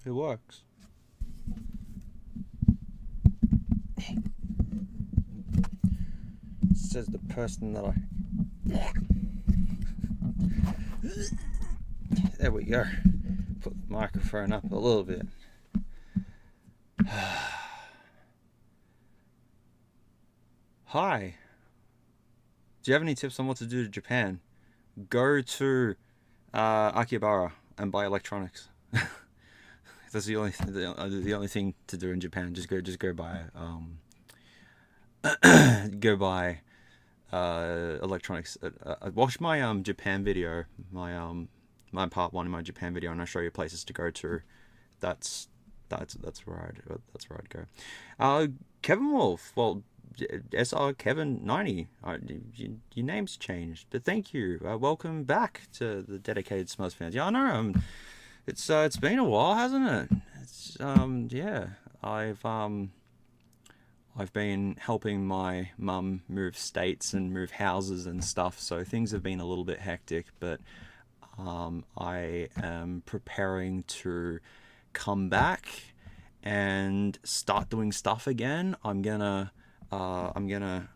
It works. Says the person that I... There we go. Put the microphone up a little bit. Hi. Do you have any tips on what to do to Japan? Go to Akihabara and buy electronics. That's the only thing to do in Japan. Just go buy electronics. Watch my Japan video, my part 1 in my Japan video, and I show you places to go to. That's where I'd go. Kevin Wolf, well, SR Kevin 90. Your name's changed, but thank you. Welcome back to the dedicated Smuz fans. Yeah, I know. It's been a while, hasn't it? It's yeah. I've been helping my mum move states and move houses and stuff, so things have been a little bit hectic, but I am preparing to come back and start doing stuff again. I'm gonna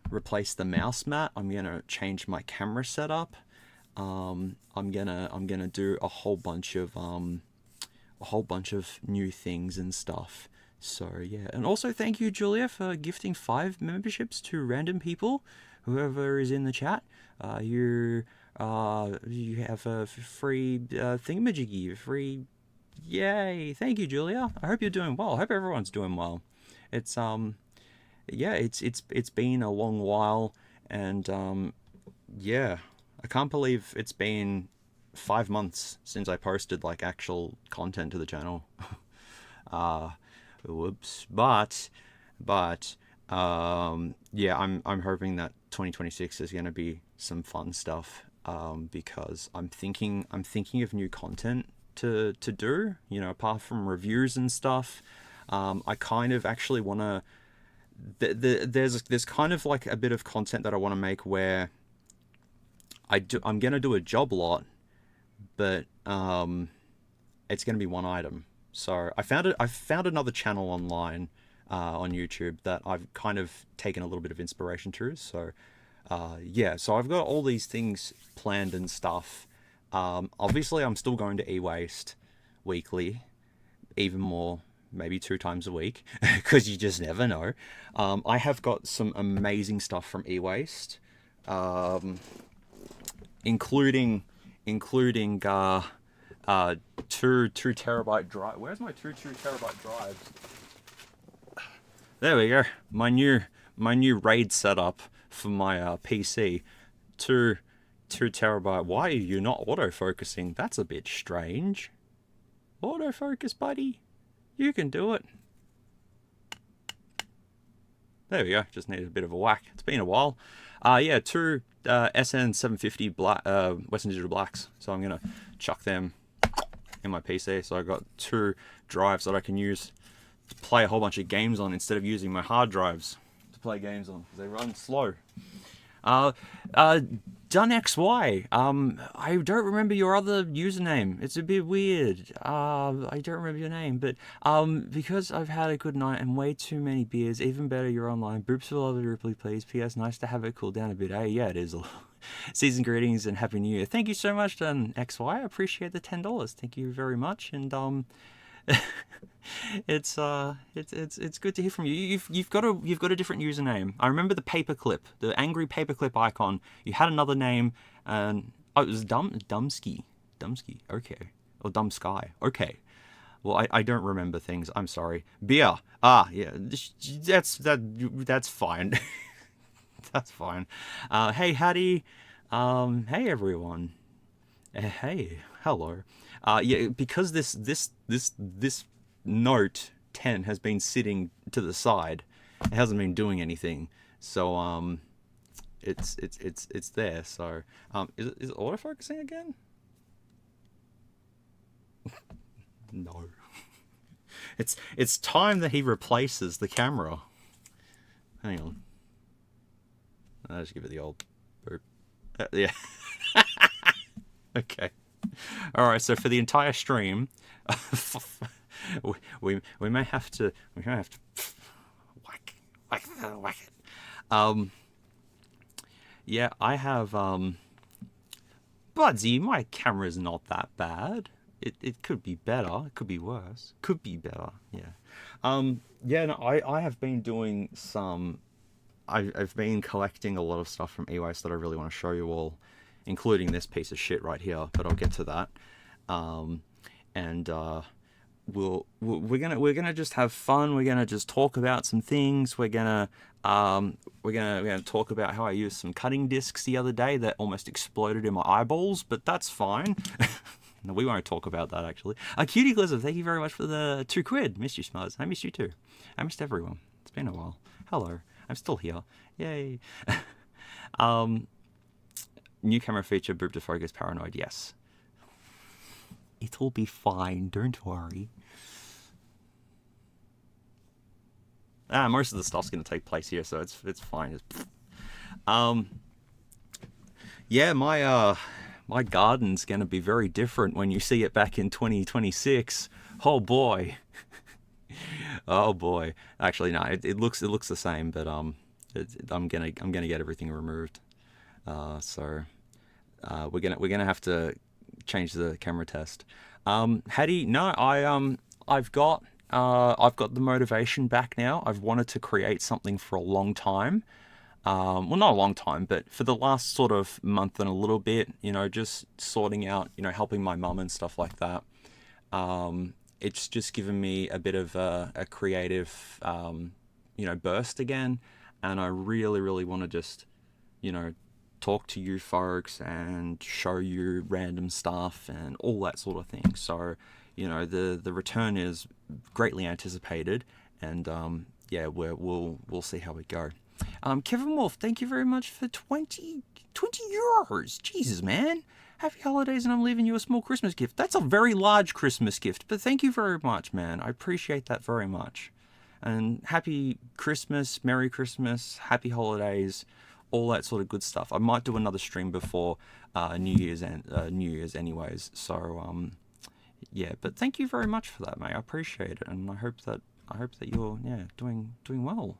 replace the mouse mat. I'm gonna change my camera setup. I'm gonna do a whole bunch of new things and stuff. So yeah, and also thank you, Julia, for gifting 5 memberships to random people, whoever is in the chat. You have a free thingamajiggy, free. Yay! Thank you, Julia. I hope you're doing well. I hope everyone's doing well. It's yeah, it's been a long while, and yeah, I can't believe it's been 5 months since I posted like actual content to the channel. Whoops. But yeah, I'm hoping that 2026 is going to be some fun stuff, because I'm thinking of new content to do, you know, apart from reviews and stuff. I kind of actually want to there's kind of like a bit of content that I want to make where I'm going to do a job lot, but it's going to be one item. So I found another channel online on YouTube that I've kind of taken a little bit of inspiration to. So yeah, so I've got all these things planned and stuff. Obviously, I'm still going to ewaste weekly, even more, maybe 2 times a week, because you just never know. I have got some amazing stuff from ewaste, including 2 terabyte drive. Where's my 2 terabyte drives? There we go. My new RAID setup for my PC. 2 terabyte. Why are you not autofocusing? That's a bit strange. Autofocus, buddy. You can do it. There we go. Just needed a bit of a whack. It's been a while. Yeah, 2 SN750 Western Digital Blacks. So I'm gonna chuck them in my PC. So I've got 2 drives that I can use to play a whole bunch of games on instead of using my hard drives to play games on, because they run slow. DoneXY, I don't remember your other username. It's a bit weird. I don't remember your name, but because I've had a good night and way too many beers, even better, you're online. Boops for love, Ripley, please. P.S. Nice to have it cool down a bit. Hey, yeah, it is. Season greetings and Happy New Year. Thank you so much, XY. I appreciate the $10. Thank you very much. And it's good to hear from you. You've got a different username. I remember the paperclip, the angry paperclip icon. You had another name, and it was Dumsky. Okay, or Dumb Sky. Okay. Well, I don't remember things. I'm sorry. Beer. Yeah. That's fine. That's fine. Hey, Hattie. Hey, everyone. Hey, hello. Yeah, because this Note 10 has been sitting to the side. It hasn't been doing anything. So it's there. So is it autofocusing again? No. It's time that he replaces the camera. Hang on. I'll just give it the old boop. Yeah. Okay. All right. So for the entire stream, we may have to whack it. Um, yeah, I have Budsy, my camera's not that bad. It could be better. It could be worse. Could be better. Yeah. Yeah. No, I have been doing some. I've been collecting a lot of stuff from ewaste that I really want to show you all, including this piece of shit right here. But I'll get to that. And we're gonna just have fun. We're gonna just talk about some things. We're gonna talk about how I used some cutting discs the other day that almost exploded in my eyeballs, but that's fine. No, we won't talk about that actually. Cutie Glizzard, thank you very much for the £2. Missed you, Smuz. I missed you too. I missed everyone. It's been a while. Hello. I'm still here. Yay. New camera feature, boob to focus, paranoid. Yes. It'll be fine. Don't worry. Most of the stuff's going to take place here, so it's fine. Yeah, my garden's going to be very different when you see it back in 2026. Oh boy. Oh boy. Actually, no, it looks the same, but I'm gonna get everything removed. So we're gonna have to change the camera test. Hattie, no, I've got the motivation back now. I've wanted to create something for a long time. Well, not a long time, but for the last sort of month and a little bit, just sorting out, helping my mum and stuff like that. It's just given me a bit of a creative, burst again. And I really, really want to just, talk to you folks and show you random stuff and all that sort of thing. So, the return is greatly anticipated, and yeah, we'll see how we go. Kevin Wolf, thank you very much for 20 euros. Jesus, man. Happy holidays, and I'm leaving you a small Christmas gift. That's a very large Christmas gift, but thank you very much, man. I appreciate that very much. And happy Christmas, Merry Christmas, happy holidays, all that sort of good stuff. I might do another stream before New Year's anyways. So yeah, but thank you very much for that, mate. I appreciate it, and I hope that you're doing well.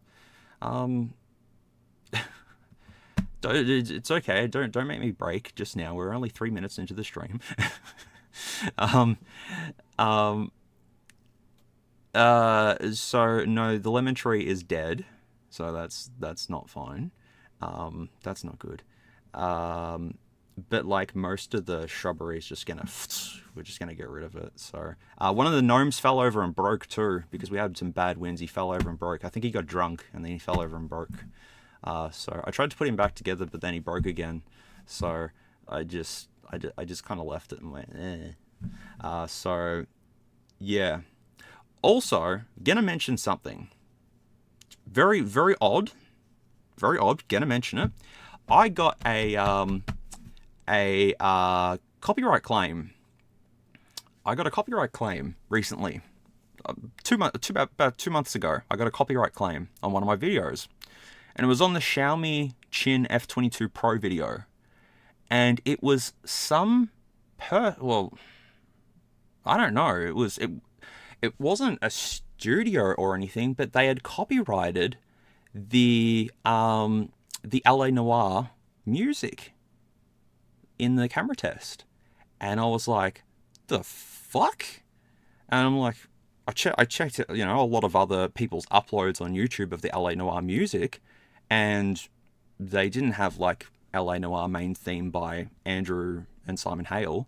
It's okay. Don't make me break just now. We're only 3 minutes into the stream. So no, the lemon tree is dead. So that's not fine. That's not good. But like most of the shrubbery is we're just gonna get rid of it. So one of the gnomes fell over and broke too, because we had some bad winds. He fell over and broke. I think he got drunk and then he fell over and broke. So I tried to put him back together, but then he broke again. So I just kind of left it and went, eh. So yeah. Also, gonna mention something very, very odd. Very odd. Gonna mention it. I got a copyright claim. I got a copyright claim recently. About 2 months ago, I got a copyright claim on one of my videos. And it was on the Xiaomi Chin F22 Pro video. And it was well, I don't know. It wasn't a studio or anything, but they had copyrighted the LA Noir music in the camera test. And I was like, the fuck? And I'm like, I checked it, a lot of other people's uploads on YouTube of the LA Noir music, and they didn't have like LA Noir main theme by Andrew and Simon Hale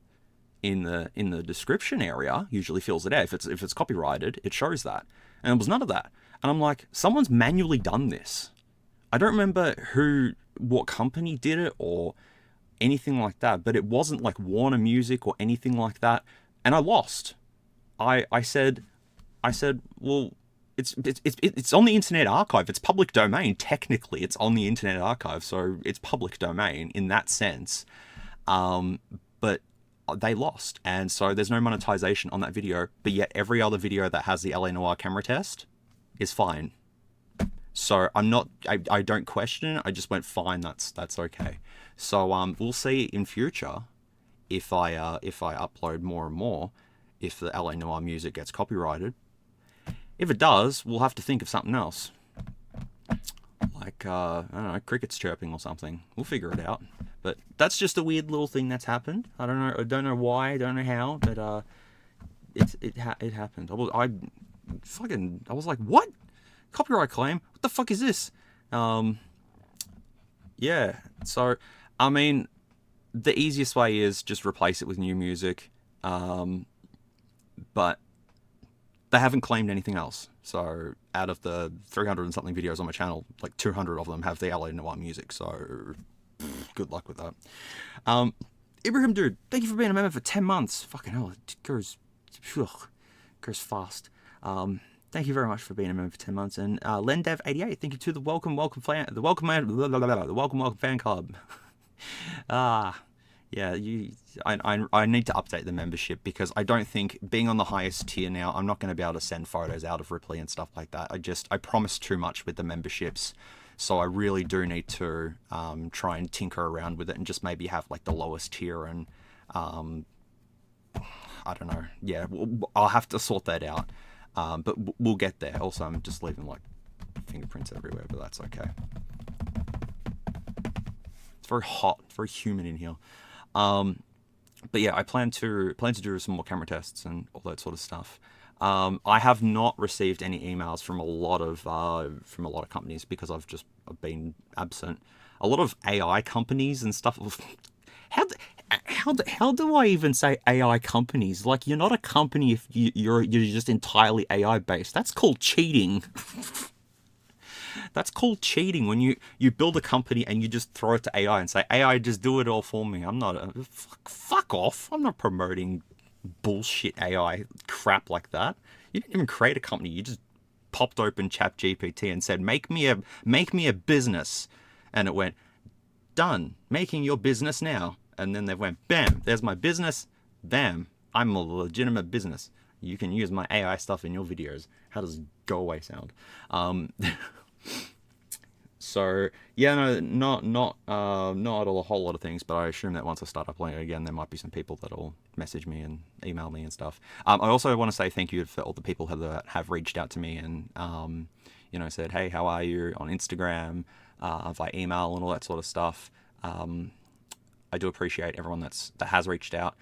in the description area. Usually fills it out. If it's copyrighted, it shows that. And it was none of that. And I'm like, someone's manually done this. I don't remember what company did it or anything like that, but it wasn't like Warner Music or anything like that. And I lost. I said, well, it's on the Internet Archive. It's public domain. Technically, it's on the Internet Archive, so it's public domain in that sense. But they lost, and so there's no monetization on that video. But yet every other video that has the LA Noir camera test is fine. So I don't question it. I just went fine. That's okay. So we'll see in future if I upload more and more, if the LA Noir music gets copyrighted. If it does, we'll have to think of something else. Like, I don't know, crickets chirping or something. We'll figure it out. But that's just a weird little thing that's happened. I don't know why, I don't know how, but it happened. I was like, what? Copyright claim? What the fuck is this? Yeah. So, I mean, the easiest way is just replace it with new music. But they haven't claimed anything else. So out of the 300 and something videos on my channel, like 200 of them have the LA Noir music. So good luck with that. Ibrahim Dude, thank you for being a member for 10 months. Fucking hell, it goes fast. Thank you very much for being a member for 10 months. And Lendev88, thank you to the welcome fan club. Yeah, I need to update the membership, because I don't think, being on the highest tier now, I'm not going to be able to send photos out of Ripley and stuff like that. I promised too much with the memberships, so I really do need to try and tinker around with it and just maybe have like the lowest tier, and I don't know. Yeah, I'll have to sort that out, but we'll get there. Also, I'm just leaving like fingerprints everywhere, but that's okay. It's very hot, very humid in here. But yeah, I plan to do some more camera tests and all that sort of stuff. I have not received any emails from a lot of companies, because I've been absent. A lot of AI companies and stuff. How do I even say AI companies? Like, you're not a company if you're just entirely AI based. That's called cheating. That's called cheating, when you build a company and you just throw it to AI and say, AI, just do it all for me. I'm not fuck off. I'm not promoting bullshit AI crap like that. You didn't even create a company. You just popped open ChatGPT and said, make me a business. And it went, done, making your business now. And then they went, bam, there's my business. Bam, I'm a legitimate business. You can use my AI stuff in your videos. How does go away sound? So yeah, no, not a whole lot of things, but I assume that once I start uploading again, there might be some people that'll message me and email me and stuff. I also want to say thank you for all the people that have reached out to me and said, hey, how are you, on Instagram, via email and all that sort of stuff. I do appreciate everyone that has reached out,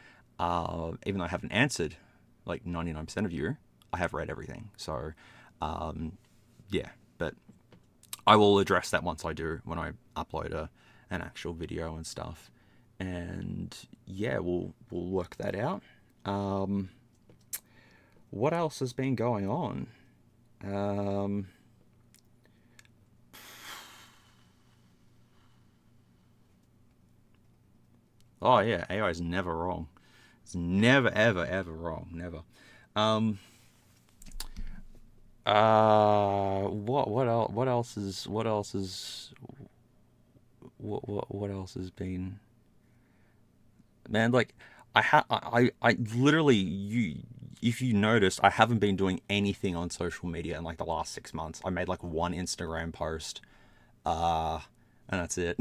even though I haven't answered like 99% of you. I have read everything. So yeah, but I will address that when I upload an actual video and stuff. And yeah, we'll work that out. What else has been going on? Oh yeah, AI is never wrong. It's never, ever, ever wrong. Never. What else has been, man? Like, I literally, if you noticed, I haven't been doing anything on social media in like the last 6 months. I made like one Instagram post, and that's it.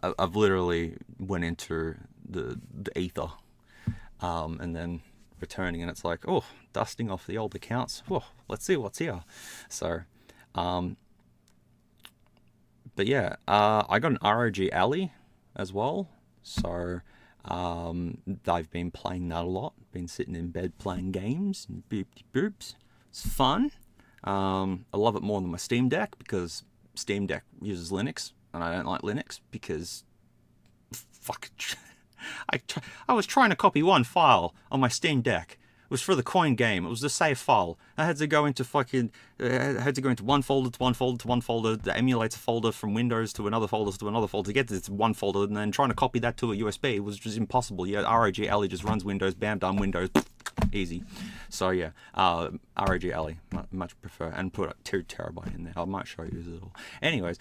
I've literally went into the ether, and then returning, and it's like, oh, dusting off the old accounts. Oh, let's see what's here. So, but yeah, I got an ROG Ally as well. So, I've been playing that a lot. Been sitting in bed playing games and boop-de-boops. It's fun. I love it more than my Steam Deck, because Steam Deck uses Linux, and I don't like Linux because fuck. I was trying to copy one file on my Steam Deck. It was for the coin game. It was the save file. I had to go into one folder to one folder to one folder, the emulator folder from Windows to another folder to get to this one folder, and then trying to copy that to a USB was just impossible. Yeah, ROG Ally just runs Windows, bam, done, Windows, easy. So yeah, ROG Ally, much prefer, and put 2 terabyte in there. I might show you this all. Anyways,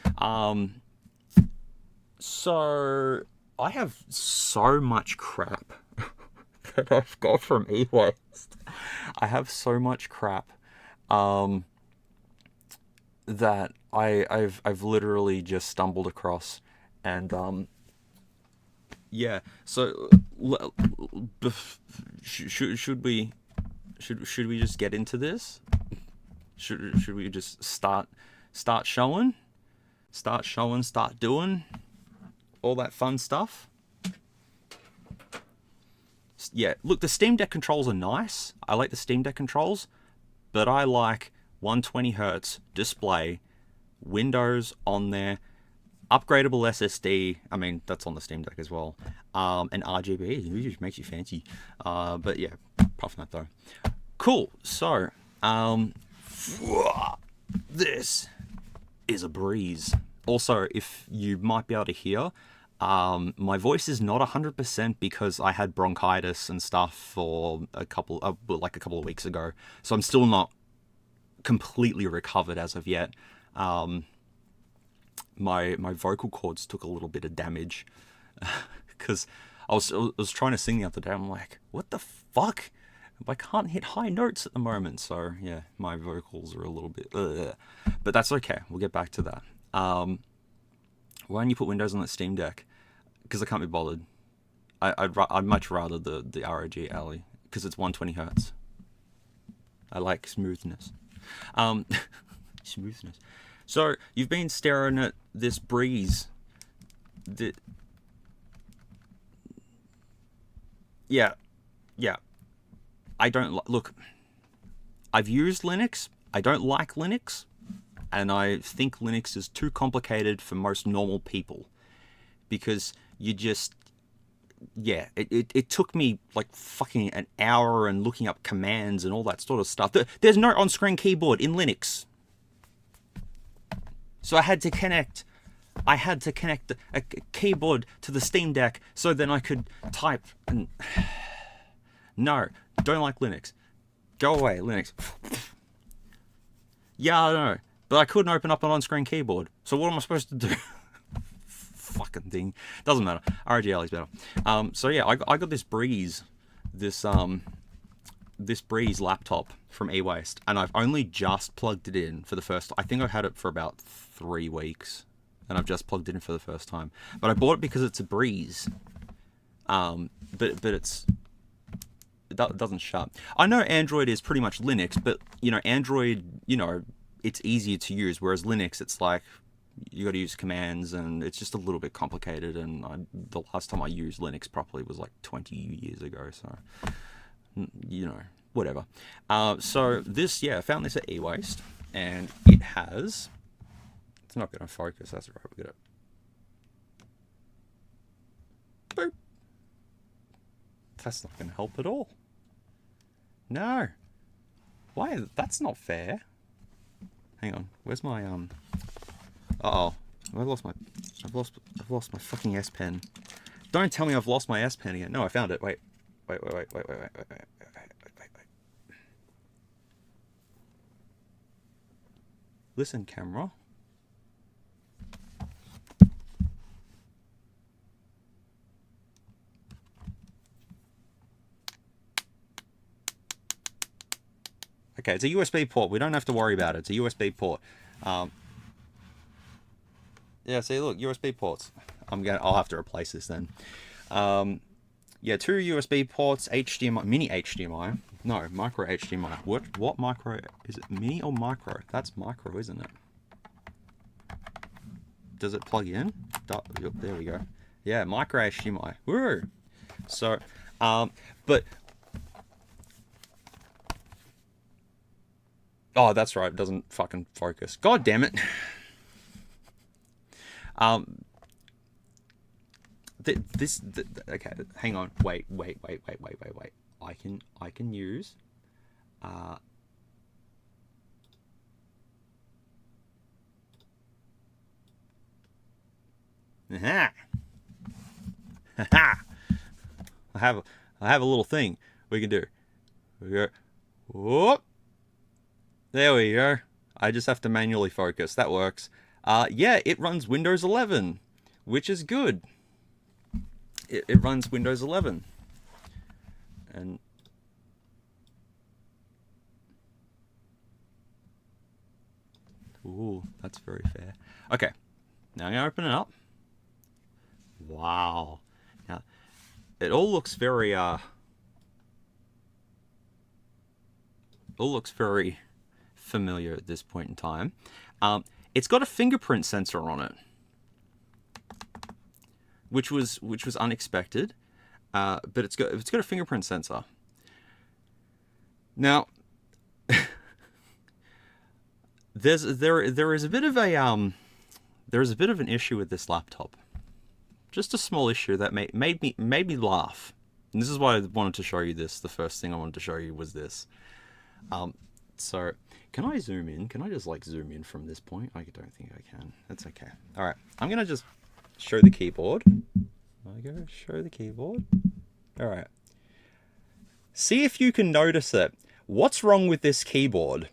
so I have so much crap that I've got from ewaste. I have so much crap that I've literally just stumbled across, and yeah. So should we just get into this? Should we just start showing, start doing all that fun stuff? Yeah, look, the Steam Deck controls are nice. I like the Steam Deck controls, but I like 120 hertz display, Windows on there, upgradable SSD. I mean, that's on the Steam Deck as well. And RGB, it just makes you fancy. But yeah, apart from that though. Cool. So, this is a breeze. Also, if you might be able to hear, my voice is not 100% because I had bronchitis and stuff for a couple of weeks ago. So I'm still not completely recovered as of yet. My vocal cords took a little bit of damage because I was trying to sing the other day. I'm like, what the fuck? I can't hit high notes at the moment. So yeah, my vocals are a little bit, but that's okay. We'll get back to that. Why don't you put Windows on that Steam Deck? Because I can't be bothered. I'd much rather the ROG Ally because it's 120 hertz. I like smoothness. Smoothness. So you've been staring at this breeze. Yeah. I don't look. I've used Linux. I don't like Linux, and I think Linux is too complicated for most normal people because you just. Yeah, it took me like fucking an hour and looking up commands and all that sort of stuff. There's no on-screen keyboard in Linux. So I had to connect a keyboard to the Steam Deck so then I could type and... No, don't like Linux. Go away, Linux. Yeah, I know, but I couldn't open up an on-screen keyboard. So what am I supposed to do? Fucking thing. Doesn't matter. RGL is better. So yeah, I got this Breeze, this Breeze laptop from eWaste, and I've only just plugged it in for the first. I think I've had it for about 3 weeks, and I've just plugged it in for the first time. But I bought it because it's a Breeze. But it doesn't shut. I know Android is pretty much Linux, but you know Android, you know, it's easier to use, whereas Linux, it's like you got to use commands, and it's just a little bit complicated. And the last time I used Linux properly was like 20 years ago, so you know, whatever. So this, yeah, I found this at eWaste, and it has. It's not going to focus. That's right. We got it. Boop. That's not going to help at all. No. Why? That's not fair. Hang on. Where's my Uh-oh. I've lost my fucking S Pen. Don't tell me I've lost my S Pen again. No, I found it. Wait. Listen, camera. Okay, it's a USB port. We don't have to worry about it. It's a USB port. Yeah, see, look, USB ports. I'll have to replace this then. Yeah, 2 USB ports, HDMI, mini HDMI. No, micro HDMI. What micro is it? Mini or micro? That's micro, isn't it? Does it plug in? There we go. Yeah, micro HDMI. Woo! So, but. Oh, that's right. It doesn't fucking focus. God damn it. Okay, hang on. Wait. I can use aha. I have a little thing we can do. We go. Whoop. There we go. I just have to manually focus. That works. Yeah, it runs Windows 11, which is good. It runs Windows 11. And ooh, that's very fair. Okay, now I'm going to open it up. Wow. Now, it all looks very familiar at this point in time. It's got a fingerprint sensor on it, which was unexpected. But it's got a fingerprint sensor. Now, there is a bit of an issue with this laptop. Just a small issue that made me laugh. And this is why I wanted to show you this. The first thing I wanted to show you was this. So can I zoom in? Can I just like zoom in from this point? I don't think I can. That's okay. All right. I'm gonna just show the keyboard. I go show the keyboard. All right. See if you can notice it. What's wrong with this keyboard?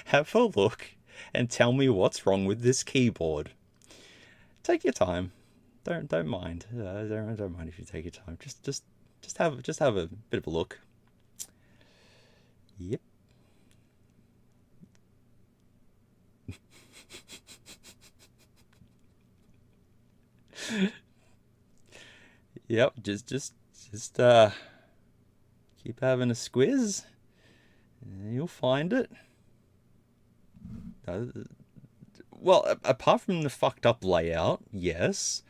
Have a look and tell me what's wrong with this keyboard. Take your time. Don't mind. Don't mind if you take your time. Just have a bit of a look. Yep. Yep, just keep having a squiz. You'll find it. Well, apart from the fucked up layout, yes.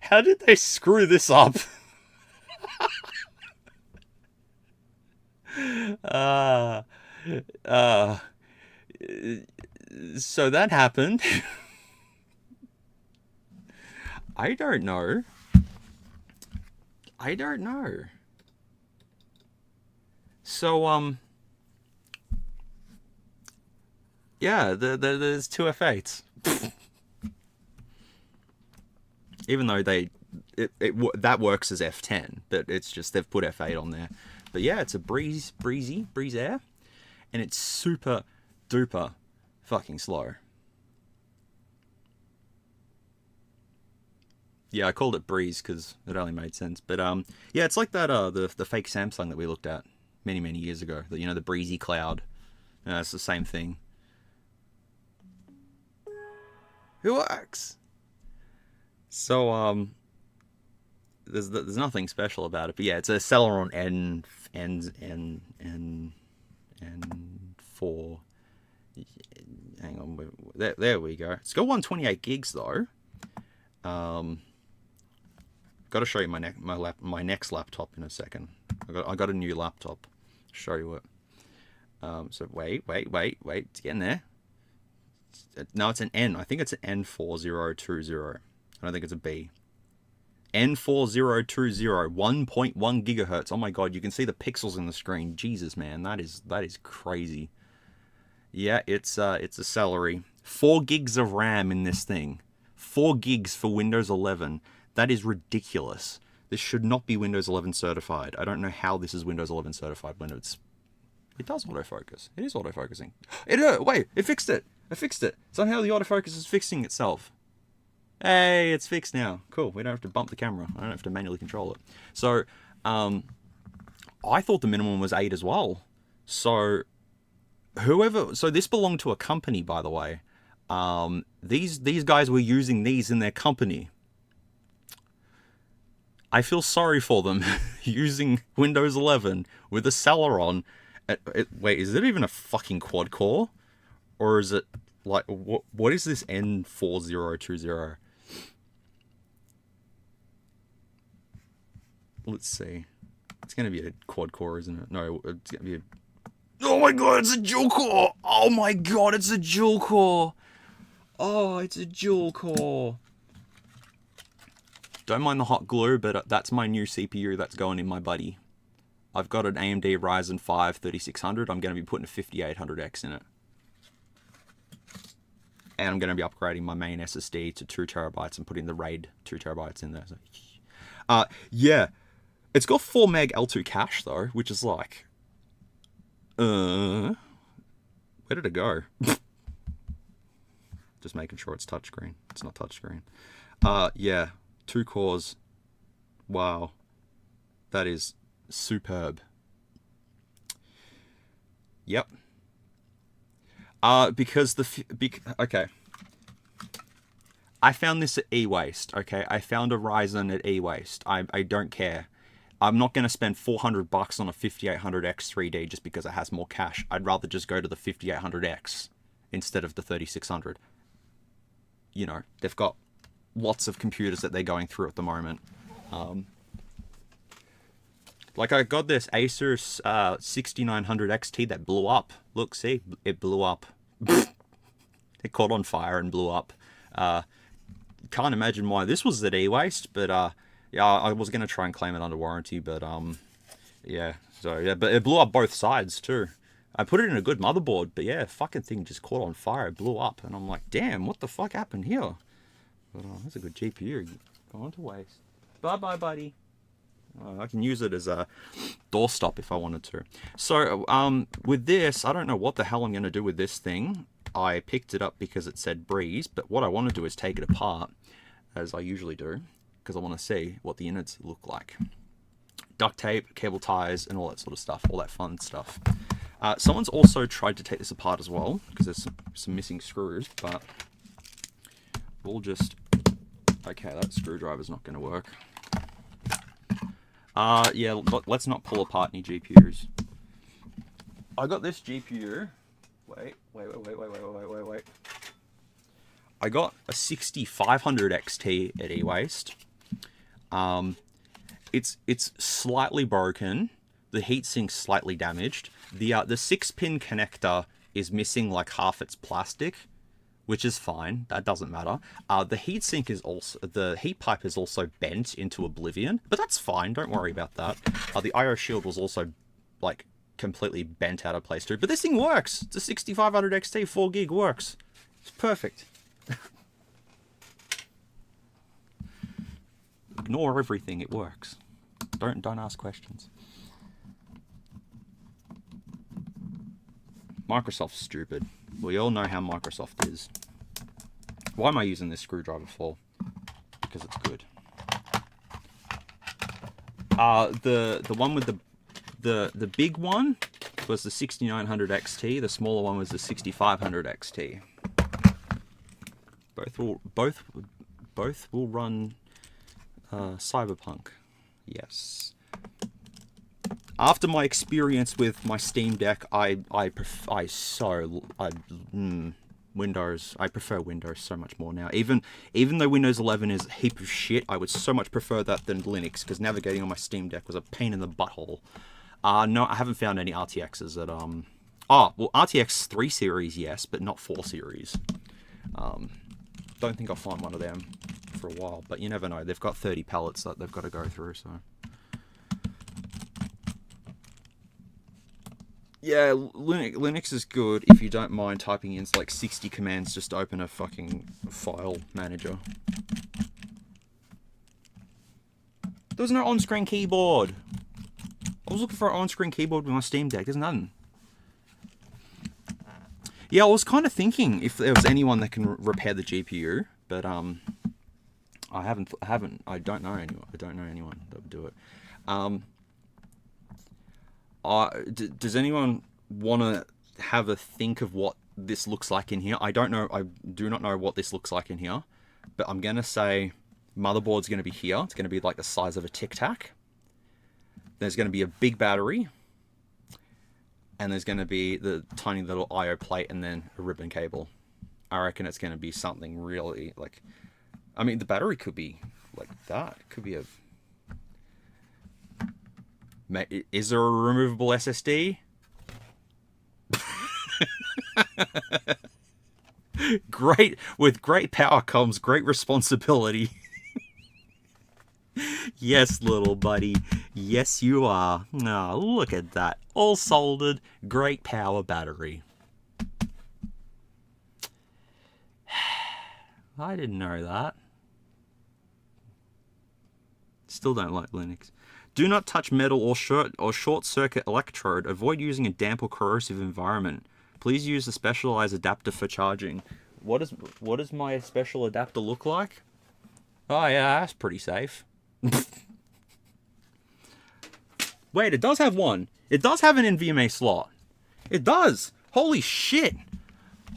How did they screw this up? So that happened. I don't know. So, yeah, there's two F8s. Even though that works as F10, but it's just they've put F8 on there. But yeah, it's a breeze air, and it's super duper fucking slow. Yeah, I called it breeze because it only made sense. But yeah, it's like that the fake Samsung that we looked at many years ago. The breezy cloud. It's the same thing. It works. So there's nothing special about it, but yeah, it's a Celeron N4. Hang on, there we go. It's got 128 gigs though. Got to show you my next laptop in a second. I got a new laptop. Show you it. So wait, it's getting there. No, it's an N. I think it's an N4020. I don't think it's a B. N4020, 1.1 gigahertz. Oh my god, you can see the pixels in the screen. Jesus, man, that is crazy. Yeah, it's a celery. 4 gigs of RAM in this thing. 4 gigs for Windows 11. That is ridiculous. This should not be Windows 11 certified. I don't know how this is Windows 11 certified when it does autofocus. It is autofocusing. Wait, it fixed it. I fixed it. Somehow the autofocus is fixing itself. Hey, it's fixed now. Cool. We don't have to bump the camera. I don't have to manually control it. So, I thought the minimum was 8 as well. So, so this belonged to a company, by the way. These guys were using these in their company. I feel sorry for them using Windows 11 with a Celeron. Wait, is it even a fucking quad core? Or is it like, what is this N4020? Let's see. It's going to be a quad core, isn't it? No, it's going to be a... Oh my god, it's a dual core! Oh my god, it's a dual core! Oh, it's a dual core. Don't mind the hot glue, but that's my new CPU that's going in my buddy. I've got an AMD Ryzen 5 3600. I'm going to be putting a 5800X in it. And I'm going to be upgrading my main SSD to 2 terabytes and putting the RAID 2 terabytes in there. So, yeah. It's got 4 meg L2 cache though, which is like... where did it go? Just making sure it's touchscreen. It's not touchscreen. Yeah, 2 cores. Wow, that is superb. Yep. Because okay. I found this at ewaste. Okay, I found a Ryzen at ewaste. I don't care. I'm not going to spend $400 on a 5800X 3D just because it has more cache. I'd rather just go to the 5800X instead of the 3600. You know, they've got lots of computers that they're going through at the moment. Like I got this Asus 6900 XT that blew up. Look, see, it blew up. It caught on fire and blew up. Can't imagine why this was at ewaste, but yeah, I was gonna try and claim it under warranty, but yeah, so yeah, but it blew up both sides too. I put it in a good motherboard, but yeah, fucking thing just caught on fire, it blew up, and I'm like, damn, what the fuck happened here? But that's a good GPU. Going to waste. Bye bye, buddy. I can use it as a doorstop if I wanted to. So with this, I don't know what the hell I'm going to do with this thing. I picked it up because it said Breeze, but what I want to do is take it apart, as I usually do, because I want to see what the innards look like. Duct tape, cable ties, and all that sort of stuff, all that fun stuff. Someone's also tried to take this apart as well, because there's some missing screws, but we'll just... Okay, that screwdriver's not going to work. Yeah, let's not pull apart any GPUs. I got this GPU. Wait. I got a 6500 XT at ewaste. It's slightly broken. The heatsink's slightly damaged. The 6-pin connector is missing like half its plastic, which is fine. That doesn't matter. The heatsink is also, the heat pipe is also bent into oblivion, but that's fine. Don't worry about that. The IO shield was also like completely bent out of place too, but this thing works. It's a 6500 XT, 4 gig works. It's perfect. Ignore everything. It works. Don't ask questions. Microsoft's stupid. We all know how Microsoft is. Why am I using this screwdriver for? Because it's good. The one with the big one was the 6900 XT. The smaller one was the 6500 XT. Both will run Cyberpunk. Yes. After my experience with my Steam Deck, Windows. I prefer Windows so much more now. Even though Windows 11 is a heap of shit, I would so much prefer that than Linux, because navigating on my Steam Deck was a pain in the butthole. No, I haven't found any RTXs at well, RTX 3 series, yes, but not 4 series. Don't think I'll find one of them for a while, but you never know. They've got 30 pallets that they've got to go through, so. Yeah, Linux is good if you don't mind typing in like 60 commands just to open a fucking file manager. There was no on-screen keyboard. I was looking for an on-screen keyboard with my Steam Deck. There's none. Yeah, I was kind of thinking if there was anyone that can repair the GPU, but I don't know anyone. I don't know anyone that would do it. Does anyone want to have a think of what this looks like in here? I don't know. I do not know what this looks like in here, but I'm going to say motherboard's going to be here. It's going to be like the size of a Tic Tac. There's going to be a big battery, and there's going to be the tiny little IO plate and then a ribbon cable. I reckon it's going to be something really like, I mean, the battery could be like that. It could be a... Is there a removable SSD? With great power comes great responsibility. Yes, little buddy. Yes, you are. Oh, look at that. All soldered, great power battery. I didn't know that. Still don't like Linux. Do not touch metal or short circuit electrode. Avoid using a damp or corrosive environment. Please use a specialized adapter for charging. what does my special adapter look like? Oh yeah, that's pretty safe. Wait, it does have one. It does have an NVMe slot. It does. Holy shit.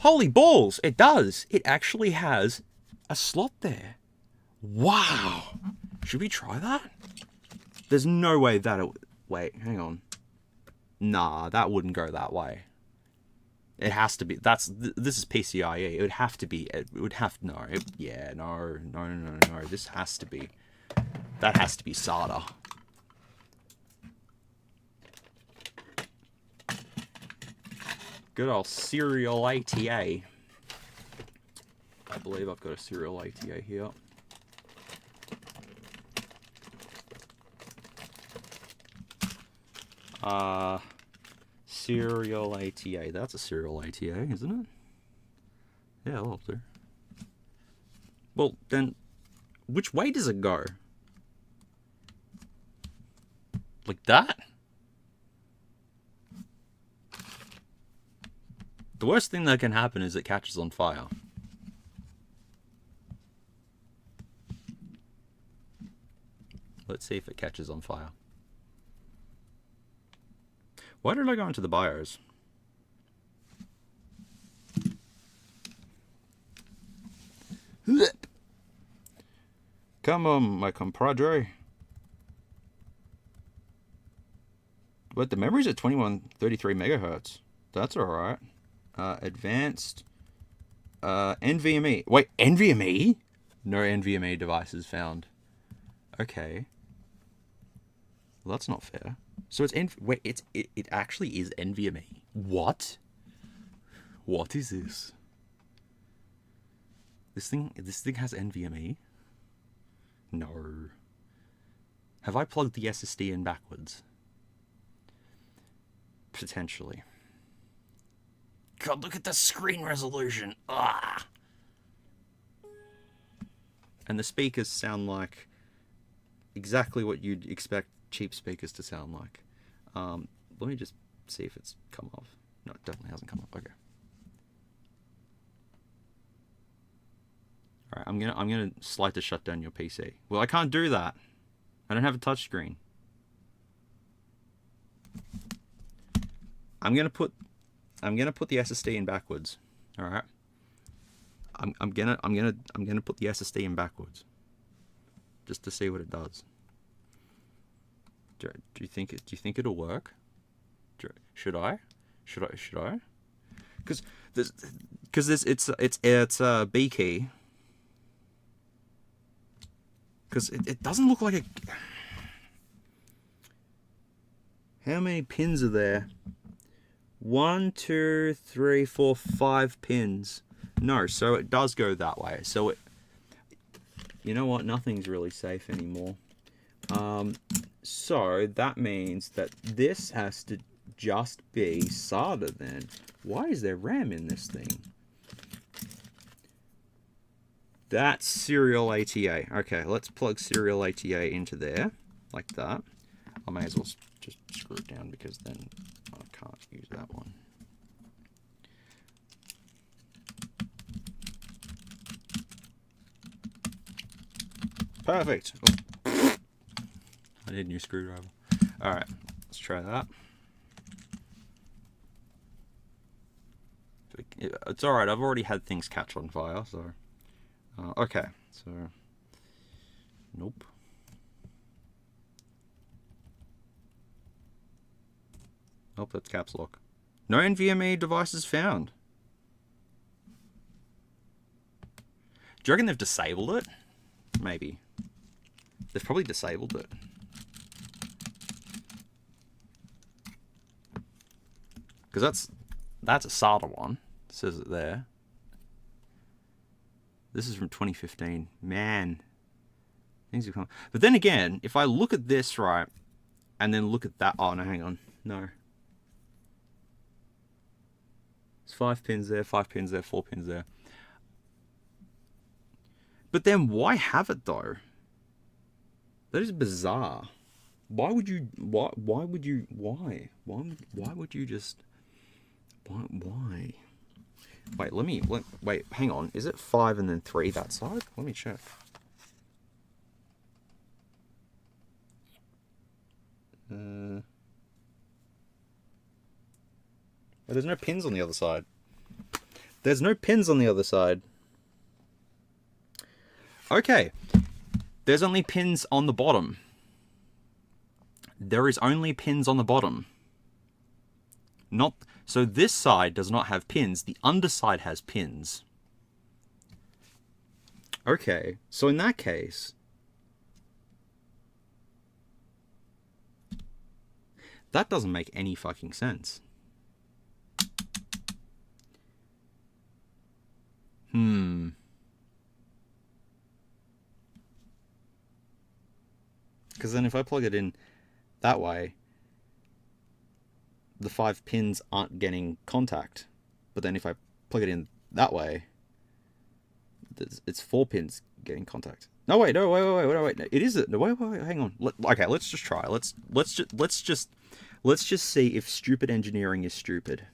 Holy balls. It does. It actually has a slot there. Wow. Should we try that? There's no way that it... Wait, hang on. Nah, that wouldn't go that way. It has to be... This is PCIe. It would have to be... It would have... No. No. This has to be... That has to be SATA. Good old serial ATA. I believe I've got a serial ATA here. Serial ATA. That's a serial ATA, isn't it? Yeah, that'll do. Well, then, which way does it go? Like that? The worst thing that can happen is it catches on fire. Let's see if it catches on fire. Why did I go into the BIOS? Come on, my compadre. But the memory's at 2133 megahertz. That's alright. Advanced NVMe. Wait, NVMe? No NVMe devices found. Okay. Well, that's not fair. So it's wait, it actually is NVMe. What? What is this? This thing has NVMe? No. Have I plugged the SSD in backwards? Potentially. God, look at the screen resolution. Ah. And the speakers sound like exactly what you'd expect cheap speakers to sound like. Let me just see if it's come off. No, it definitely hasn't come off. Okay. All right, I'm gonna slide to shut down your PC. Well, I can't do that. I don't have a touch screen. I'm gonna put the SSD in backwards. All right. I'm gonna put the SSD in backwards, just to see what it does. Do you think it'll work? Should I? Because it's a B key. Because it doesn't look like a... How many pins are there? 1, 2, 3, 4, 5 pins. No, so it does go that way. So it... You know what? Nothing's really safe anymore. So that means that this has to just be SATA then. Why is there RAM in this thing? That's serial ATA. Okay, let's plug serial ATA into there, like that. I may as well just screw it down because then I can't use that one. Perfect. Oh. I need a new screwdriver. Alright, let's try that. It's alright, I've already had things catch on fire, so... okay, so... Nope. Nope, that's caps lock. No NVMe devices found. Do you reckon they've disabled it? Maybe. They've probably disabled it. Because that's a SATA one. It says it there. This is from 2015. Man. Things have come. But then again, if I look at this, right, and then look at that. Oh, no, hang on. No. There's 5 pins there, 5 pins there, 4 pins there. But then why have it, though? That is bizarre. Why would you... Why would you... Why? Why would you just... Why? Wait, wait, hang on. Is it 5 and then 3 that side? Let me check. Well, there's no pins on the other side. There's no pins on the other side. Okay. There's only pins on the bottom. There is only pins on the bottom. Not so this side does not have pins. The underside has pins. Okay, so in that case, that doesn't make any fucking sense. Because then if I plug it in that way, the 5 pins aren't getting contact. But then if I plug it in that way, it's 4 pins getting contact. No, wait, no, wait. It is it. No, wait, hang on. Okay, let's just try. Let's just see if stupid engineering is stupid.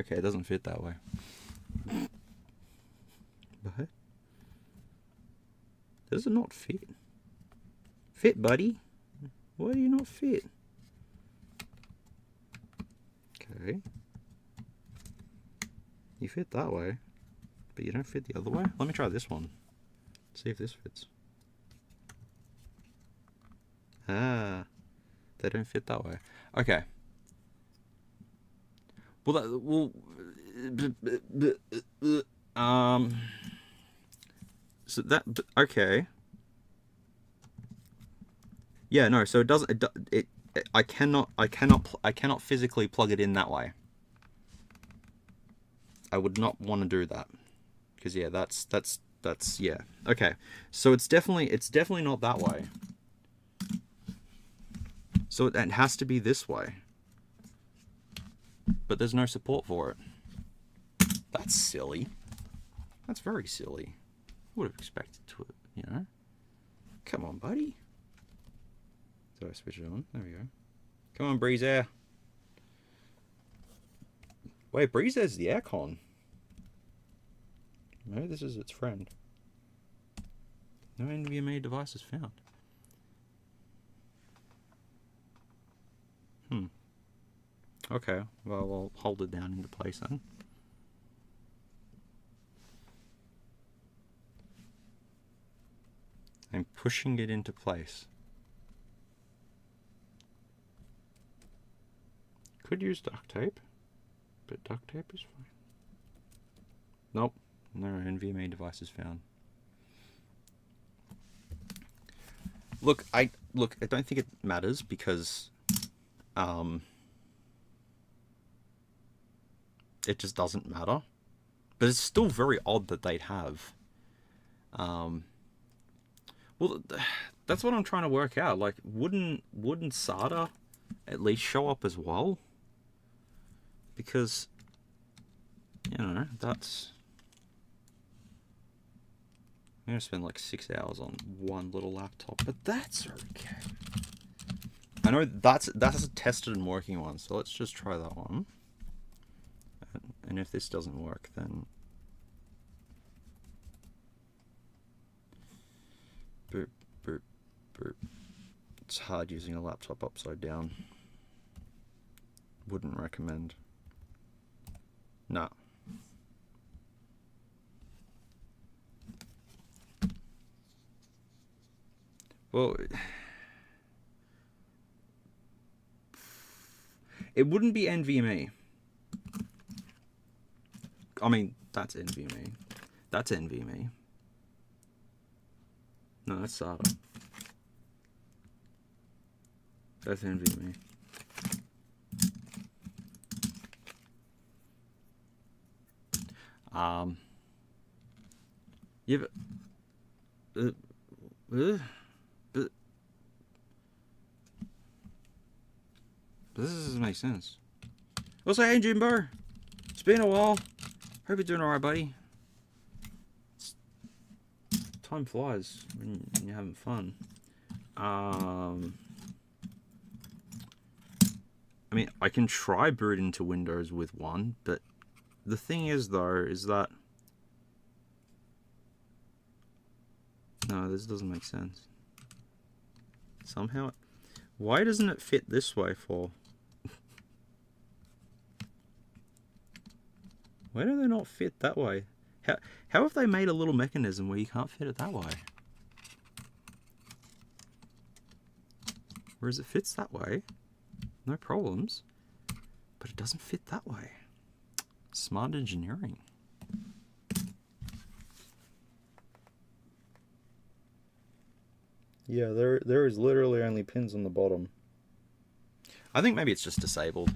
Okay, it doesn't fit that way. But does it not fit? Fit, buddy. Why do you not fit? Okay. You fit that way, but you don't fit the other way. Let me try this one. See if this fits. Ah, they don't fit that way. Okay. Well, so that, okay. Yeah, no, so it doesn't, I cannot physically plug it in that way. I would not want to do that. Because yeah, that's, yeah. Okay. So it's definitely not that way. So it has to be this way. But there's no support for it. That's silly. That's very silly. Would have expected to, you know. Come on, buddy. Did I switch it on? There we go. Come on, Breeze Air. Wait, Breeze Air's the aircon. No, this is its friend. No NVMe devices found. Okay, well, I'll hold it down into place then. I'm pushing it into place. Could use duct tape, but duct tape is fine. Nope, no NVMe devices found. Look, I don't think it matters because it just doesn't matter. But it's still very odd that they'd have. Well, that's what I'm trying to work out. Like, wouldn't SATA at least show up as well? Because, you know, that's... I'm gonna spend like 6 hours on one little laptop, but that's okay. I know that's a tested and working one, so let's just try that one. And if this doesn't work, then boop, boop, boop. It's hard using a laptop upside down. Wouldn't recommend. No. Well, it wouldn't be NVMe. I mean, that's NVMe. That's NVMe. No, that's SATA. That's NVMe. Yeah, but this doesn't make sense. What's that, hey, Jimbo? It's been a while. Hope you're doing alright, buddy. Time flies when you're having fun. I mean, I can try boot into Windows with one, but the thing is, though, is that... No, this doesn't make sense. Somehow... Why doesn't it fit this way for? Why do they not fit that way? How have they made a little mechanism where you can't fit it that way? Whereas it fits that way, no problems, but it doesn't fit that way. Smart engineering. Yeah, there is literally only pins on the bottom. I think maybe it's just disabled.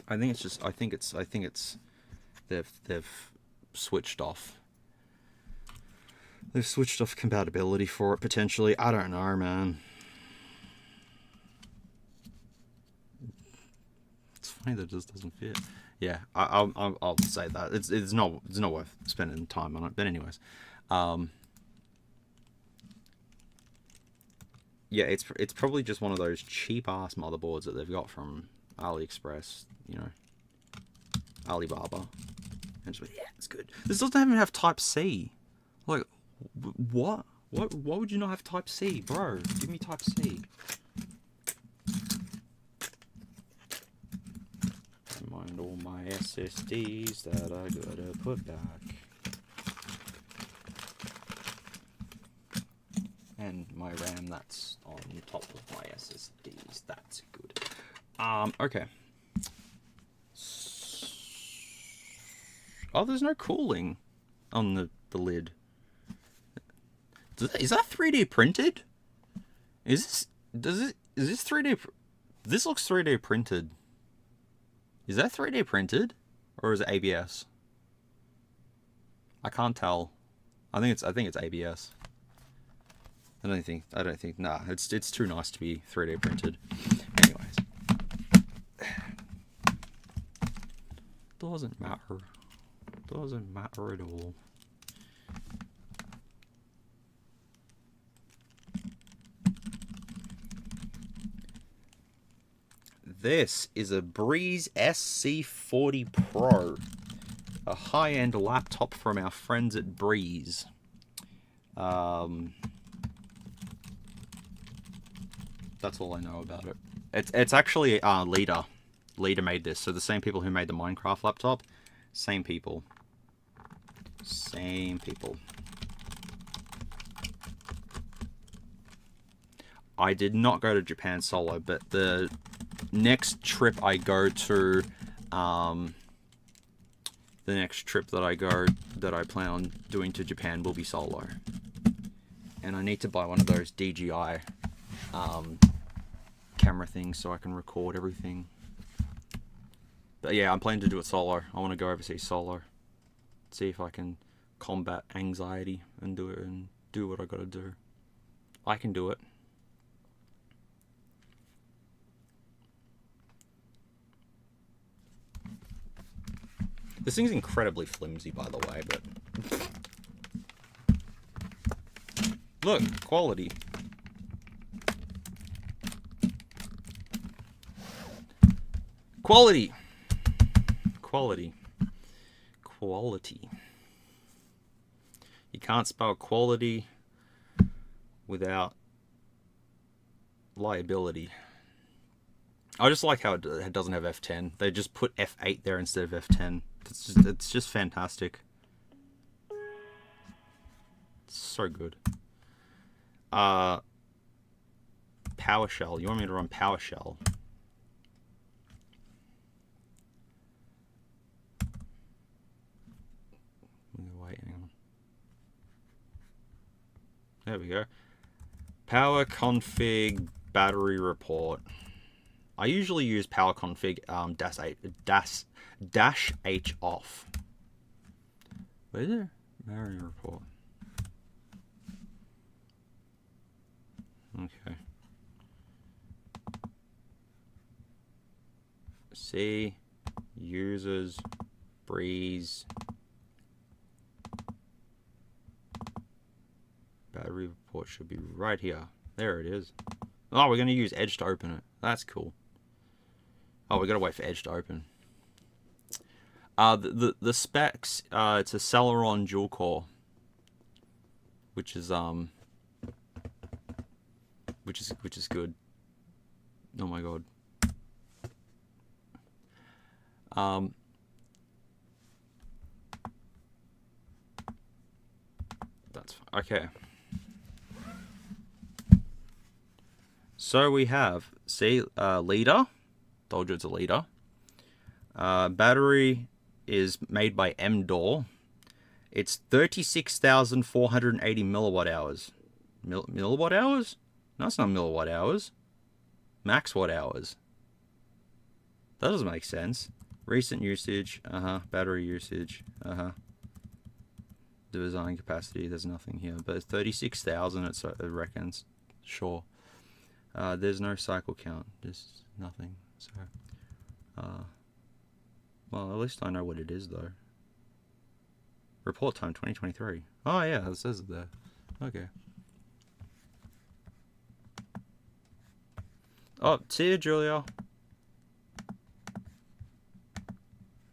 I think it's they've switched off. They've switched off compatibility for it potentially. I don't know, man. It's funny that it just doesn't fit. Yeah, I'll say that it's not worth spending time on it. But anyways, yeah, it's probably just one of those cheap ass motherboards that they've got from AliExpress, you know, Alibaba, and just yeah, it's good. This doesn't even have Type C. Like, what? Why would you not have Type C, bro? Give me Type C. Mind all my SSDs that I gotta put back. And my RAM that's on top of my SSDs. That's good. Okay. Oh, there's no cooling on the lid. Is that 3D printed? Is this 3D? This looks 3D printed. Is that 3D printed, or is it ABS? I can't tell. I think it's ABS. I don't think. Nah, it's too nice to be 3D printed. Anyways, doesn't matter. Doesn't matter at all. This is a Breeze SC40 Pro, a high-end laptop from our friends at Breeze. That's all I know about it. It's actually Leader. Leader made this, so the same people who made the Minecraft laptop, same people. Same people. I did not go to Japan solo, but the next trip I go to, the next trip that I plan on doing to Japan will be solo. And I need to buy one of those DJI camera things so I can record everything. But yeah, I'm planning to do it solo. I want to go overseas solo. See if I can combat anxiety and do it and do what I gotta do. I can do it. This thing's incredibly flimsy, by the way, but look, quality. Quality. Quality. Quality. You can't spell quality without liability. I just like how it doesn't have F10. They just put F8 there instead of F10. It's just fantastic. It's so good. PowerShell. You want me to run PowerShell? Wait, hang on. There we go. Power config battery report. I usually use power config dash H off. Where is it? Battery report. Okay. C users Breeze battery report should be right here. There it is. Oh, we're going to use Edge to open it. That's cool. Oh, we gotta wait for Edge to open. The specs, it's a Celeron dual core, which is good. Oh my god. That's fine. Okay. So we have, see, leader. Told you it's a leader. Battery is made by M-Door. It's 36,480 milliwatt hours. Milliwatt hours? No, it's not milliwatt hours. Max watt hours. That doesn't make sense. Recent usage. Battery usage. Design capacity. There's nothing here. But it's 36,000 it reckons. Sure. There's no cycle count. There's nothing. So, well, at least I know what it is, though. Report time 2023. Oh, yeah, it says it there. Okay. Oh, see you, Julia.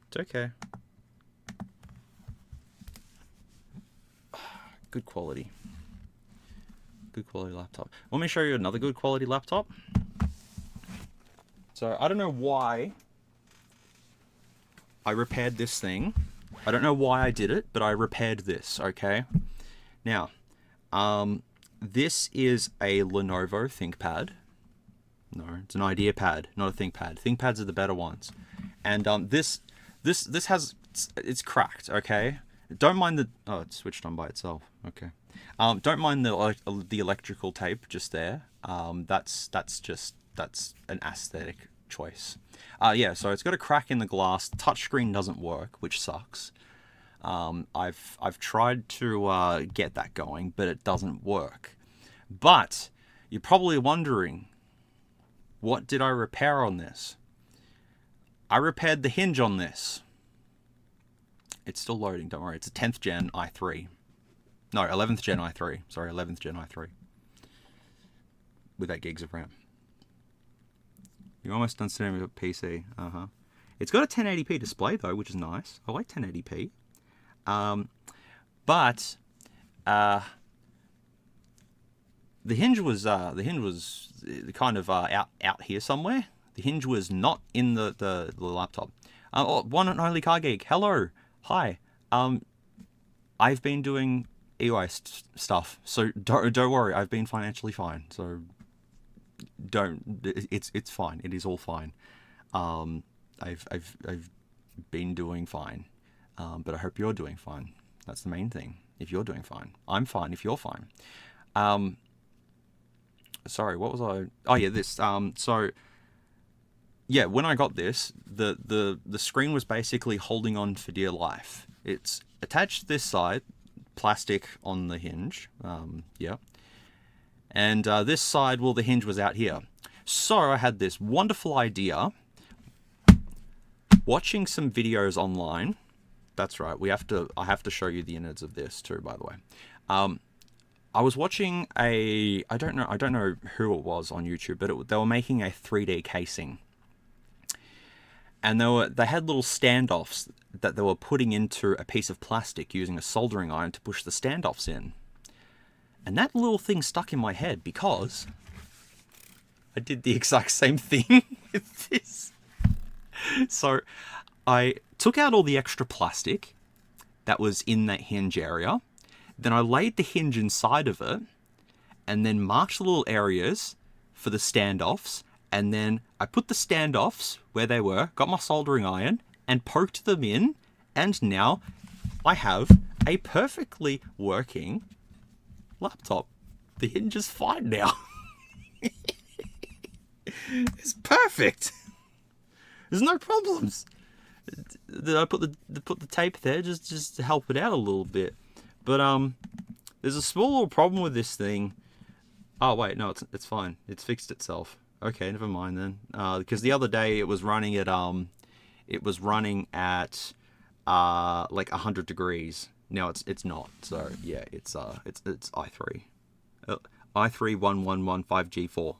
It's okay. Good quality. Good quality laptop. Let me show you another good quality laptop. So, I don't know why I repaired this thing. I don't know why I did it, but I repaired this, okay? Now, this is a Lenovo ThinkPad. No, it's an IdeaPad, not a ThinkPad. ThinkPads are the better ones. And this has, it's cracked, okay? Don't mind the, oh, it's switched on by itself, okay. Don't mind the electrical tape just there. That's an aesthetic choice. Yeah, so it's got a crack in the glass. The touchscreen doesn't work, which sucks. I've tried to get that going, but it doesn't work. But you're probably wondering, what did I repair on this? I repaired the hinge on this. It's still loading, don't worry. It's a 10th gen i3. No, 11th gen i3. Sorry, 11th gen i3. With 8 gigs of RAM. You're almost done setting up a PC. It's got a 1080p display though, which is nice. I like 1080p. But the hinge was kind of out here somewhere. The hinge was not in the laptop. One and only car geek. Hello, hi. I've been doing ewaste stuff, so don't worry. I've been financially fine, so it's fine. It is all fine. I've been doing fine, but I hope you're doing fine. That's the main thing. If you're doing fine, I'm fine. If you're fine. Sorry, what was I? Oh yeah, this. So yeah, when I got this, the screen was basically holding on for dear life. It's attached to this side, plastic on the hinge. Yeah. And this side, well, the hinge was out here. So I had this wonderful idea. Watching some videos online. That's right. I have to show you the innards of this too, by the way. I was watching I don't know who it was on YouTube, but they were making a 3D casing. And they had little standoffs that they were putting into a piece of plastic using a soldering iron to push the standoffs in. And that little thing stuck in my head because I did the exact same thing with this. So I took out all the extra plastic that was in that hinge area. Then I laid the hinge inside of it and then marked the little areas for the standoffs. And then I put the standoffs where they were, got my soldering iron and poked them in. And now I have a perfectly working laptop. The hinge is fine now. It's perfect. There's no problems. I put the tape there just to help it out a little bit. But there's a small little problem with this thing. Oh wait, no, it's fine. It's fixed itself. Okay, never mind then. Because the other day it was running at like 100 degrees. Now it's not. So yeah, it's i3. i3 11115G4.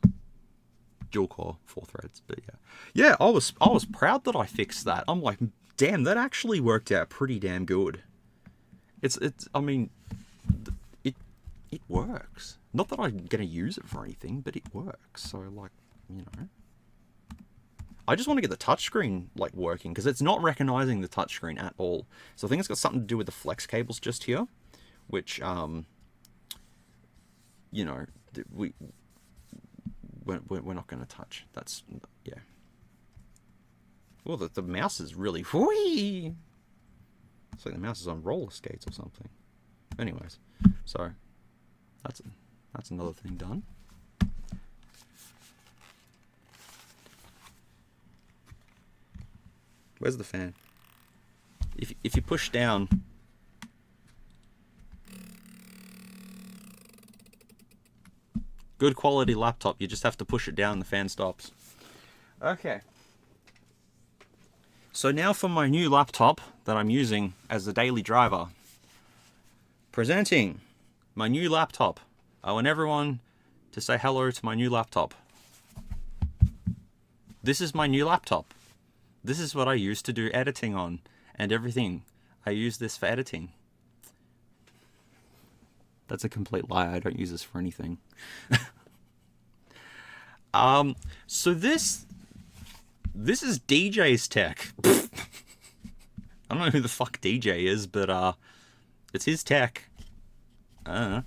dual core, 4 threads. But yeah, I was proud that I fixed that. I'm like, damn, that actually worked out pretty damn good. I mean, it works. Not that I'm gonna use it for anything, but it works. So like, you know, I just want to get the touchscreen like working because it's not recognizing the touchscreen at all. So I think it's got something to do with the flex cables just here, which you know, we're not going to touch. That's, yeah. Well, the mouse is really whee. It's like the mouse is on roller skates or something. Anyways, so that's another thing done. Where's the fan? If you push down, good quality laptop, you just have to push it down, the fan stops. Okay. So now for my new laptop that I'm using as the daily driver. Presenting my new laptop. I want everyone to say hello to my new laptop. This is my new laptop. This is what I use to do editing on and everything. I use this for editing. That's a complete lie. I don't use this for anything. So this is DJ's tech. I don't know who the fuck DJ is, but it's his tech. Your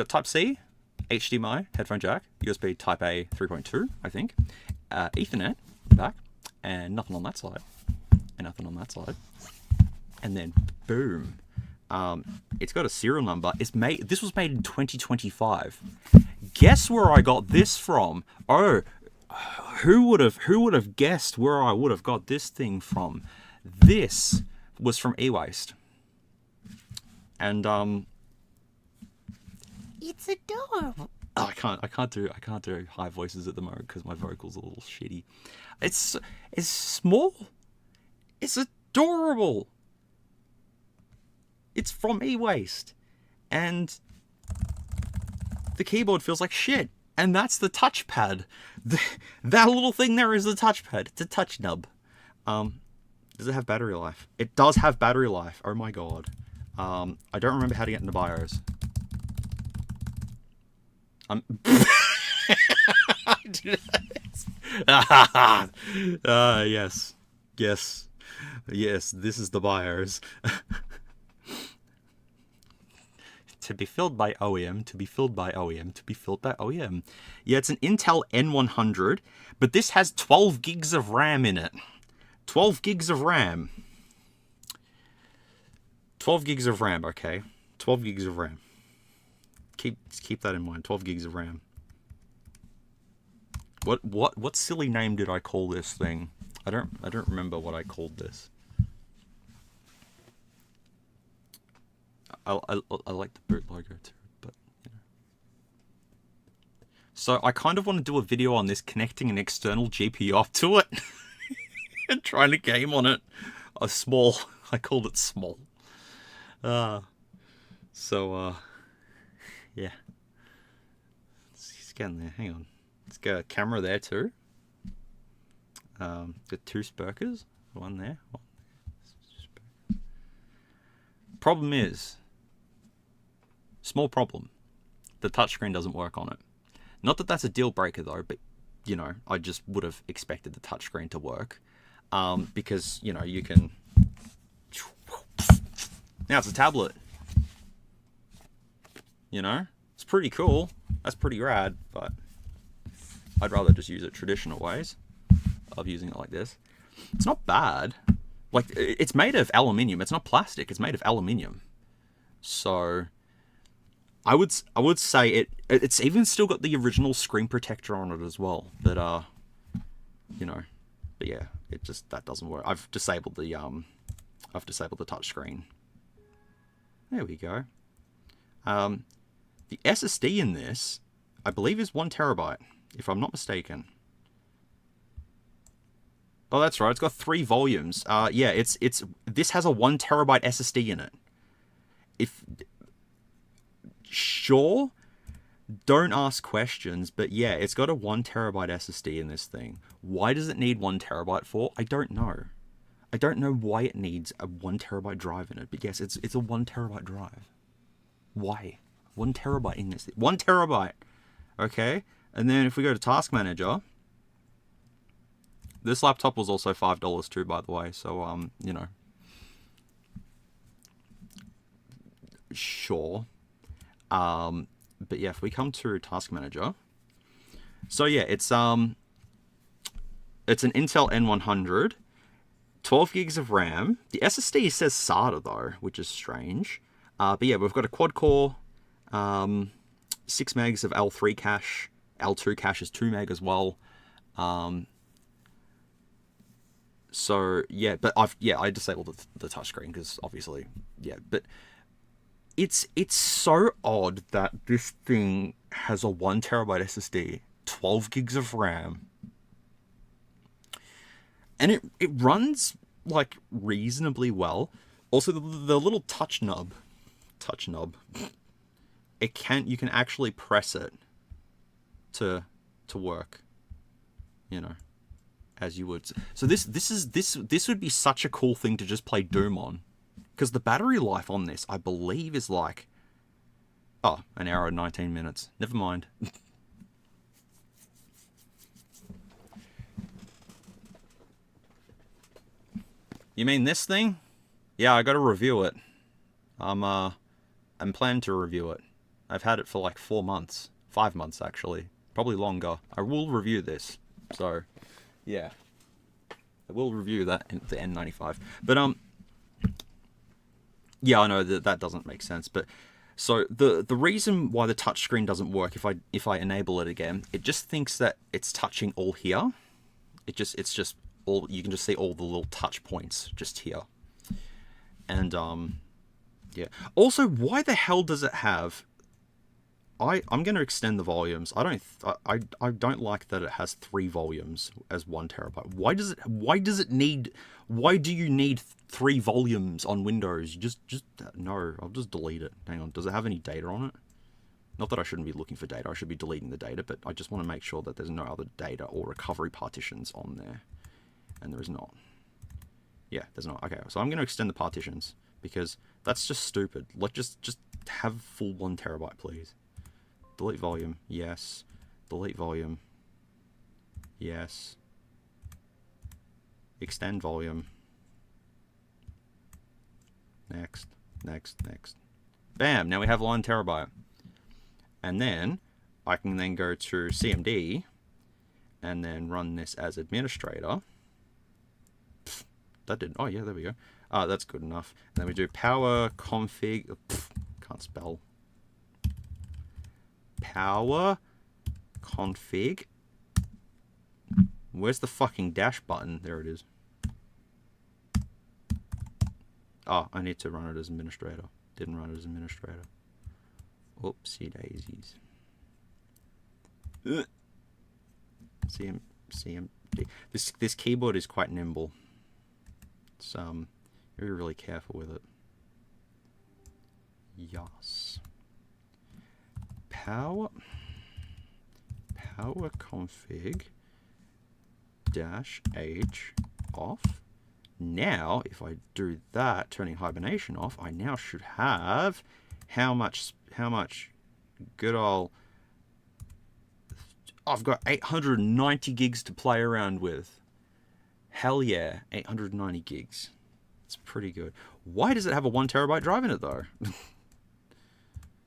Type-C, HDMI, headphone jack, USB Type-A 3.2, I think, Ethernet back, and nothing on that side, and nothing on that side, and then boom. It's got a serial number. This was made in 2025. Guess where I got this from? Oh, who would have guessed where I would have got this thing from? This was from ewaste. And it's adorable. Oh, I can't do high voices at the moment because my vocals are a little shitty. It's small. It's adorable. It's from ewaste, and the keyboard feels like shit. And that's the touchpad. That little thing there is the touchpad. It's a touch nub. Does it have battery life? It does have battery life. Oh my god. I don't remember how to get into BIOS. Yes. This is the BIOS. To be filled by OEM, to be filled by OEM, to be filled by OEM. Yeah, it's an Intel N100, but this has 12 gigs of RAM in it. 12 gigs of RAM. 12 gigs of RAM, okay. 12 gigs of RAM. Keep that in mind. 12 gigs of RAM. What silly name did I call this thing? I don't remember what I called this. I like the boot logo too, but you know. So I kind of want to do a video on this, connecting an external GPU up to it and trying to game on it. I called it small. Yeah. It's getting there. Hang on. Let's go camera there too. Got 2 spurkers. One there. Problem is, small problem, the touchscreen doesn't work on it. Not that that's a deal breaker though, but you know, I just would have expected the touchscreen to work, because you know, you can. Now it's a tablet. You know, it's pretty cool. That's pretty rad, but I'd rather just use it traditional ways of using it like this. It's not bad. Like, it's made of aluminium. It's not plastic. It's made of aluminium. So I would say it's even still got the original screen protector on it as well. But you know, but yeah, that doesn't work. I've disabled the touchscreen. There we go. The SSD in this, I believe, is 1 terabyte, if I'm not mistaken. Oh, that's right. It's got 3 volumes. Yeah, this has a 1 terabyte SSD in it. Sure, Don't ask questions, but yeah, it's got a 1 terabyte SSD in this thing. Why does it need 1 terabyte for? I don't know. I don't know why it needs a 1 terabyte drive in it, but yes, it's a 1 terabyte drive. Why? 1 terabyte in this thing. 1 terabyte! Okay? And then if we go to Task Manager, this laptop was also $5 too, by the way, so, you know. Sure. But yeah, if we come to Task Manager, so yeah, it's an Intel N100, 12 gigs of RAM. The SSD says SATA though, which is strange. But yeah, we've got a quad core, 6 megs of L3 cache, L2 cache is 2 meg as well. So yeah, but I disabled the touchscreen because obviously, yeah, but it's so odd that this thing has a 1 terabyte SSD, 12 gigs of RAM, and it runs like reasonably well. Also, the little touch knob, you can actually press it to work, you know, as you would. So this would be such a cool thing to just play Doom on. Because the battery life on this, I believe, is like... Oh, an hour and 19 minutes. Never mind. You mean this thing? Yeah, I gotta review it. I'm planning to review it. I've had it for like 4 months. 5 months, actually. Probably longer. I will review this. So, yeah. I will review that in the N95. But, yeah, I know that doesn't make sense, but so the reason why the touchscreen doesn't work if I enable it again, it just thinks that it's touching all here. It's just all, you can just see all the little touch points just here. And yeah. Also, why the hell does it have? I'm going to extend the volumes. I don't like that it has 3 volumes as 1 terabyte. Why do you need 3 volumes on Windows? Just no, I'll just delete it. Hang on, does it have any data on it? Not that I shouldn't be looking for data, I should be deleting the data, but I just want to make sure that there's no other data or recovery partitions on there. And there is not. Yeah, there's not. Okay, so I'm going to extend the partitions because that's just stupid. Let's just have full 1 terabyte, please. Delete volume, yes. Delete volume, yes. Extend volume. Next. Bam, now we have 1 terabyte. And then I can then go to CMD and then run this as administrator. That didn't, oh yeah, there we go. That's good enough. And then we do power config, can't spell. Power config. Where's the fucking dash button? There it is. Oh, I need to run it as administrator. Didn't run it as administrator. Oopsie daisies. CMD. This keyboard is quite nimble. It's you gotta be really careful with it. Yes. Power config -H off. Now, if I do that, turning hibernation off, I now should have how much good old... I've got 890 gigs to play around with. Hell yeah, 890 gigs. It's pretty good. Why does it have a 1 terabyte drive in it though?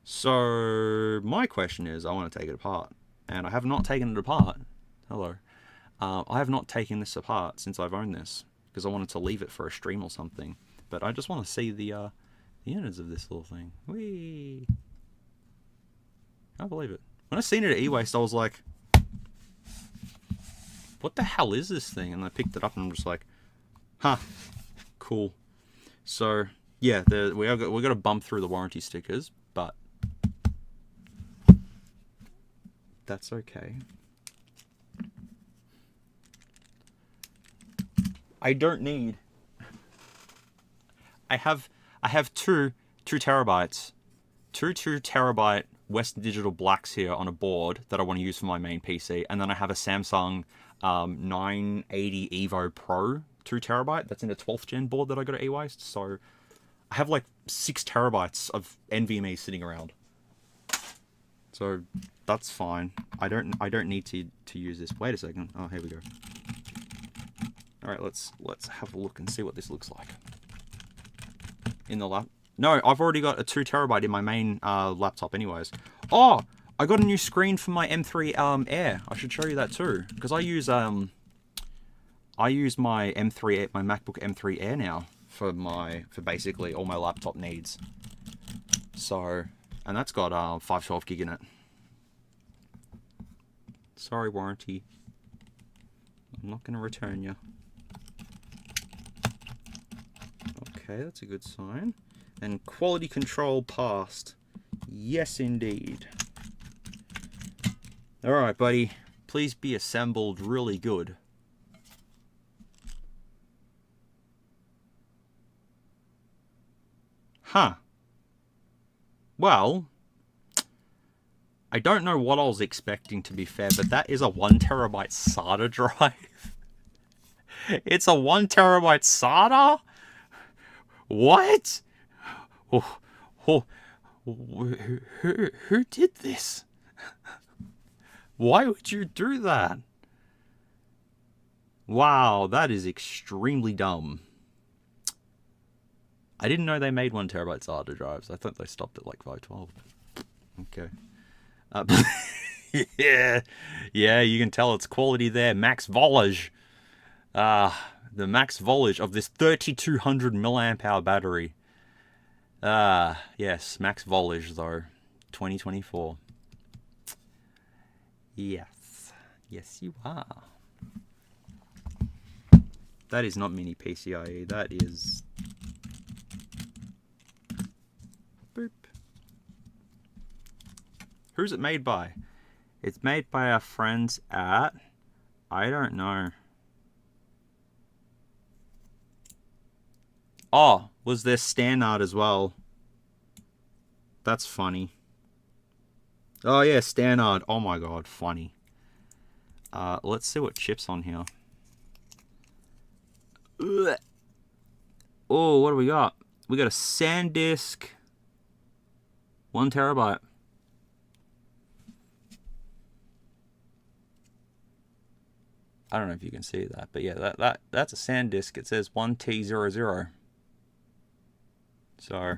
So my question is, I want to take it apart, and I have not taken it apart. Hello. I have not taken this apart since I've owned this, because I wanted to leave it for a stream or something. But I just want to see the innards of this little thing. Whee! I can't believe it. When I seen it at eWaste, I was like, what the hell is this thing? And I picked it up and I'm just like, huh, cool. So yeah, we're going to bump through the warranty stickers, but that's okay. I don't need. I have 2 terabytes two 2TB Western Digital Blacks here on a board that I want to use for my main PC, and then I have a Samsung 980 Evo Pro 2TB that's in a 12th gen board that I got at ewaste. So I have like 6TB of NVMe sitting around. So that's fine. I don't need to use this. Wait a second. Oh, here we go. All right, let's have a look and see what this looks like in the lap. No, I've already got a 2TB in my main laptop anyways. Oh, I got a new screen for my M3 Air. I should show you that too, because I use my M3 my MacBook M3 Air now for basically all my laptop needs. So, and that's got 512 gig in it. Sorry, warranty. I'm not going to return you. Okay, that's a good sign. And quality control passed. Yes, indeed. Alright, buddy. Please be assembled really good. Huh. Well, I don't know what I was expecting, to be fair, but that is a 1TB SATA drive. It's a 1TB SATA? What? Who did this? Why would you do that? Wow, that is extremely dumb. I didn't know they made 1TB SATA drives. I thought they stopped at like 512. Okay. Yeah, you can tell it's quality there. Max voltage. The max voltage of this 3200 milliamp hour battery. Yes, max voltage though. 2024. Yes. Yes, you are. That is not mini PCIe. That is... Boop. Who's it made by? It's made by our friends at... I don't know. Oh, was there standard as well? That's funny. Oh yeah, standard. Oh my god, funny. Let's see what chip's on here. Ugh. Oh, what do we got? We got a SanDisk 1TB. I don't know if you can see that, but yeah, that's a SanDisk. It says 1T00. So,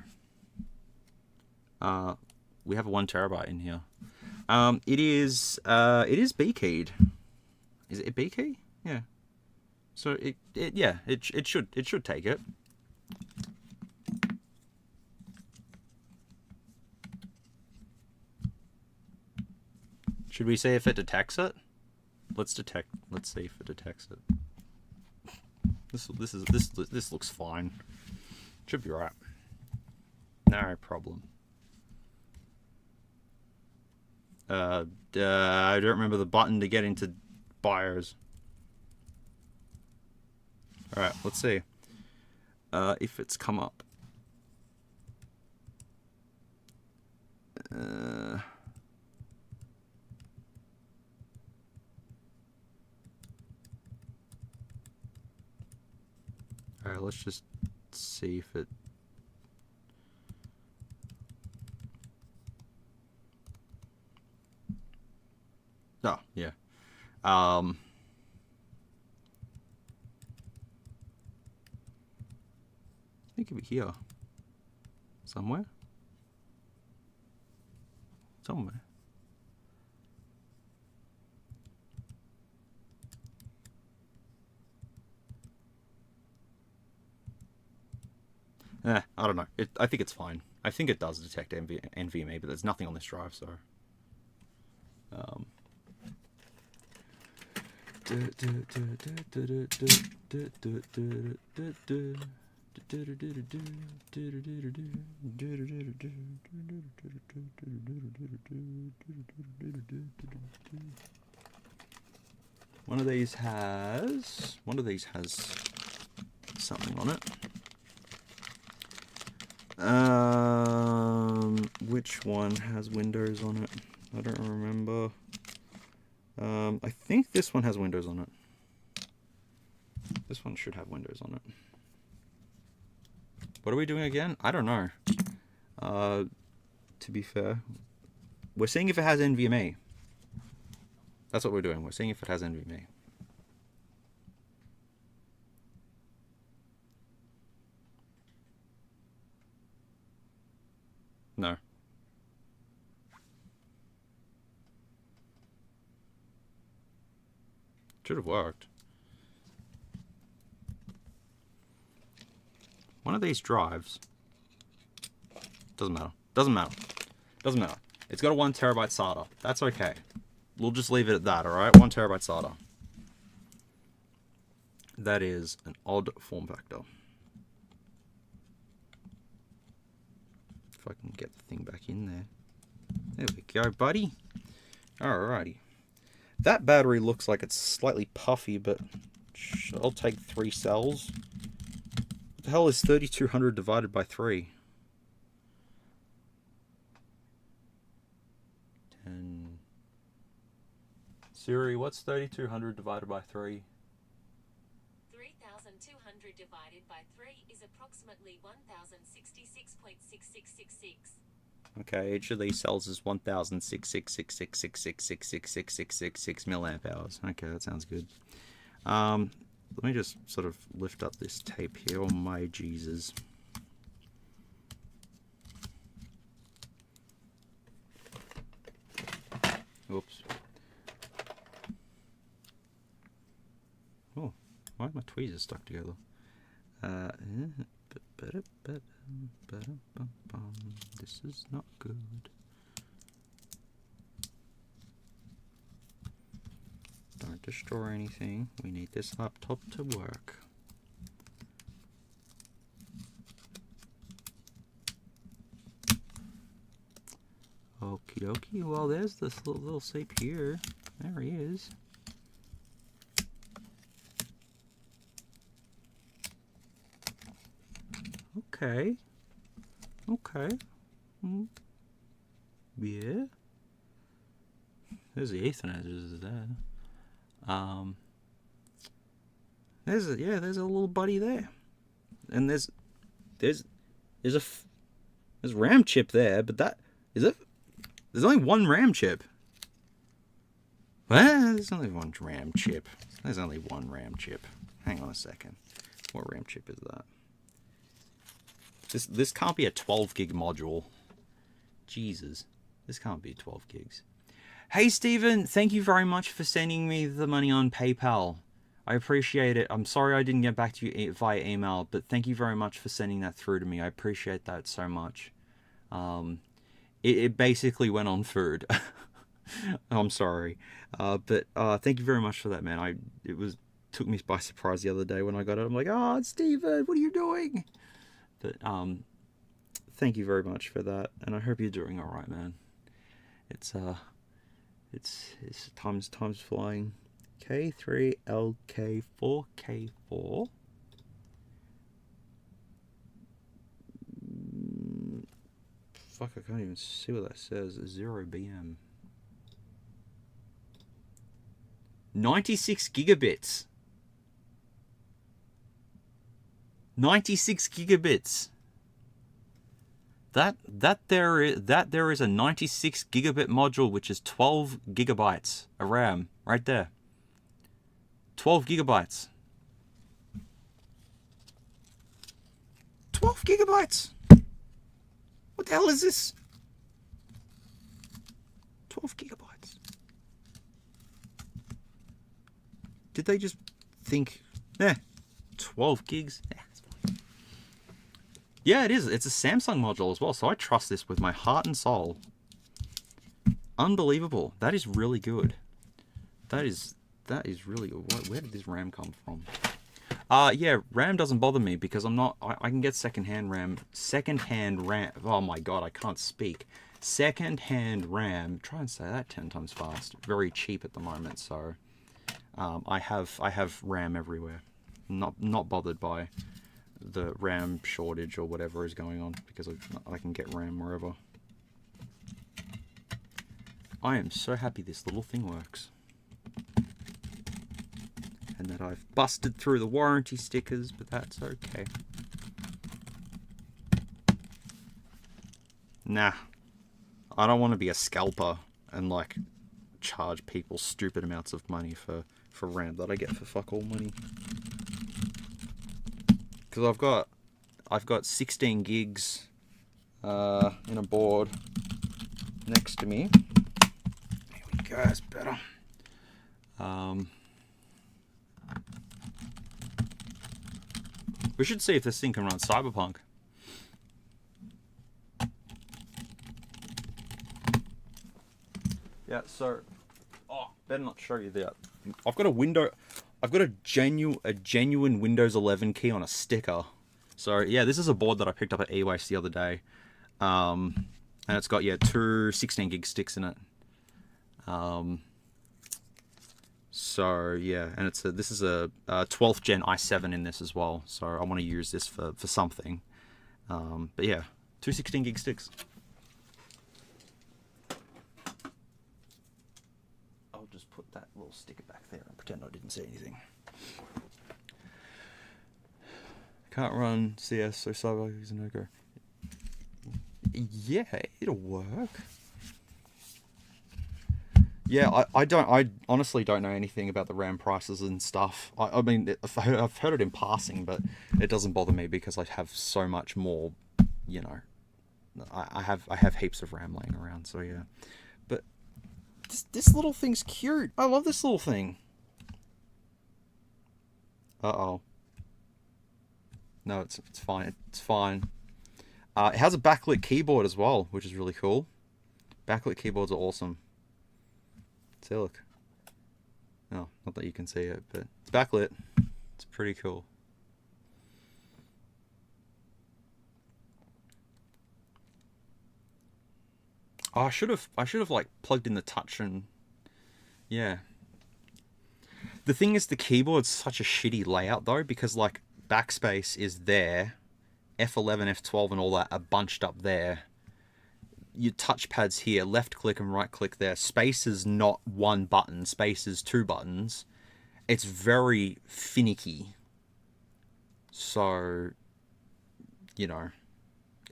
we have a 1TB in here. It is B keyed. Is it a B key? Yeah. So it should take it. Should we see if it detects it? Let's see if it detects it. This looks fine. Should be right. No problem. I don't remember the button to get into BIOS. Alright, let's see. If it's come up. Alright, let's just see if it... Oh, yeah. I think it'll be here. Somewhere. I don't know. I think it's fine. I think it does detect NVMe, but there's nothing on this drive, so... One of these has something on it. Which one has windows on it? I don't remember. I think this one has windows on it. This one should have windows on it. What are we doing again? I don't know. To be fair, we're seeing if it has NVMe. That's what we're doing. We're seeing if it has NVMe. No. Should have worked. One of these drives. Doesn't matter. Doesn't matter. Doesn't matter. It's got a 1 terabyte SATA. That's okay. We'll just leave it at that, alright? 1 terabyte SATA. That is an odd form factor. If I can get the thing back in there. There we go, buddy. Alrighty. That battery looks like it's slightly puffy, but I'll take 3 cells. What the hell is 3200 divided by 3? 10. Siri, what's 3200 divided by 3? 3200 divided by 3 is approximately 1066.6666. Okay, each of these cells is 10666666666666 milliamp hours. Okay, that sounds good. Let me just sort of lift up this tape here. Oh my Jesus. Oops. Oh, why are my tweezers stuck together? This is not good. Don't destroy anything. We need this laptop to work. Okie dokie. Well, there's this little CPU. There he is. Okay. Okay. Yeah. There's the Ethernet is there. There's a little buddy there, and there's RAM chip there, but that is it. There's only one RAM chip. Well, there's only one RAM chip. There's only one RAM chip. Hang on a second. What RAM chip is that? This can't be a 12 gig module. Jesus, this can't be 12 gigs. Hey Stephen, thank you very much for sending me the money on PayPal. I appreciate it. I'm sorry I didn't get back to you via email, but thank you very much for sending that through to me. I appreciate that so much. It basically went on food. I'm sorry, but thank you very much for that, man. It took me by surprise the other day when I got it. I'm like, oh, Stephen, what are you doing? But thank you very much for that, and I hope you're doing all right, man. It's time's flying. K3 LK4 K4. Fuck, I can't even see what that says. 0 BM. 96 gigabits. 96 gigabits. That there is a 96 gigabit module, which is 12 gigabytes of RAM right there. 12 gigabytes. 12 gigabytes. What the hell is this? 12 gigabytes. Did they just think, 12 gigs? Yeah, it is. It's a Samsung module as well, so I trust this with my heart and soul. Unbelievable. That is really good. That is really good. Where did this RAM come from? Yeah, RAM doesn't bother me because I can get secondhand RAM. Secondhand RAM. Oh my god, I can't speak. Secondhand RAM. Try and say that 10 times fast. Very cheap at the moment, so I have RAM everywhere. Not bothered by the RAM shortage or whatever is going on, because I can get RAM wherever. I am so happy this little thing works. And that I've busted through the warranty stickers, but that's okay. Nah. I don't want to be a scalper and like charge people stupid amounts of money for RAM that I get for fuck all money. Because I've got 16 gigs in a board next to me. There we go, that's better. We should see if this thing can run Cyberpunk. Yeah, so better not show you that. I've got a genuine Windows 11 key on a sticker. So yeah, this is a board that I picked up at ewaste the other day. And it's got two 16 gig sticks in it. So yeah, and this is a 12th gen i7 in this as well. So I want to use this for something. But yeah, two 16 gig sticks. I'll just put that little sticker back there and pretend I didn't say anything. Can't run CS, so Cyberpunk is a no-go. Yeah, it'll work. Yeah, I honestly don't know anything about the RAM prices and stuff. I mean, I've heard it in passing, but it doesn't bother me because I have so much more, you know. I have heaps of RAM laying around, so yeah. But this little thing's cute. I love this little thing. Uh-oh. No, it's fine. It's fine. It has a backlit keyboard as well, which is really cool. Backlit keyboards are awesome. See, look. No, not that you can see it, but it's backlit. It's pretty cool. Oh, I should have like plugged in the touch and yeah. The thing is, the keyboard's such a shitty layout though, because like backspace is there, F11, F12 and all that are bunched up there. Your touchpad's here, left click and right click there. Space is not one button, space is two buttons. It's very finicky. So, you know,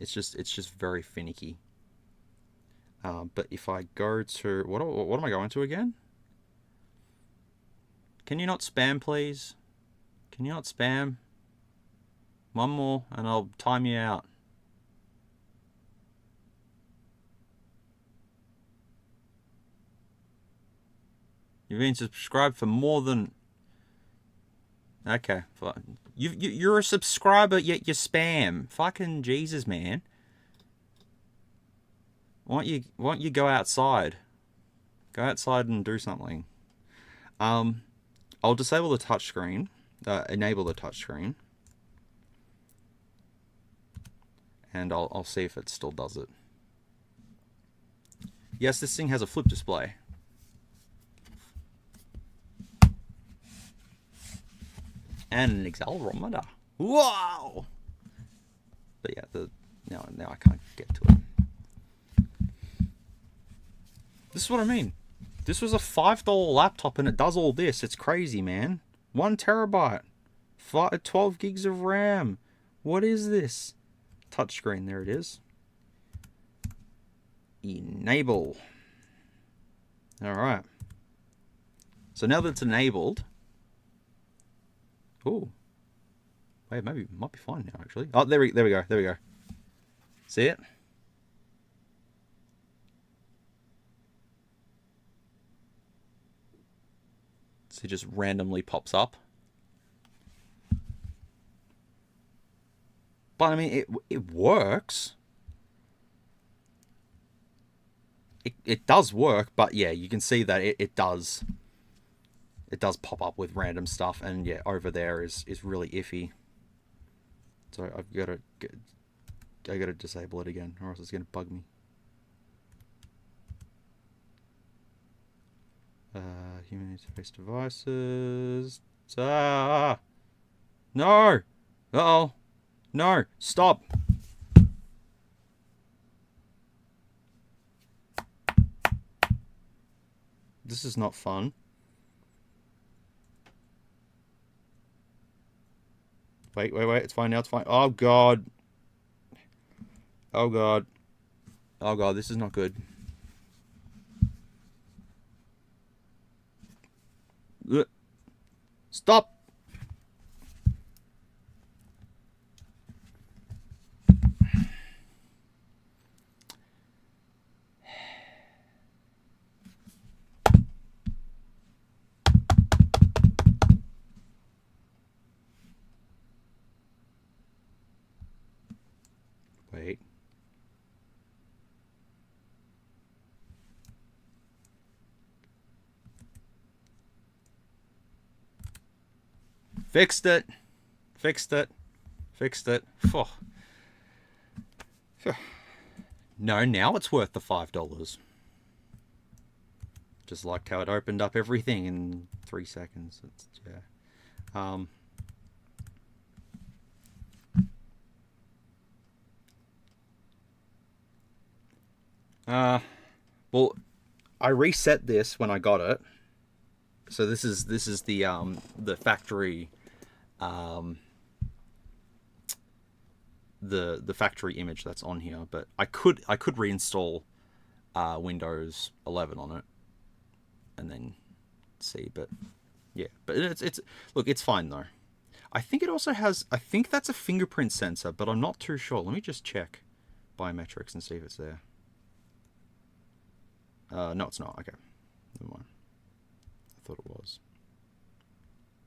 it's just very finicky. But if I go to what am I going to again? Can you not spam, please? Can you not spam? One more and I'll time you out. You've been subscribed for more than... Okay, fine. You're a subscriber, yet you spam. Fucking Jesus, man. Why don't you go outside? Go outside and do something. I'll disable the touchscreen. Enable the touchscreen. And I'll see if it still does it. Yes, this thing has a flip display. And an accelerometer. Wow! But yeah, now I can't get to it. This is what I mean. This was a $5 laptop and it does all this. It's crazy, man. 1 terabyte. 12 gigs of RAM. What is this? Touchscreen, there it is. Enable. Alright. So now that it's enabled... Oh, wait, maybe it might be fine now, actually. Oh, there we go. See it? So it just randomly pops up. But I mean, it works. It does work, but yeah, you can see that it does. It does pop up with random stuff, and yeah, over there is really iffy. So I gotta disable it again, or else it's gonna bug me. Human interface devices. No. Uh-oh. No, stop. This is not fun. Wait. It's fine now. It's fine. Oh, God. Oh, God. Oh, God. This is not good. Ugh. Stop. Wait. Fixed it. Fixed it. Fixed it. Phew. Phew. No, now it's worth the $5. Just liked how it opened up everything in 3 seconds. It's, yeah. Well, I reset this when I got it. So this is the factory the factory image that's on here, but I could reinstall Windows 11 on it and then see, but yeah, but it's look, it's fine though. I think it also has, I think that's a fingerprint sensor, but I'm not too sure. Let me just check biometrics and see if it's there. No, it's not. Okay, never mind. I thought it was,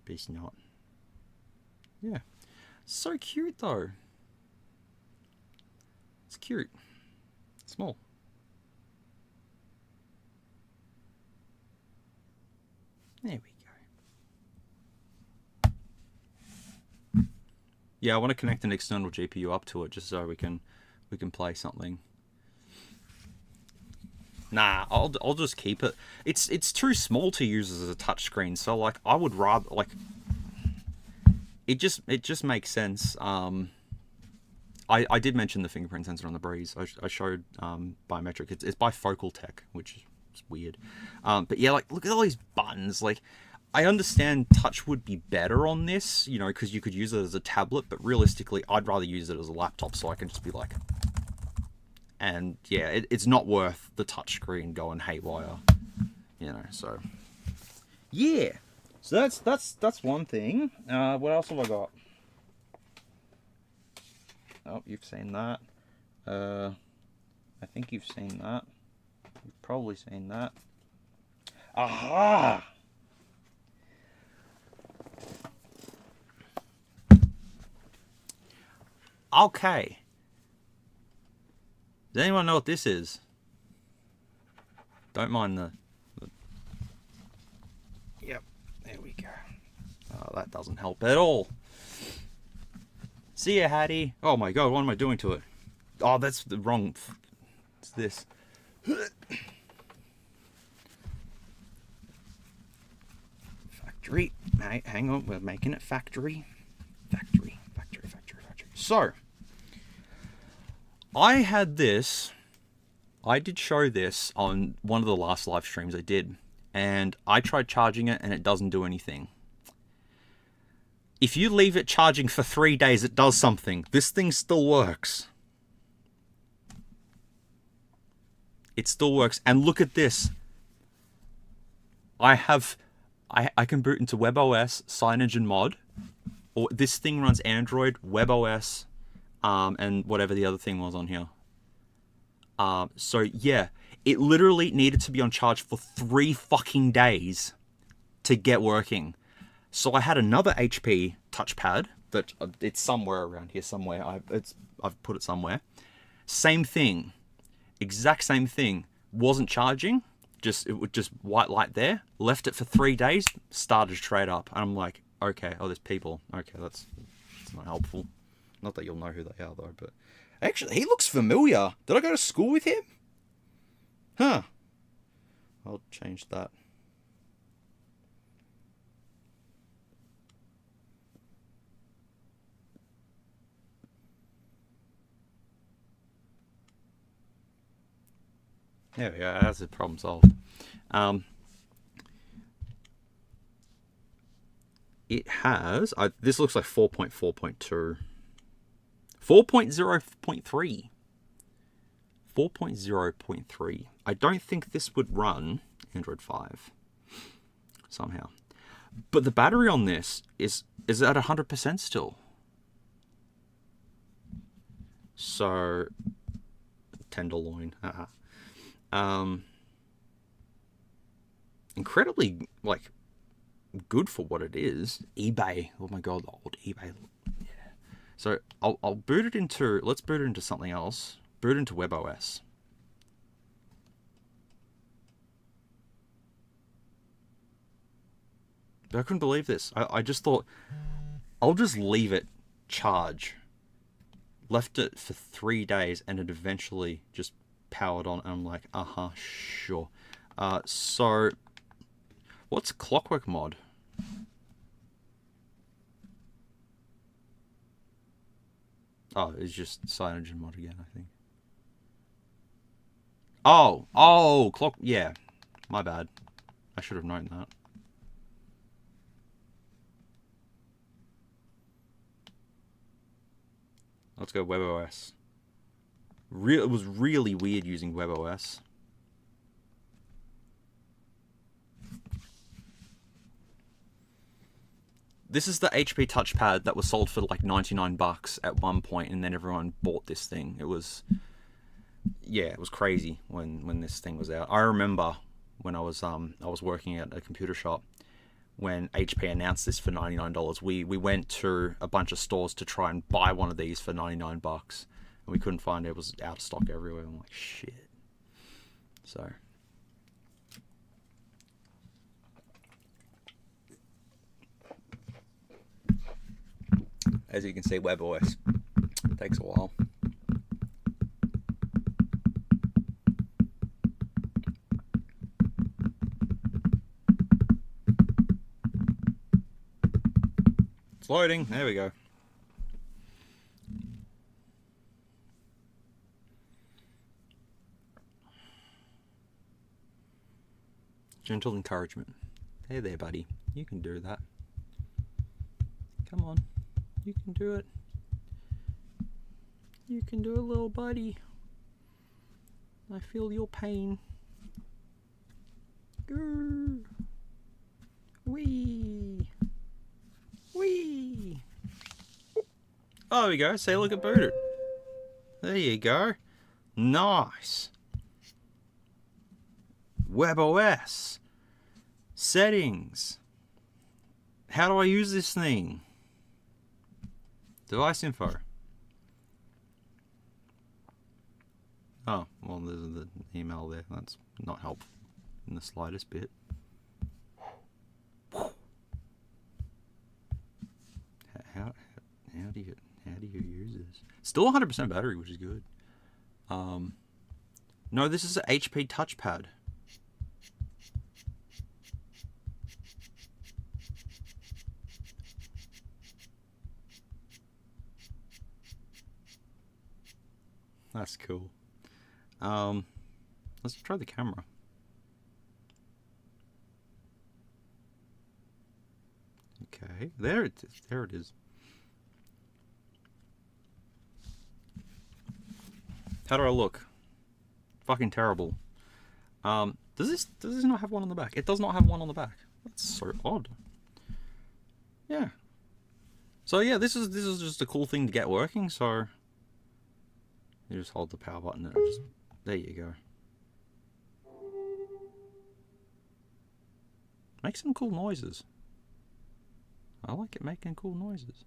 but it's not. Yeah, so cute though. It's cute. Small. There we go. Yeah, I want to connect an external GPU up to it just so we can play something. Nah, I'll just keep it. It's too small to use as a touchscreen, so like I would rather like it just makes sense. I did mention the fingerprint sensor on the Breeze. I showed biometric. It's bifocal tech, which is weird. But yeah, like look at all these buttons. Like I understand touch would be better on this, you know, because you could use it as a tablet. But realistically, I'd rather use it as a laptop, so I can just be like, and yeah, it's not worth the touchscreen going haywire, you know. So yeah, so that's one thing. What else have I got? Oh, you've seen that. I think you've seen that. You've probably seen that. Aha! Okay. Does anyone know what this is? Don't mind the... Yep, there we go. Oh, that doesn't help at all. See ya, Hattie. Oh my god, what am I doing to it? Oh, that's the wrong... It's this. Factory. Hang on, we're making it factory. Factory. So, I had this... I did show this on one of the last live streams I did. And I tried charging it and it doesn't do anything. If you leave it charging for 3 days, it does something. This thing still works. It still works. And look at this. I can boot into WebOS, Cyanogen Mod. Or this thing runs Android, WebOS, and whatever the other thing was on here. So yeah, it literally needed to be on charge for 3 fucking days to get working. So I had another HP touchpad that it's somewhere around here somewhere. I've put it somewhere. Same thing, exact same thing. Wasn't charging. It would just white light there. Left it for 3 days. Started straight up. And I'm like, okay, oh, there's people. Okay, that's not helpful. Not that you'll know who they are though. But actually, he looks familiar. Did I go to school with him? Huh. I'll change that. There we go. That's a problem solved. It has... this looks like 4.4.2. 4.0.3. 4.0.3. I don't think this would run Android 5 somehow. But the battery on this is at 100% still. So, tenderloin. Incredibly, like, good for what it is. eBay. Oh my god, the old eBay. Yeah. So, I'll boot it into... Let's boot it into something else. Boot into WebOS. But I couldn't believe this. I just thought, I'll just leave it charge. Left it for 3 days and it eventually just powered on. And I'm like, sure. So, what's Clockwork mod? Oh, it's just Cyanogen mod again, I think. Oh, yeah. My bad. I should have known that. Let's go WebOS. It was really weird using WebOS. This is the HP touchpad that was sold for like 99 bucks at one point, and then everyone bought this thing. It was... Yeah, it was crazy when this thing was out. I remember when I was working at a computer shop when HP announced this for $99. We went to a bunch of stores to try and buy one of these for 99 bucks, and we couldn't find it. It was out of stock everywhere. I'm like, shit. So, as you can see, WebOS takes a while. It's loading. There we go. Gentle encouragement. Hey there, buddy. You can do that. Come on. You can do it. You can do it, little buddy. I feel your pain. Grrr. Wee. Wee. Oh, there we go. Say, look at booted. There you go. Nice. WebOS. Settings. How do I use this thing? Device info. Oh, well, there's the email there. That's not helpful in the slightest bit. How do you use this? Still 100% battery, which is good. No, this is an HP touchpad. That's cool. Let's try the camera. Okay, there it is. There it is. How do I look? Fucking terrible. Does this not have one on the back? It does not have one on the back. That's so odd. Yeah. So yeah, this is just a cool thing to get working. So you just hold the power button and just, there you go. Make some cool noises. I like it making cool noises.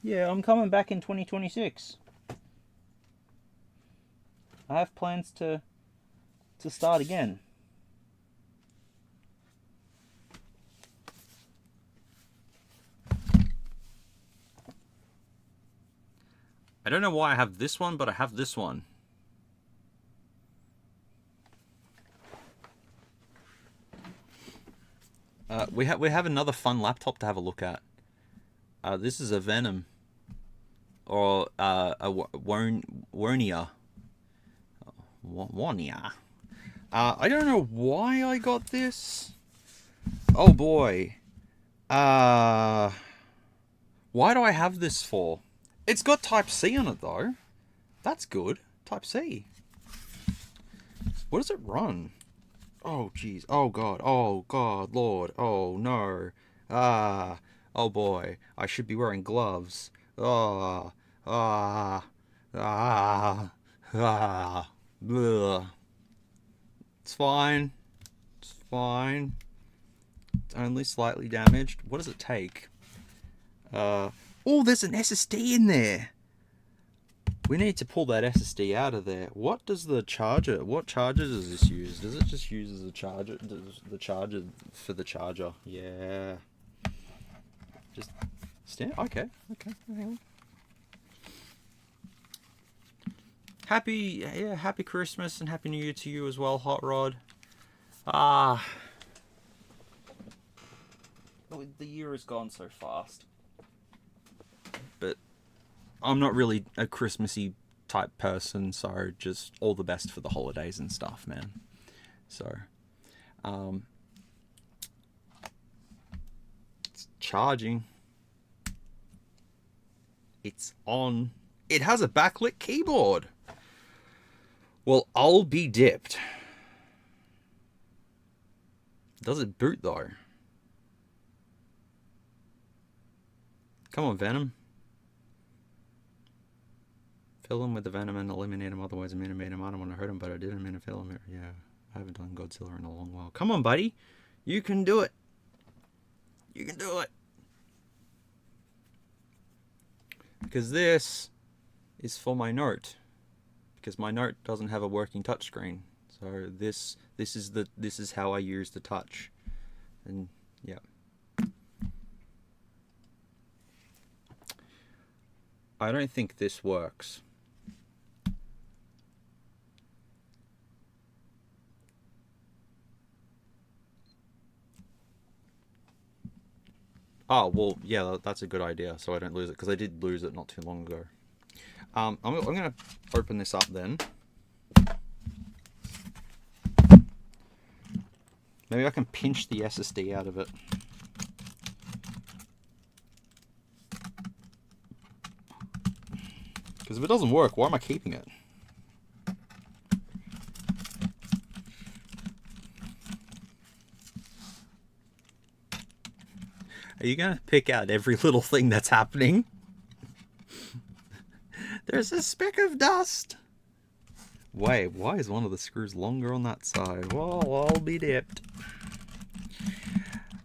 Yeah, I'm coming back in 2026. I have plans to start again. I don't know why I have this one, but I have this one. We have another fun laptop to have a look at. This is a Venom or a Warnia. Warnia. I don't know why I got this. Oh boy. Why do I have this for? It's got Type C on it though. That's good. Type C. What does it run? Oh jeez. Oh god. Oh god. Lord. Oh no. Oh boy. I should be wearing gloves. Ah. Ah. Ah. Ah. Ugh. It's fine. It's fine. It's only slightly damaged. What does it take? Oh, there's an SSD in there. We need to pull that SSD out of there. What does the charger? What charger does this use? Does it just use as a charger? Does the charger for the charger? Yeah. Just stand. Okay. Okay. Hang on. Happy Christmas and Happy New Year to you as well, Hot Rod. The year has gone so fast. But I'm not really a Christmassy type person, so just all the best for the holidays and stuff, man. So, it's charging. It's on. It has a backlit keyboard. Well, I'll be dipped. Does it boot though? Come on, Venom. Fill him with the venom and eliminate him, otherwise eliminate him. I don't want to hurt him, but I didn't mean to fill him. Yeah, I haven't done Godzilla in a long while. Come on, buddy. You can do it. You can do it. Because this is for my note. Because my note doesn't have a working touchscreen. So this is how I use the touch. And yeah. I don't think this works. Oh, well, yeah, that's a good idea, so I don't lose it, because I did lose it not too long ago. I'm going to open this up then. Maybe I can pinch the SSD out of it. Because if it doesn't work, why am I keeping it? Are you going to pick out every little thing that's happening? There's a speck of dust. Wait, why is one of the screws longer on that side? Well, I'll be dipped.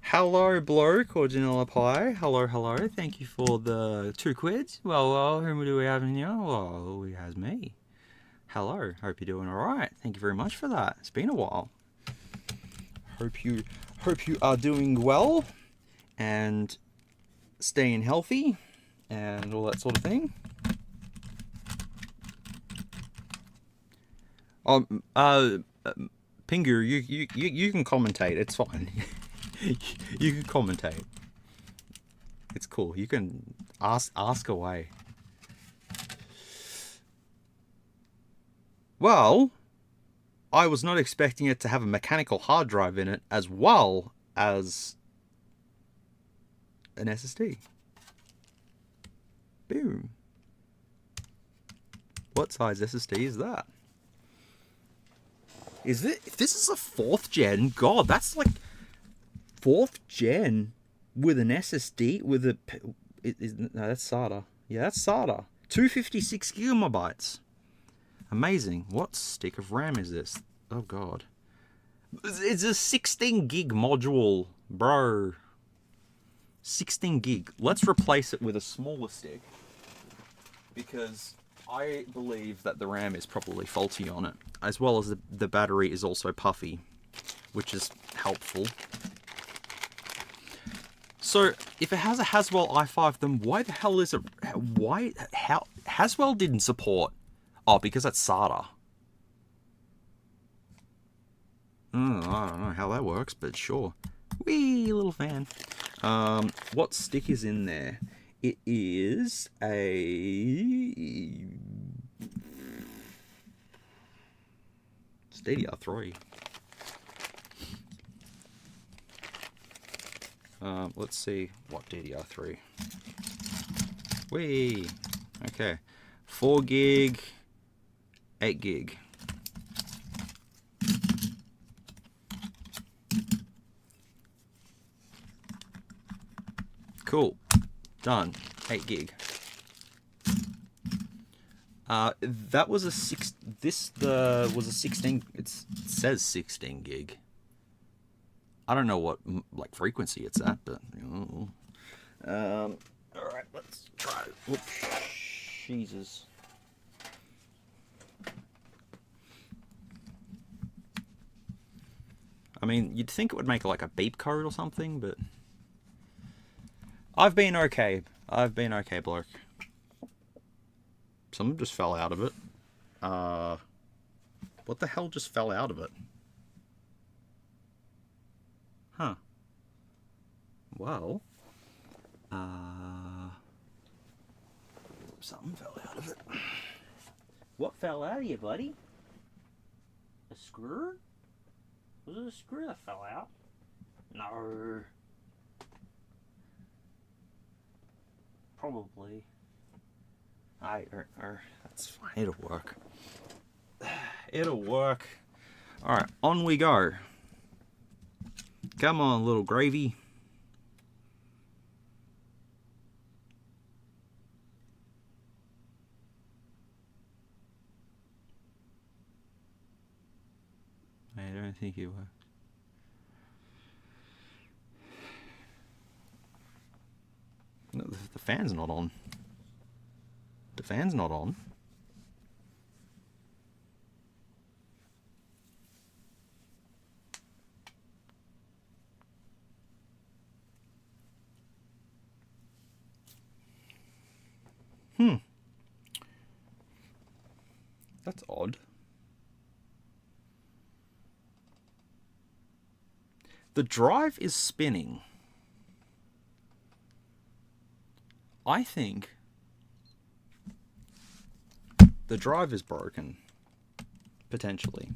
Hello, bloke or vanilla pie. Hello, hello. Thank you for the 2 quids. Well, who do we have in here? Well, we has me. Hello. Hope you're doing all right. Thank you very much for that. It's been a while. Hope you are doing well and staying healthy and all that sort of thing. Pingu, you can commentate. It's fine. You can commentate. It's cool. You can ask away. Well, I was not expecting it to have a mechanical hard drive in it as well as an SSD. Boom. What size SSD is that? Is it? If this is a 4th gen, God, that's like 4th gen with an SSD with a. No, that's SATA. Yeah, that's SATA. 256 gigabytes. Amazing. What stick of RAM is this? Oh God. It's a 16 gig module, bro. 16 gig. Let's replace it with a smaller stick because I believe that the RAM is probably faulty on it, as well as the battery is also puffy, which is helpful. So, if it has a Haswell i5, then why the hell is it... How... Haswell didn't support... Oh, because that's SATA. I don't know how that works, but sure. Wee, little fan. What stick is in there? It is a... It's DDR3. Let's see what DDR3. Whee! Okay. 4 gig, 8 gig. Cool. Done. 8 gig. That was a was a 16. It says 16 gig. I don't know what like frequency it's at, but all right, let's try. Whoops, Jesus. I mean, you'd think it would make like a beep code or something, but I've been okay. I've been okay, bloke. Something just fell out of it. What the hell just fell out of it? Huh. Well, something fell out of it. What fell out of you, buddy? A screw? Was it a screw that fell out? No. Probably. That's fine. It'll work. It'll work. Alright, on we go. Come on, little gravy. I don't think it worked. No, the fan's not on. The fan's not on. That's odd. The drive is spinning. I think the drive is broken, potentially.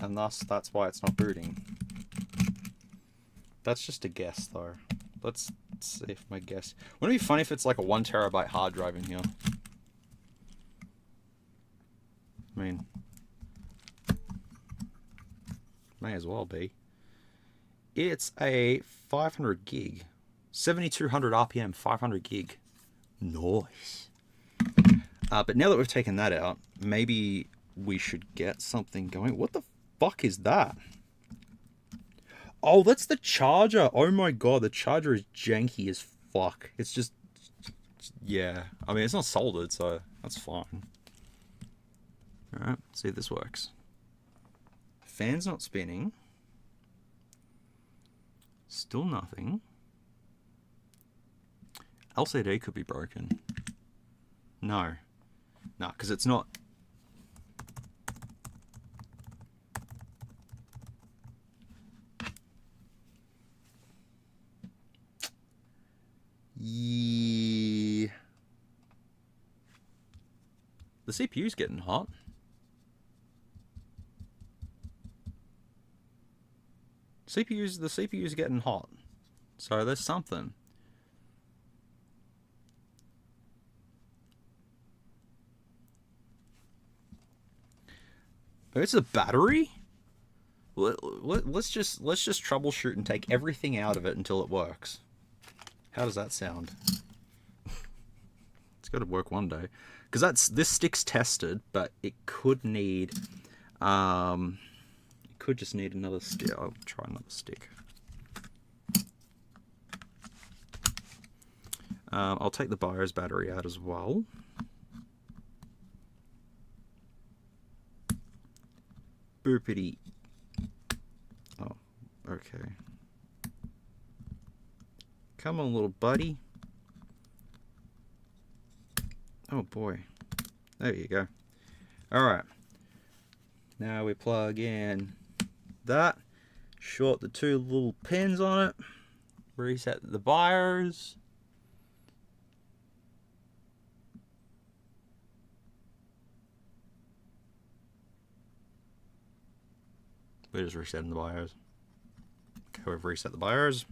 And thus, that's why it's not booting. That's just a guess, though. Let's see if my guess... Wouldn't it be funny if it's like a 1 terabyte hard drive in here? I mean... May as well be. It's a 500 gig. 7200 RPM, 500 gig. Nice. But now that we've taken that out, maybe we should get something going. What the fuck is that? Oh, that's the charger. Oh my god, the charger is janky as fuck. It's just... Yeah. I mean, it's not soldered, so that's fine. Alright, see if this works. Fan's not spinning. Still nothing. LCD could be broken. No. No, because it's not... Yeah. The CPU's getting hot. The CPU's getting hot. So there's something. It's a battery? Let's just troubleshoot and take everything out of it until it works. How does that sound? It's got to work one day. Because this stick's tested, but it could need... it could just need another stick. I'll try another stick. I'll take the BIOS battery out as well. Boopity. Oh, okay. Come on, little buddy. Oh boy. There you go. Alright. Now we plug in that. Short the 2 little pins on it. Reset the BIOS. We're just resetting the BIOS. Okay, we've reset the BIOS.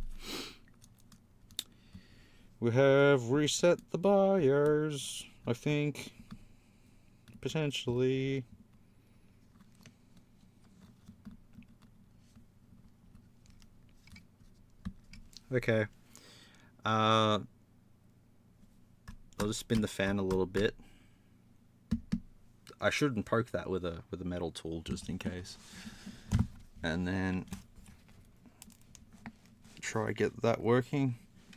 We have reset the BIOS, I think. Potentially. Okay. I'll just spin the fan a little bit. I shouldn't poke that with a metal tool just in case. And then try get that working.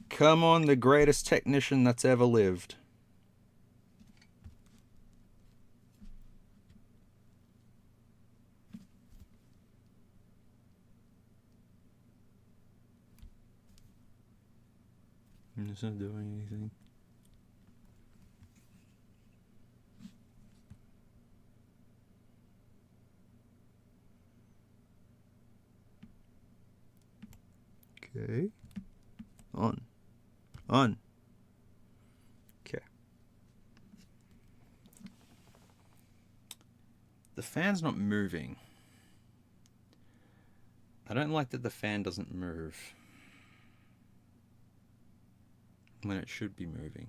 Come on, the greatest technician that's ever lived. It's not doing anything. Okay. On. Okay. The fan's not moving. I don't like that the fan doesn't move when it should be moving.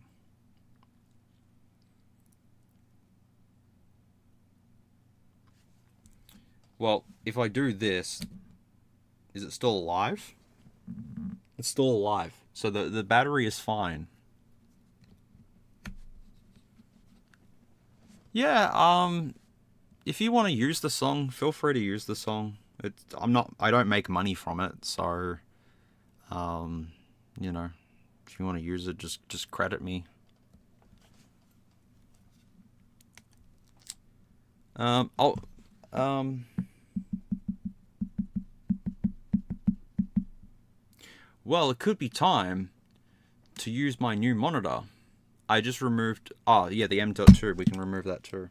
Well, if I do this, is it still alive? It's still alive. So the battery is fine. Yeah, if you want to use the song, feel free to use the song. I don't make money from it, so you know, if you want to use it, just credit me. Well, it could be time to use my new monitor. I just removed... Oh, yeah, the M.2. We can remove that too.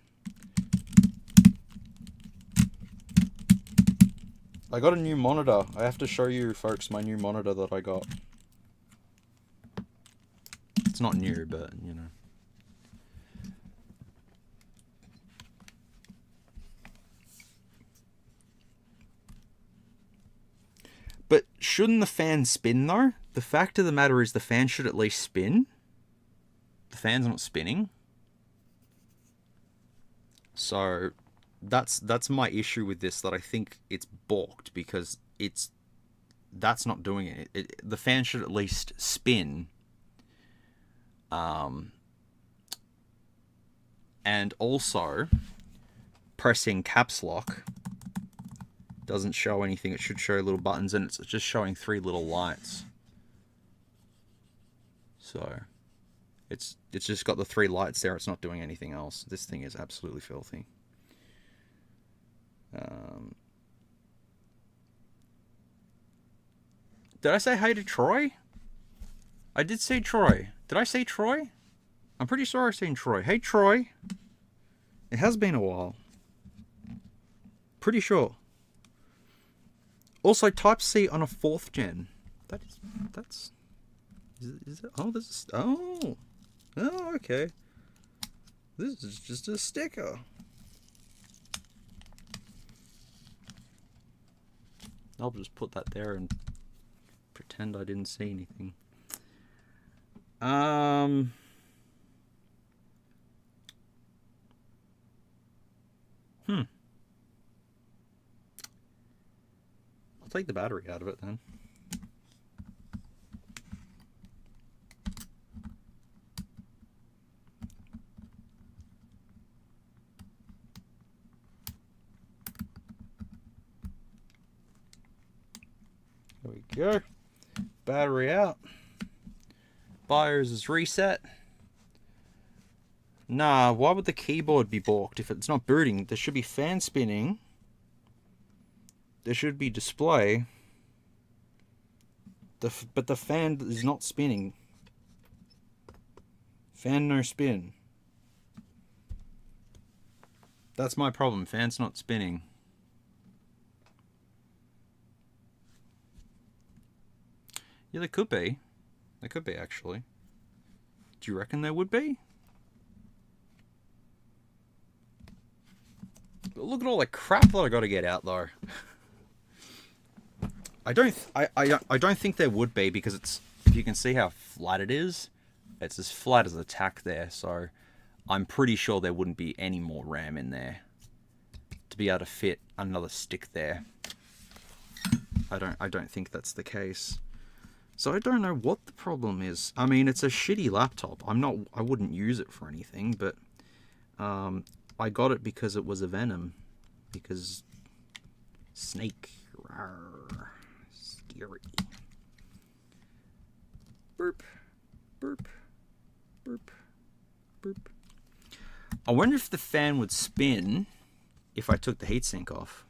I got a new monitor. I have to show you, folks, my new monitor that I got. It's not new, but, you know. But shouldn't the fan spin, though? The fact of the matter is the fan should at least spin. The fan's not spinning. So that's my issue with this, that I think it's balked because that's not doing it. The fan should at least spin. And also pressing caps lock doesn't show anything. It should show little buttons, and it's just showing 3 little lights. So it's just got the 3 lights there. It's not doing anything else. This thing is absolutely filthy. Did I say hi to Troy? I did say Troy. Did I say Troy? I'm pretty sure I said Troy. Hey, Troy. It has been a while. Pretty sure. Also, Type C on a 4th gen. Is it? Oh, this is... Oh, okay. This is just a sticker. I'll just put that there and pretend I didn't see anything. I'll take the battery out of it then. There we go. Battery out. BIOS is reset. Nah, why would the keyboard be balked if it's not booting? There should be fan spinning. There should be display. But the fan is not spinning. Fan no spin. That's my problem. Fan's not spinning. Yeah, there could be. There could be, actually. Do you reckon there would be? But look at all the crap that I got to get out, though. I don't think there would be, because it's, if you can see how flat it is, it's as flat as a tack there. So I'm pretty sure there wouldn't be any more RAM in there to be able to fit another stick there. I don't think that's the case. So I don't know what the problem is. I mean, it's a shitty laptop. I wouldn't use it for anything, but I got it because it was a Venom. Because snake. Rawr, scary. Burp. Burp. Burp. Burp. I wonder if the fan would spin if I took the heatsink off.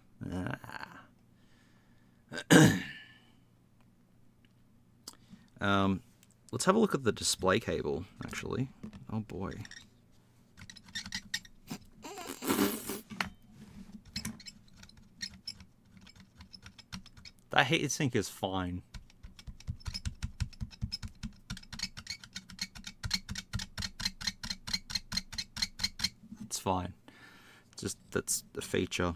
Let's have a look at the display cable, actually. Oh boy. That heatsink is fine. It's fine. Just, that's a feature.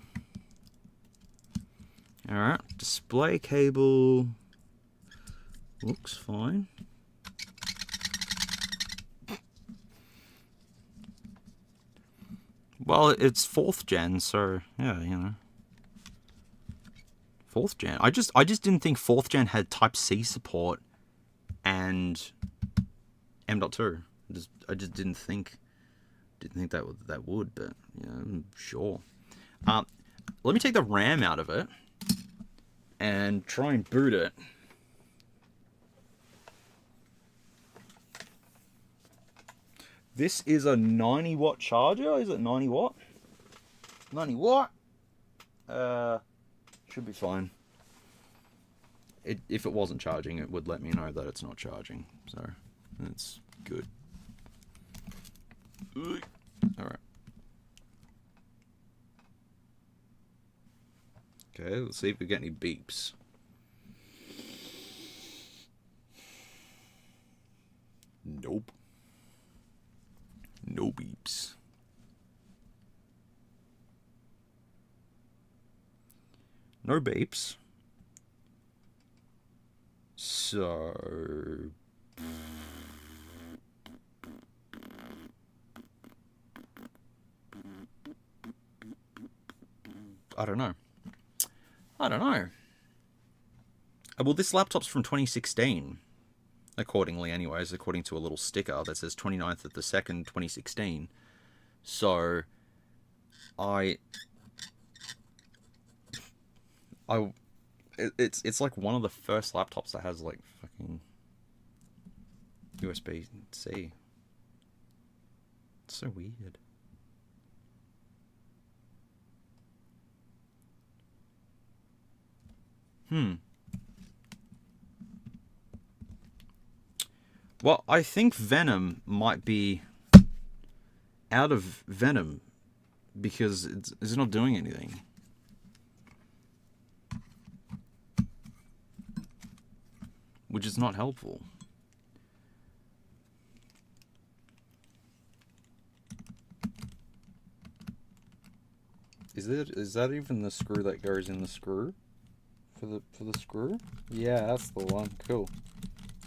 Alright, display cable looks fine. Well, it's 4th gen, so yeah, you know. 4th gen. I just didn't think 4th gen had Type-C support and M.2. I just didn't think that would, but yeah, I'm sure. Let me take the RAM out of it and try and boot it. This is a 90 watt charger. Is it 90 watt? 90 watt. Should be fine. If it wasn't charging, it would let me know that it's not charging. So that's good. Alright. Okay, let's see if we get any beeps. Nope. No beeps. No beeps. So... I don't know. Well, this laptop's from 2016. Accordingly, anyways, according to a little sticker that says 29th of the 2nd, 2016. So, it's like one of the first laptops that has like fucking USB-C. It's so weird. Well, I think Venom might be out of Venom because it's not doing anything. Which is not helpful. Is that even the screw that goes in the screw? For the screw? Yeah, that's the one. Cool.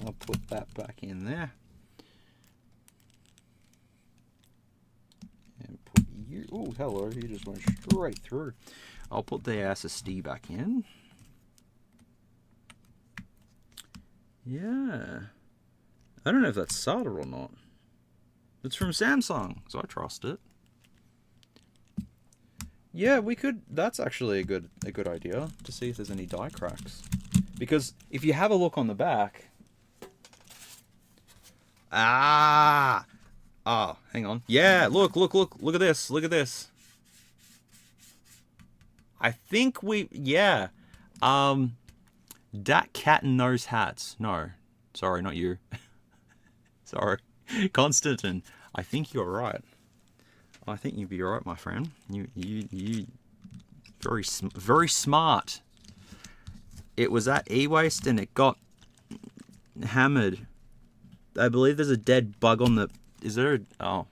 I'll put that back in there. And put you... Oh, hello. You just went straight through. I'll put the SSD back in. Yeah. I don't know if that's SATA or not. It's from Samsung, so I trust it. Yeah, we could... That's actually a good idea to see if there's any die cracks. Because if you have a look on the back... Ah! Oh, hang on. Yeah, look at this. Look at this. I think we... Yeah. Dat cat in those hats. No. Sorry, not you. Sorry. Constantin, I think you're right. I think you'd be right, my friend. You very smart. It was at ewaste and it got hammered. I believe there's a dead bug on the... Is there a... Oh.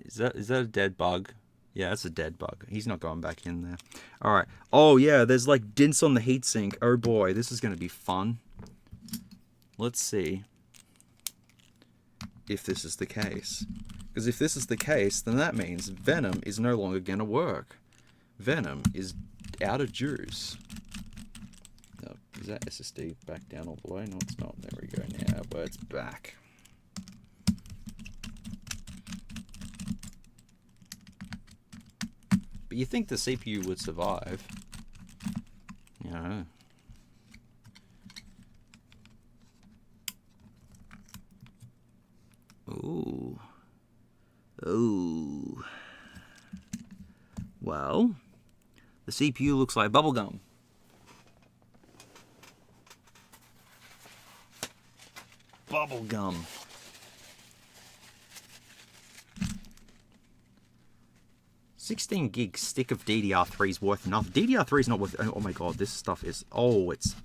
Is that a dead bug? Yeah, that's a dead bug. He's not going back in there. Alright. Oh, yeah, there's like dints on the heatsink. Oh, boy, this is going to be fun. Let's see if this is the case. Because if this is the case, then that means Venom is no longer going to work. Venom is out of juice. Oh, is that SSD back down all the way? No, it's not. There we go now, but it's back. But you think the CPU would survive. You know. Ooh. Ooh. Well, the CPU looks like bubblegum. Bubblegum. $16 gig stick of DDR3 is worth enough. DDR3 is not worth... Oh my god, this stuff is... Oh, it's...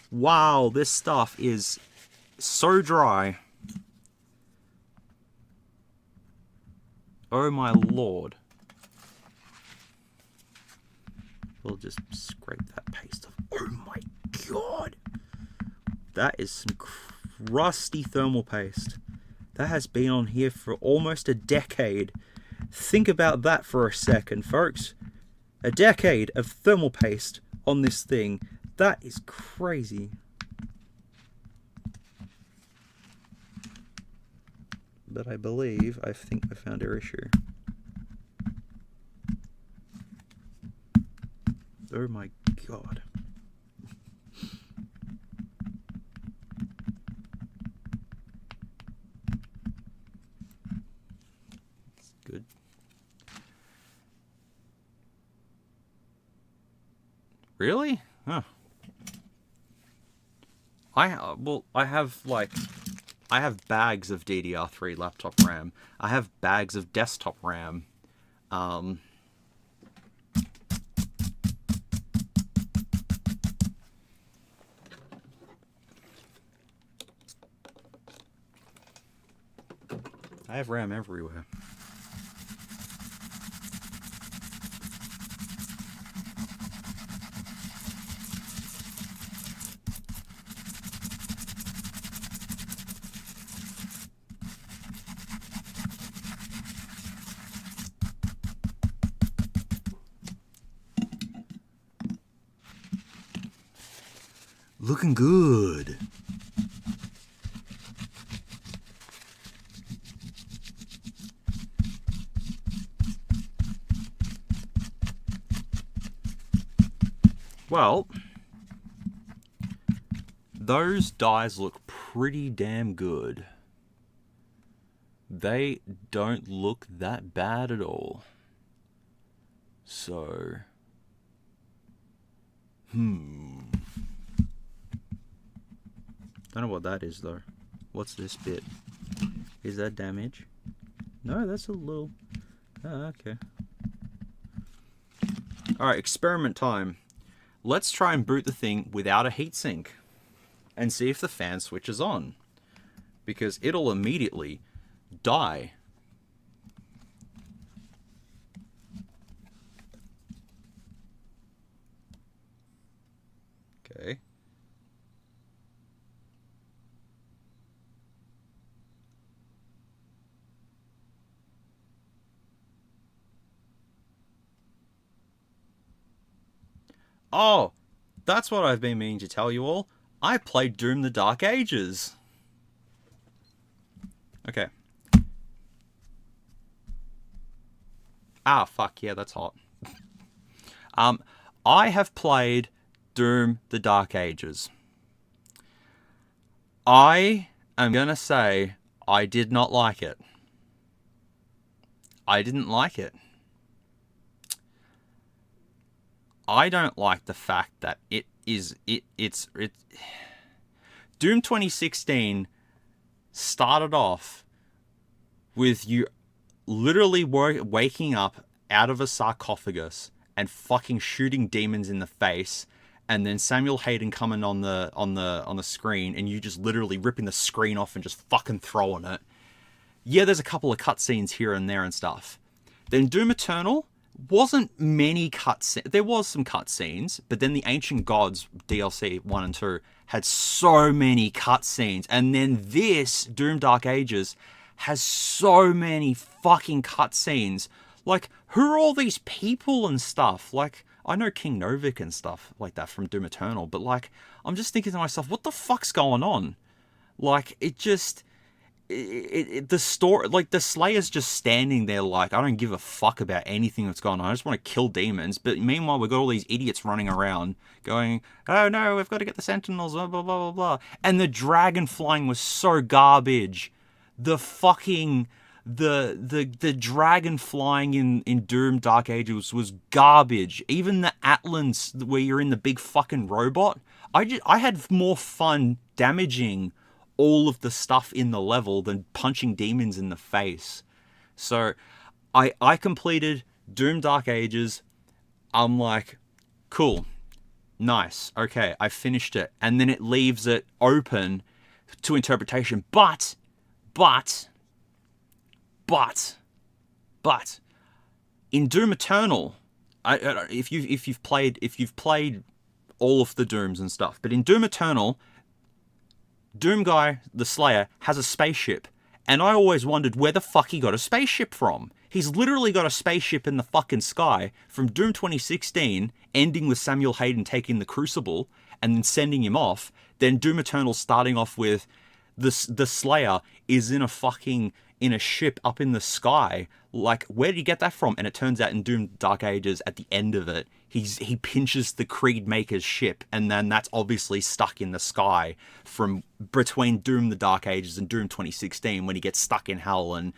Wow, this stuff is so dry. Oh my lord. We'll just scrape that paste off. Oh my god. That is some crusty thermal paste. That has been on here for almost a decade. Think about that for a second, folks. A decade of thermal paste on this thing. That is crazy. But I think I found our issue. Oh my god. Good. Really? Huh. I have bags of DDR3 laptop RAM. I have bags of desktop RAM. I have RAM everywhere. Looking good. Well, those dies look pretty damn good. They don't look that bad at all. So, don't know what that is though. What's this bit? Is that damage? No, that's a little... Oh, okay. Alright, experiment time. Let's try and boot the thing without a heatsink and see if the fan switches on, because it'll immediately die. Okay. Oh, that's what I've been meaning to tell you all. I played Doom the Dark Ages. Okay. Ah, fuck, yeah, that's hot. I have played Doom the Dark Ages. I am gonna say I did not like it. I didn't like it. I don't like the fact that it's Doom 2016 started off with you literally waking up out of a sarcophagus and fucking shooting demons in the face and then Samuel Hayden coming on the screen, and you just literally ripping the screen off and just fucking throwing it. Yeah, there's a couple of cutscenes here and there and stuff. Then Doom Eternal wasn't many cutscenes. There was some cutscenes, but then the Ancient Gods DLC 1 and 2 had so many cutscenes, and then this Doom Dark Ages has so many fucking cutscenes. Like, who are all these people and stuff? Like, I know King Novik and stuff like that from Doom Eternal, but like, I'm just thinking to myself, what the fuck's going on? Like, it just, the story, like the Slayer's just standing there like, I don't give a fuck about anything that's going on. I just want to kill demons. But meanwhile, we've got all these idiots running around going, oh no, we've got to get the Sentinels, blah, blah, blah, blah, blah. And the dragon flying was so garbage. The fucking, the dragon flying in Doom Dark Ages was garbage. Even the Atlan's where you're in the big fucking robot, I had more fun damaging all of the stuff in the level than punching demons in the face. So I completed Doom Dark Ages. I'm like, cool, nice, okay, I finished it. And then it leaves it open to interpretation. But in Doom Eternal, if you've played all of the Dooms and stuff, but in Doom Eternal, Doom Guy, the Slayer, has a spaceship. And I always wondered where the fuck he got a spaceship from. He's literally got a spaceship in the fucking sky from Doom 2016, ending with Samuel Hayden taking the Crucible and then sending him off. Then Doom Eternal starting off with the Slayer is in a ship up in the sky. Like, where did he get that from? And it turns out in Doom Dark Ages, at the end of it, he pinches the Creed Maker's ship, and then that's obviously stuck in the sky from between Doom the Dark Ages and Doom 2016 when he gets stuck in hell and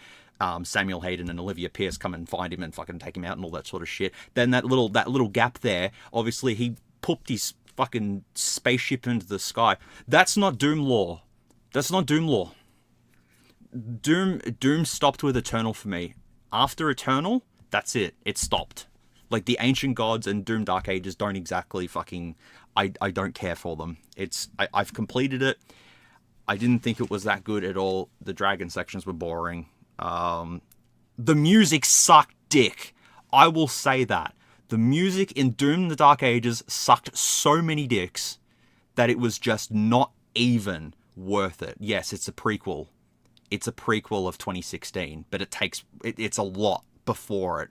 Samuel Hayden and Olivia Pierce come and find him and fucking take him out and all that sort of shit. Then that little gap there, obviously he pooped his fucking spaceship into the sky. That's not Doom lore. That's not Doom lore. Doom stopped with Eternal for me. After Eternal, that's it. It stopped. Like, the Ancient Gods and Doom Dark Ages don't exactly fucking... I don't care for them. I've completed it. I didn't think it was that good at all. The dragon sections were boring. The music sucked dick. I will say that. The music in Doom the Dark Ages sucked so many dicks that it was just not even worth it. Yes, it's a prequel. It's a prequel of 2016, but it's a lot before it.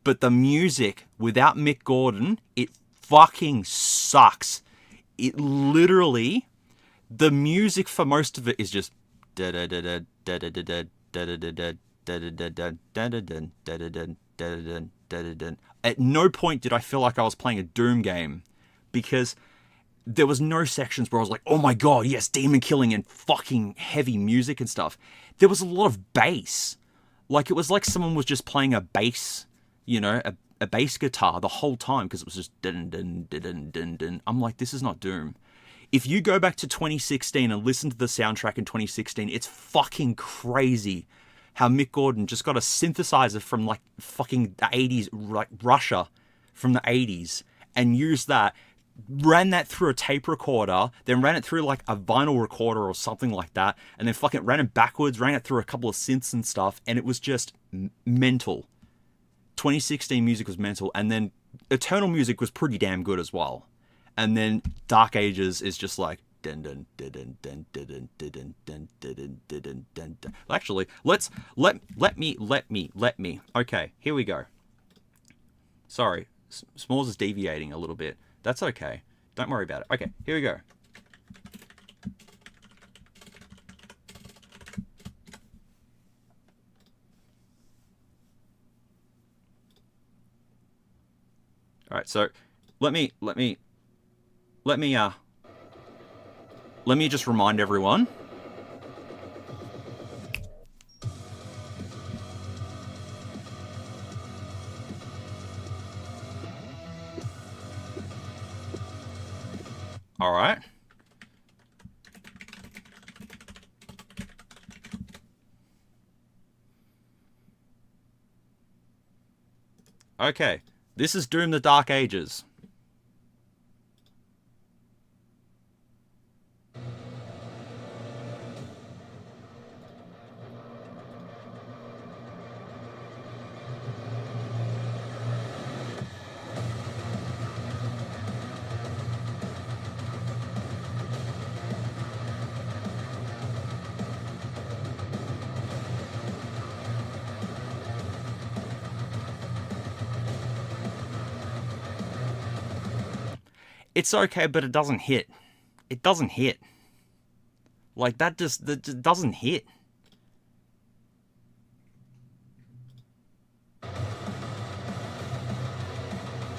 But the music, without Mick Gordon, it fucking sucks. It literally, the music for most of it is just at no point did I feel like I was playing a Doom game, because there was no sections where I was like, oh my god, yes, demon killing and fucking heavy music and stuff. There was a lot of bass. Like, it was like someone was just playing a bass, you know, a bass guitar the whole time, because it was just dun dun dun dun dun dun. I'm like, this is not Doom. If you go back to 2016 and listen to the soundtrack in 2016, it's fucking crazy how Mick Gordon just got a synthesizer from like fucking the 80s, like Russia from the 80s, and used that, ran that through a tape recorder, then ran it through like a vinyl recorder or something like that, and then fucking ran it backwards, ran it through a couple of synths and stuff, and it was just mental. 2016 music was mental, and then Eternal music was pretty damn good as well. And then Dark Ages is just like actually, let me. Okay, here we go. Sorry, Smuz is deviating a little bit. That's okay. Don't worry about it. Okay, here we go. All right, so let me just remind everyone. All right. Okay, this is Doom the Dark Ages. It's okay, but it doesn't hit. It doesn't hit. Like, that just doesn't hit.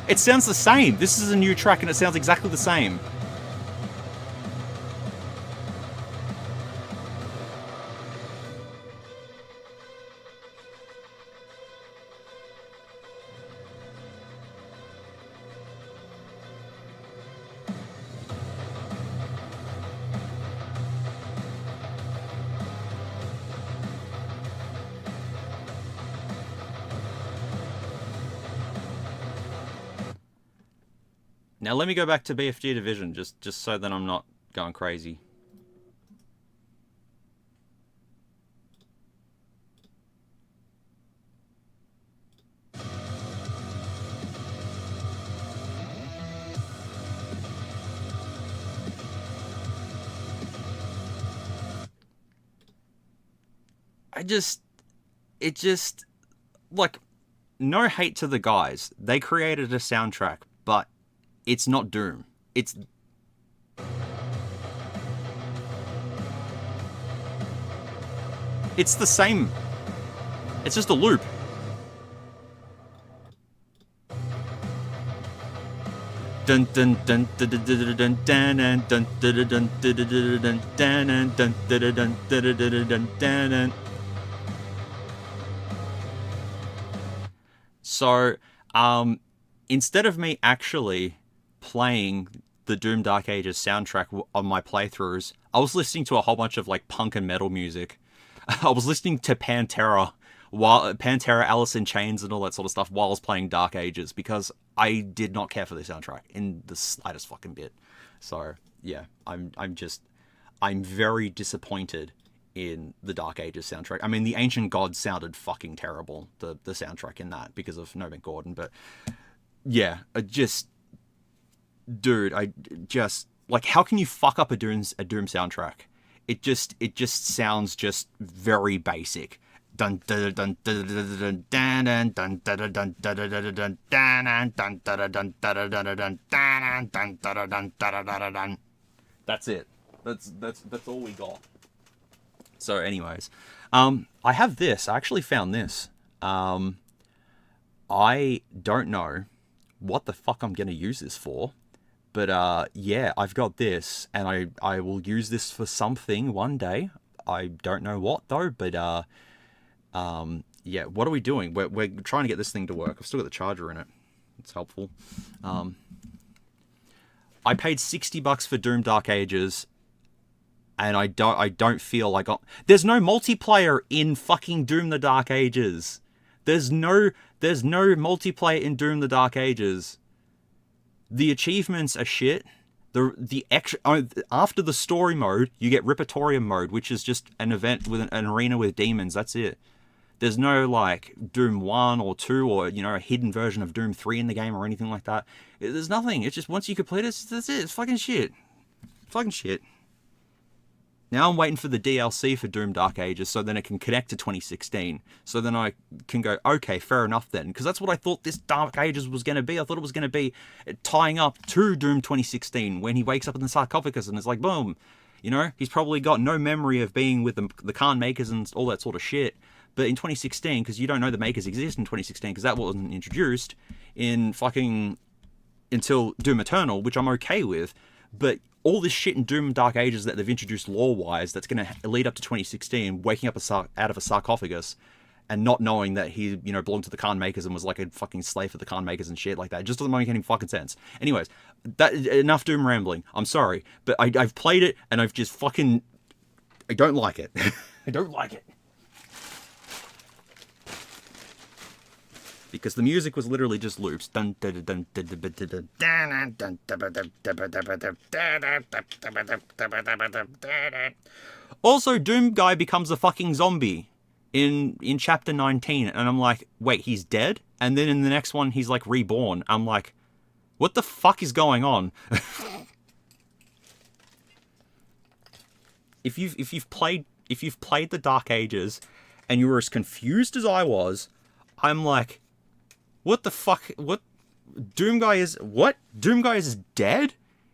It sounds the same. This is a new track and it sounds exactly the same. Now let me go back to BFG Division, just so that I'm not going crazy. It just, like, no hate to the guys. They created a soundtrack, but it's not Doom. It's the same. It's just a loop. Dun dun dun dun dun dun dun dun dun dun dun dun dun dun dun. So, instead of me actually playing the Doom Dark Ages soundtrack on my playthroughs, I was listening to a whole bunch of like punk and metal music. I was listening to Pantera, Alice in Chains, and all that sort of stuff while I was playing Dark Ages because I did not care for the soundtrack in the slightest fucking bit. So yeah, I'm very disappointed in the Dark Ages soundtrack. I mean, the Ancient Gods sounded fucking terrible, the soundtrack in that, because of Novan Gordon, but yeah, dude, like, how can you fuck up a Doom soundtrack? It just sounds just very basic. Dun dun dun dun dun dun dun dun dun dun dun dun dun dun. That's it. That's all we got. So, anyways, I have this. I actually found this. I don't know what the fuck I'm gonna use this for. But yeah, I've got this, and I will use this for something one day. I don't know what though, but yeah, what are we doing? We're trying to get this thing to work. I've still got the charger in it. It's helpful. I paid $60 for Doom Dark Ages, and I don't feel like there's no multiplayer in fucking Doom the Dark Ages. There's no multiplayer in Doom the Dark Ages. The achievements are shit. The extra, after the story mode, you get Repertorium mode, which is just an event with an arena with demons. That's it. There's no like Doom 1 or 2 or, you know, a hidden version of Doom 3 in the game or anything like that. There's nothing. It's just once you complete it, that's it. It's fucking shit. Fucking shit. Now I'm waiting for the DLC for Doom Dark Ages so then it can connect to 2016. So then I can go, okay, fair enough then. Because that's what I thought this Dark Ages was going to be. I thought it was going to be tying up to Doom 2016 when he wakes up in the sarcophagus and it's like, boom. You know, he's probably got no memory of being with the Khan makers and all that sort of shit. But in 2016, because you don't know the makers exist in 2016 because that wasn't introduced in fucking until Doom Eternal, which I'm okay with. But all this shit in Doom Dark Ages that they've introduced lore-wise that's going to lead up to 2016, waking up out of a sarcophagus and not knowing that he, you know, belonged to the Khan makers and was like a fucking slave for the Khan makers and shit like that. It just doesn't make any fucking sense. Anyways, enough Doom rambling. I'm sorry, but I've played it and I've just fucking... I don't like it. I don't like it. Because the music was literally just loops. Also, Doom Guy becomes a fucking zombie in chapter 19, and I'm like, wait, he's dead? And then in the next one, he's like reborn. I'm like, what the fuck is going on? If you've played the Dark Ages, and you were as confused as I was, I'm like, what the fuck? What? Doom Guy is what? Doom Guy is dead?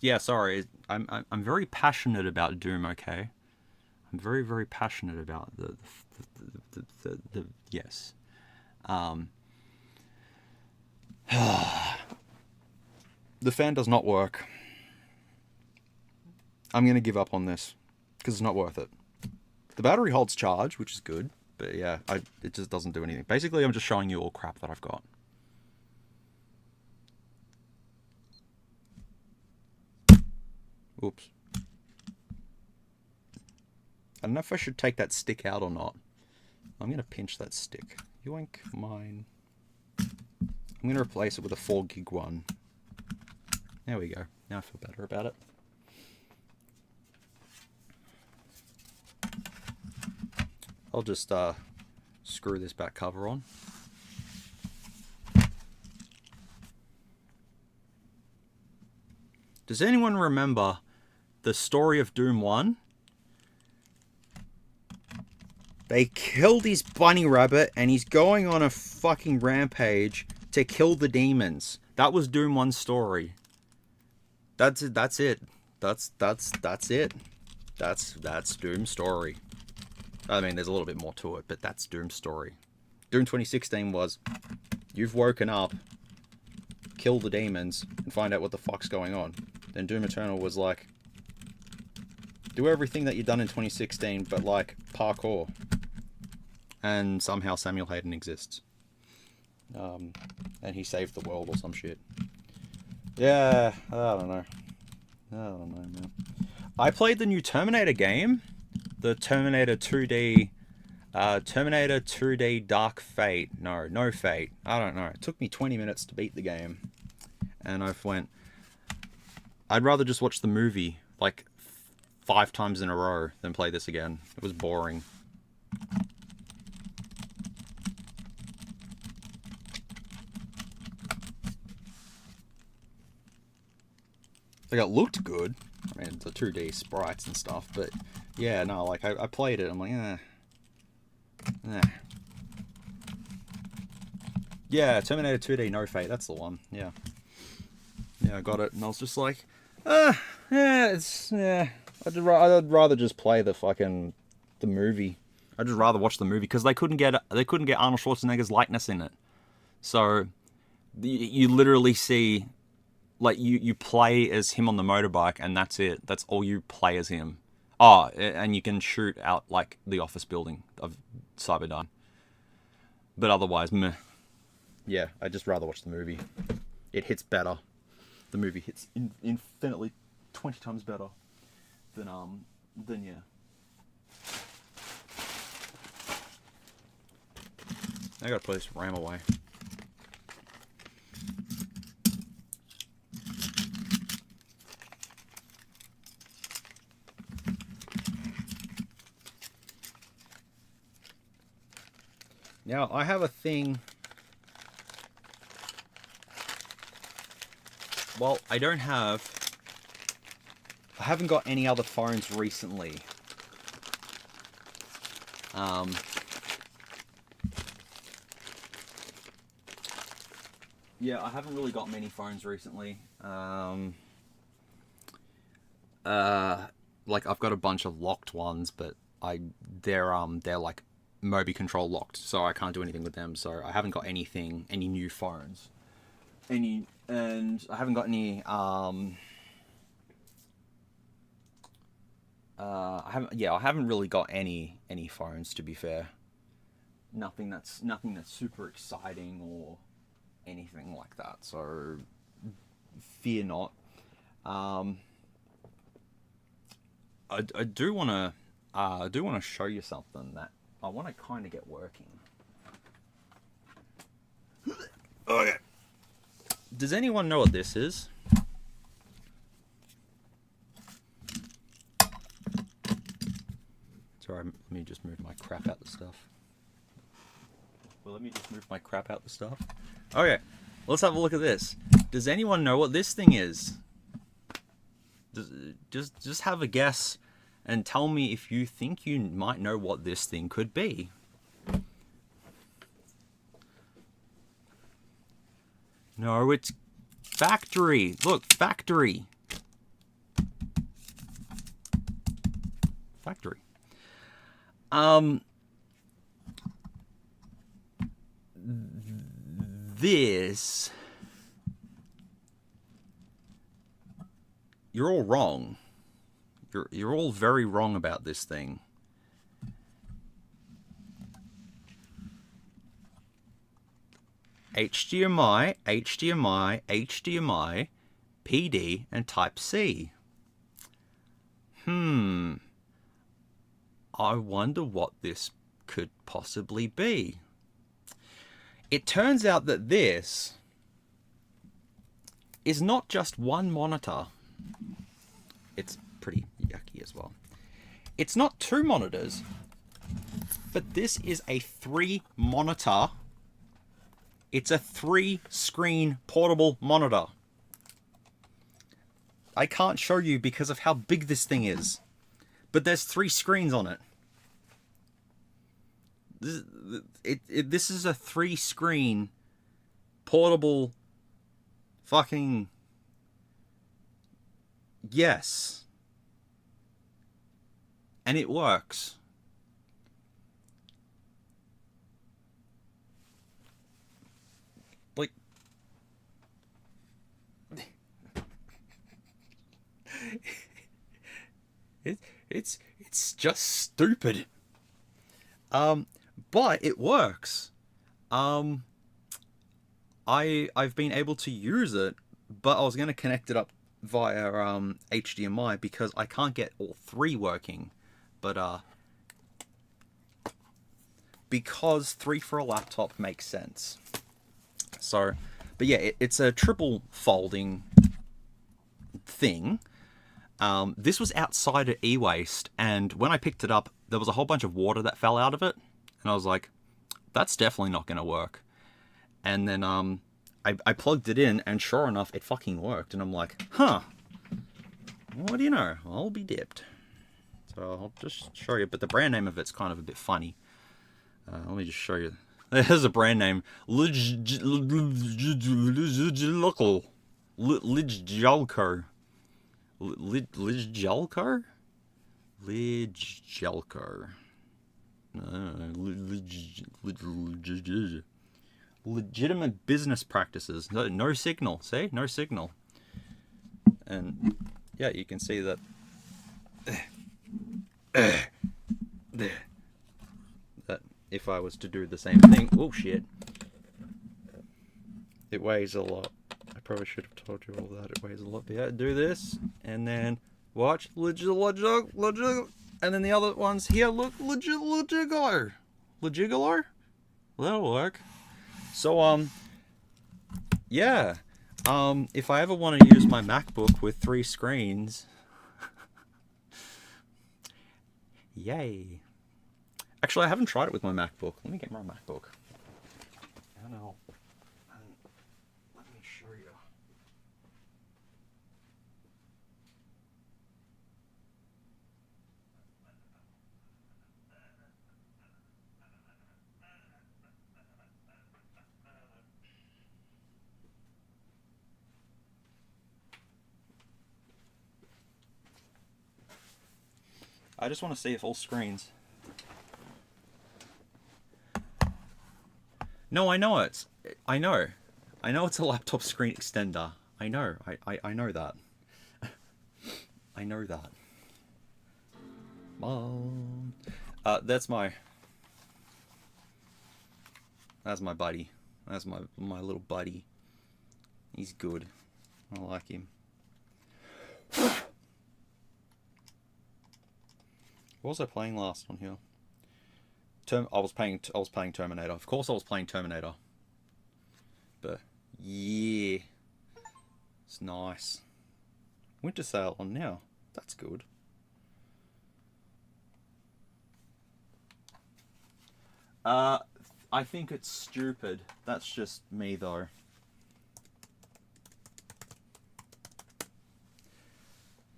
Yeah, sorry. I'm very passionate about Doom. Okay, I'm very very passionate about the yes. Um, the fan does not work. I'm gonna give up on this because it's not worth it. The battery holds charge, which is good, but yeah, it just doesn't do anything. Basically, I'm just showing you all crap that I've got. Oops. I don't know if I should take that stick out or not. I'm gonna pinch that stick. Yoink, mine. I'm gonna replace it with a 4 gig one. There we go. Now I feel better about it. I'll just screw this back cover on. Does anyone remember the story of Doom 1? They killed his bunny rabbit and he's going on a fucking rampage to kill the demons. That was Doom 1's story. That's it. That's it. That's it. That's Doom's story. I mean, there's a little bit more to it, but that's Doom's story. Doom 2016 was, you've woken up, kill the demons, and find out what the fuck's going on. Then Doom Eternal was like, do everything that you've done in 2016, but like parkour. And somehow Samuel Hayden exists. And he saved the world or some shit. Yeah, I don't know. Man. I played the new Terminator game. The Terminator 2D... Terminator 2D Dark Fate. No Fate. I don't know. It took me 20 minutes to beat the game. And I went... I'd rather just watch the movie, like, 5 times in a row than play this again. It was boring. Like, it looked good. I mean, the 2D sprites and stuff, but yeah, no, like, I played it, I'm like, Yeah, Terminator 2D, No Fate, that's the one, yeah. Yeah, I got it, and I was just like, yeah, I'd rather just play the movie. I'd just rather watch the movie, because they couldn't get Arnold Schwarzenegger's likeness in it. So, you literally see... Like, you play as him on the motorbike, and that's it. That's all you play as him. Oh, and you can shoot out, like, the office building of Cyberdyne. But otherwise, meh. Yeah, I'd just rather watch the movie. It hits better. The movie hits infinitely 20 times better than yeah. I gotta put this RAM away. Now, I have a thing... Well, I haven't got any other phones recently. Yeah, I haven't really got many phones recently. Like, I've got a bunch of locked ones, but they're like Mobi control locked, so I can't do anything with them. So I haven't got any new phones, and I haven't got any. I haven't really got any phones, to be fair. Nothing that's super exciting or anything like that. So fear not. I do want to show you something that I want to kind of get working. Okay. Does anyone know what this is? Sorry, let me just move my crap out the stuff. Okay, let's have a look at this. Does anyone know what this thing is? Just have a guess and tell me if you think you might know what this thing could be. No, it's factory. Look, factory. Um, this, you're all wrong. You're all very wrong about this thing. HDMI, HDMI, HDMI, PD, and Type-C. I wonder what this could possibly be. It turns out that this is not just one monitor. It's pretty yucky as well. It's not two monitors, but this is a 3-monitor. It's a 3-screen portable monitor. I can't show you because of how big this thing is, but there's 3 screens on it. This is a 3-screen portable fucking... Yes. And it works. Like... It's just stupid. But it works. I've been able to use it, but I was going to connect it up via HDMI because I can't get all 3 working. But because 3 for a laptop makes sense. So, but yeah, it's a triple folding thing. This was outside at ewaste, and when I picked it up, there was a whole bunch of water that fell out of it, and I was like, that's definitely not going to work. And then I plugged it in, and sure enough, it fucking worked, and I'm like, huh, what do you know, I'll be dipped. So I'll just show you, but the brand name of it's kind of a bit funny. Let me just show you. There's a brand name, Lijalco. Lijalco. Lijalco? Lijalco. Legitimate business practices. No signal. See? No signal. And yeah, you can see that. That if I was to do the same thing. Oh shit. It weighs a lot. I probably should have told you all that. It weighs a lot. But yeah, do this, and then watch, and then the other ones here, look, legigolo. That'll work. So, yeah. If I ever want to use my MacBook with 3 screens, yay. Actually, I haven't tried it with my MacBook. Let me get my MacBook. I know. Let me show you. I just want to see if all screens. No, I know it's. I know it's a laptop screen extender. I know. I know that. I know that. Mom. That's my buddy. That's my little buddy. He's good. I like him. What was I playing last on here? I was playing Terminator. Of course I was playing Terminator. But yeah. It's nice. Winter sale on now. That's good. I think it's stupid. That's just me though.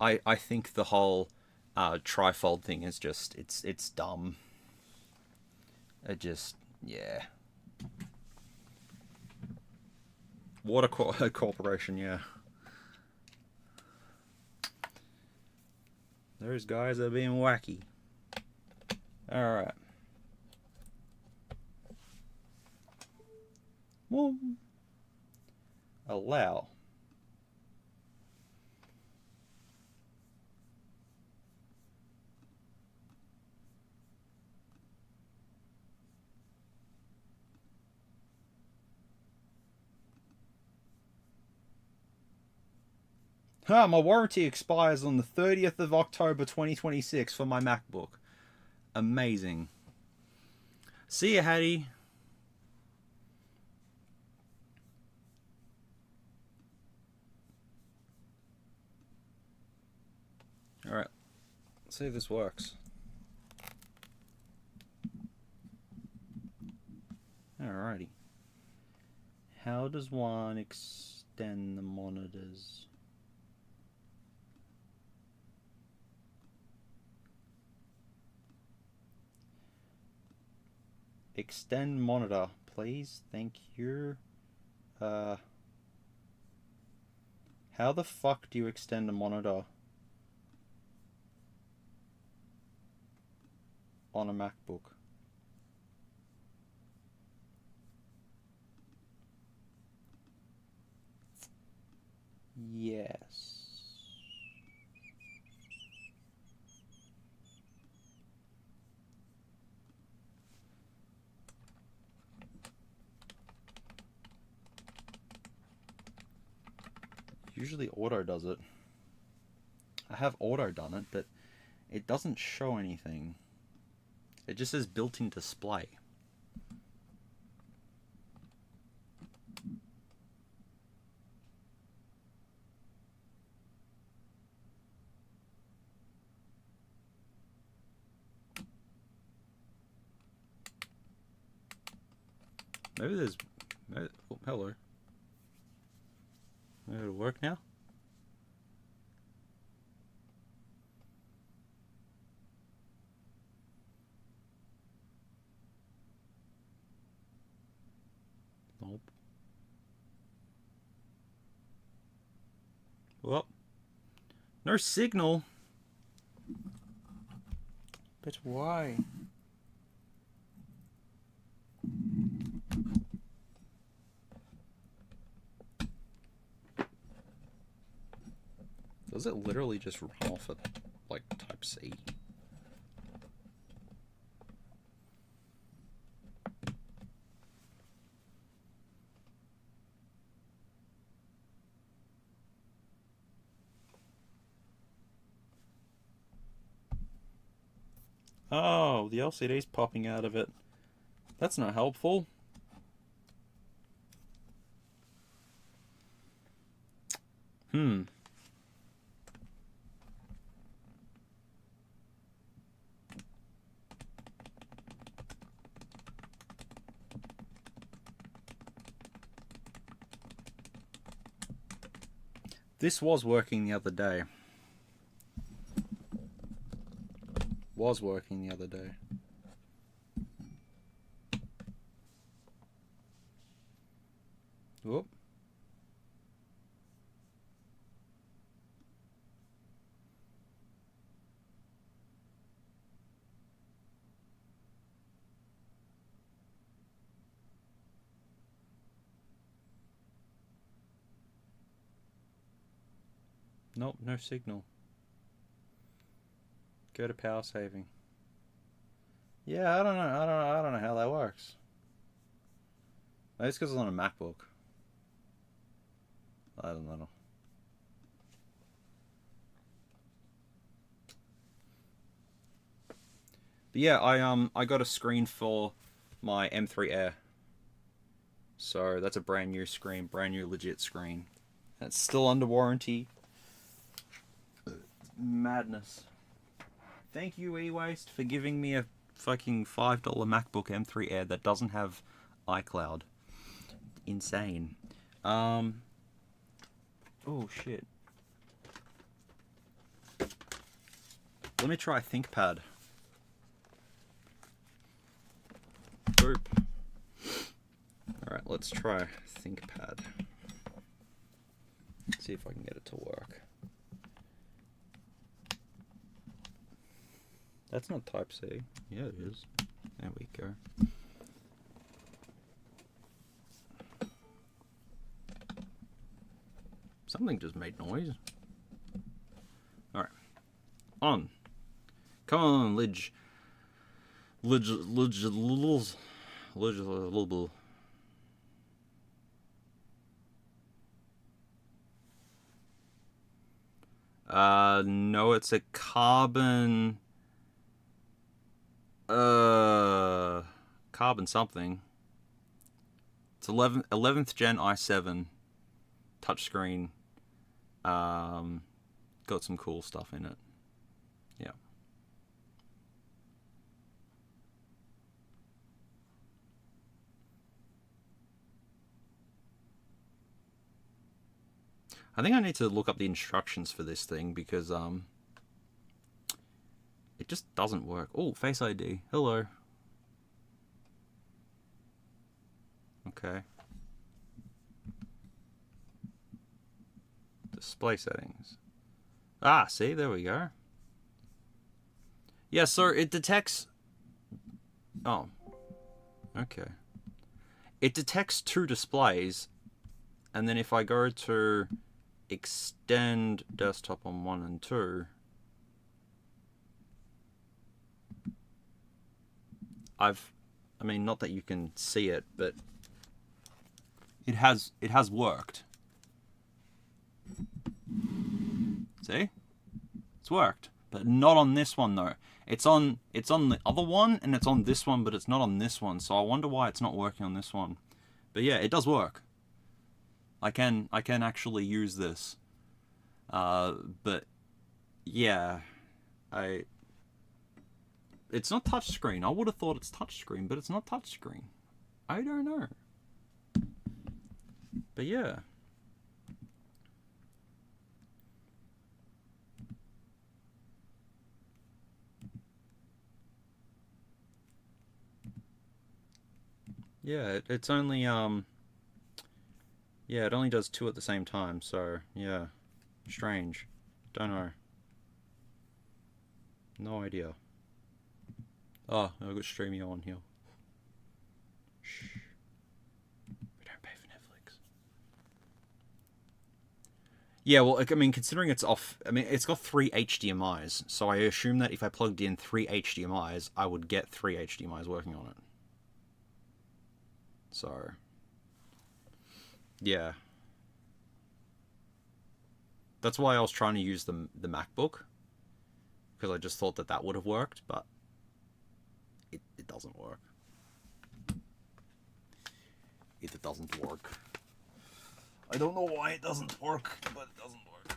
I think the whole trifold thing is just it's dumb. It just, yeah. Water Corporation, yeah. Those guys are being wacky. Alright. Well, allow. My warranty expires on the 30th of October 2026 for my MacBook. Amazing. See ya, Hattie. Alright, let's see if this works. Alrighty. How does one extend the monitors? Extend monitor, please. Thank you. How the fuck do you extend a monitor on a MacBook? Yes. Usually auto does it. I have auto done it, but it doesn't show anything. It just says built-in display. Maybe there's... Maybe, oh, hello. Maybe it'll work now? Nope. Well, no signal. But why? Does it literally just run off at, like, Type C? Oh, the LCD's popping out of it. That's not helpful. This was working the other day. Whoop. Nope, no signal. Go to power saving. Yeah, I don't know how that works. Maybe it's because it's on a MacBook. I don't know. But yeah, I got a screen for my M3 Air. So that's a brand new screen, brand new legit screen. It's still under warranty. Madness. Thank you, eWaste, for giving me a fucking $5 MacBook M3 Air that doesn't have iCloud. Insane. Oh shit. Let me try ThinkPad. Boop. Alright, let's try ThinkPad. See if I can get it to work. That's not Type-C. Yeah, it is. There we go. Something just made noise. Alright. On. Come on, Lidge. No, it's a carbon... carbon something. It's 11th gen i7 touchscreen. Got some cool stuff in it. Yeah. I think I need to look up the instructions for this thing because it just doesn't work. Oh, Face ID. Hello. Okay. Display settings. Ah, see, there we go. Yeah, so it detects... Oh. Okay. It detects two displays, and then if I go to extend desktop on 1 and 2, I mean, not that you can see it, but it has worked. See? It's worked. But not on this one though. It's on the other one and it's on this one, but it's not on this one. So I wonder why it's not working on this one. But yeah, it does work. I can actually use this. But yeah, it's not touchscreen. I would have thought it's touchscreen, but it's not touchscreen. I don't know. But yeah. Yeah, it's only yeah, it only does 2 at the same time, so yeah. Strange. Don't know. No idea. Oh, I've got Streamio on here. Shh. We don't pay for Netflix. Yeah, well, I mean, considering it's off... I mean, it's got 3 HDMIs, so I assume that if I plugged in 3 HDMIs, I would get 3 HDMIs working on it. So... yeah. That's why I was trying to use the MacBook. Because I just thought that would have worked, but... It doesn't work. It doesn't work. I don't know why it doesn't work, but it doesn't work.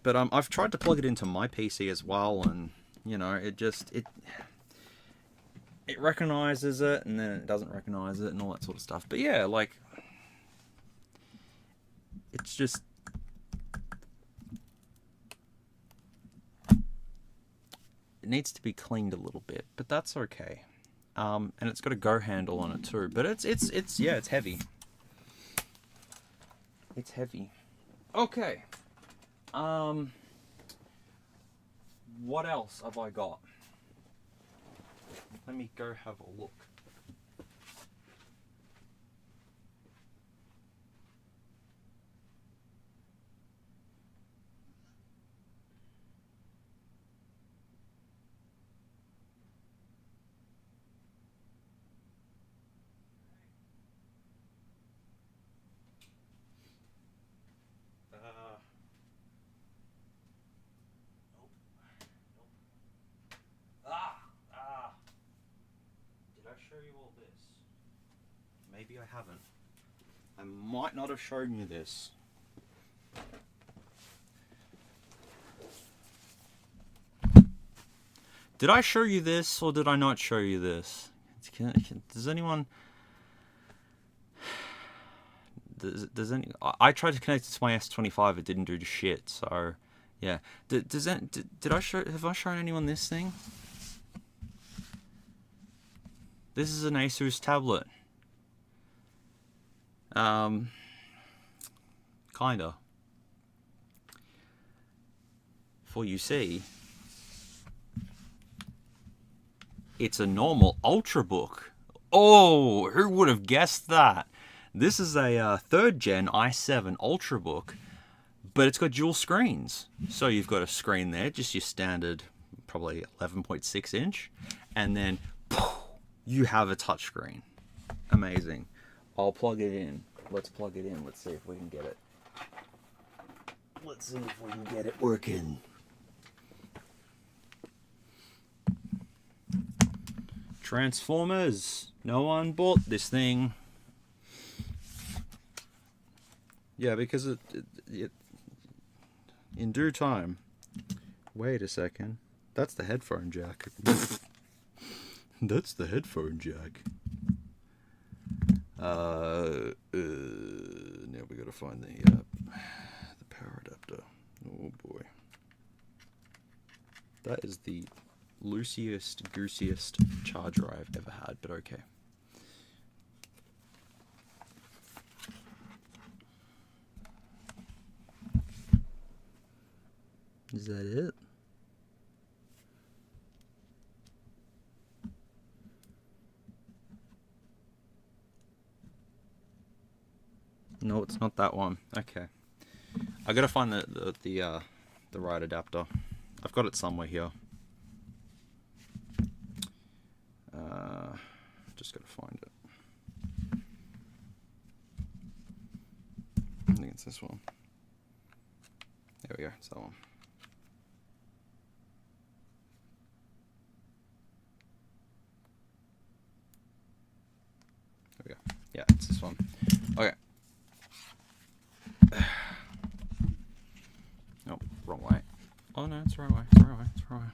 But I've tried to plug it into my PC as well, and you know, it recognizes it, and then it doesn't recognize it, and all that sort of stuff. But yeah, like, it's just... it needs to be cleaned a little bit, but that's okay. And it's got a Go handle on it too, but it's yeah, it's heavy. It's heavy. Okay. What else have I got? Let me go have a look. Show you all this? Maybe I haven't. I might not have shown you this. Did I show you this or did I not show you this? Does anyone... Does any... I tried to connect it to my S25, it didn't do shit, so... yeah. Did I show... have I shown anyone this thing? This is an Asus tablet. Kinda. For you see, it's a normal Ultrabook. Oh, who would have guessed that? This is a 3rd gen i7 Ultrabook, but it's got dual screens. So you've got a screen there, just your standard, probably 11.6 inch, and then you have a touchscreen. Amazing. I'll plug it in. Let's plug it in. Let's see if we can get it. Let's see if we can get it working. Transformers. No one bought this thing. Yeah, because it in due time. Wait a second. That's the headphone jack. That's the headphone jack. Now we gotta find the power adapter. Oh boy. That is the loosiest, goosiest charger I've ever had, but okay. Is that it? No, it's not that one. Okay. I gotta find the right adapter. I've got it somewhere here. Just gotta find it. I think it's this one. There we go, it's that one. There we go. Yeah, it's this one. Okay. Oh, wrong way. Oh no, it's the right way. It's the right way. It's the right way.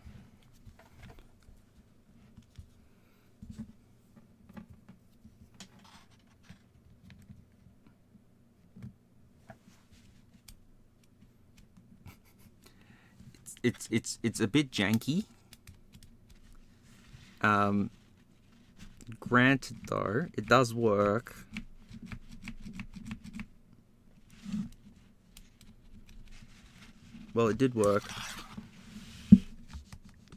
It's a bit janky. Granted though, it does work. Well, it did work.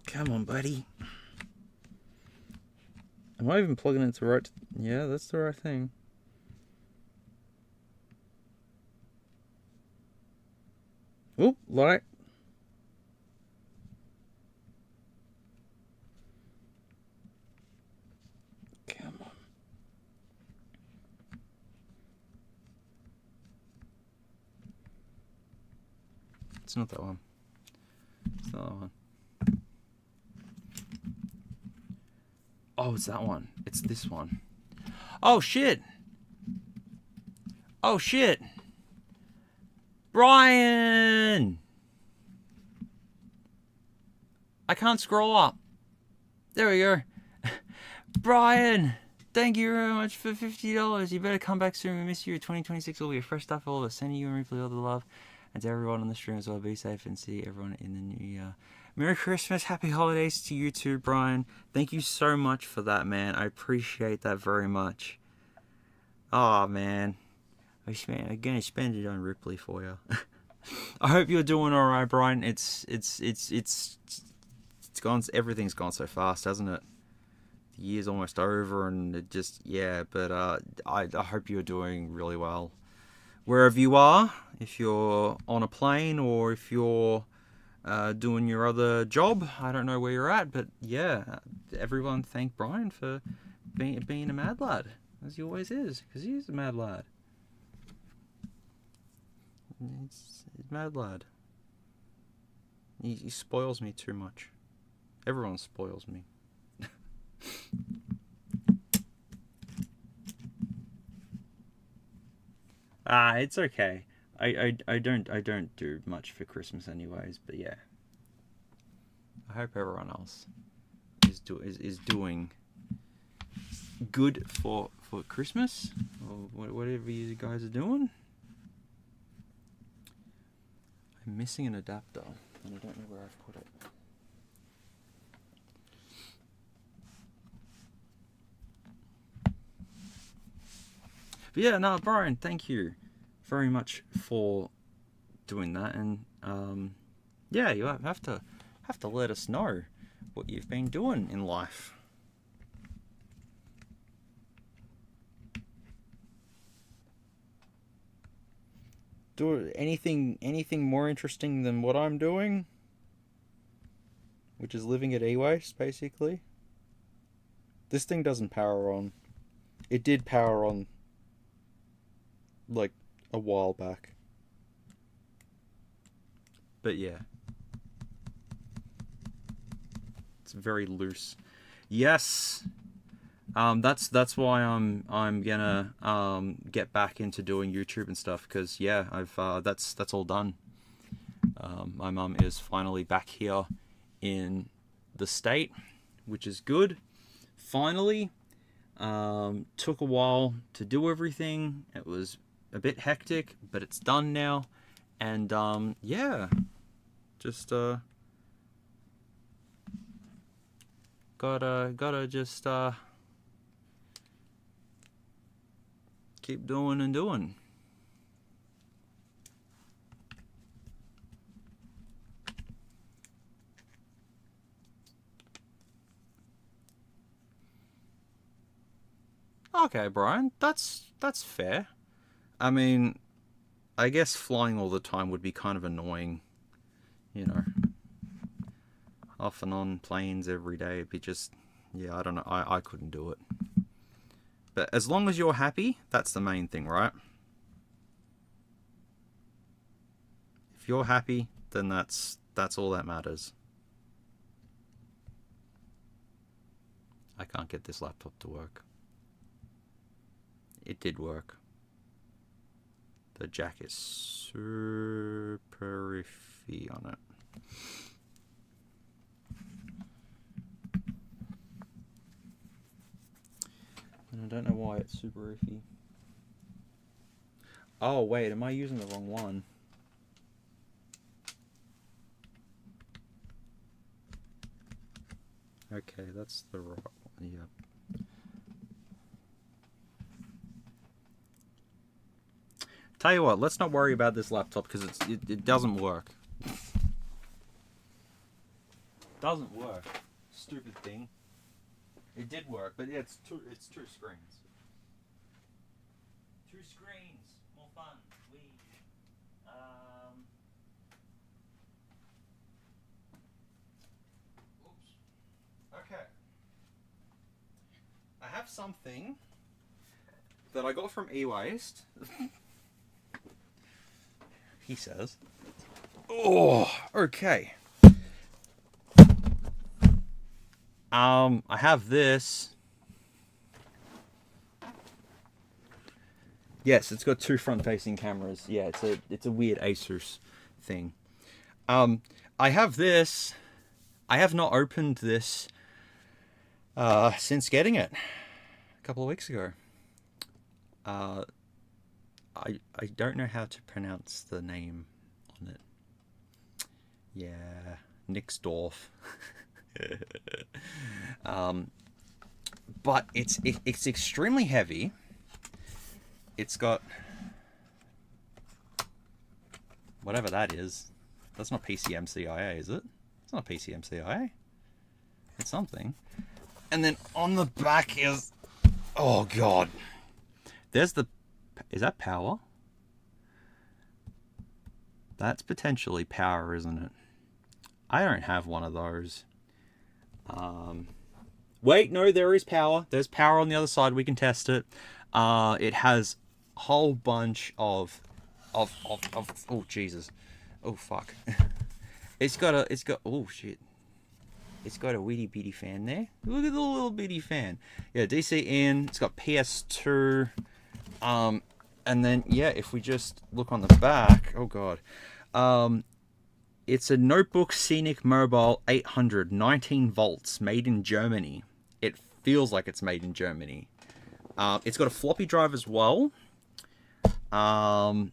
Come on, buddy. Am I even plugging it into the right? Yeah, that's the right thing. Oop, light. Come on. It's not that one. It's not that one. Oh, it's that one. It's this one. Oh, shit. Oh, shit. Brian! I can't scroll up. There we go. Brian! Thank you very much for $50. You better come back soon. We miss you. 2026 will be a fresh start for all of us. Sending you and Ripley all the love. And to everyone on the stream as well. Be safe and see everyone in the new year. Merry Christmas. Happy holidays to you too, Brian. Thank you so much for that, man. I appreciate that very much. Oh, man. I'm gonna spend it on Ripley for you. I hope you're doing all right, Brian. It's gone. Everything's gone so fast, hasn't it? The year's almost over, and it just But I hope you're doing really well wherever you are. If you're on a plane or if you're doing your other job, I don't know where you're at, but yeah, everyone thank Brian for being a mad lad, as he always is, because he is a mad lad. He's a mad lad. He spoils me too much. Everyone spoils me. It's okay. I don't do much for Christmas anyways, but yeah. I hope everyone else is doing good for Christmas or whatever you guys are doing. I'm missing an adapter and I don't know where I've put it. But yeah, no, Brian, thank you very much for doing that. And Yeah, you have to let us know what you've been doing in life. Do anything more interesting than what I'm doing, which is living at ewaste basically. This thing doesn't power on. It did power on like a while back. But yeah, it's very loose. Yes. That's why I'm gonna get back into doing YouTube and stuff, because yeah, I've that's all done. My mum is finally back here in the state, which is good. Finally, took a while to do everything. It was a bit hectic, but it's done now, and yeah, just gotta just keep doing and doing. Okay, Brian, that's fair. I mean, I guess flying all the time would be kind of annoying, you know. Off and on planes every day, it'd be just, yeah, I don't know. I couldn't do it. But as long as you're happy, that's the main thing, right? If you're happy, then that's all that matters. I can't get this laptop to work. It did work. The jack is super iffy on it. And I don't know why it's super iffy. Oh wait, am I using the wrong one? Okay, that's the right one. Yeah. Tell you what, let's not worry about this laptop because it doesn't work. Doesn't work. Stupid thing. It did work, but yeah, it's two screens. Two screens, more fun. Oops. Okay. I have something that I got from ewaste. He says. Oh, okay. I have this. Yes, it's got two front-facing cameras. Yeah, it's a weird Asus thing. I have this. I have not opened this since getting it a couple of weeks ago. I don't know how to pronounce the name on it. Yeah, Nixdorf. But it's extremely heavy. It's got whatever that is. That's not PCMCIA, is it? It's not PCMCIA. It's something. And then on the back is, oh god, there's the, is that power? That's potentially power, isn't it? I don't have one of those. Wait, no, there is power. There's power on the other side. We can test it. It has a whole bunch of oh Jesus, oh fuck. It's got oh shit. It's got a witty bitty fan there. Look at the little bitty fan. Yeah, DC in. It's got PS2. And then yeah, if we just look on the back, oh god. It's a notebook Scenic Mobile 800, 19 volts, made in Germany. It feels like it's made in Germany. It's got a floppy drive as well. And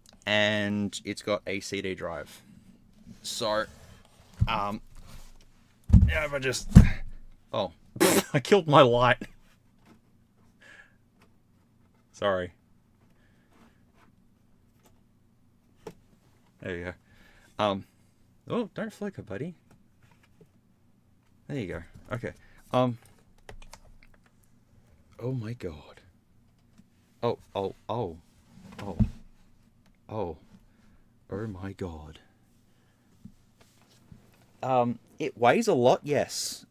it's got a CD drive. So, yeah, if I just, oh, I killed my light. Sorry. There you go. Oh, don't flicker, buddy. There you go. Okay. Oh my god. Oh, oh, oh. Oh. Oh. Oh my god. It weighs a lot, yes.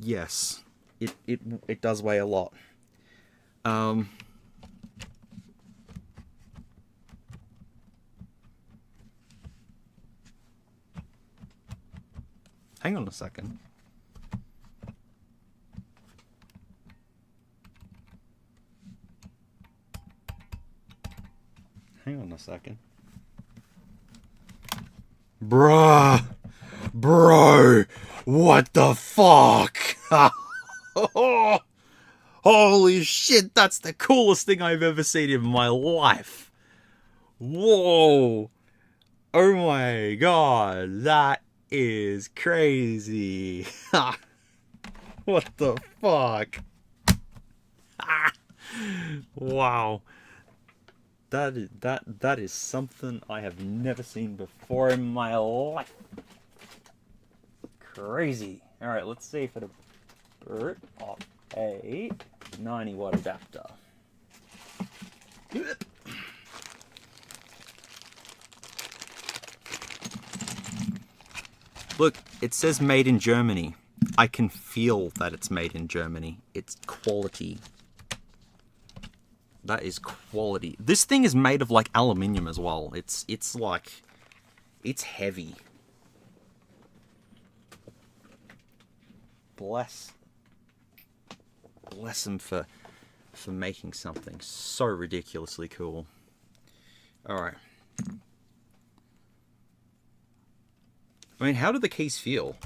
Yes. It does weigh a lot. Um, Hang on a second. Hang on a second. Bruh! Bro! What the fuck? Holy shit, that's the coolest thing I've ever seen in my life. Whoa! Oh my god, that is crazy. What the fuck? Wow. That is something I have never seen before in my life. Crazy. All right, let's see if it'll burn off a 90-watt adapter. Look, it says made in Germany. I can feel that it's made in Germany. It's quality. That is quality. This thing is made of like aluminium as well. It's heavy. Bless him for making something so ridiculously cool. All right. I mean, how do the keys feel?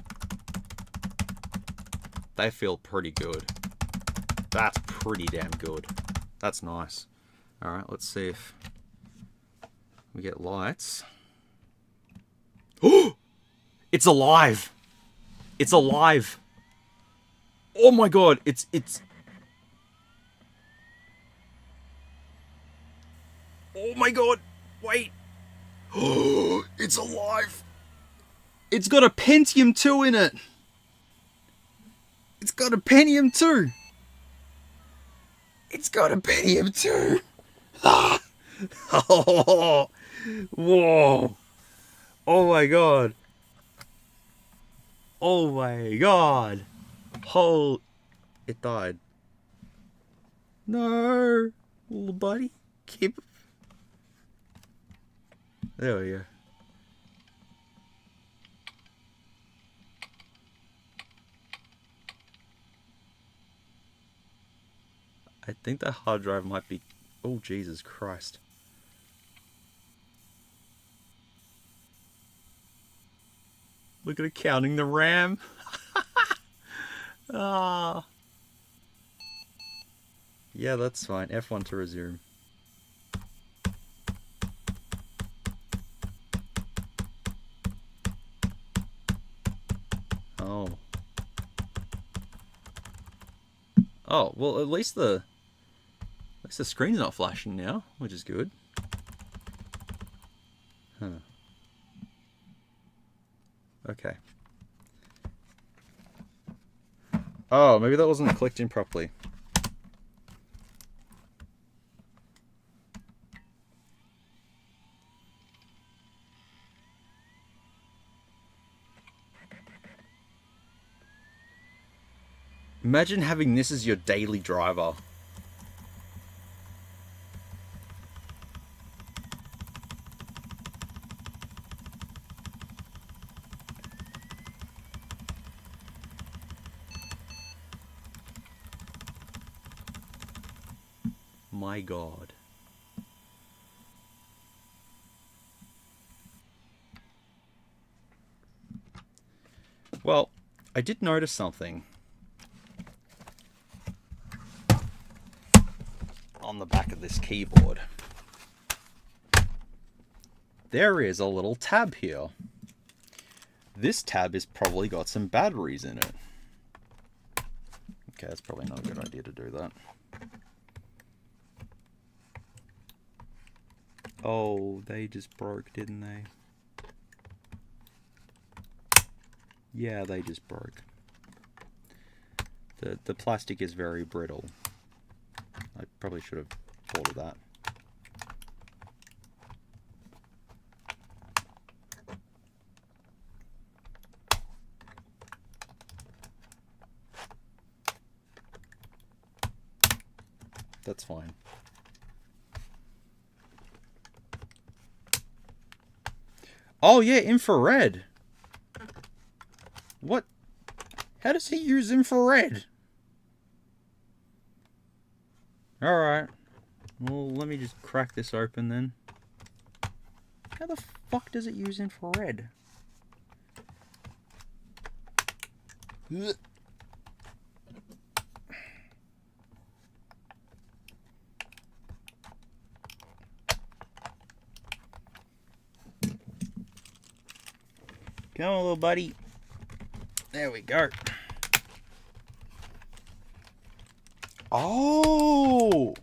They feel pretty good. That's pretty damn good. That's nice. All right, let's see if we get lights. Oh! It's alive! It's alive! Oh my god, it's... Oh my god, wait! Oh, it's alive! It's got a Pentium 2 in it! It's got a Pentium 2! It's got a Pentium 2! Ah. Oh, whoa! Oh my god! Oh my god! Oh, it died. No, little buddy, keep. There we go. I think the hard drive might be... Oh, Jesus Christ. Look at it counting the RAM. Ah. Yeah, that's fine. F1 to resume. Oh. Oh, well, at least the screen's not flashing now, which is good. Huh. Okay. Oh, maybe that wasn't clicked in properly. Imagine having this as your daily driver. My god. Well, I did notice something on the back of this keyboard. There is a little tab here. This tab has probably got some batteries in it. Okay, that's probably not a good idea to do that. Oh, they just broke, didn't they? Yeah, they just broke. The plastic is very brittle. I probably should have thought of that. That's fine. Oh yeah, infrared. What? How does he use infrared? Alright. Well, let me just crack this open then. How the fuck does it use infrared? Ugh. Come on, little buddy. There we go. Oh!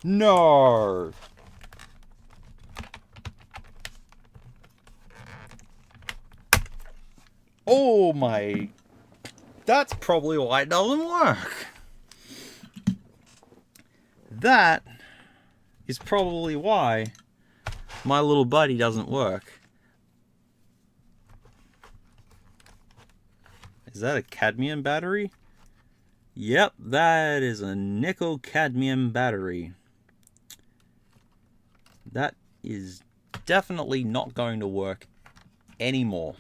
No! Oh my... That's probably why it doesn't work. That is probably why my little buddy doesn't work. Is that a cadmium battery? Yep, that is a nickel cadmium battery. That is definitely not going to work anymore.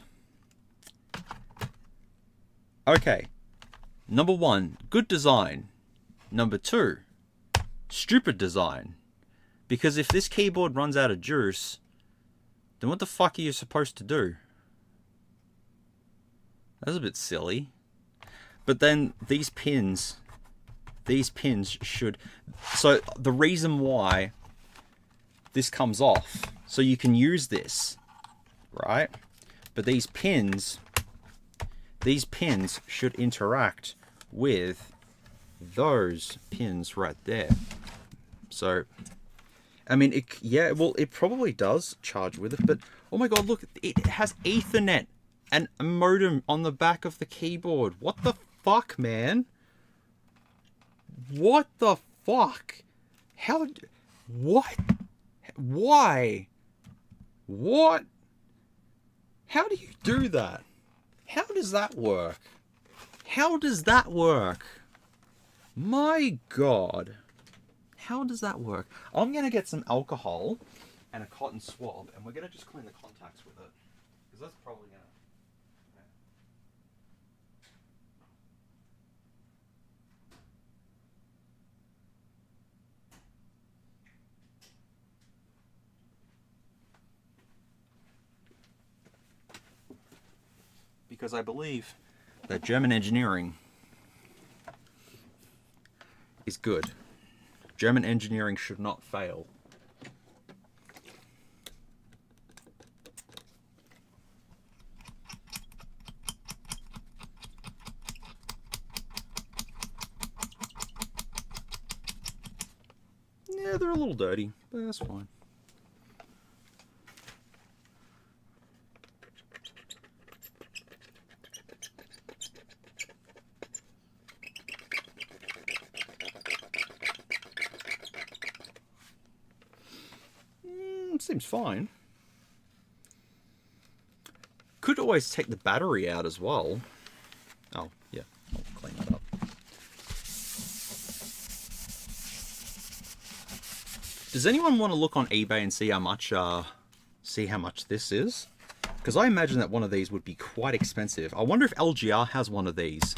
Okay. Number 1, good design. Number 2, stupid design. Because if this keyboard runs out of juice, then what the fuck are you supposed to do? That's a bit silly. But then these pins should... So the reason why this comes off, so you can use this, right? But these pins should interact with those pins right there. So, I mean, it probably does charge with it, but oh my god, look, it has Ethernet and a modem on the back of the keyboard. What the fuck, man? What the fuck? How? What? Why? What? How do you do that? How does that work? How does that work? My god. How does that work? I'm going to get some alcohol and a cotton swab, and we're going to just clean the contacts with it. Because that's probably going to... Because I believe that German engineering is good. German engineering should not fail. Yeah, they're a little dirty, but that's fine. Seems fine. Could always take the battery out as well. Oh, yeah. I'll clean that up. Does anyone want to look on eBay and see how much this is? Because I imagine that one of these would be quite expensive. I wonder if LGR has one of these.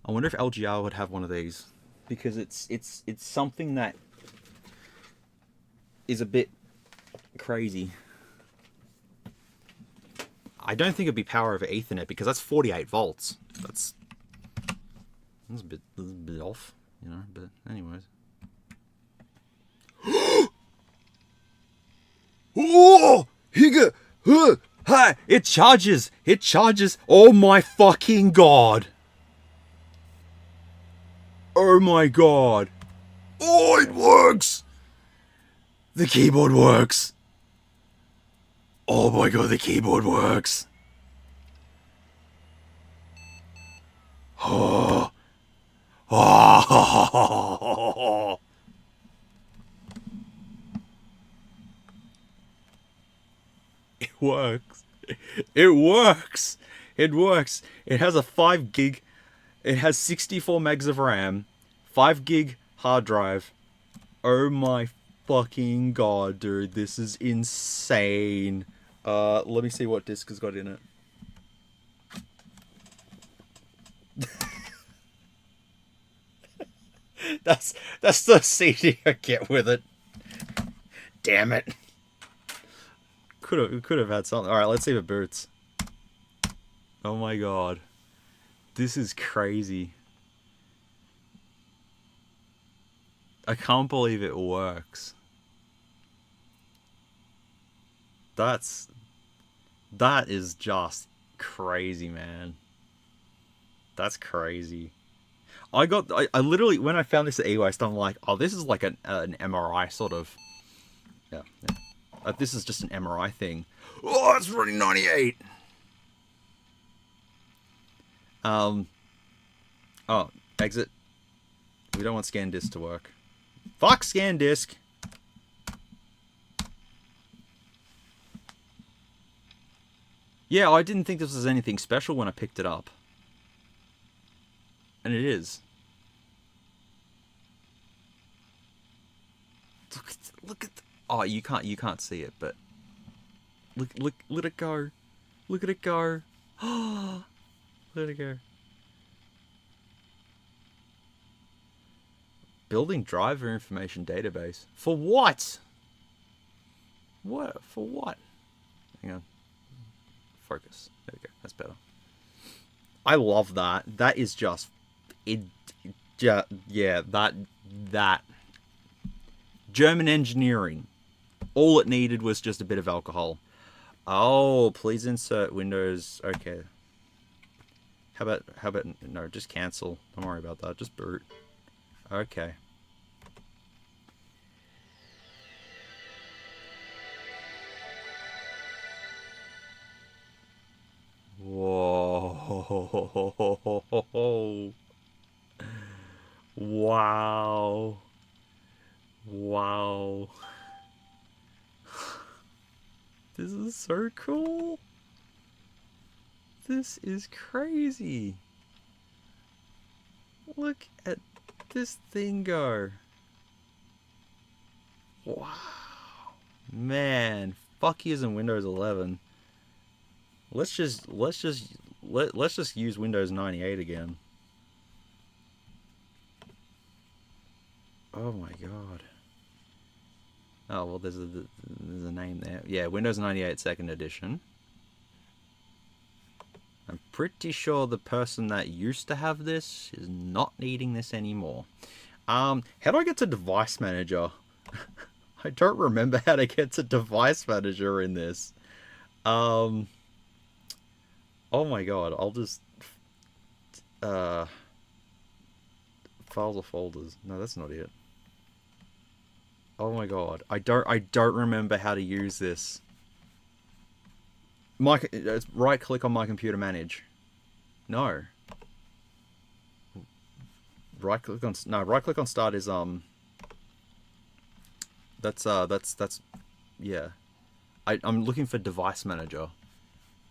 I wonder if LGR would have one of these. Because it's something that is a bit crazy. I don't think it'd be power over Ethernet because that's 48 volts. That's a bit off, you know, but anyways. Oh! Hi! It charges! It charges! Oh my fucking god! Oh my god! Oh, it works! The keyboard works! Oh my god, the keyboard works! Oh. Oh. It works. It works. It works. It has a 5 gig. It has 64 megs of RAM, 5 gig hard drive. Oh my fucking god, dude. This is insane. Let me see what disc has got in it. That's the CD I get with it. Damn it. Could have had something. All right, let's see if it boots. Oh my god. This is crazy. I can't believe it works. That is just crazy, man. That's crazy. I literally, when I found this at eWaste, I'm like, oh, this is like an MRI sort of. Yeah. This is just an MRI thing. Oh, it's running 98. Oh, exit. We don't want scan disk to work. Fuck scan disk. Yeah, I didn't think this was anything special when I picked it up. And it is. Look at oh, you can't see it, but look let it go. Look at it go. Oh, let it go. Building driver information database. For what? What? For what? Hang on. Focus. There we go. That's better. I love that. That is just yeah, that German engineering. All it needed was just a bit of alcohol. Oh, please insert Windows. Okay. How about no, just cancel. Don't worry about that. Just boot. Okay. Whoa. Wow. Wow. This is so cool. This is crazy. Look at this thing go. Wow. Man, fuck using Windows 11. Let's just use Windows 98 again. Oh my god. Oh well, there's a name there. Yeah, Windows 98 Second Edition. I'm pretty sure the person that used to have this is not needing this anymore. How do I get to Device Manager? I don't remember how to get to Device Manager in this. Oh my god, I'll just files or folders. No, that's not it. Oh my god, I don't remember how to use this. Right click on my computer, manage. No. Right click on start is that's yeah. I'm looking for Device Manager.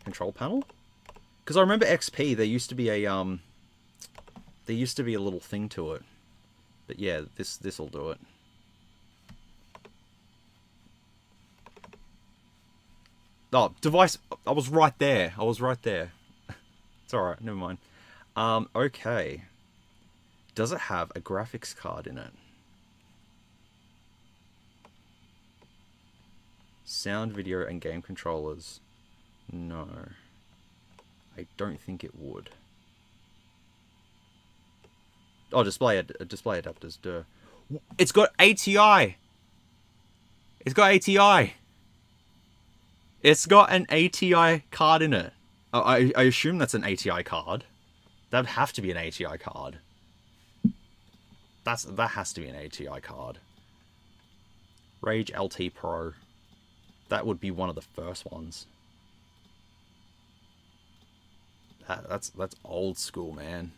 Control panel? Because I remember XP, there used to be a little thing to it. But yeah, this'll do it. Oh, device. I was right there. It's alright, never mind. Okay. Does it have a graphics card in it? Sound, video, and game controllers. No. I don't think it would. Oh, display adapters. Duh. It's got ATI. It's got ATI. It's got an ATI card in it. I assume that's an ATI card. That'd have to be an ATI card. That has to be an ATI card. Rage LT Pro. That would be one of the first ones. That's old school, man.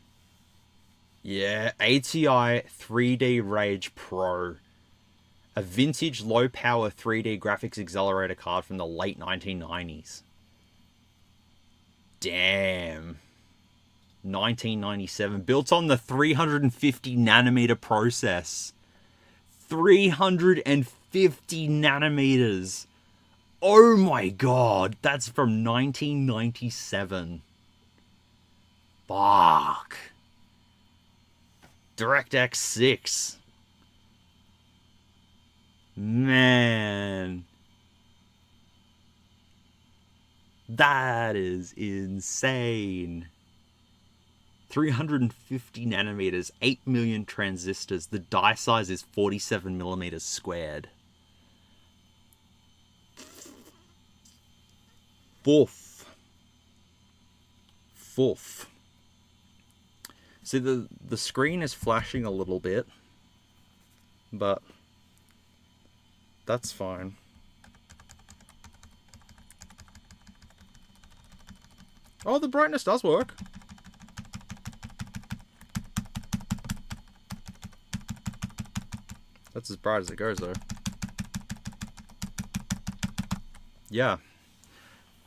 Yeah, ATI 3D Rage Pro. A vintage low-power 3D graphics accelerator card from the late 1990s. Damn. 1997. Built on the 350 nanometer process. 350 nanometers. Oh my god. That's from 1997. Fuck. DirectX 6. Man. That is insane. 350 nanometers, 8 million transistors. The die size is 47 millimeters squared. Fourth. See, the screen is flashing a little bit, but that's fine. Oh, the brightness does work. That's as bright as it goes, though. Yeah.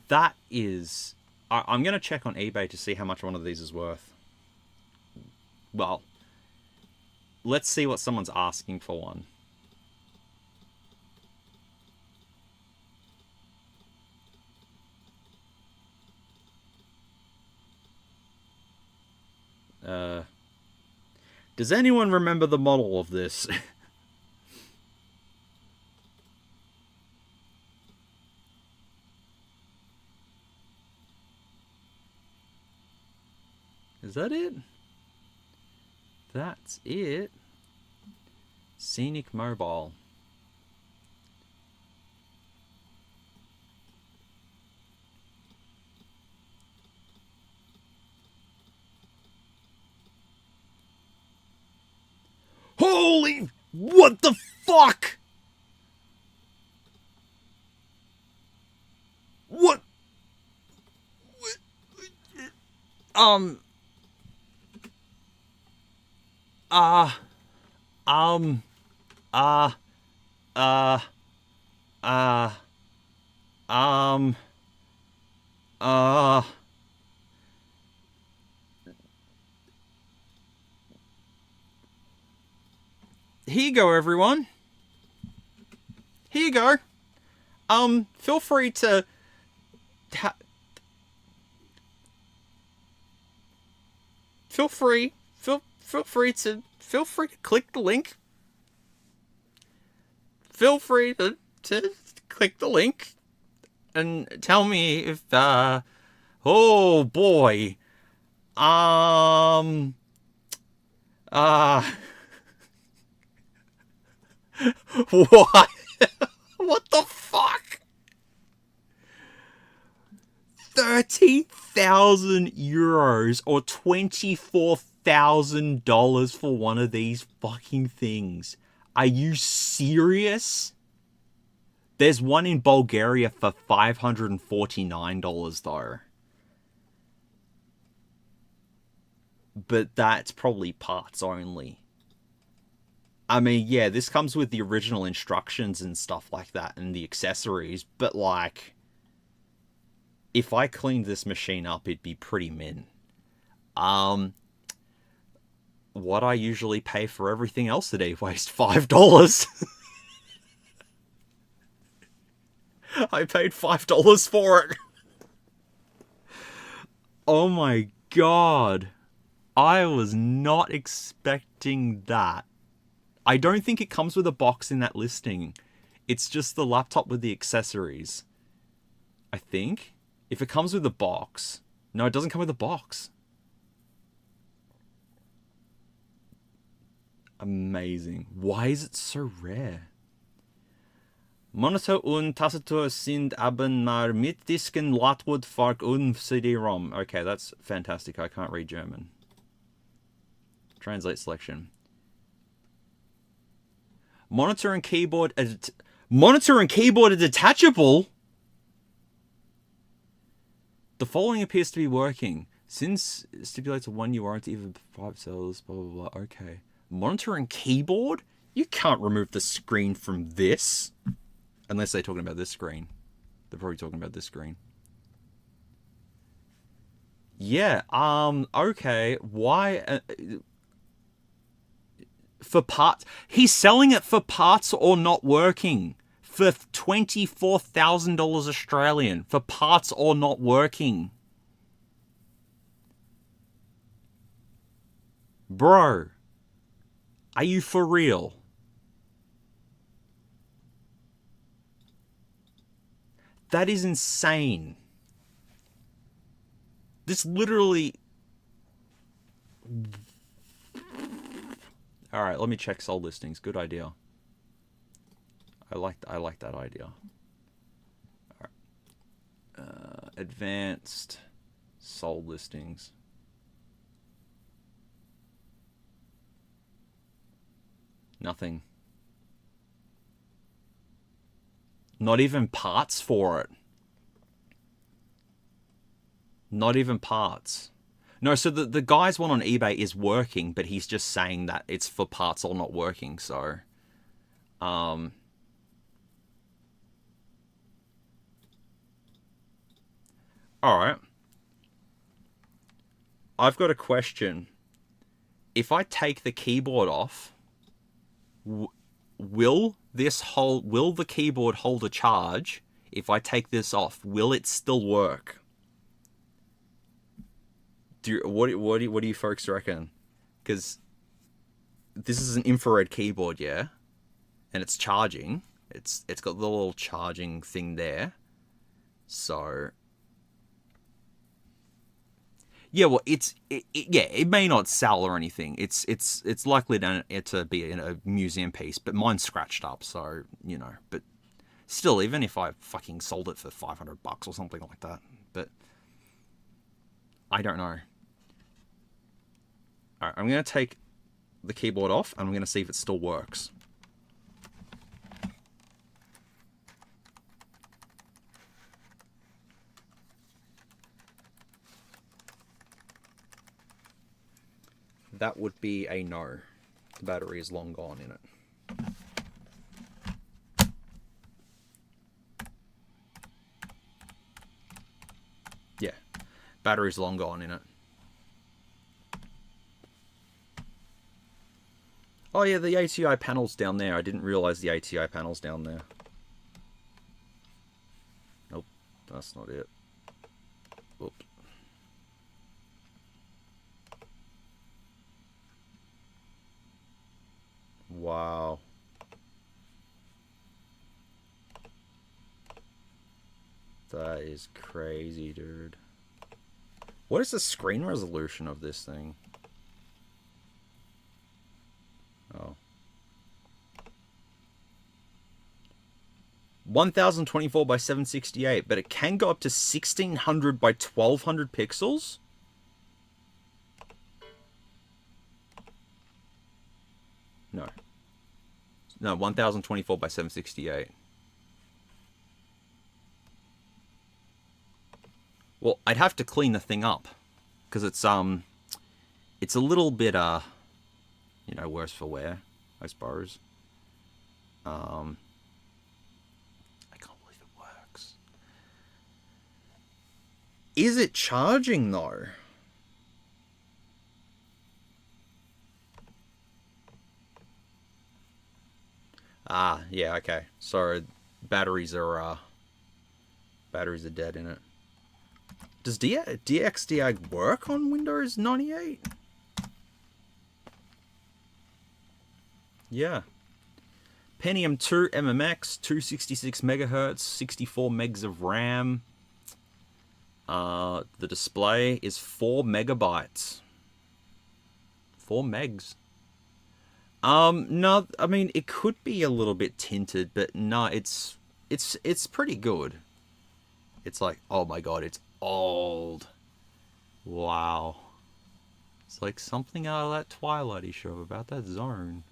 That is... I'm going to check on eBay to see how much one of these is worth. Well, let's see what someone's asking for one. Does anyone remember the model of this? Is that it? That's it. Scenic Mobile. Holy... What the fuck? What? Um... Uh... Um... Uh... Uh... Uh... Um... Uh... Here you go, everyone. Here you go. Feel free to... Feel free to click the link. Feel free to click the link and tell me if oh boy. What? What the fuck? 13,000 euros or $24,000 for one of these fucking things. Are you serious? There's one in Bulgaria for $549 though. But that's probably parts only. I mean, yeah, this comes with the original instructions and stuff like that and the accessories, but like, if I cleaned this machine up, it'd be pretty min. What I usually pay for everything else at eWaste, $5. I paid $5 for it. Oh my god. I was not expecting that. I don't think it comes with a box in that listing. It's just the laptop with the accessories. I think. If it comes with a box... No, it doesn't come with a box. Amazing. Why is it so rare? Monitor und Tastatur sind aber mit Disken Latwood und CD-ROM. Okay, that's fantastic. I can't read German. Translate selection. Monitor and keyboard are detachable? The following appears to be working. Since it stipulates a 1 year warranty for 5 cells, blah, blah, blah. Okay. Monitor and keyboard? You can't remove the screen from this. Unless they're talking about this screen. They're probably talking about this screen. Yeah, okay. Why? For parts. He's selling it for parts or not working. For $24,000 Australian. For parts or not working. Bro. Are you for real? That is insane. This literally... Alright, let me check sold listings. Good idea. I like that idea. Alright. Advanced sold listings. Nothing. Not even parts for it. Not even parts. No, so the guy's one on eBay is working, but he's just saying that it's for parts or not working, so... Alright. I've got a question. If I take the keyboard off, will the keyboard hold a charge? If I take this off, will it still work? What do you folks reckon? Because this is an infrared keyboard, yeah, and it's charging. It's got the little charging thing there. So yeah, well, it may not sell or anything. It's likely to be in a museum piece, but mine's scratched up, so you know. But still, even if I fucking sold it for $500 or something like that, but I don't know. Alright, I'm going to take the keyboard off, and I'm going to see if it still works. That would be a no. The battery is long gone in it. Yeah, battery's long gone in it. Oh yeah, the ATI panel's down there. I didn't realize the ATI panel's down there. Nope, that's not it. Whoops. Wow. That is crazy, dude. What is the screen resolution of this thing? Oh. 1024 by 768, but it can go up to 1600 by 1200 pixels? No. No, 1024 by 768. Well, I'd have to clean the thing up, because it's a little bit you know, worse for wear, I suppose. I can't believe it works. Is it charging though? Ah, yeah, okay. So batteries are dead in it. Does DXDA work on Windows 98? Yeah. Pentium 2 MMX, 266 megahertz, 64 megs of RAM. The display is 4 megabytes. 4 megs. No, I mean, it could be a little bit tinted, but no, it's pretty good. It's like, oh my god, it's old. Wow. It's like something out of that Twilighty show about that zone.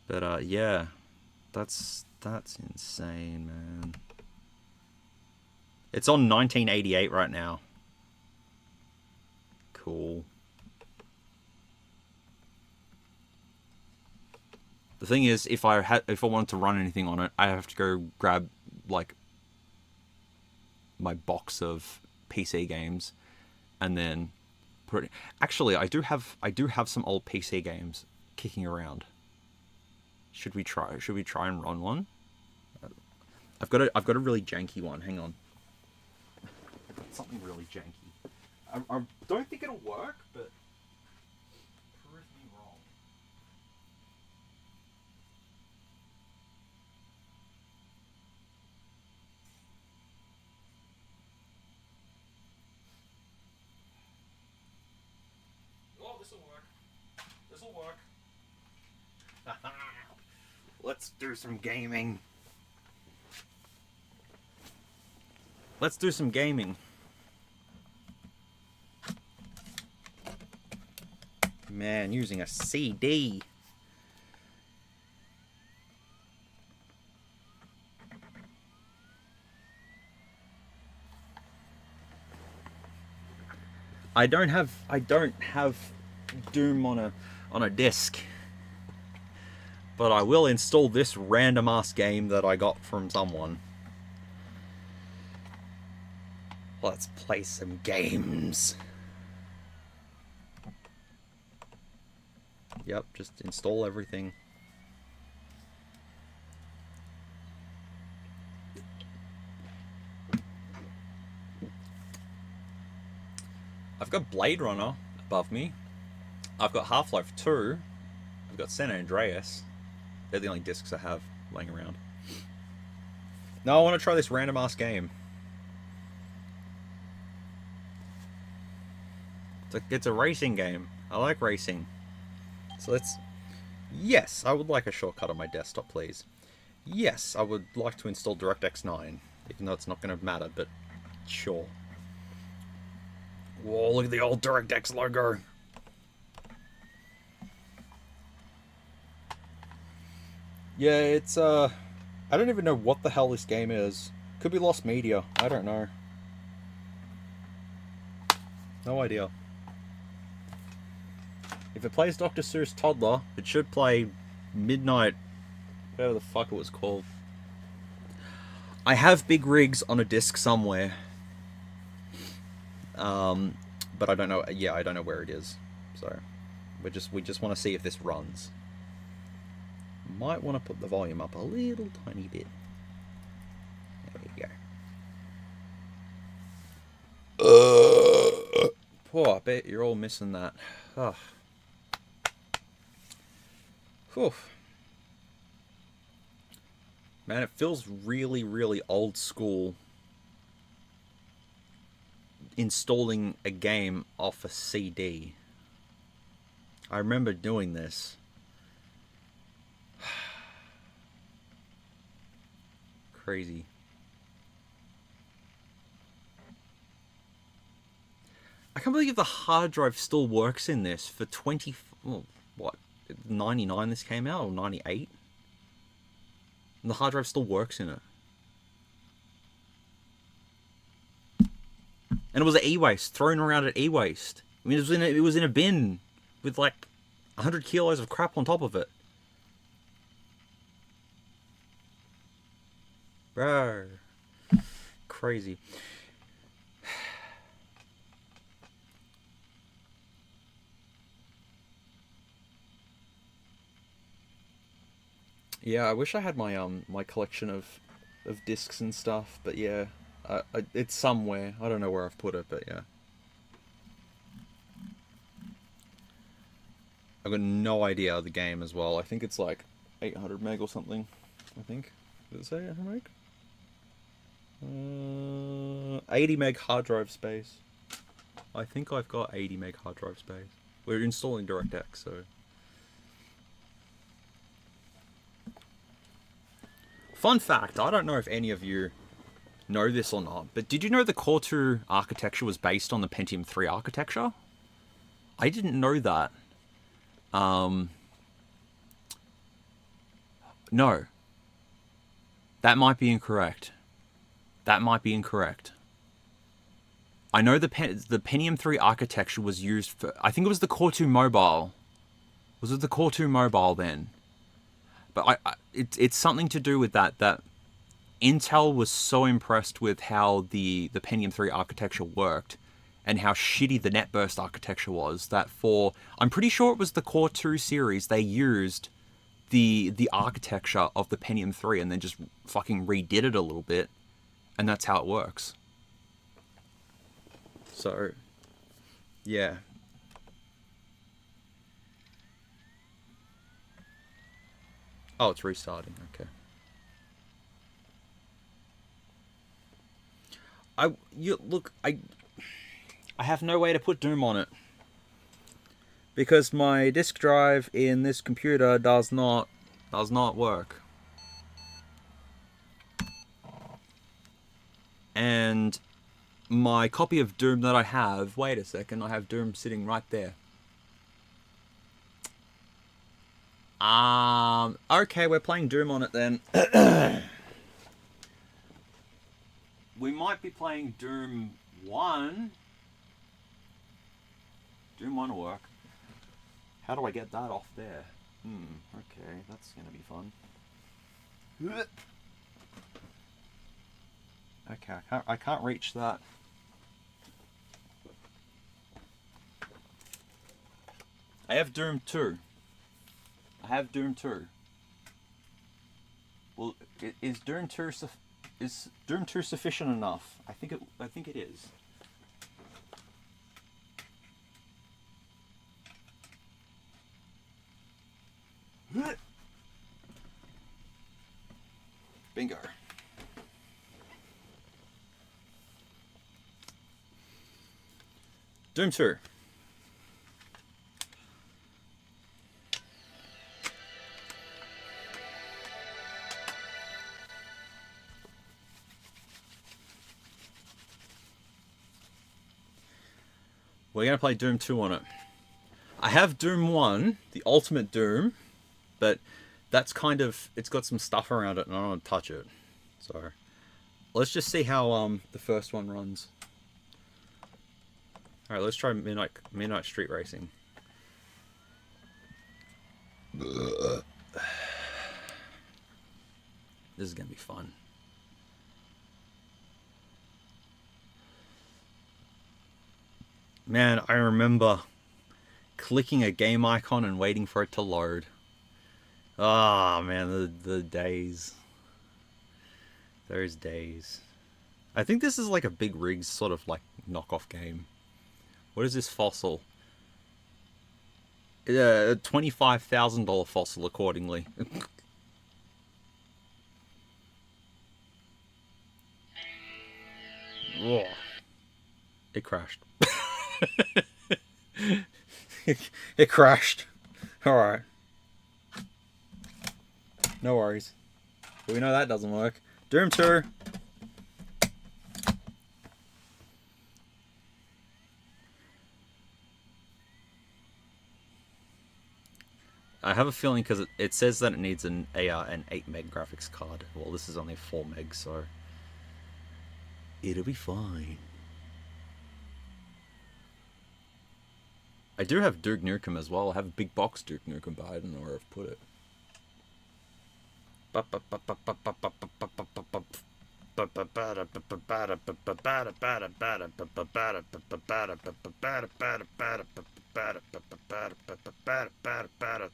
But yeah, that's insane, man. It's on 1988 right now. Cool. The thing is, if I wanted to run anything on it, I have to go grab like my box of PC games, and then put it. Actually, I do have some old PC games kicking around. Should we try and run one? I've got a really janky one. Hang on. I've got something really janky. I don't think it'll work, but prove me wrong. Oh, this'll work. This'll work. Let's do some gaming. Let's do some gaming. Man, using a CD. I don't have Doom on a disc. But I will install this random ass game that I got from someone. Let's play some games. Yep, just install everything. I've got Blade Runner above me. I've got Half-Life 2. I've got San Andreas. They're the only discs I have laying around. No, I want to try this random ass game. It's a racing game. I like racing. So let's... Yes, I would like a shortcut on my desktop, please. Yes, I would like to install DirectX 9. Even though it's not going to matter, but sure. Whoa, look at the old DirectX logo. Yeah, it's, I don't even know what the hell this game is. Could be Lost Media. I don't know. No idea. If it plays Dr. Seuss Toddler, it should play Midnight... whatever the fuck it was called. I have Big Rigs on a disc somewhere. But I don't know... yeah, I don't know where it is. So, we just want to see if this runs. Might want to put the volume up a little tiny bit. There we go. Poor, I bet you're all missing that. Ugh. Whew. Man, it feels really, really old school installing a game off a CD. I remember doing this. Crazy. I can't believe the hard drive still works in this for 20... well, what? 99 this came out? Or 98? And the hard drive still works in it. And it was an e-waste, thrown around at e-waste. I mean, it was in a bin with like 100 kilos of crap on top of it. Bro. Crazy. Yeah, I wish I had my my collection of discs and stuff, but yeah, it's somewhere. I don't know where I've put it, but yeah. I've got no idea of the game as well. I think it's like 800 meg or something. I think. Did it say 800 meg? 80 meg hard drive space. I think I've got 80 meg hard drive space. We're installing DirectX, so... Fun fact, I don't know if any of you know this or not, but did you know the Core 2 architecture was based on the Pentium 3 architecture? I didn't know that. No. That might be incorrect. That might be incorrect. I know the Pentium 3 architecture was used for, I think it was the Core 2 Mobile. Was it the Core 2 Mobile then? But it's something to do with that Intel was so impressed with how the Pentium 3 architecture worked and how shitty the NetBurst architecture was, that for, I'm pretty sure it was the Core 2 series, they used the architecture of the Pentium 3 and then just fucking redid it a little bit, and that's how it works. So, yeah. Oh, it's restarting, okay. I have no way to put Doom on it because my disk drive in this computer does not work. And my copy of Doom that I have, wait a second, I have Doom sitting right there. Okay, we're playing Doom on it then. We might be playing Doom 1. Doom 1 will work. How do I get that off there? Okay, that's gonna be fun. Okay, I can't reach that. I have Doom 2. I have Doom 2. Well, is Doom 2 sufficient enough? I think it is. Bingo. Doom 2. We're going to play Doom 2 on it. I have Doom 1, the ultimate Doom, but that's kind of, it's got some stuff around it and I don't want to touch it. So, let's just see how the first one runs. Alright, let's try Midnight Street Racing. This is going to be fun. Man, I remember clicking a game icon and waiting for it to load. Ah, man, the days. Those days. I think this is like a Big Rigs sort of like knockoff game. What is this fossil? A $25,000 fossil, accordingly. Oh. It crashed. It crashed. Alright. No worries. But we know that doesn't work. Doom 2. I have a feeling because it says that it needs an 8 meg graphics card. Well, this is only 4 meg, so it'll be fine. I do have Duke Nukem as well. I have a big box Duke Nukem, but I don't know where I've put it.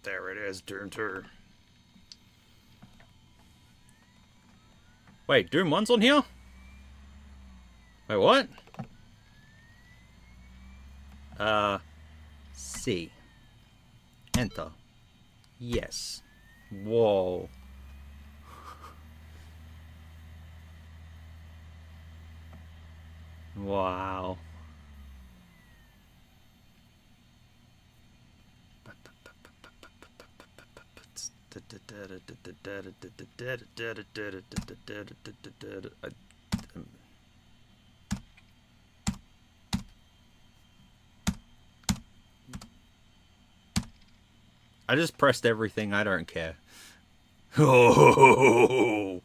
There it is, Doom 2. Wait, Doom 1's on here? Wait, what? C. Enter. Yes. Whoa. Wow. I just pressed everything. I don't care. Oh.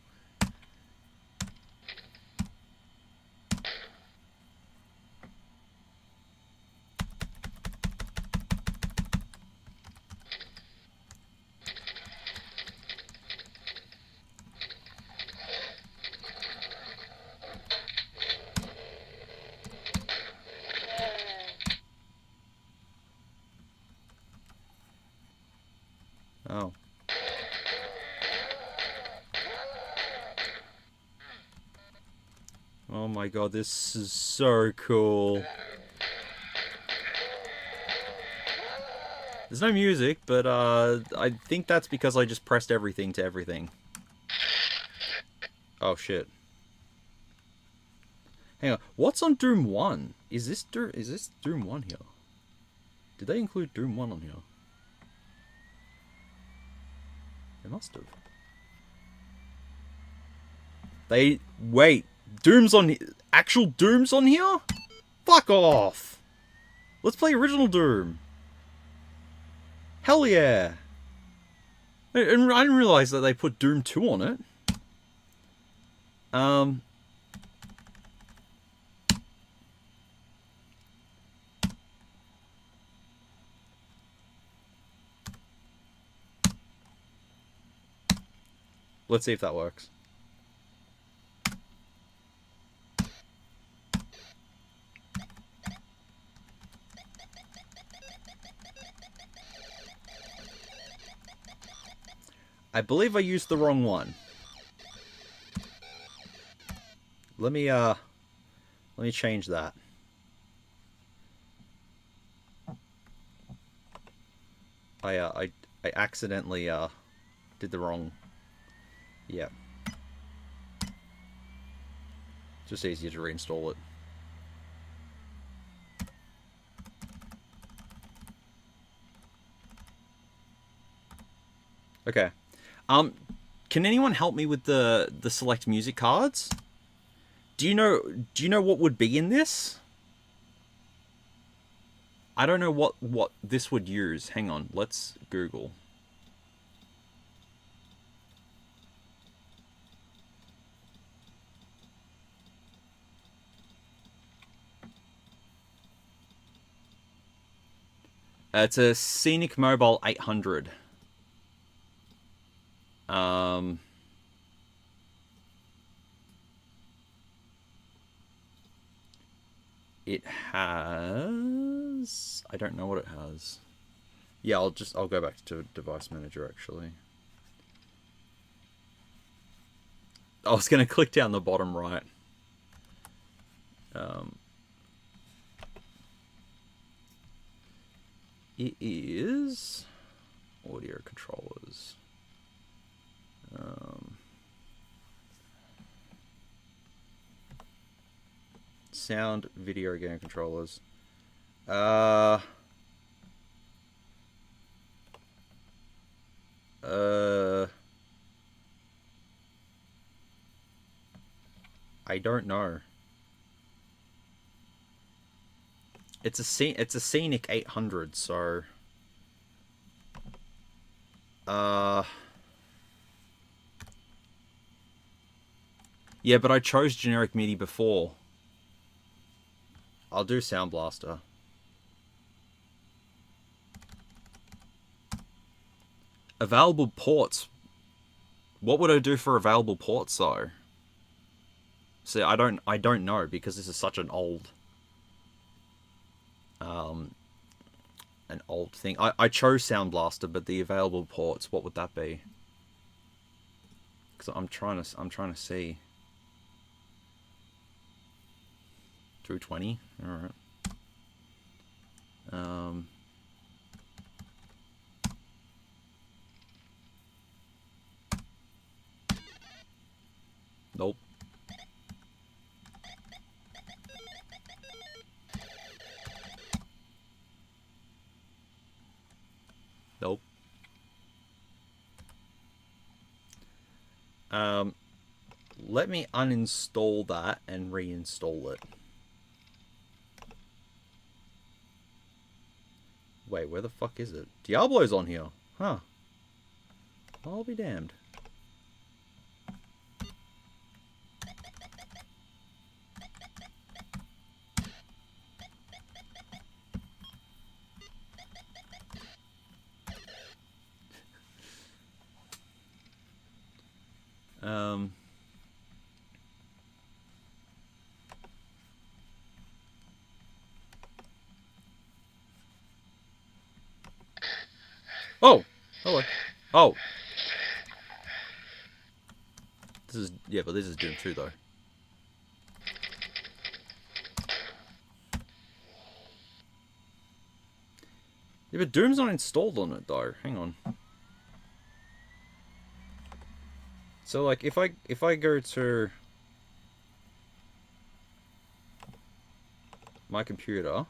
Oh my god, this is so cool. There's no music, but I think that's because I just pressed everything to everything. Oh shit. Hang on, what's on Doom 1? Is this Doom 1 here? Did they include Doom 1 on here? They must have. Wait, Doom's on... Actual Doom's on here? Fuck off! Let's play original Doom. Hell yeah! And I didn't realize that they put Doom 2 on it. Let's see if that works. I believe I used the wrong one. Let me change that. I accidentally did the wrong. Yeah. Just easier to reinstall it. Okay. Can anyone help me with the select music cards? Do you know what would be in this? I don't know what this would use. Hang on, let's Google. It's a Scenic Mobile 800. It has... I don't know what it has. Yeah, I'll go back to Device Manager actually. I was gonna click down the bottom right. It is audio controllers. Sound, video game controllers. I don't know. It's a Scenic 800, so yeah, but I chose generic MIDI before. I'll do Sound Blaster. Available ports. What would I do for available ports though? See, I don't know because this is such an old thing. I chose Sound Blaster, but the available ports, what would that be? Because I'm trying to see. 220. All right. Nope. Nope. Let me uninstall that and reinstall it. Wait, where the fuck is it? Diablo's on here. Huh. I'll be damned. Oh! Hello. Oh! This is... Yeah, but this is Doom 2, though. Yeah, but Doom's not installed on it though. Hang on. So like if I go to my computer,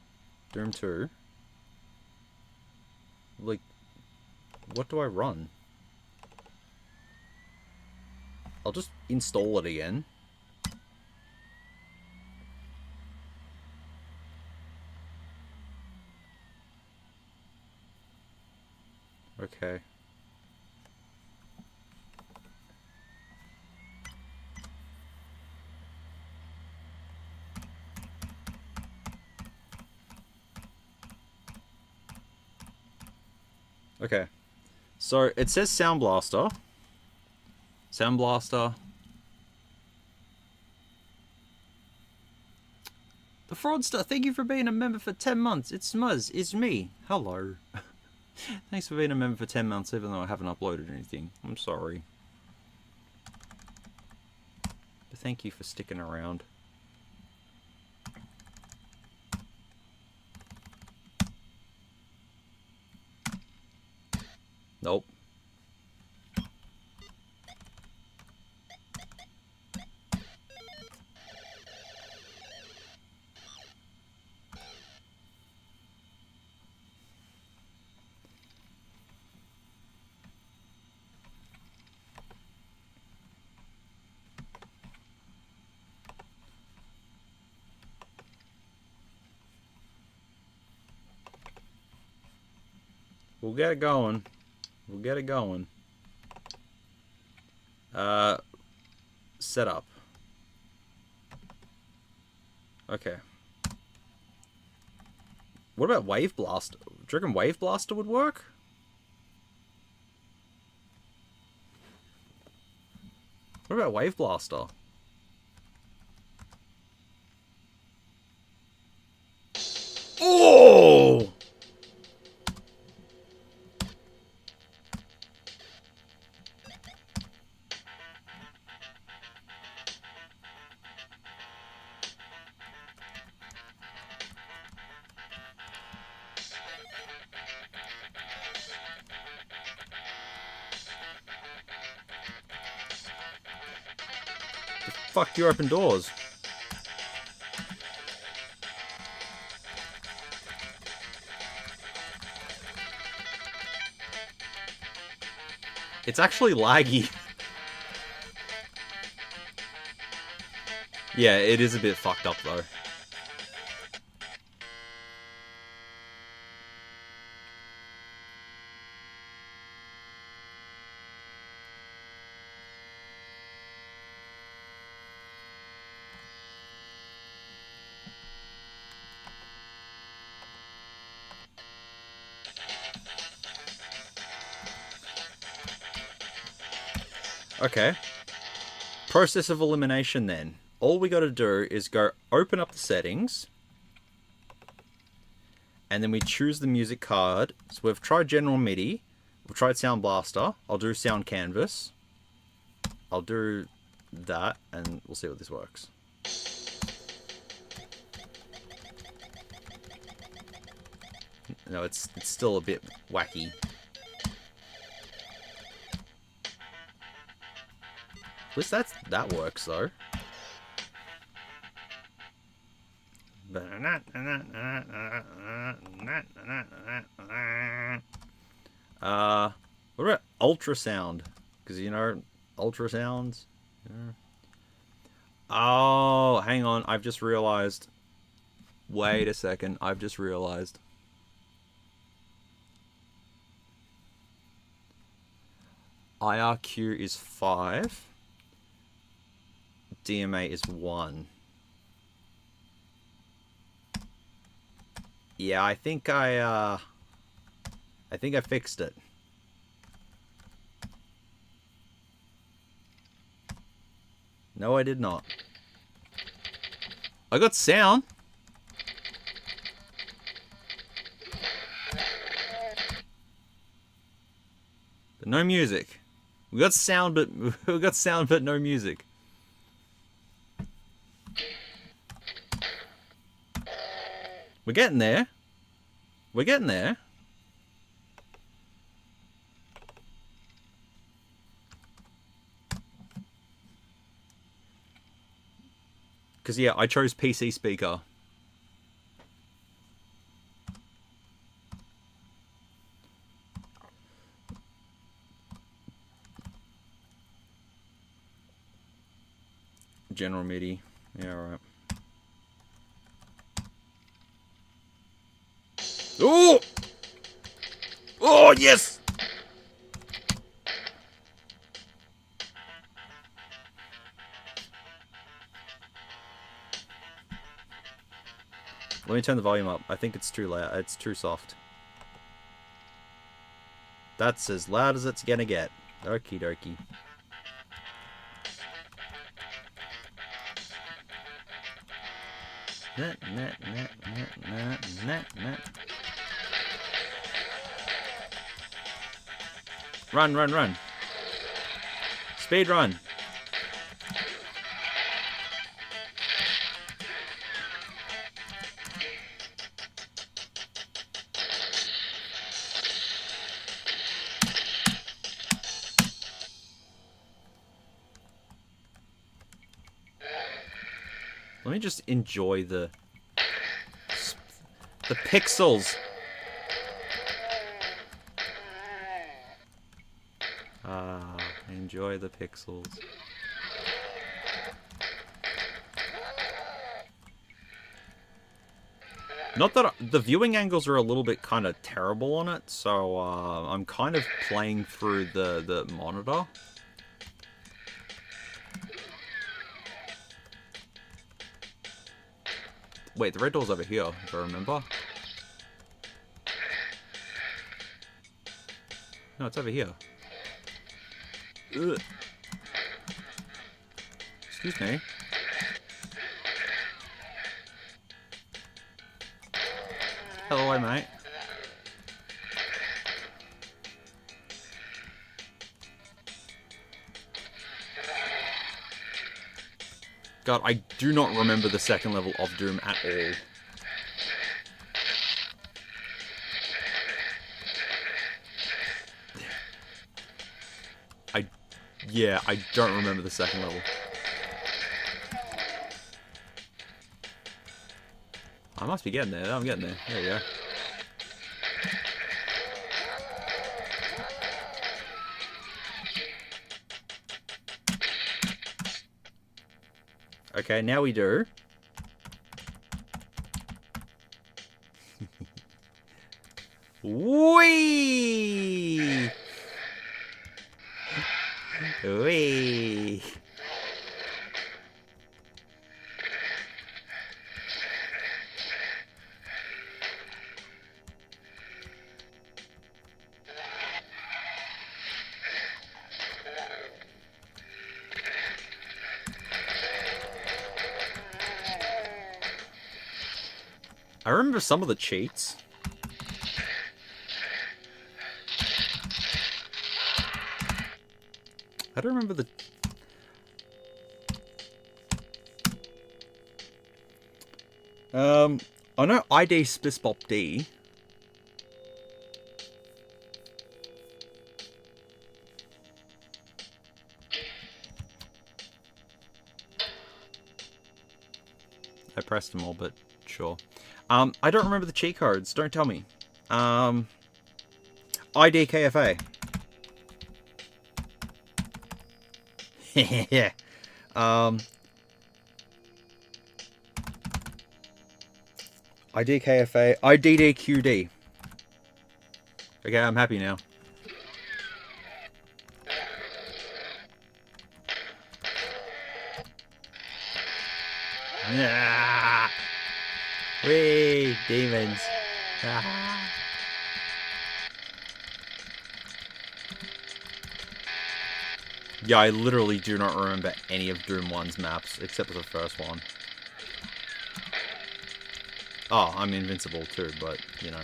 Doom 2, like what do I run? I'll just install it again. Okay. Okay. So it says Sound Blaster. Sound Blaster. The Fraudster, thank you for being a member for 10 months. It's Smuz. It's me. Hello. Thanks for being a member for 10 months, even though I haven't uploaded anything. I'm sorry. But thank you for sticking around. Nope. We'll get it going. We'll get it going. Setup. Okay. What about Wave Blaster? Do you reckon Wave Blaster would work? What about Wave Blaster? Oh! Fuck, you open doors. It's actually laggy. Yeah, it is a bit fucked up though. Okay. Process of elimination then. All we gotta do is go open up the settings. And then we choose the music card. So we've tried General MIDI. We've tried Sound Blaster. I'll do Sound Canvas. I'll do that and we'll see what this works. No, it's still a bit wacky. At least that works though. What about ultrasound? Because you know ultrasounds. Yeah. Oh, hang on! I've just realized. Wait a second! I've just realized. IRQ is 5. DMA is 1. Yeah, I think I fixed it. No, I did not. I got sound. But no music. We got sound, but no music. We're getting there. We're getting there. Because, yeah, I chose PC speaker. General MIDI. Yeah, alright. Oh! Oh, yes! Let me turn the volume up. I think it's too loud. It's too soft. That's as loud as it's gonna get. Okie dokie. Run, run, run. Speed run. Let me just enjoy the pixels. Enjoy the pixels. Not that the viewing angles are a little bit kind of terrible on it, so I'm kind of playing through the monitor. Wait, the red door's over here, if I remember. No, it's over here. Ugh. Excuse me. Hello, mate. God, I do not remember the second level of Doom at all. Yeah, I don't remember the second level. I must be getting there. I'm getting there. There we go. Okay, now we do. Whee! Whee! I remember some of the cheats. I don't remember the... I know ID Spispop D. I pressed them all, but sure. I don't remember the cheat codes. Don't tell me. ID KFA. Yeah. IDKFA, IDDQD. Okay, I'm happy now. Ah! Whee! Demons. Ah! Yeah, I literally do not remember any of Doom 1's maps, except for the first one. Oh, I'm invincible too, but, you know.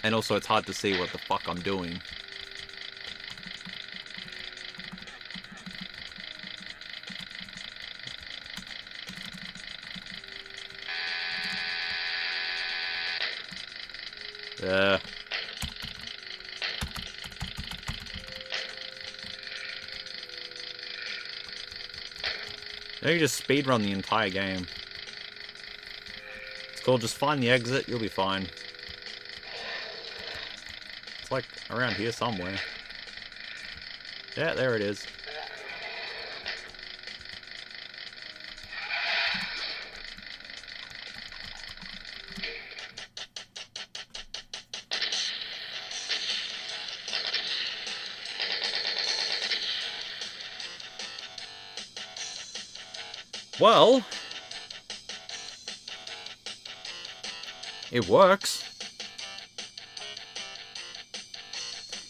And also, it's hard to see what the fuck I'm doing. Yeah. Now you just speedrun the entire game. It's called just find the exit, you'll be fine. It's like around here somewhere. Yeah, there it is. Well, it works.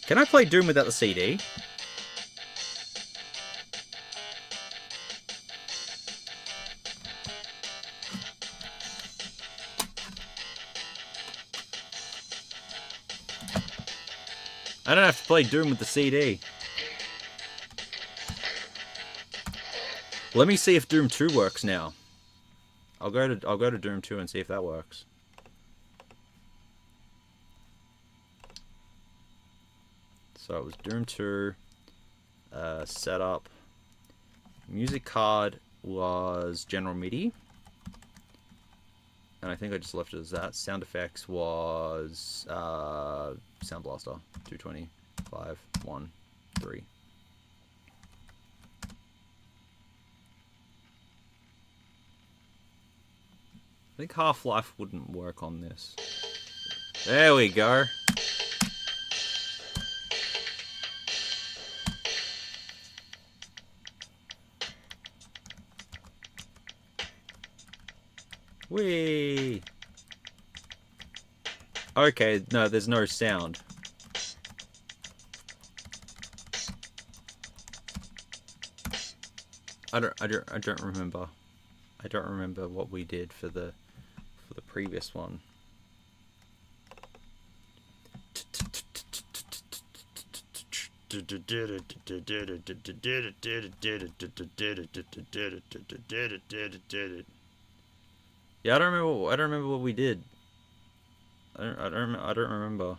Can I play Doom without the CD? I don't have to play Doom with the CD. Let me see if Doom 2 works now. I'll go to Doom 2 and see if that works. So it was Doom 2 setup. Music card was General MIDI. And I think I just left it as that. Sound effects was Sound Blaster 220 5 1 3. I think Half-Life wouldn't work on this. There we go. Whee! Okay, no, there's no sound. I don't remember. I don't remember what we did for the previous one. Yeah, I don't remember what we did. I don't remember.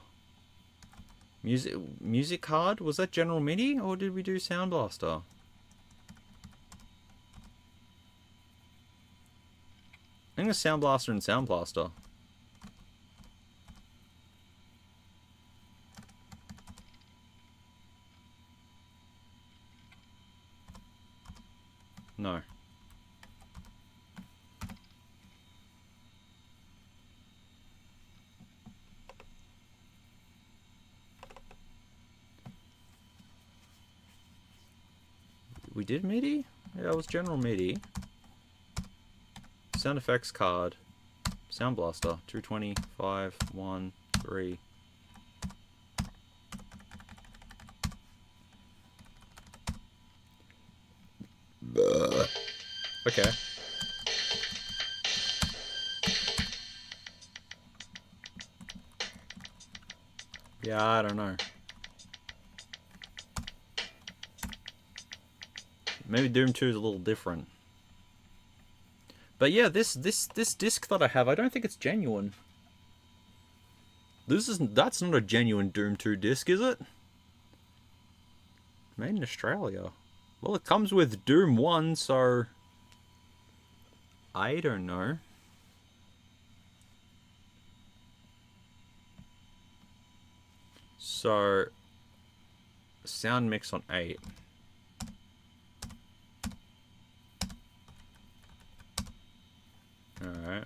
Music card, was that General MIDI or did we do Sound Blaster? I think it's Sound Blaster and Sound Blaster. No. We did MIDI? Yeah, it was General MIDI. Sound effects card. Sound Blaster. 220, 5, 1, 3. Okay. Yeah, I don't know. Maybe Doom 2 is a little different. But yeah, this disc that I have, I don't think it's genuine. That's not a genuine Doom 2 disc, is it? Made in Australia. Well, it comes with Doom 1, so I don't know. So sound mix on 8. Alright.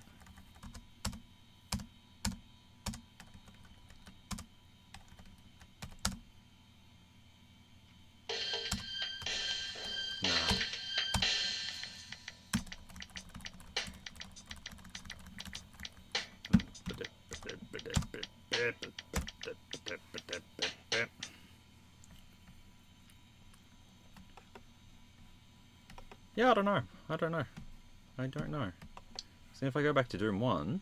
Yeah, I don't know. I don't know. So if I go back to Doom 1...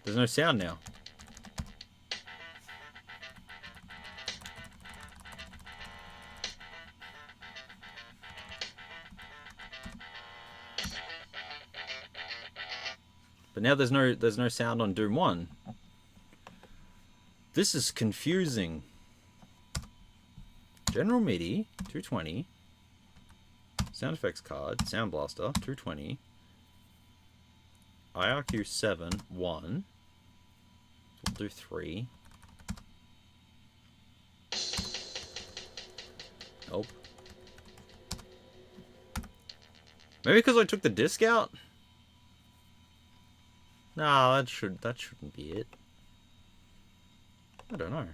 there's no sound now. But now there's no sound on Doom 1. This is confusing. General MIDI 220. Sound effects card, Sound Blaster 220. IRQ 7 1. We'll do 3. Nope. Maybe because I took the disc out? Nah, that shouldn't be it. I don't know.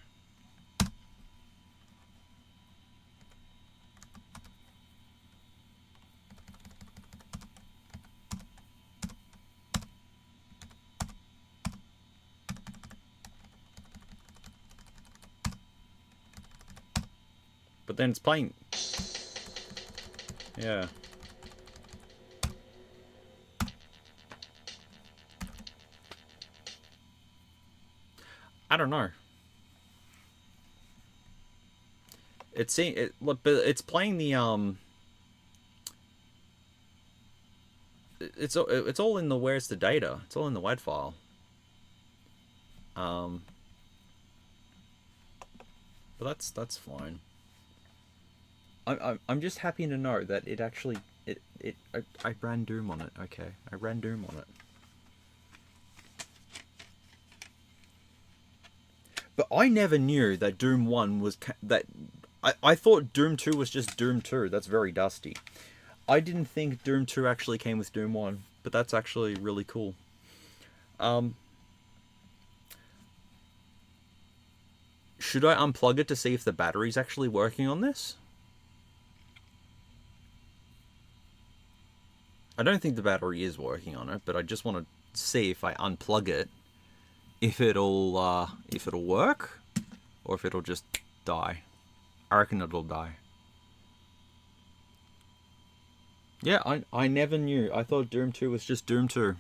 But then it's playing. Yeah. I don't know. But it's playing the It's all in the where's the data. It's all in the WAD file. But that's fine. I'm just happy to know that it actually I ran Doom on it. Okay, I ran Doom on it. But I never knew that Doom 1 was that. I thought Doom 2 was just Doom 2. That's very dusty. I didn't think Doom 2 actually came with Doom 1, but that's actually really cool. Should I unplug it to see if the battery's actually working on this? I don't think the battery is working on it, but I just want to see if I unplug it, if it'll work, or if it'll just die. I reckon it'll die. Yeah, I never knew. I thought Doom 2 was just Doom 2.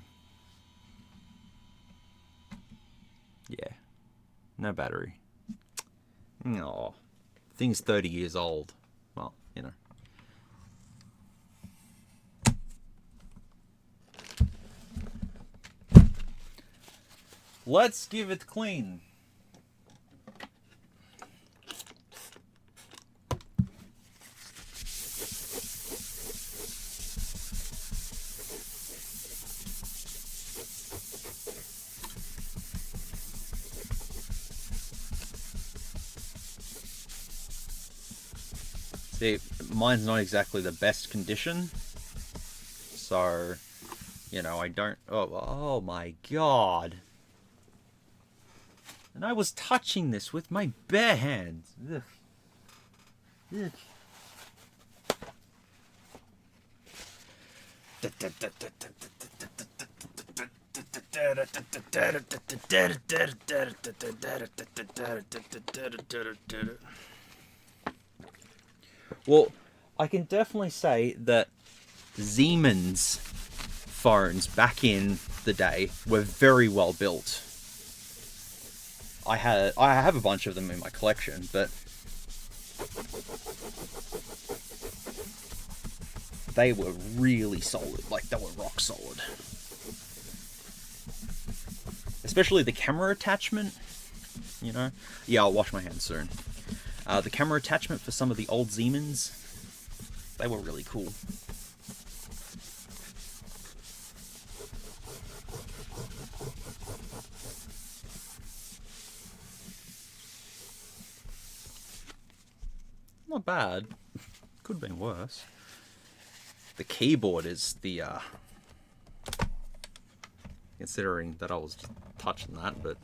Yeah. No battery. Oh. Thing's 30 years old. Well, you know. Let's give it clean. See, mine's not exactly the best condition, so, you know, I don't... Oh my god. And I was touching this with my bare hands. Ugh. Ugh. Well, I can definitely say that Siemens phones back in the day were very well built. I have a bunch of them in my collection, but they were really solid. Like, they were rock solid. Especially the camera attachment, you know? Yeah, I'll wash my hands soon. The camera attachment for some of the old Siemens, they were really cool. Not bad. Could have been worse. The keyboard is the, considering that I was just touching that, but...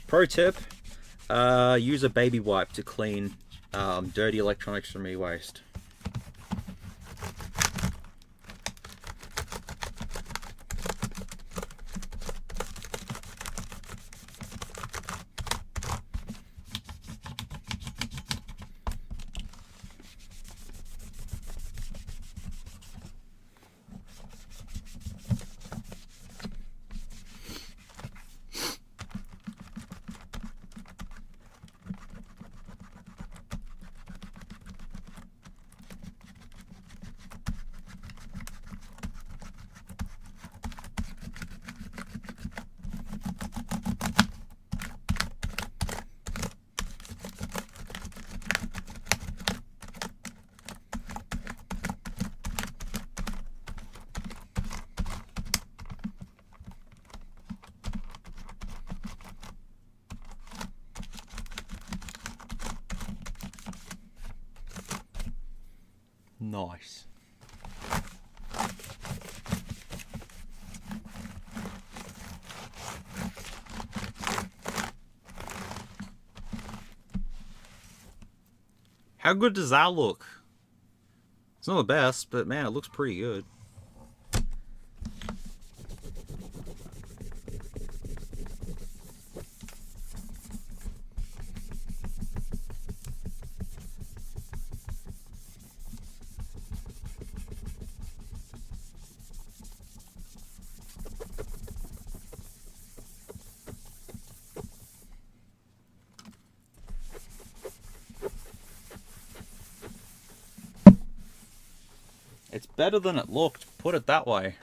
Pro tip, use a baby wipe to clean dirty electronics from e-waste. Nice. How good does that look? It's not the best, but man, it looks pretty good. It's better than it looked, put it that way.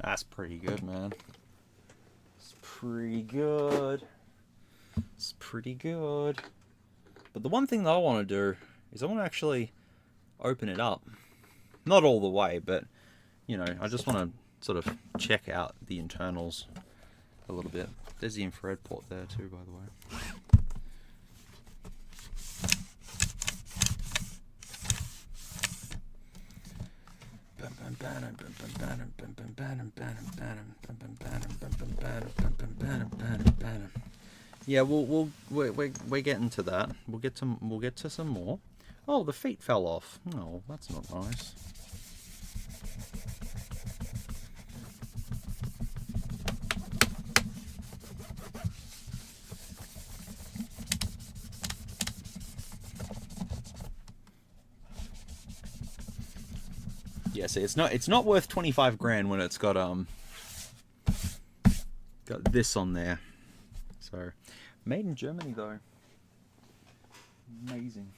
That's pretty good, man. It's pretty good. It's pretty good. But the one thing that I want to do is I want to actually open it up. Not all the way, but, you know, I just want to sort of check out the internals a little bit. There's the infrared port there too, by the way. Yeah, we're getting to that. We'll get to some more. Oh, the feet fell off. Oh, that's not nice. Yeah, see, it's not worth 25 grand when it's got this on there. So, made in Germany though. Amazing.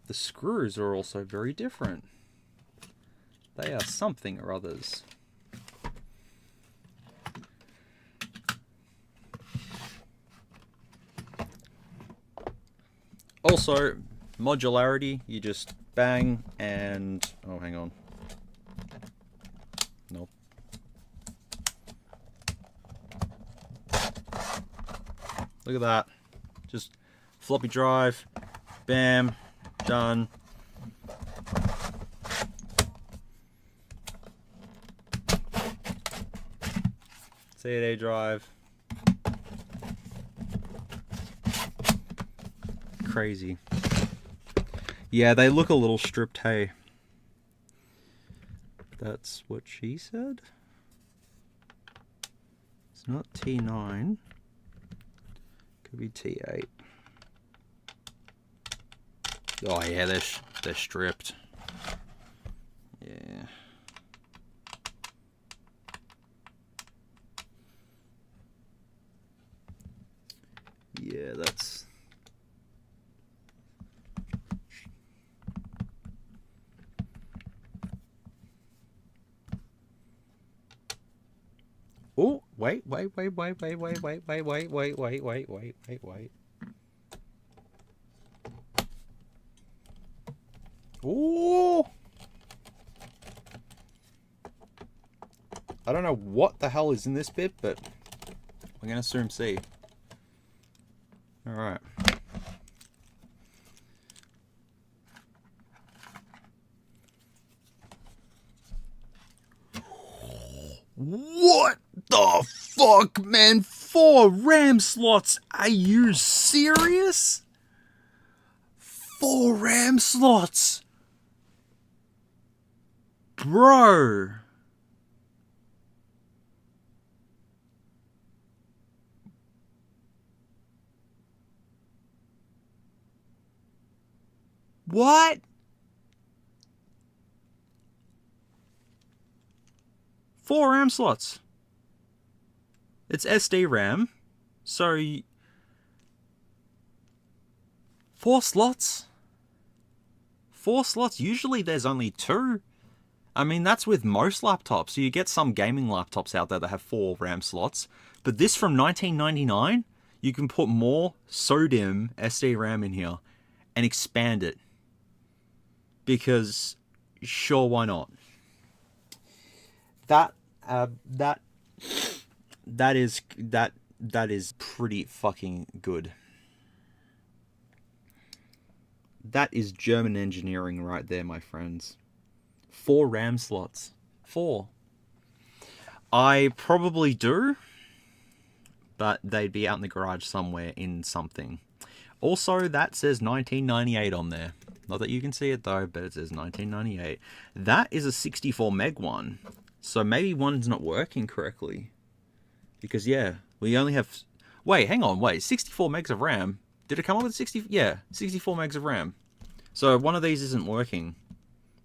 The screws are also very different. They are something or others. Also, modularity, you just bang and... Oh, hang on. Nope. Look at that. Just floppy drive, bam, done. CD drive. Crazy. Yeah, they look a little stripped, hey. That's what she said. It's not T9. Could be T8. Oh yeah, they're stripped. Yeah. Yeah, that's... Oh, wait. Ooh! I don't know what the hell is in this bit, but we're gonna soon see. Alright. What the fuck, man? 4 RAM slots? Are you serious? 4 RAM slots? Bro. What? 4 RAM slots. It's SD RAM. So 4 slots? 4 slots? Usually there's only 2. I mean, that's with most laptops. So you get some gaming laptops out there that have 4 RAM slots. But this from 1999, you can put more SODIMM SD RAM in here and expand it. Because, sure, why not? That is pretty fucking good. That is German engineering right there, my friends. 4 RAM slots. 4. I probably do, but they'd be out in the garage somewhere in something. Also, that says 1998 on there. Not that you can see it though, but it says 1998. That is a 64 meg one. So maybe one's not working correctly. Because yeah, we only have... Wait, hang on, wait. 64 megs of RAM. Did it come up with 60? Yeah, 64 megs of RAM. So one of these isn't working.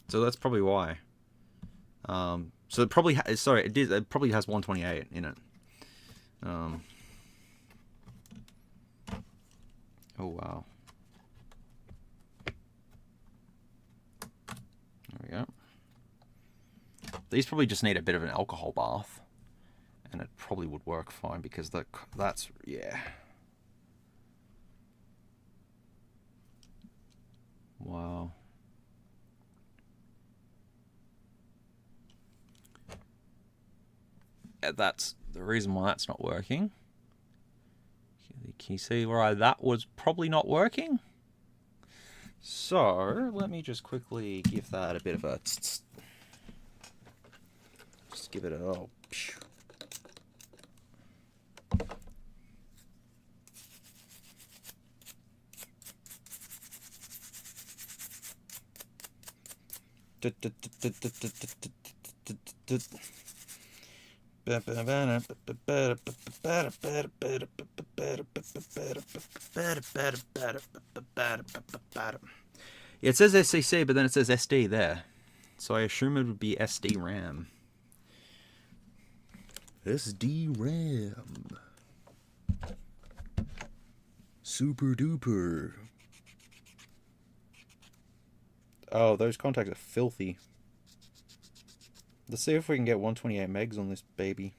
So that's probably why. So it probably... it probably has 128 in it. Oh, wow. There we go. These probably just need a bit of an alcohol bath. And it probably would work fine because that's... Yeah. Wow. Yeah, that's the reason why that's not working. Can you see where that was probably not working? So, let me just quickly give that a bit of a... Just give it a... Oh, it says SCC, but then it says SD there. So I assume it would be SD RAM. SD RAM. Super duper. Oh, those contacts are filthy. Let's see if we can get 128 megs on this baby.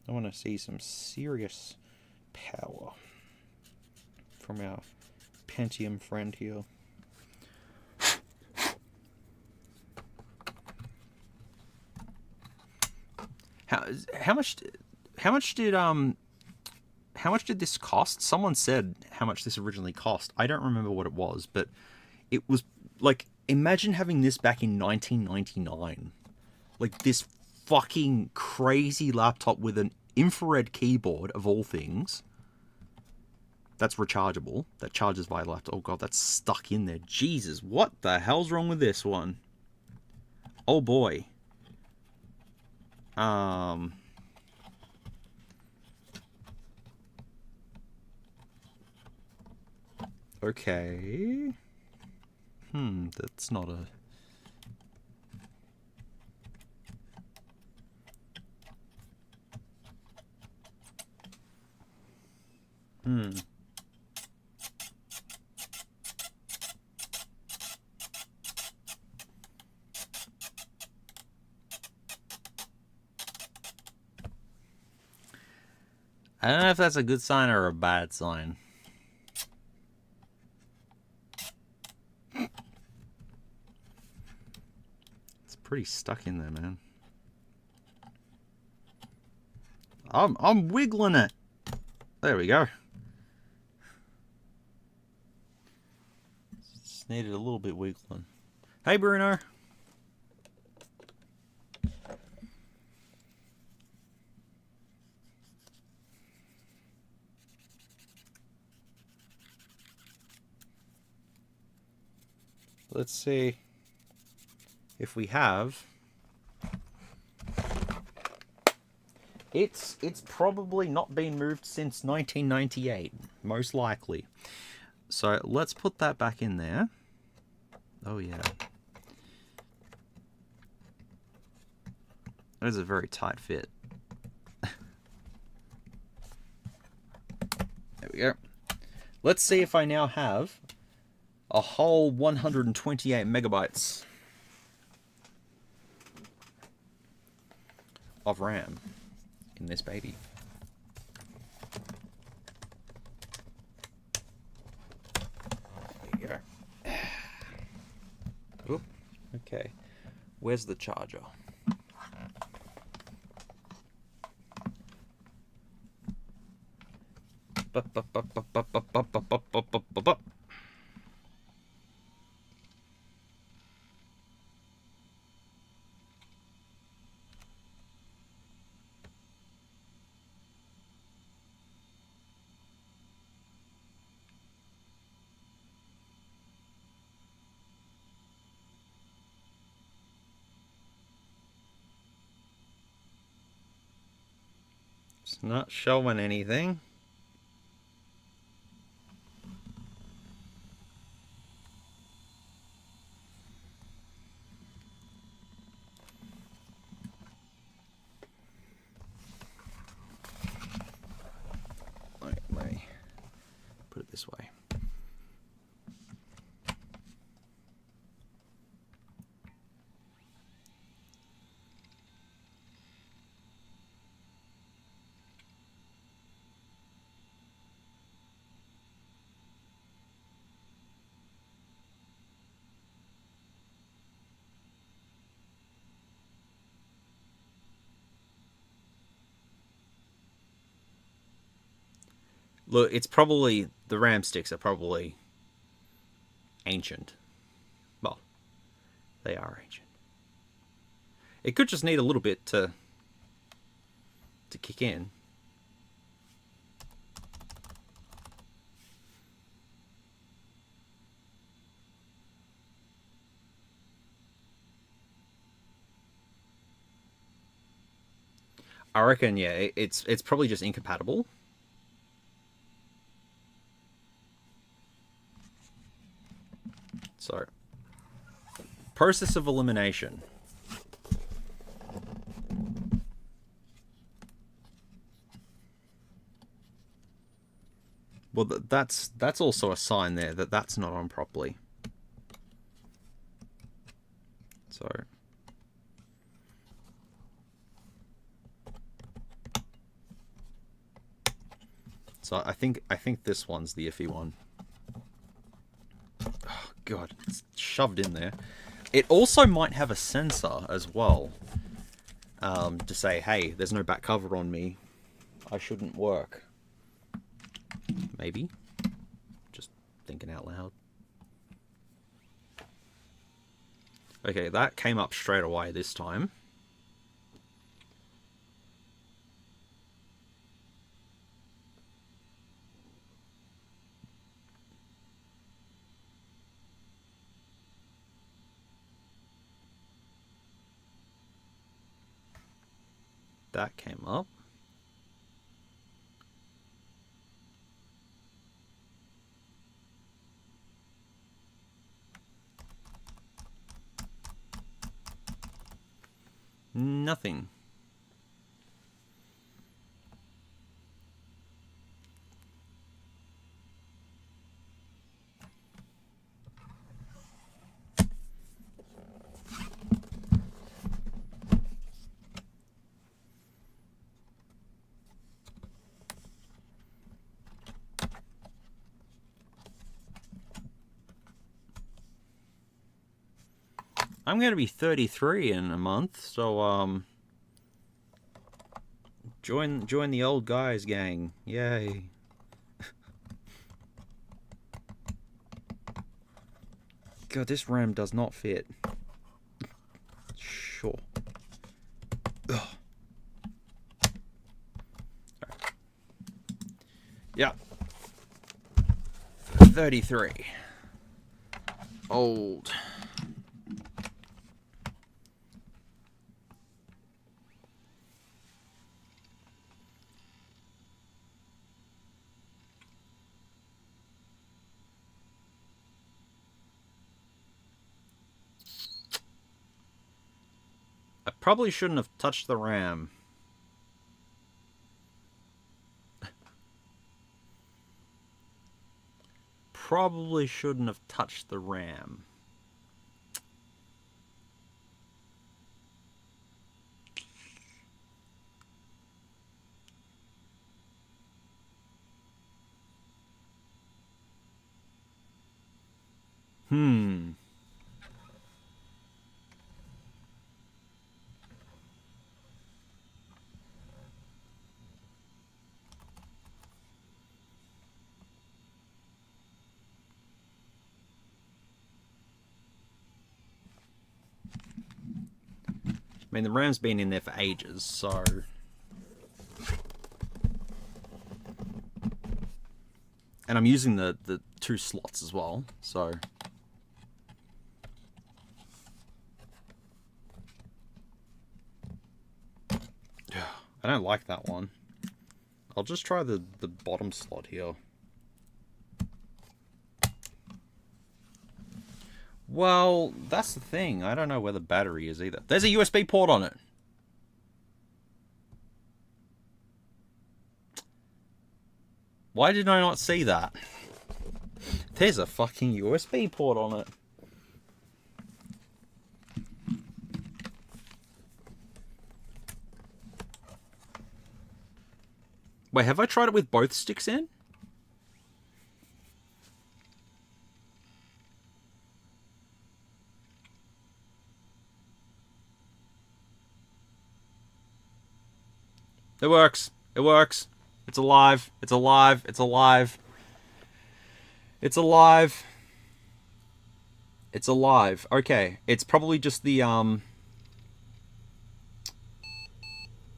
I want to see some serious power from our Pentium friend here. How much did this cost? Someone said how much this originally cost. I don't remember what it was, but it was like, imagine having this back in 1999. Like this fucking crazy laptop with an infrared keyboard of all things. That's rechargeable. That charges via laptop. Oh god, that's stuck in there. Jesus, what the hell's wrong with this one? Oh boy. Okay. That's not a... I don't know if that's a good sign or a bad sign. It's pretty stuck in there, man. I'm wiggling it. There we go. Just needed a little bit wiggling. Hey, Bruno. Let's see if we have. It's probably not been moved since 1998, most likely. So let's put that back in there. Oh yeah. That is a very tight fit. There we go. Let's see if I now have a whole 128 megabytes of RAM in this baby. There you go. Oop. Okay. Where's the charger? It's not showing anything. Let me put it this way. Look, it's probably, the RAM sticks are probably ancient. Well, they are ancient. It could just need a little bit to kick in. I reckon, yeah, it's probably just incompatible. So, process of elimination. Well, that's also a sign there that that's not on properly. So I think this one's the iffy one. Oh god, it's shoved in there. It also might have a sensor as well, to say, hey, there's no back cover on me, I shouldn't work. Maybe. Just thinking out loud. Okay, that came up straight away this time. That came up. Nothing. I'm going to be 33 in a month, so join the old guys gang. Yay. God, this RAM does not fit. Sure. Ugh. Right. Yeah. 33. Old. I probably shouldn't have touched the RAM. Probably shouldn't have touched the RAM. mean, the RAM's been in there for ages, so... And I'm using the 2 slots as well, so... I don't like that one. I'll just try the bottom slot here. Well, that's the thing. I don't know where the battery is either. There's a USB port on it. Why did I not see that? There's a fucking USB port on it. Wait, have I tried it with both sticks in? It works. It works. It's alive. It's alive. It's alive. It's alive. It's alive. Okay. It's probably just the,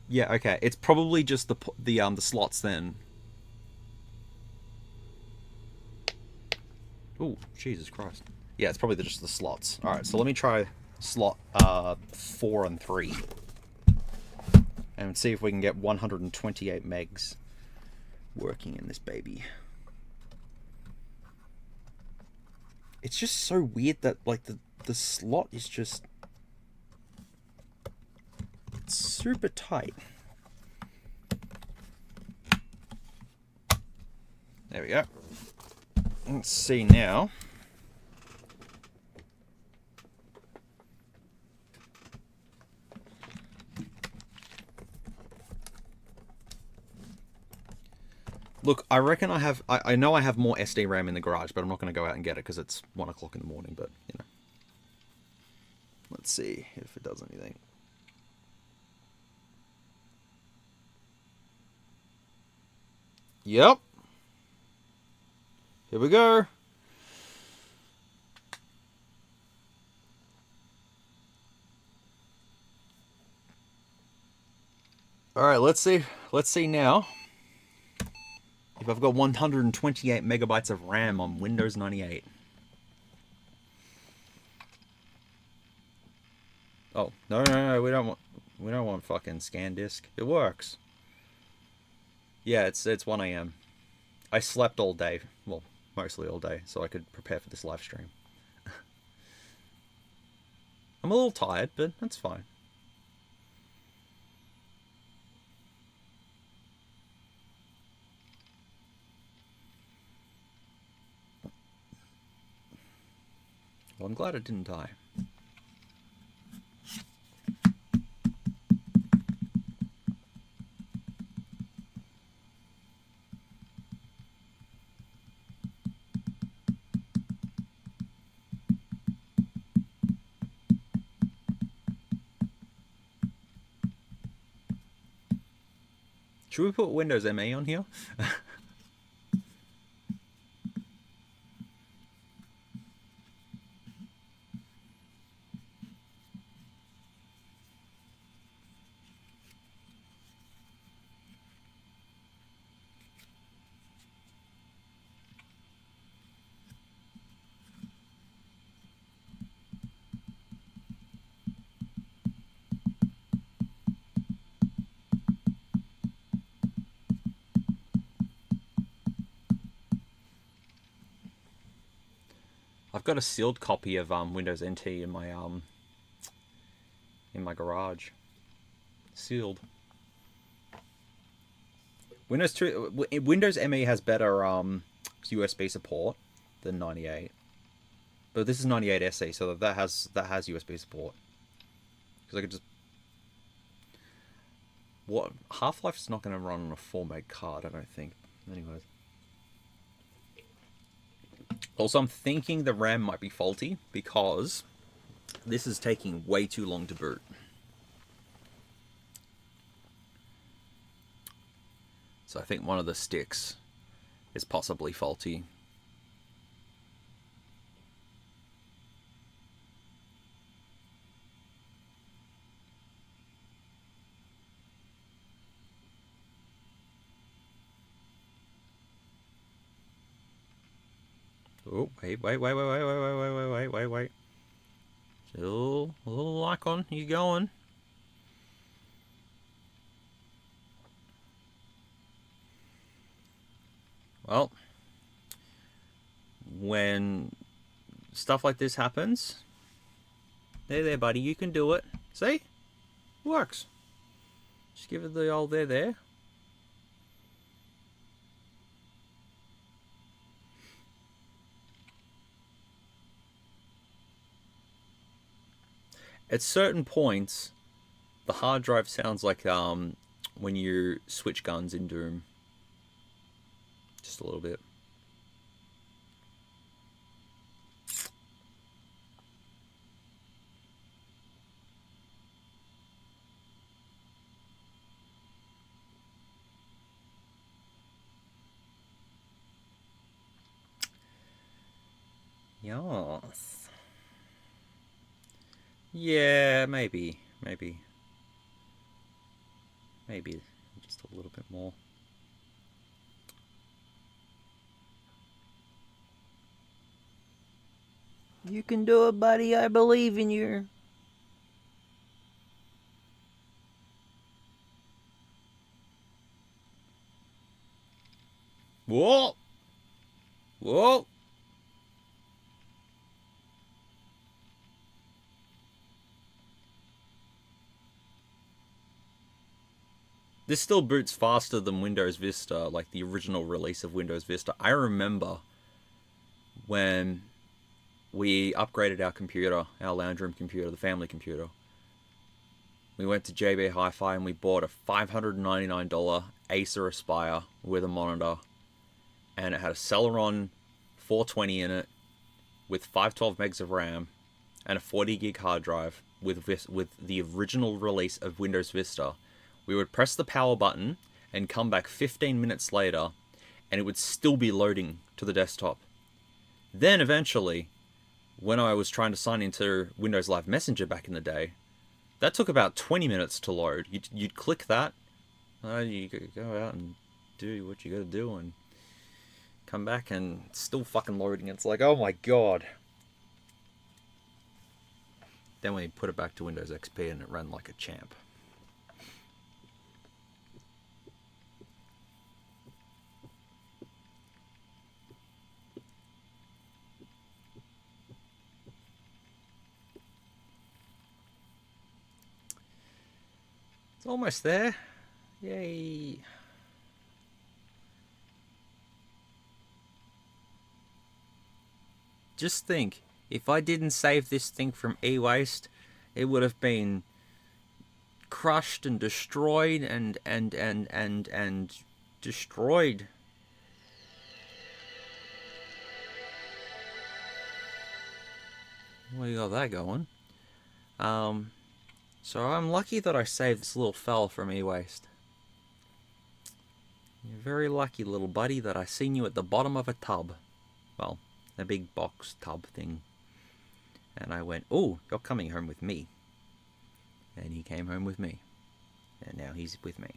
yeah, okay. It's probably just the slots then. Oh, Jesus Christ. Yeah, it's probably just the slots. Alright, so let me try slot 4 and 3. And see if we can get 128 megs working in this baby. It's just so weird that, like, the slot is just... It's super tight. There we go. Let's see now. Look, I reckon I know I have more SD RAM in the garage, but I'm not going to go out and get it because it's 1 o'clock in the morning, but, you know. Let's see if it does anything. Yep. Here we go. Alright, let's see. Let's see now if I've got 128 megabytes of RAM on Windows 98. Oh, no, we don't want fucking scan disk. It works. Yeah, it's 1 AM. I slept all day. Well, mostly all day, so I could prepare for this live stream. I'm a little tired, but that's fine. Well, I'm glad it didn't die. Should we put Windows ME on here? I've got a sealed copy of Windows NT in my garage. Sealed. Windows ME has better USB support than 98, but this is 98 SE, so that has USB support. Because I could just Half-Life's not going to run on a 4 meg card, I don't think. Anyways. Also, I'm thinking the RAM might be faulty because this is taking way too long to boot. So I think one of the sticks is possibly faulty. Oh, wait. Still a little icon. You going? Well, when stuff like this happens, there, buddy. You can do it. See? Works. Just give it the old there. At certain points, the hard drive sounds like when you switch guns in Doom. Just a little bit. Yes. Yeah, maybe just a little bit more. You can do it, buddy. I believe in you. Whoa! Whoa! This still boots faster than Windows Vista, like the original release of Windows Vista. I remember when we upgraded our computer, our lounge room computer, the family computer. We went to JB Hi-Fi and we bought a $599 Acer Aspire with a monitor, and it had a Celeron 420 in it with 512 megs of RAM and a 40 gig hard drive with the original release of Windows Vista. We would press the power button and come back 15 minutes later and it would still be loading to the desktop. Then eventually, when I was trying to sign into Windows Live Messenger back in the day, that took about 20 minutes to load. You'd click that, you go out and do what you gotta do and come back and it's still fucking loading. It's like, oh my god. Then we put it back to Windows XP and it ran like a champ. It's almost there. Yay. Just think, if I didn't save this thing from e-waste, it would have been crushed and destroyed and destroyed. Well, you got that going. So I'm lucky that I saved this little fella from e-waste. You're very lucky, little buddy, that I seen you at the bottom of a tub. Well, a big box tub thing. And I went, oh, you're coming home with me. And he came home with me. And now he's with me.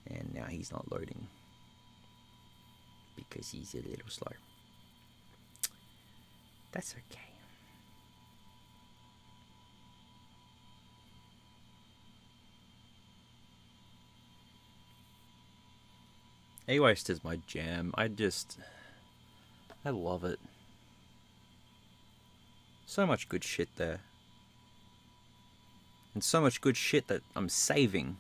And now he's not loading. Because he's a little slow. That's okay. E-waste is my jam. I love it. So much good shit there. And so much good shit that I'm saving.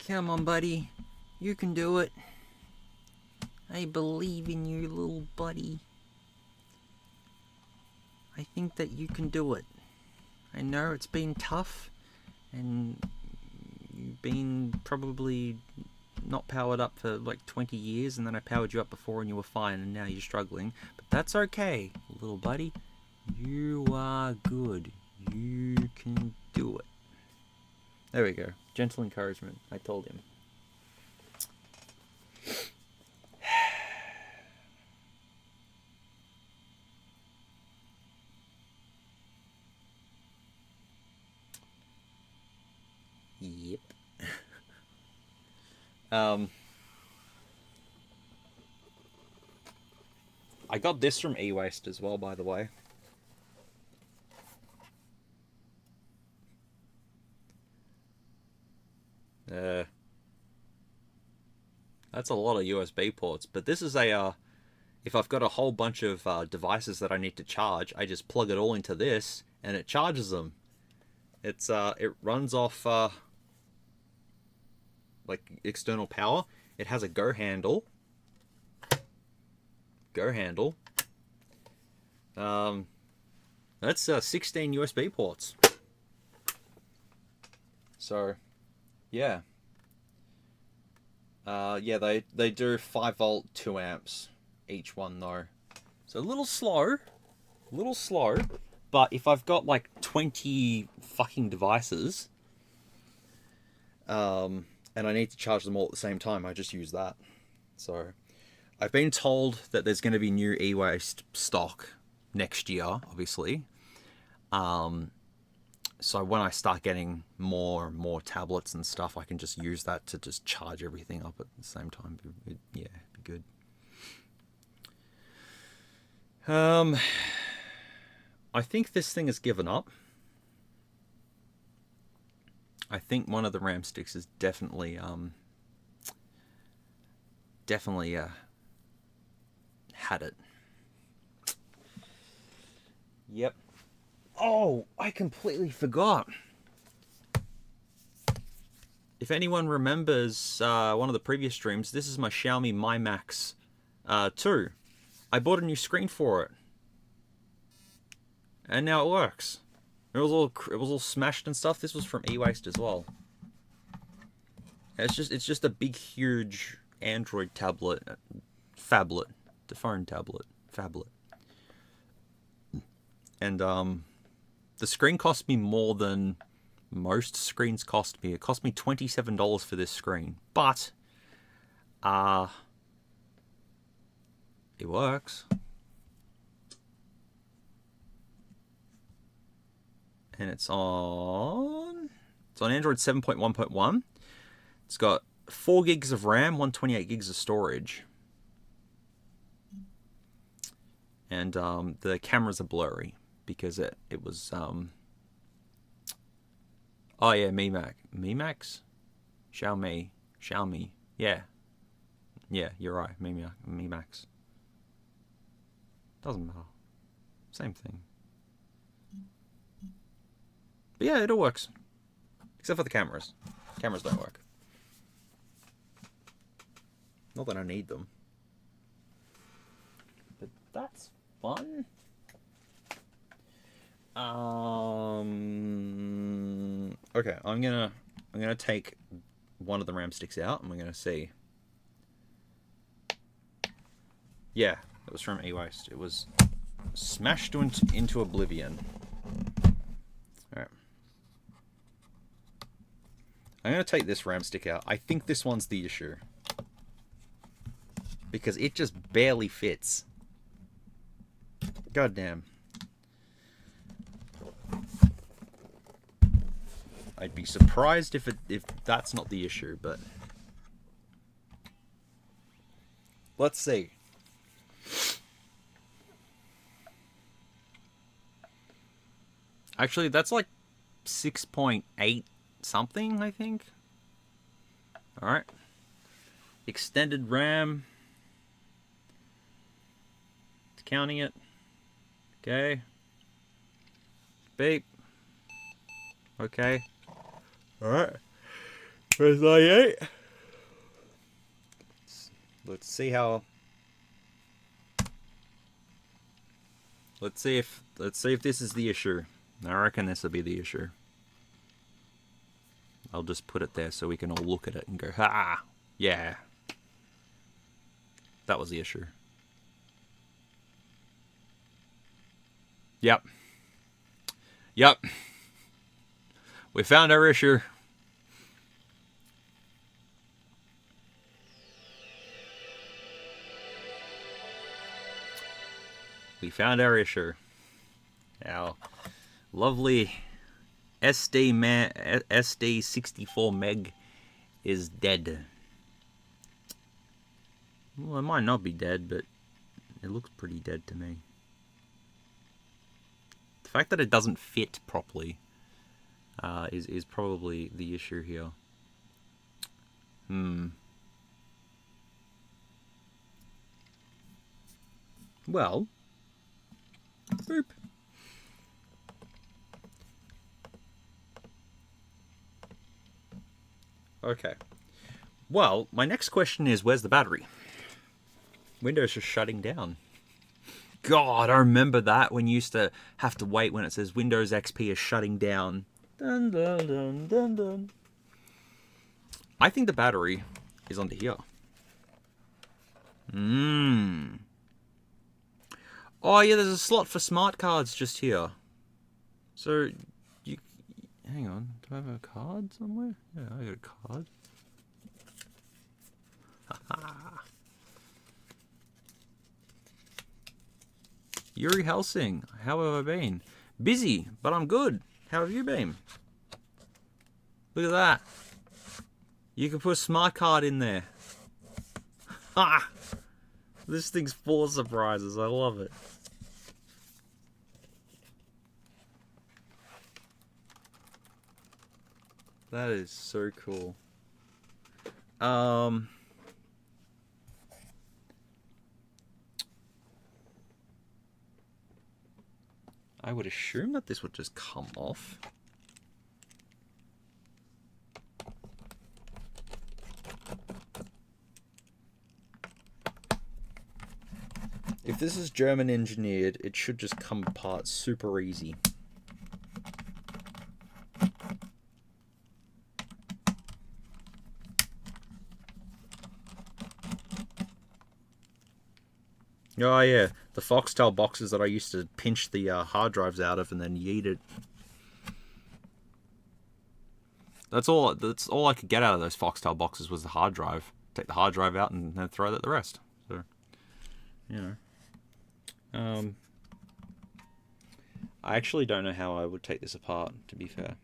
Come on, buddy. You can do it. I believe in you, little buddy. I think that you can do it. I know it's been tough, and you've been probably not powered up for like 20 years, and then I powered you up before and you were fine, and now you're struggling. But that's okay, little buddy. You are good. You can do it. There we go. Gentle encouragement. I told him. I got this from ewaste as well, by the way. That's a lot of USB ports, but this is a if I've got a whole bunch of devices that I need to charge, I just plug it all into this and it charges them. It runs off like external power. It has a go handle. That's 16 USB ports. So, yeah. Yeah, they do 5 volt, 2 amps each one though. So a little slow, but if I've got like 20 fucking devices, and I need to charge them all at the same time, I just use that. So I've been told that there's going to be new e-waste stock next year, obviously. So when I start getting more and more tablets and stuff, I can just use that to just charge everything up at the same time. Yeah, be good. I think this thing has given up. I think one of the RAM sticks is definitely had it. Yep. Oh, I completely forgot. If anyone remembers one of the previous streams, this is my Xiaomi Mi Max 2. I bought a new screen for it, and now it works. It was all smashed and stuff. This was from eWaste as well. It's just a big, huge Android tablet, phablet, the phone tablet, phablet, and the screen cost me more than most screens cost me. It cost me $27 for this screen, but it works. And it's on Android 7.1.1. It's got 4 gigs of RAM, 128 gigs of storage. And the cameras are blurry because it was oh yeah, Mi Max? Xiaomi. Yeah, you're right. Mi Max. Doesn't matter. Same thing. But yeah, it all works. Except for the cameras. Cameras don't work. Not that I need them. But that's fun. Okay, I'm gonna take one of the RAM sticks out and we're gonna see. Yeah, it was from eWaste. It was smashed into oblivion. Alright. I'm gonna take this RAM stick out. I think this one's the issue. Because it just barely fits. God damn. I'd be surprised if that's not the issue, but let's see. Actually, that's like 6.8 something, I think. Alright. Extended RAM. It's counting it. Okay. Beep. Okay. Alright. Where's my 8? Let's see how. Let's see if this is the issue. I reckon this will be the issue. I'll just put it there so we can all look at it and go, ha! Yeah. That was the issue. Yep. We found our issue. Our lovely SD 64 meg is dead. Well, it might not be dead, but it looks pretty dead to me. The fact that it doesn't fit properly is probably the issue here. Well, boop. Okay. Well, my next question is, where's the battery? Windows is shutting down. God, I remember that when you used to have to wait when it says Windows XP is shutting down. Dun, dun, dun, dun, dun. I think the battery is under here. Oh yeah, there's a slot for smart cards just here. So, you... Hang on, do I have a card somewhere? Yeah, I got a card. Yuri Helsing, how have I been? Busy, but I'm good. How have you been? Look at that. You can put a smart card in there. Ha! This thing's full of surprises. I love it. That is so cool. I would assume that this would just come off. If this is German engineered, it should just come apart super easy. Oh yeah, the Foxtel boxes that I used to pinch the hard drives out of and then yeet it. That's all I could get out of those Foxtel boxes was the hard drive. Take the hard drive out and then throw out the rest. So, you know. I actually don't know how I would take this apart, to be fair.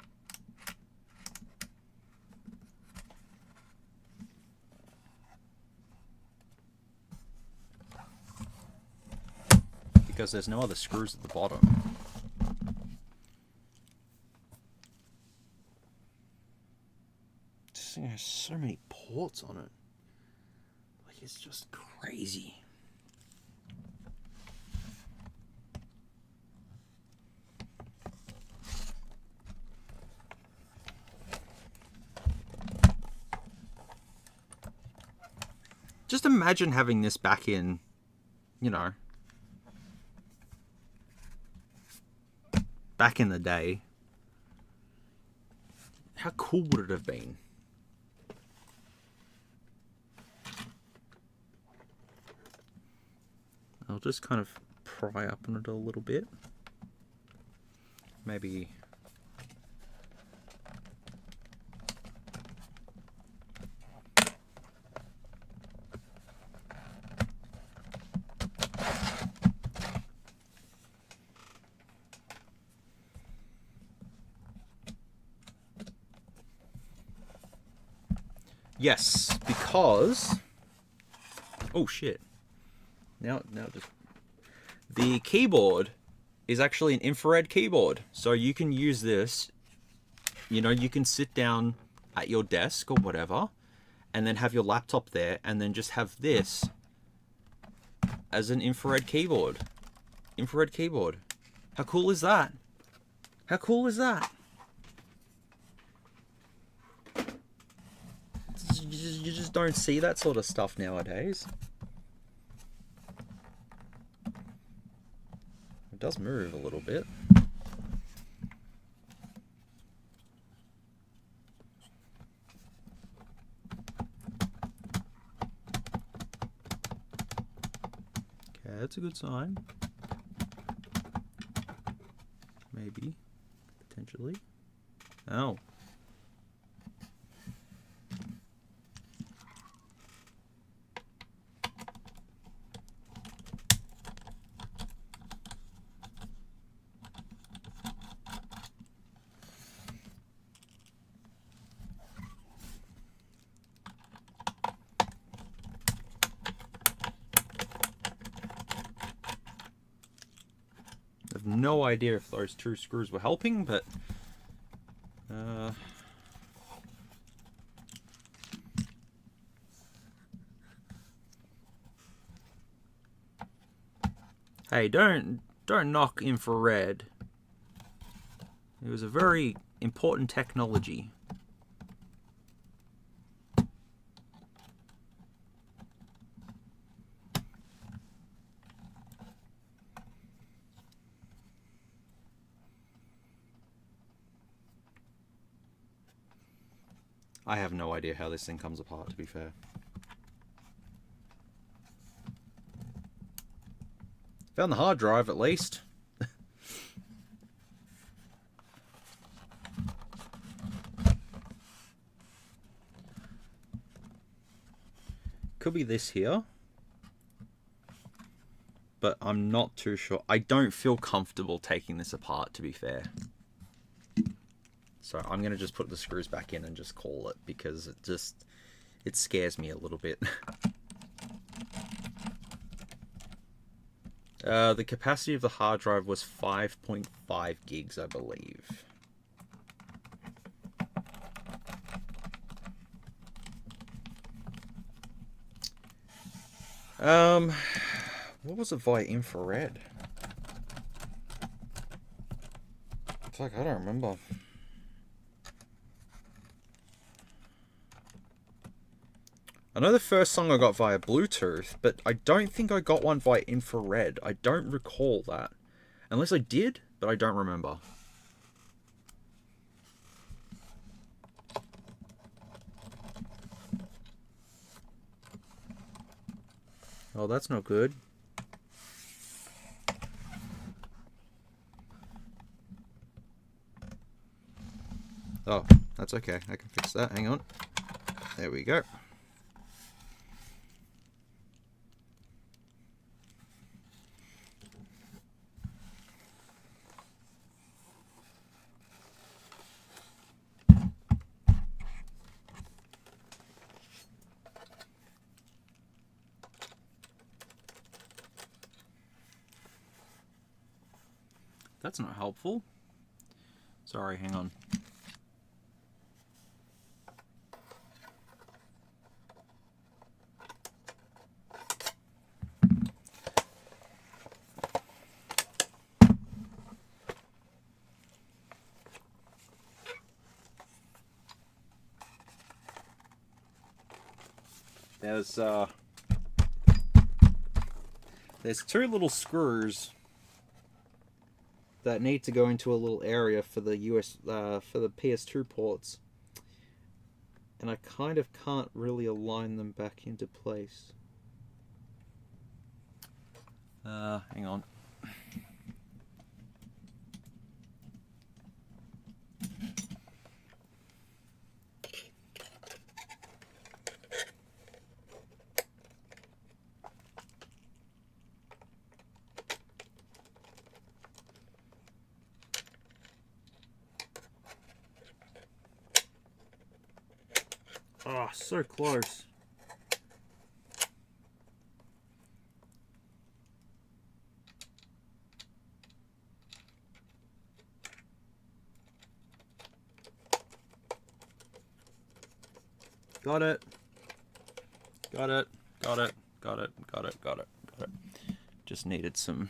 Because there's no other screws at the bottom. This thing has so many ports on it. Like, it's just crazy. Just imagine having this back in, you know, back in the day. How cool would it have been? I'll just kind of pry up on it a little bit. Maybe... Yes, because... Oh shit. Now just... The keyboard is actually an infrared keyboard. So you can use this, you know, you can sit down at your desk or whatever, and then have your laptop there, and then just have this as an infrared keyboard. Infrared keyboard. How cool is that? How cool is that? You just don't see that sort of stuff nowadays. It does move a little bit. Okay, that's a good sign. Maybe. Potentially. Oh. no idea if those 2 screws were helping, but hey, don't knock infrared. It was a very important technology. I have no idea how this thing comes apart, to be fair. Found the hard drive, at least. Could be this here. But I'm not too sure. I don't feel comfortable taking this apart, to be fair. So I'm going to just put the screws back in and just call it, because it scares me a little bit. The capacity of the hard drive was 5.5 gigs, I believe. What was it via infrared? It's like, I don't remember. I know the first song I got via Bluetooth, but I don't think I got one via infrared. I don't recall that. Unless I did, but I don't remember. Oh, that's not good. Oh, that's okay. I can fix that. Hang on. There we go. That's not helpful. Sorry, hang on. There's 2 little screws that need to go into a little area for the for the PS2 ports, and I kind of can't really align them back into place. Hang on. Oh, so close. Got it. Got it. Got it. Got it. Got it. Got it. Got it. Just needed some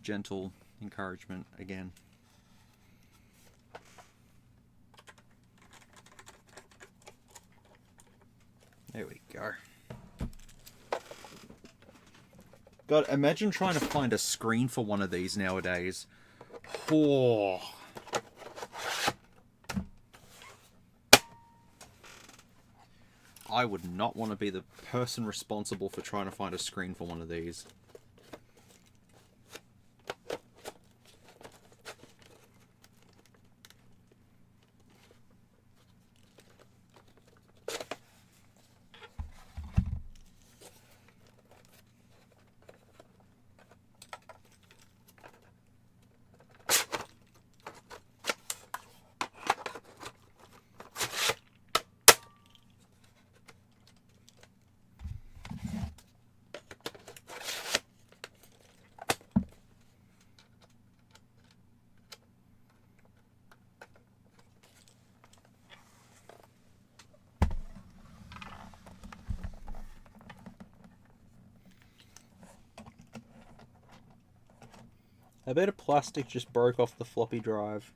gentle encouragement again. There we go. God, imagine trying to find a screen for one of these nowadays. Oh. I would not want to be the person responsible for trying to find a screen for one of these. A bit of plastic just broke off the floppy drive.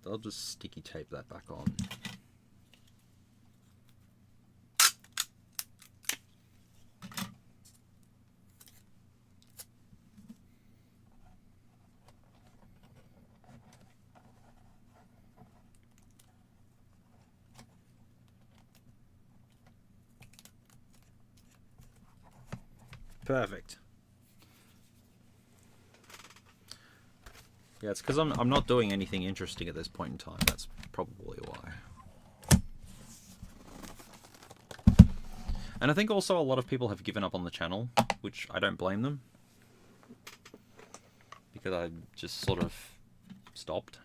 I'll just sticky tape that back on. Perfect. Yeah, it's because I'm not doing anything interesting at this point in time. That's probably why. And I think also a lot of people have given up on the channel, which I don't blame them. Because I just sort of stopped.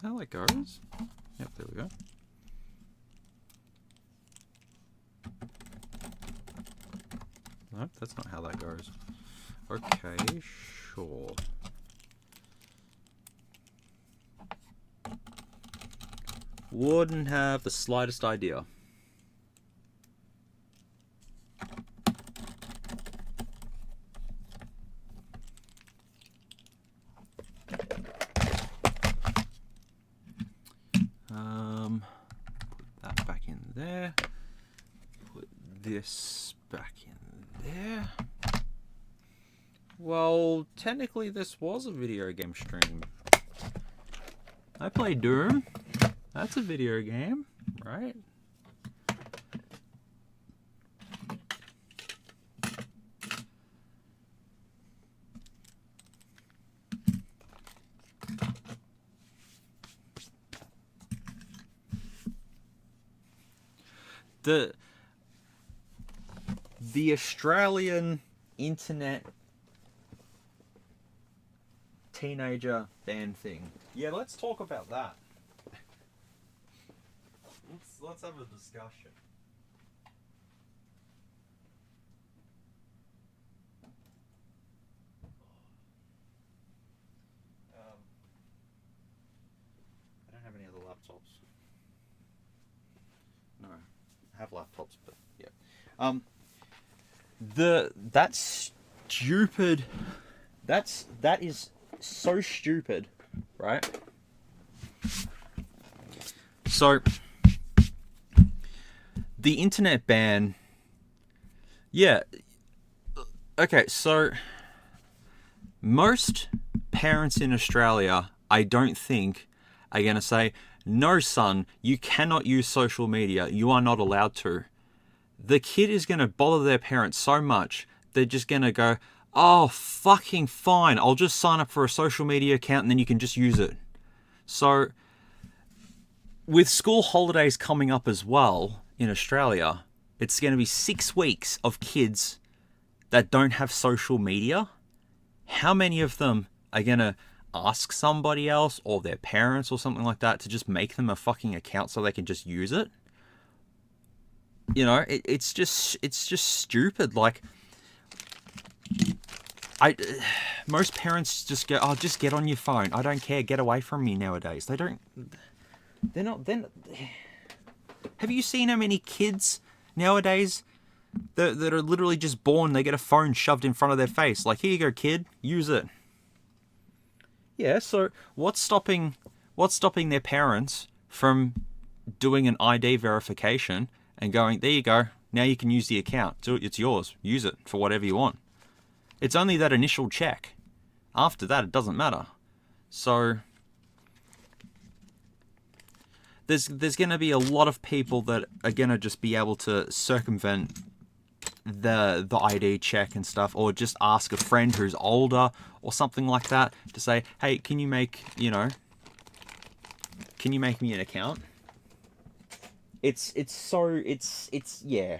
How that goes? Yep, there we go. Nope, that's not how that goes. Okay, sure. Wouldn't have the slightest idea. Put that back in there. Put this back in there. Well, technically this was a video game stream. I play Doom. That's a video game, right? The Australian internet teenager ban thing. Yeah, let's talk about that. Let's have a discussion. I don't have any other laptops. No, I have laptops, but yeah. That's stupid. That is so stupid, right? So the internet ban, yeah. Okay, so most parents in Australia, I don't think, are going to say, no, son, you cannot use social media. You are not allowed to. The kid is going to bother their parents so much, they're just going to go, oh, fucking fine. I'll just sign up for a social media account and then you can just use it. So, with school holidays coming up as well in Australia, it's going to be 6 weeks of kids that don't have social media. How many of them are going to ask somebody else or their parents or something like that to just make them a fucking account so they can just use it? You know, it's just stupid. Like, most parents just go, oh, just get on your phone. I don't care. Get away from me nowadays. They're not. Have you seen how many kids nowadays that are literally just born, they get a phone shoved in front of their face? Like, here you go, kid, use it. Yeah, so what's stopping their parents from doing an ID verification and going, there you go, now you can use the account. It's yours. Use it for whatever you want. It's only that initial check. After that, it doesn't matter. So there's going to be a lot of people that are going to just be able to circumvent the ID check and stuff, or just ask a friend who's older or something like that to say, hey, can you make me an account? It's yeah.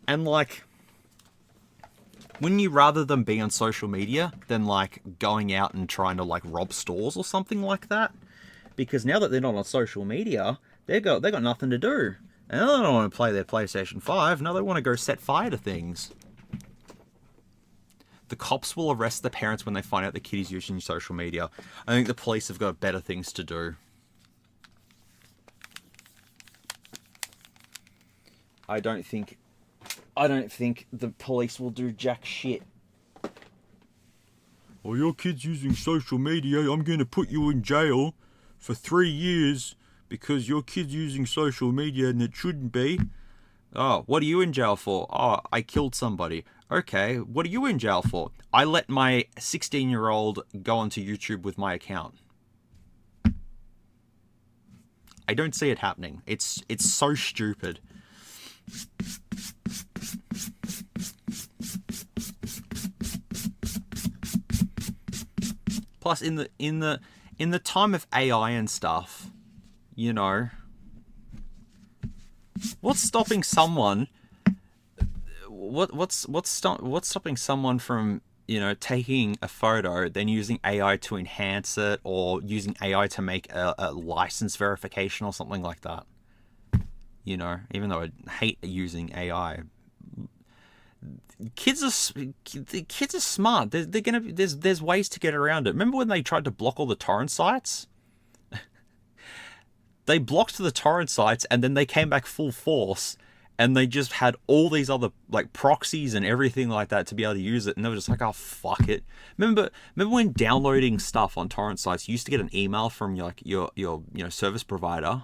And like, wouldn't you rather them be on social media than like going out and trying to like rob stores or something like that? Because now that they're not on social media, they got nothing to do. And they don't want to play their PlayStation 5. No, they want to go set fire to things. The cops will arrest the parents when they find out the kid is using social media. I think the police have got better things to do. I don't think the police will do jack shit. Well, your kid's using social media. I'm going to put you in jail for 3 years because your kid's using social media and it shouldn't be. Oh, what are you in jail for? Oh, I killed somebody. Okay, what are you in jail for? I let my 16-year-old go onto YouTube with my account. I don't see it happening. It's so stupid. Plus, in the time of AI and stuff, you know, what's stopping someone? What's stopping someone from, you know, taking a photo, then using AI to enhance it, or using AI to make a license verification or something like that? You know, even though I hate using AI, kids are smart. There's ways to get around it. Remember when they tried to block all the torrent sites? They blocked the torrent sites and then they came back full force. And they just had all these other like proxies and everything like that to be able to use it, and they were just like, "Oh fuck it." Remember when downloading stuff on torrent sites, you used to get an email from your service provider,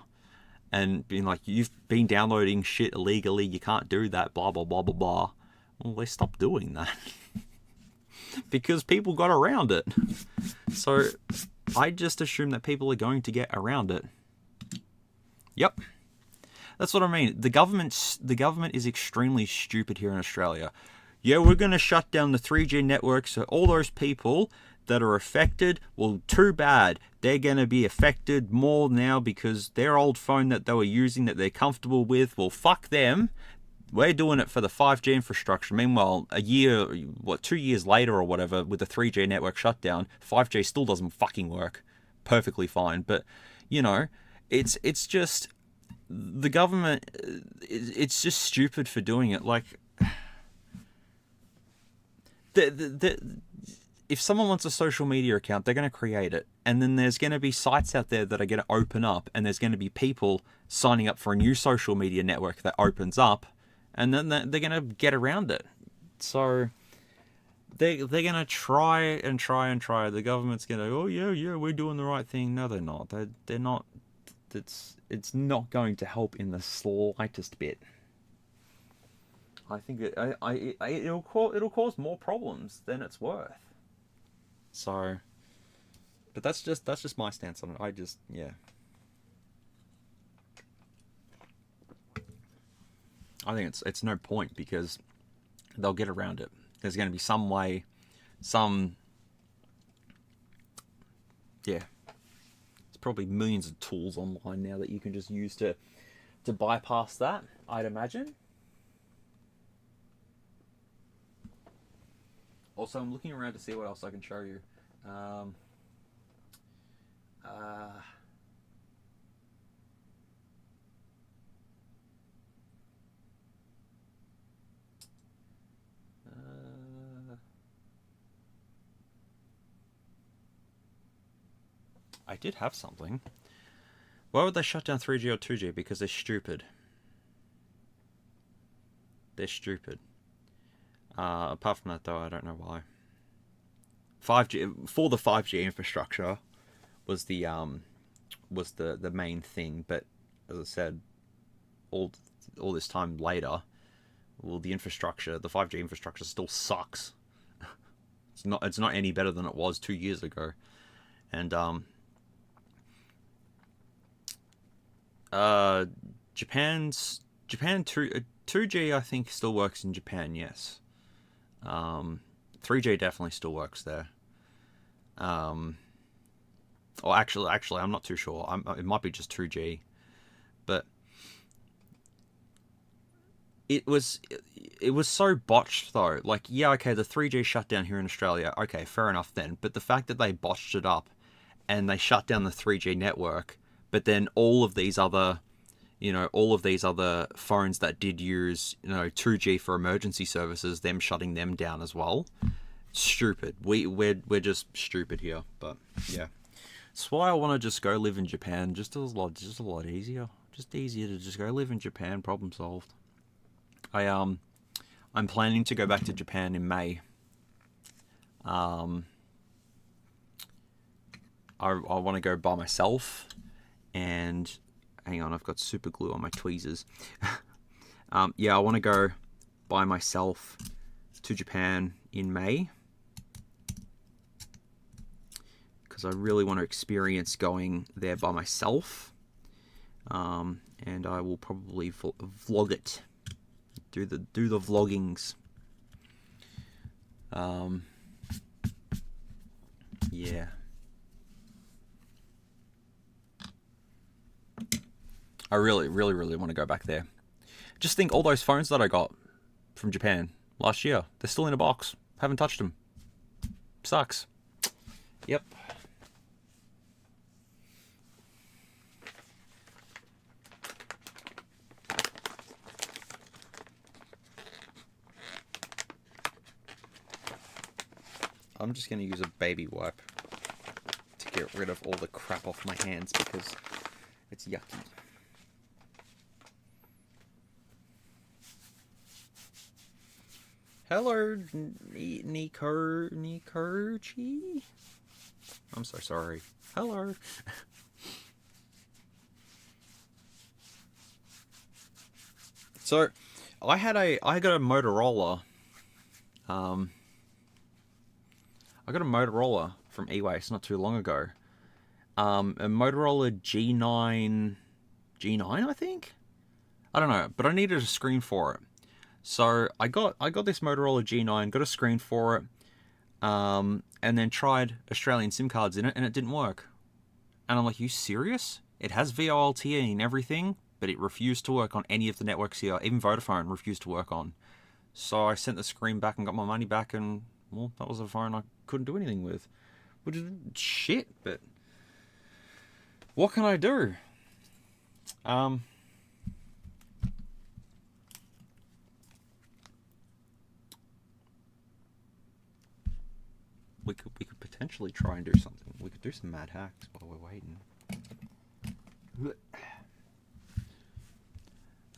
and being like, "You've been downloading shit illegally. You can't do that." Blah blah blah blah blah. Well, they stopped doing that because people got around it. So I just assume that people are going to get around it. Yep. That's what I mean. The government is extremely stupid here in Australia. Yeah, we're going to shut down the 3G network, so all those people that are affected, well, too bad. They're going to be affected more now because their old phone that they were using that they're comfortable with, well, fuck them. We're doing it for the 5G infrastructure. Meanwhile, 2 years later or whatever, with the 3G network shut down, 5G still doesn't fucking work perfectly fine. But, you know, it's just... the government, it's just stupid for doing it. Like, if someone wants a social media account, they're going to create it. And then there's going to be sites out there that are going to open up. And there's going to be people signing up for a new social media network that opens up. And then they're going to get around it. So they're going to try and try and try. The government's going to, oh, yeah, we're doing the right thing. No, they're not. They're not. It's not going to help in the slightest bit. I think it'll cause more problems than it's worth. So, but that's just my stance on it. I think it's no point because they'll get around it. There's going to be some way, probably millions of tools online now that you can just use to bypass that, I'd imagine. Also, I'm looking around to see what else I can show you. I did have something. Why would they shut down 3G or 2G? Because they're stupid. They're stupid. Apart from that, though, I don't know why. 5G for the 5G infrastructure was the main thing, but as I said, all this time later, well, the 5G infrastructure still sucks. It's not any better than it was 2 years ago, and Japan 2G I think still works in Japan, yes. 3G definitely still works there. Or actually, I'm not too sure. It might be just 2G, but it was so botched though. Like, yeah, okay, the 3G shut down here in Australia. Okay, fair enough then. But the fact that they botched it up and they shut down the 3G network, but then all of these other phones that did use 2G for emergency services, them shutting them down as well. Stupid. We're just stupid here. But yeah, that's why I want to just go live in Japan. Just a lot easier. Just easier to just go live in Japan. Problem solved. I'm planning to go back to Japan in May. I want to go by myself, and hang on, I've got super glue on my tweezers. Yeah, I want to go by myself to Japan in May because I really want to experience going there by myself, and I will probably vlog it, do the vloggings. Yeah. I really want to go back there. Just think, all those phones that I got from Japan last year, they're still in a box. Haven't touched them. Sucks. Yep. I'm just going to use a baby wipe to get rid of all the crap off my hands because it's yucky. Hello, Nikurchi. I'm so sorry. Hello. So, I got a Motorola. I got a Motorola from eWaste not too long ago. A Motorola G9, I think. I don't know, but I needed a screen for it. So I got this Motorola G9, got a screen for it, and then tried Australian SIM cards in it, and it didn't work. And I'm like, you serious? It has VoLTE and everything, but it refused to work on any of the networks here. Even Vodafone refused to work on. So I sent the screen back and got my money back, and well, that was a phone I couldn't do anything with. Which is shit, but what can I do? We could potentially try and do something. We could do some mad hacks while we're waiting.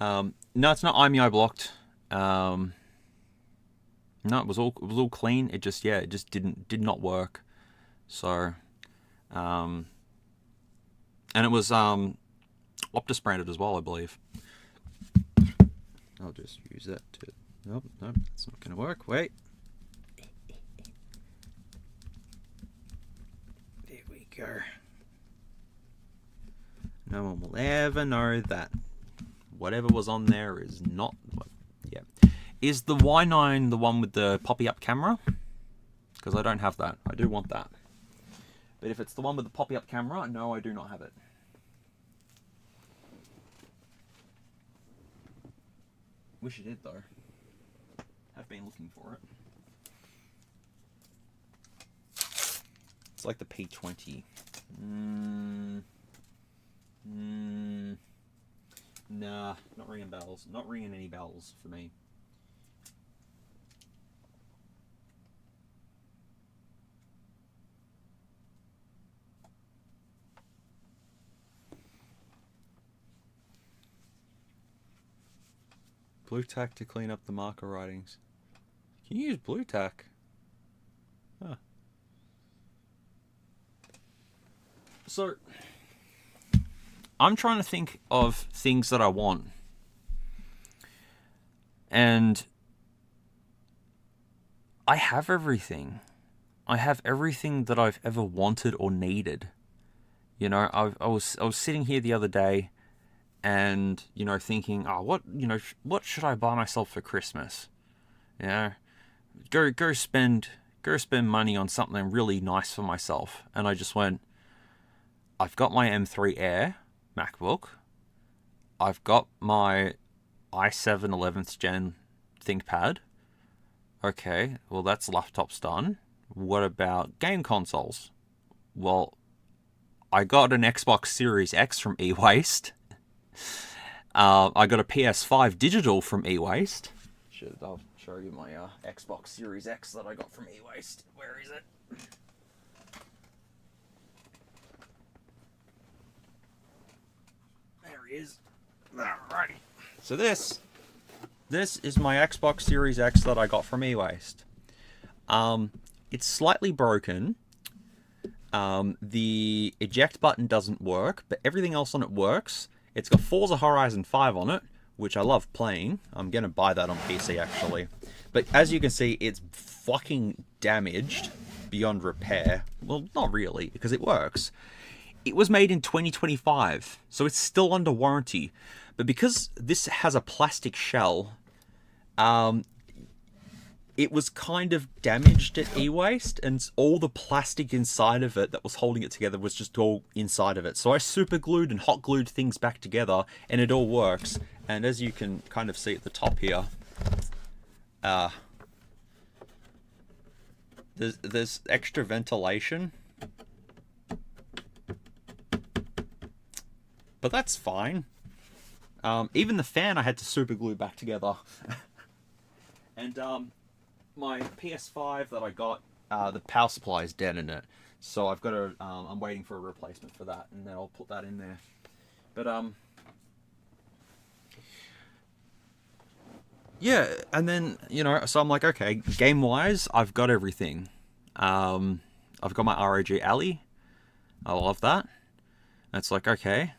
No, it's not IMEI blocked. No, it was all clean. It just did not work. So, and it was Optus branded as well, I believe. I'll just use that to. Nope, that's not going to work. Wait. There we go. No one will ever know that whatever was on there is not. Yeah. Is the Y9 the one with the poppy up camera? Because I don't have that. I do want that. But if it's the one with the poppy up camera, no, I do not have it. Wish it did though. Have been looking for it. It's like the P20. Nah, not ringing bells. Not ringing any bells for me. Blue tack to clean up the marker writings. Can you use blue tack? Huh. So, I'm trying to think of things that I want. And I have everything. I have everything that I've ever wanted or needed. You know, I was sitting here the other day and, you know, thinking, what should I buy myself for Christmas? You know, go spend money on something really nice for myself. And I just went, I've got my M3 Air MacBook. I've got my i7 11th gen ThinkPad. Okay, well that's laptops done. What about game consoles? Well, I got an Xbox Series X from eWaste. I got a PS5 digital from eWaste. I'll show you my Xbox Series X that I got from eWaste. Where is it? There he is. Alrighty. So this This is my Xbox Series X that I got from eWaste. It's slightly broken. The eject button doesn't work, but everything else on it works. It's got Forza Horizon 5 on it, which I love playing. I'm going to buy that on PC, actually. But as you can see, it's fucking damaged beyond repair. Well, not really, because it works. It was made in 2025, so it's still under warranty. But because this has a plastic shell, it was kind of damaged at e-waste, and all the plastic inside of it that was holding it together was just all inside of it. So I super glued and hot glued things back together, and it all works. And as you can kind of see at the top here, there's extra ventilation, but that's fine. Even the fan I had to super glue back together. And my PS5 that I got, the power supply is dead in it, so I've got to. I'm waiting for a replacement for that, and then I'll put that in there. But yeah, and then so I'm like, okay, game wise, I've got everything. I've got my ROG Ally. I love that. And it's like, okay,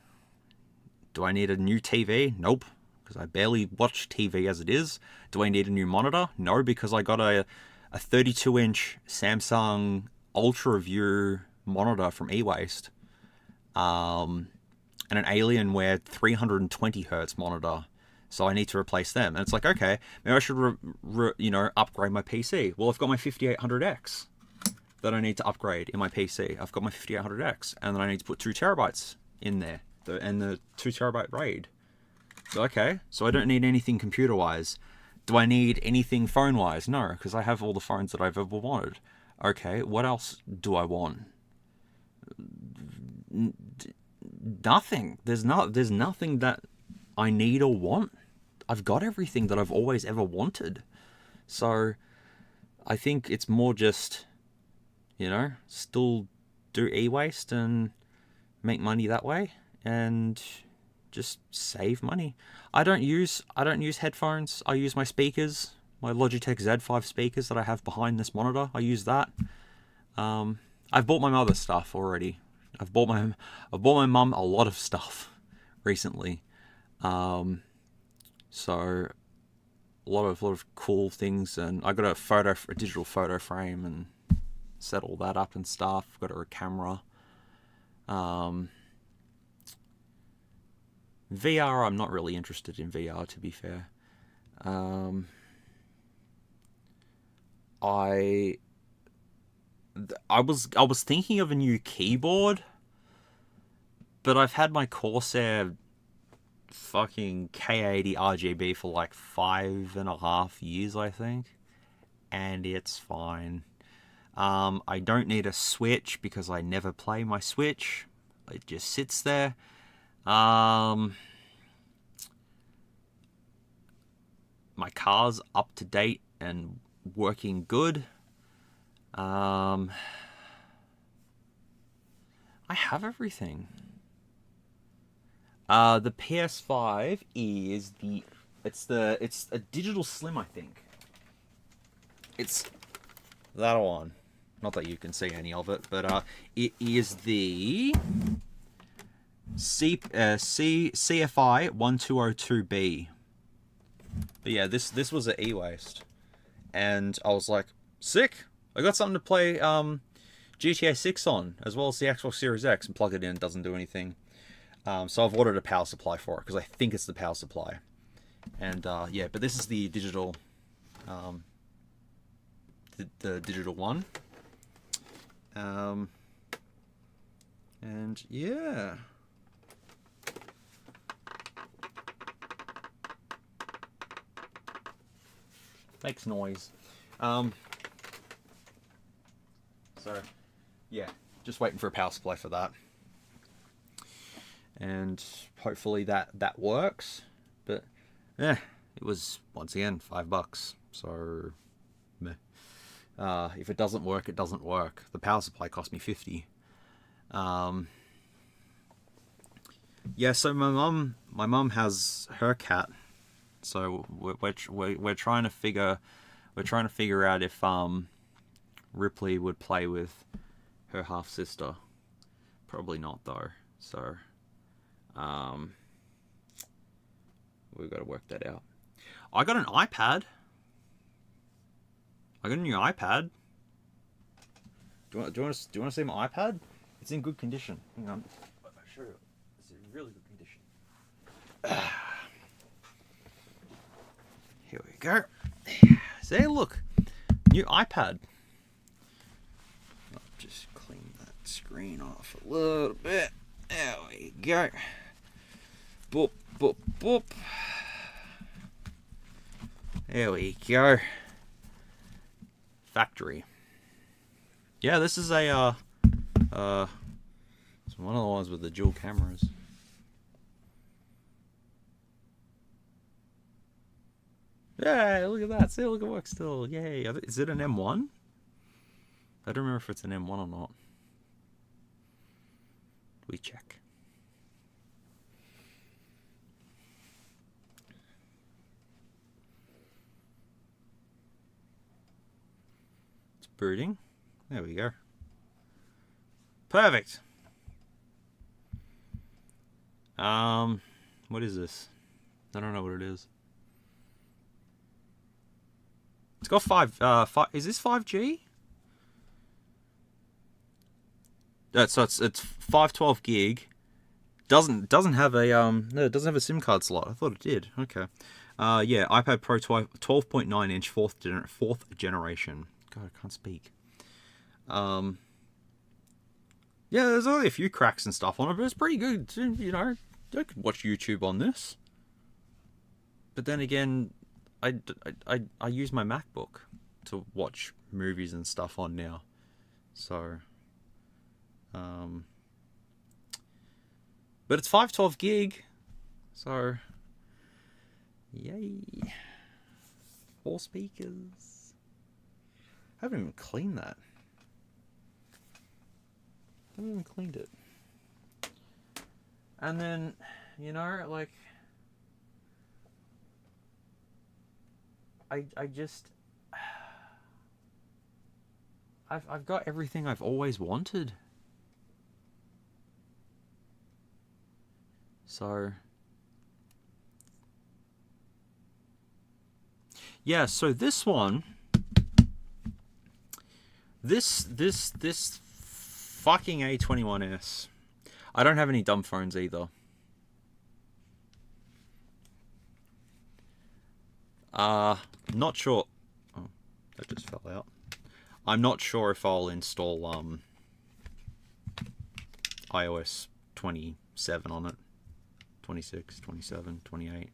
do I need a new TV? Nope, because I barely watch TV as it is. Do I need a new monitor? No, because I got a 32-inch Samsung UltraView monitor from eWaste, and an Alienware 320 Hz monitor. So I need to replace them. And it's like, okay, maybe I should upgrade my PC. Well, I've got my 5800X that I need to upgrade in my PC. I've got my 5800X, and then I need to put 2 terabytes in there, and the 2 terabyte RAID. So okay, so I don't need anything computer wise. Do I need anything phone wise? No, because I have all the phones that I've ever wanted. Okay, what else do I want? Nothing. There's nothing that I need or want. I've got everything that I've always ever wanted. So I think it's more just, still do e-waste and make money that way, and just save money. I don't use headphones. I use my speakers, my Logitech Z5 speakers that I have behind this monitor. I use that. I've bought my mother stuff already. I've bought my mum a lot of stuff recently. So a lot of cool things, and I got a digital photo frame and set all that up and stuff. Got her a camera. VR, I'm not really interested in VR, to be fair. I was thinking of a new keyboard, but I've had my Corsair fucking K80 RGB for like 5.5 years, I think, and it's fine. I don't need a Switch because I never play my Switch. It just sits there. My car's up to date and working good. I have everything. The PS5 is it's a digital slim, I think. It's that one. Not that you can see any of it, but it is the CFI 1202B. But yeah, this was at e-waste, and I was like, sick. I got something to play GTA 6 on, as well as the Xbox Series X, and plug it in. It doesn't do anything. So I've ordered a power supply for it because I think it's the power supply. And yeah, but this is the digital, the digital one. And yeah. Makes noise. So yeah, just waiting for a power supply for that. And hopefully that works. But yeah, it was once again $5. So meh. If it doesn't work, it doesn't work. The power supply cost me $50. Yeah, so my mum has her cat So we're trying to figure out if Ripley would play with her half sister. Probably not though. So we've got to work that out. I got an iPad. I got a new iPad. Do you want to see my iPad? It's in good condition. Hang on. I'll show you. It's in really good condition. Here we go. See, look. New iPad. I'll just clean that screen off a little bit. There we go. Boop, boop, boop. There we go. Factory. Yeah, this is a it's one of the ones with the dual cameras. Yeah, look at that. See, look, it works still. Yay. Is it an M1? I don't remember if it's an M1 or not. We check. It's booting. There we go. Perfect. What is this? I don't know what it is. It's got five. Is this 5G? So it's 512 gig. Doesn't have a no, it doesn't have a SIM card slot. I thought it did. Okay. Yeah, iPad Pro 12.9 inch fourth generation. God, I can't speak. Yeah, there's only a few cracks and stuff on it, but it's pretty good. You know, I could watch YouTube on this. But then again, I use my MacBook to watch movies and stuff on now. So, but it's 512 gig. So, yay. 4 speakers. I haven't even cleaned that. I haven't even cleaned it. And then, you know, like, I just, I've got everything I've always wanted. So, yeah, so this one, this fucking A21S. I don't have any dumb phones either. Not sure. Oh, that just fell out. I'm not sure if I'll install iOS 27 on it. 26, 27, 28,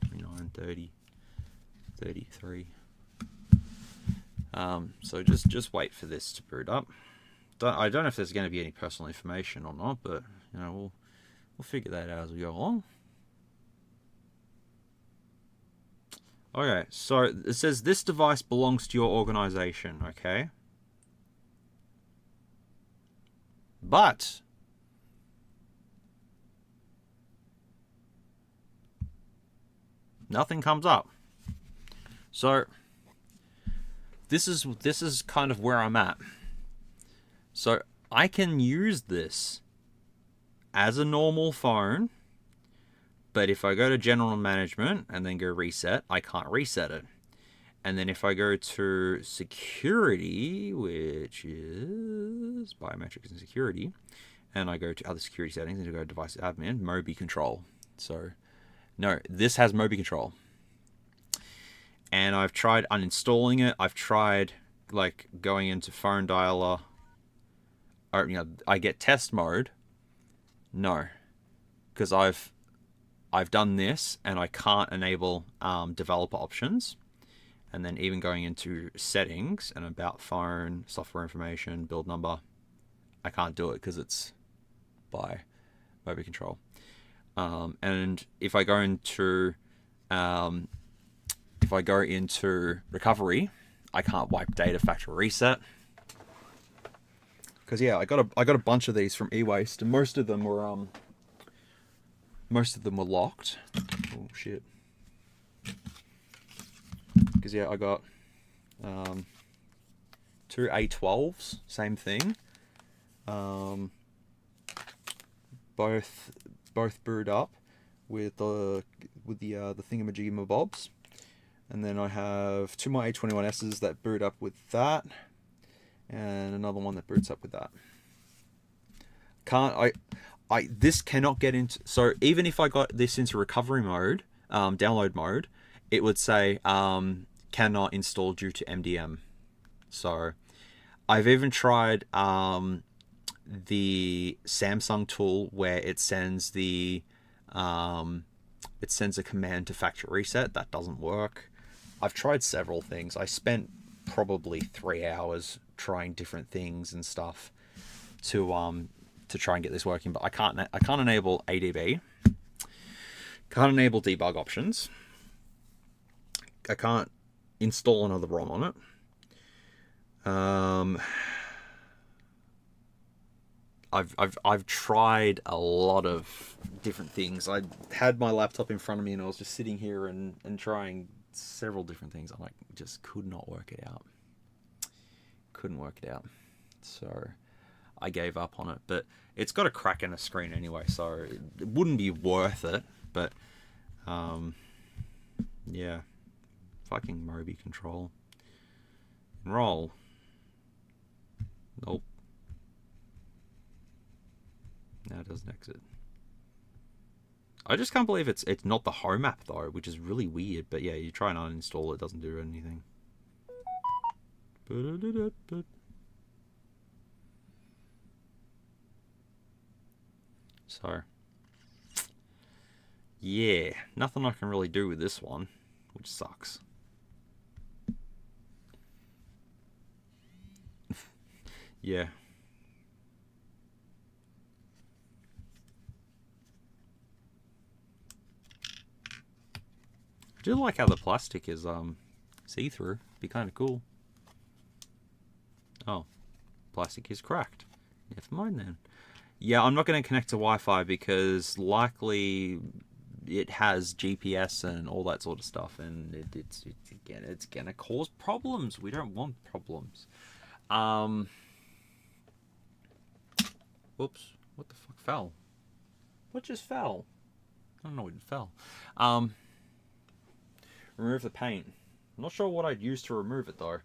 29, 30, 33. So just wait for this to boot up. I don't know if there's going to be any personal information or not, but you know we'll figure that out as we go along. Okay, so it says this device belongs to your organization, okay? But nothing comes up. So this is kind of where I'm at. So I can use this as a normal phone, but if I go to general management and then go reset, I can't reset it. And then if I go to security, which is biometrics and security, and I go to other security settings and I go to device admin, Mobi control. So no, this has Mobi control. And I've tried uninstalling it. I've tried like going into phone dialer. Or, you know, I get test mode. No, because I've done this and I can't enable developer options. And then even going into settings and about phone, software information, build number, I can't do it because it's by Mobi control. And if I go into recovery, I can't wipe data factory reset. Because yeah, I got a bunch of these from ewaste, and most of them were locked. Oh shit! Because yeah, I got two A12s, same thing. Both brewed up with the thingamajiggy-mabobs. And then I have two more A21Ss that brewed up with that, and another one that brewed up with that. This cannot get into. So even if I got this into recovery mode, download mode, it would say cannot install due to MDM. So I've even tried the Samsung tool where it sends a command to factory reset. That doesn't work. I've tried several things. I spent probably 3 hours trying different things and stuff to try and get this working, but I can't enable ADB. Can't enable debug options. I can't install another ROM on it. I've tried a lot of different things. I had my laptop in front of me and I was just sitting here and trying several different things. I just could not work it out. Couldn't work it out. So I gave up on it. But it's got a crack in the screen anyway, so it wouldn't be worth it. But yeah. Fucking Moby control. Enroll. Nope. Now it doesn't exit. I just can't believe it's not the home app though, which is really weird. But yeah, you try and uninstall it, doesn't do anything. So yeah, nothing I can really do with this one, which sucks. Yeah. I do like how the plastic is see-through. Be kind of cool. Oh, plastic is cracked. Never mind then. Yeah, I'm not going to connect to Wi-Fi because likely it has GPS and all that sort of stuff, and it's going to cause problems. We don't want problems. Whoops! What the fuck fell? What just fell? I don't know what fell. Remove the paint. I'm not sure what I'd use to remove it though.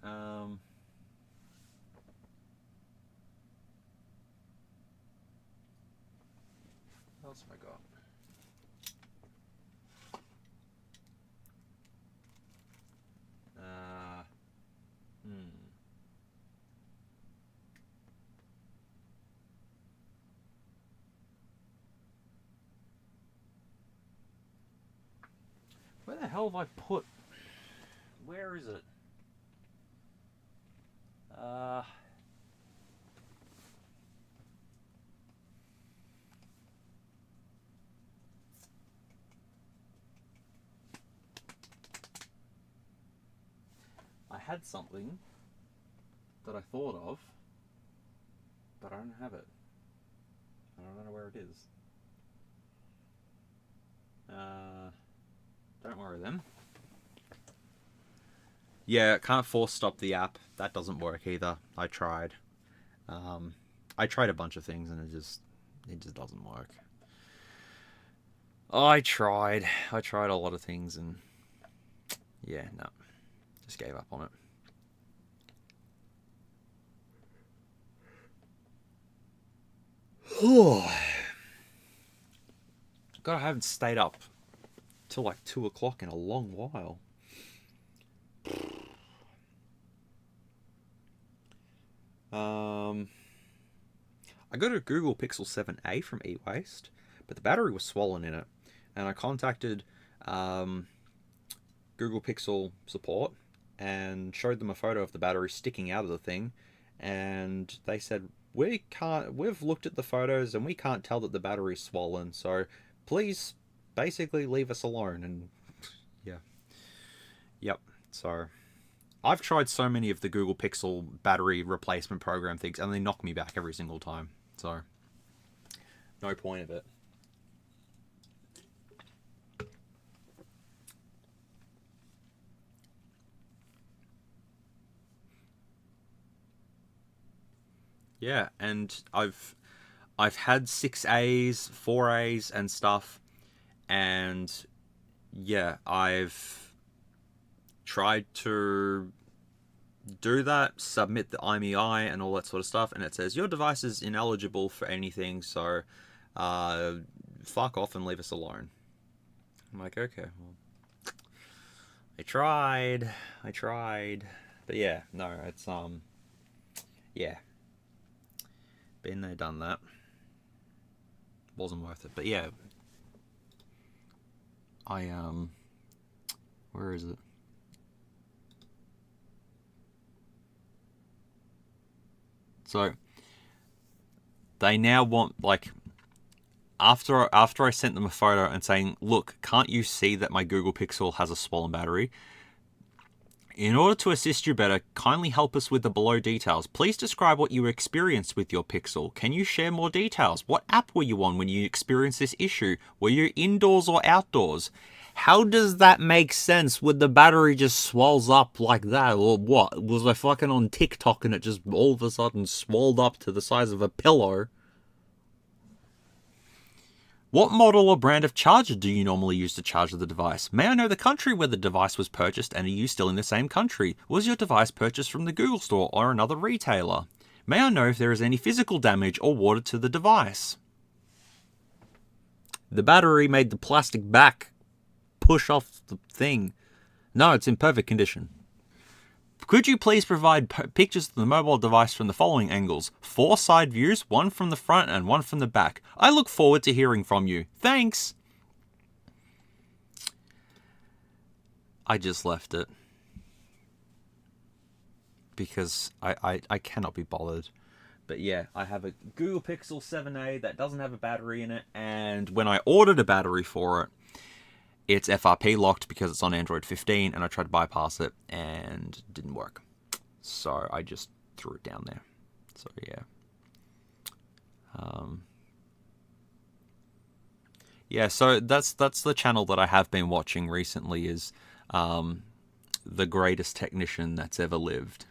What else have I got? Where the hell have I put? Where is it? I had something that I thought of, but I don't have it. I don't know where it is. Don't worry then. Yeah, can't force stop the app. That doesn't work either. I tried. I tried a bunch of things and it just doesn't work. I tried a lot of things and yeah, no. Just gave up on it. God, I haven't stayed up till like 2 o'clock in a long while. I got a Google Pixel 7a from eWaste, but the battery was swollen in it, and I contacted Google Pixel support and showed them a photo of the battery sticking out of the thing, and they said we've looked at the photos and we can't tell that the battery's swollen, so please basically leave us alone. And yeah, yep. So I've tried so many of the Google Pixel battery replacement program things and they knock me back every single time, so no point of it. Yeah, and I've had 6As, 4As and stuff, and yeah, I've tried to do that, submit the IMEI and all that sort of stuff, and it says your device is ineligible for anything, so fuck off and leave us alone. I'm like, okay, well, I tried, but yeah, no, it's yeah, been there, done that. Wasn't worth it, but yeah, I where is it? So they now want, like, after I sent them a photo and saying, look, can't you see that my Google Pixel has a swollen battery? In order to assist you better, kindly help us with the below details. Please describe what you experienced with your Pixel. Can you share more details? What app were you on when you experienced this issue? Were you indoors or outdoors? How does that make sense when the battery just swells up like that? Or what? Was I fucking on TikTok and it just all of a sudden swelled up to the size of a pillow? What model or brand of charger do you normally use to charge the device? May I know the country where the device was purchased, and are you still in the same country? Was your device purchased from the Google Store or another retailer? May I know if there is any physical damage or water to the device? The battery made the plastic back push off the thing. No, it's in perfect condition. Could you please provide pictures of the mobile device from the following angles? 4 side views, 1 from the front and 1 from the back. I look forward to hearing from you. Thanks! I just left it. Because I cannot be bothered. But yeah, I have a Google Pixel 7a that doesn't have a battery in it. And when I ordered a battery for it, it's FRP locked because it's on Android 15, and I tried to bypass it and it didn't work. So I just threw it down there. So yeah. Yeah, so that's the channel that I have been watching recently, is The Greatest Technician That's Ever Lived.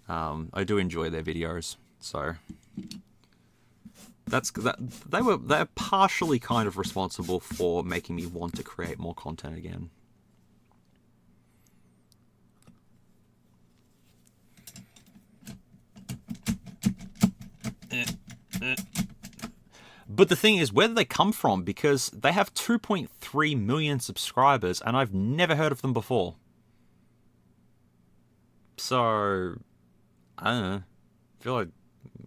I do enjoy their videos, so they're partially kind of responsible for making me want to create more content again. But the thing is, where do they come from? Because they have 2.3 million subscribers, and I've never heard of them before. So I don't know. I feel like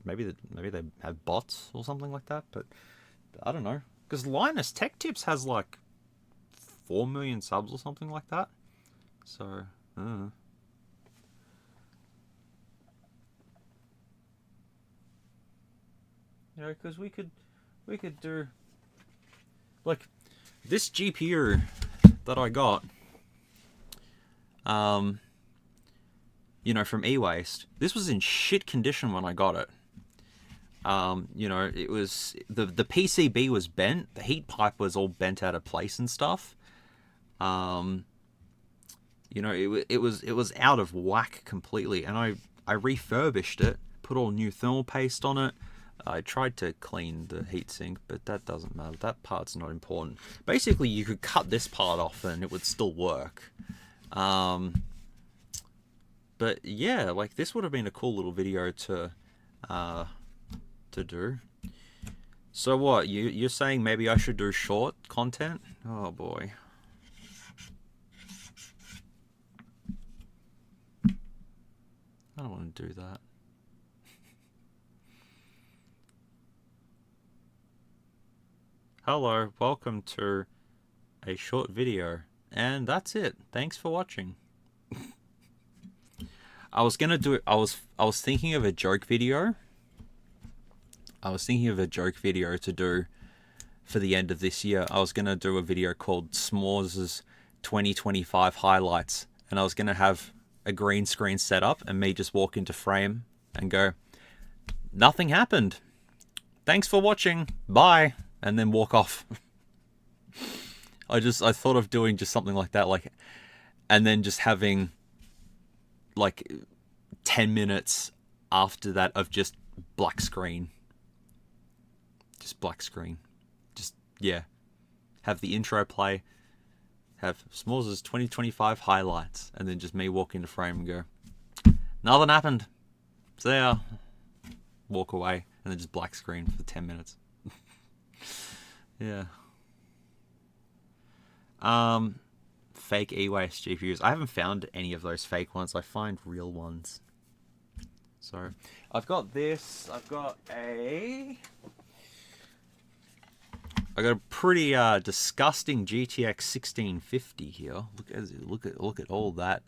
maybe they have bots or something like that, but I don't know. Because Linus Tech Tips has like 4 million subs or something like that. So I don't know. You know, because we could do, like, this GPU that I got, you know, from eWaste. This was in shit condition when I got it. You know, it was the PCB was bent, the heat pipe was all bent out of place and stuff. You know, it was out of whack completely, and I refurbished it, put all new thermal paste on it. I tried to clean the heatsink, but that doesn't matter. That part's not important. Basically, you could cut this part off and it would still work. But yeah, like, this would have been a cool little video to do. So what? You're saying maybe I should do short content? Oh boy. I don't want to do that. Hello, welcome to a short video, and that's it. Thanks for watching. I was gonna do it. I was thinking of a joke video. I was thinking of a joke video to do for the end of this year. I was gonna do a video called S'mores 2025 highlights, and I was gonna have a green screen set up and me just walk into frame and go, "Nothing happened. Thanks for watching. Bye." And then walk off. I thought of doing just something like that, like, and then just having like 10 minutes after that of just black screen. Just black screen. Just, yeah. Have the intro play. Have smuz' 2025 highlights. And then just me walk into frame and go, nothing happened. See ya. Walk away. And then just black screen for 10 minutes. Yeah. Fake ewaste GPUs. I haven't found any of those fake ones. I find real ones. So, I've got this. I've got a pretty disgusting GTX 1650 here. Look at all that.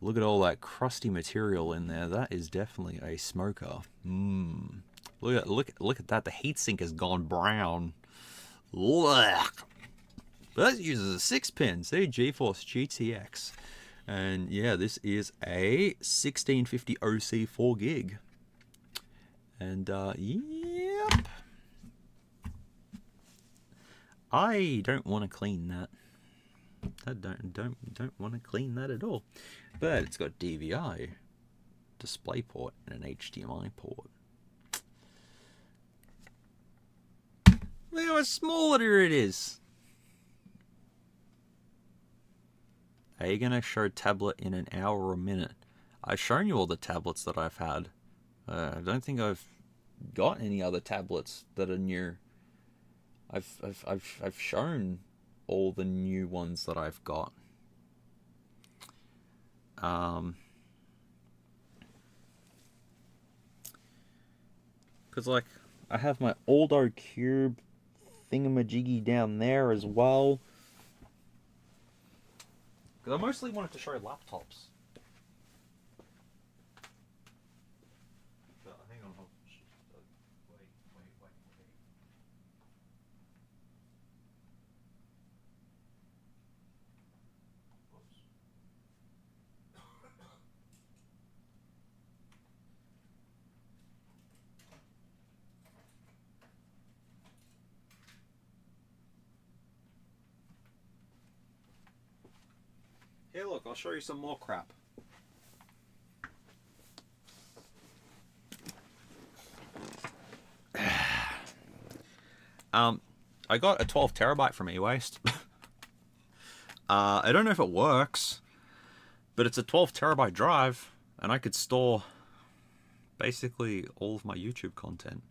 Look at all that crusty material in there. That is definitely a smoker. Look at that. The heatsink has gone brown. Look. But that uses a 6-pin. See, GeForce GTX. And yeah, this is a 1650 OC 4 gig. And yep. I don't want to clean that. I don't want to clean that at all. But it's got DVI, DisplayPort, and an HDMI port. Look how much smaller it is. Are you going to show tablet in an hour or a minute? I've shown you all the tablets that I've had. I don't think I've got any other tablets that are new. I've shown all the new ones that I've got. Because like I have my Aldo Cube thingamajiggy down there as well. Because I mostly wanted to show laptops. But hang on, wait. Whoops. Here, look, I'll show you some more crap. I got a 12 terabyte from ewaste. I don't know if it works, but it's a 12 terabyte drive, and I could store basically all of my YouTube content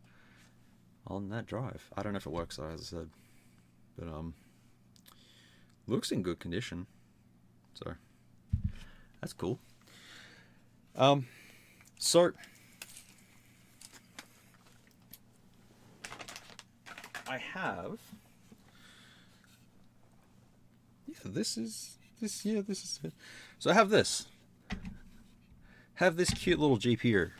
on that drive. I don't know if it works though, as I said, but looks in good condition. So that's cool. So I have this is it. So I have this cute little GPU.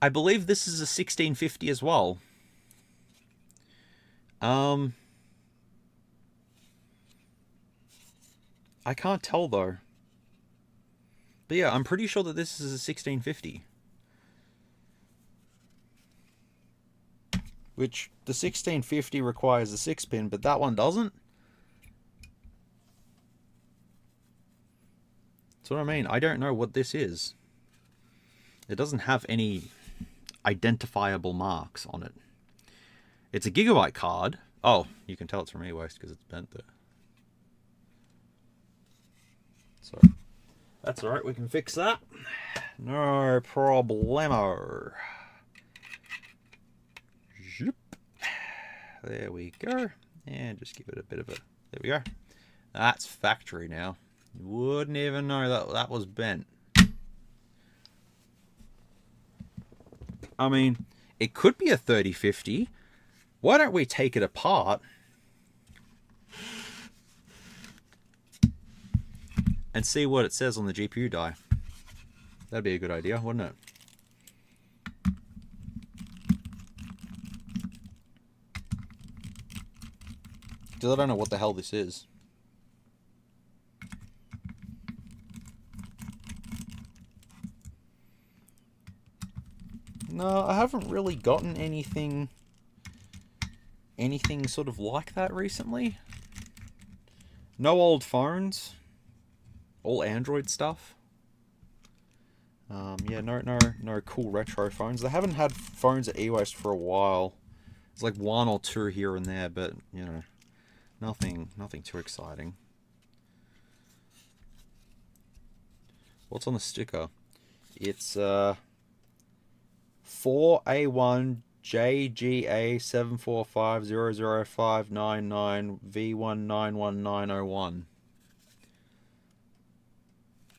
I believe this is a 1650 as well. I can't tell though. But yeah, I'm pretty sure that this is a 1650. Which the 1650 requires a 6-pin, but that one doesn't. That's what I mean. I don't know what this is. It doesn't have any identifiable marks on it. It's a gigabyte card. Oh, you can tell it's from ewaste because it's bent there. So that's all right. We can fix that. No problemo. Zoop. There we go. And just give it a bit of a... There we go. That's factory now. You wouldn't even know that was bent. I mean, it could be a 3050. Why don't we take it apart and see what it says on the GPU die? That'd be a good idea, wouldn't it? Because I don't know what the hell this is. No, I haven't really gotten anything anything sort of like that recently. No old phones. All Android stuff. Yeah, no cool retro phones. They haven't had phones at eWaste for a while. It's like one or two here and there, but you know, nothing too exciting. What's on the sticker? It's 4A1 JGA 7450059 V1911901.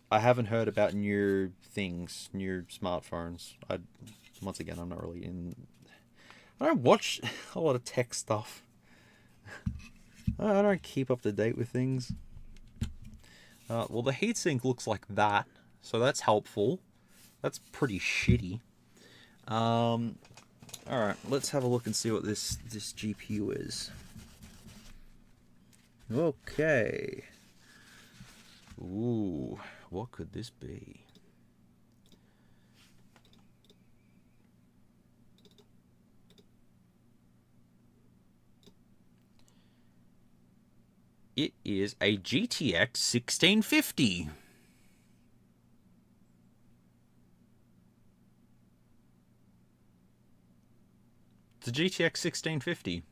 I haven't heard about new things, new smartphones. Once again, I'm not really in. I don't watch a lot of tech stuff. I don't keep up to date with things. Well, the heatsink looks like that, so that's helpful. That's pretty shitty. All right, let's have a look and see what this GPU is. Okay. Ooh, what could this be? It is a GTX 1650. It's a GTX 1650.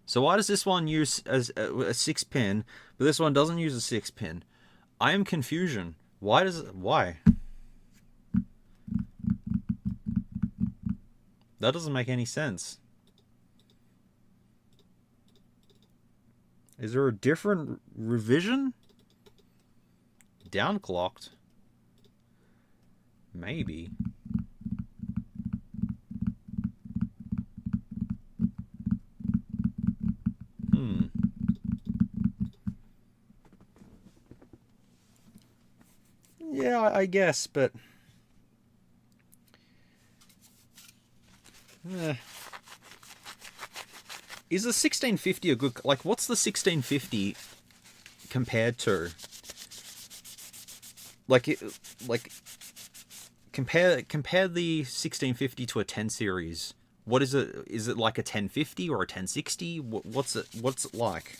So why does this one use as a 6-pin, but this one doesn't use a 6-pin? I am confusion. Why? That doesn't make any sense. Is there a different revision? Downclocked? Maybe. Yeah, I guess, but... Is the 1650 a good... Like, what's the 1650 compared to? Compare the 1650 to a 10 series. What is it? Is it like a 1050 or a 1060? What's it like?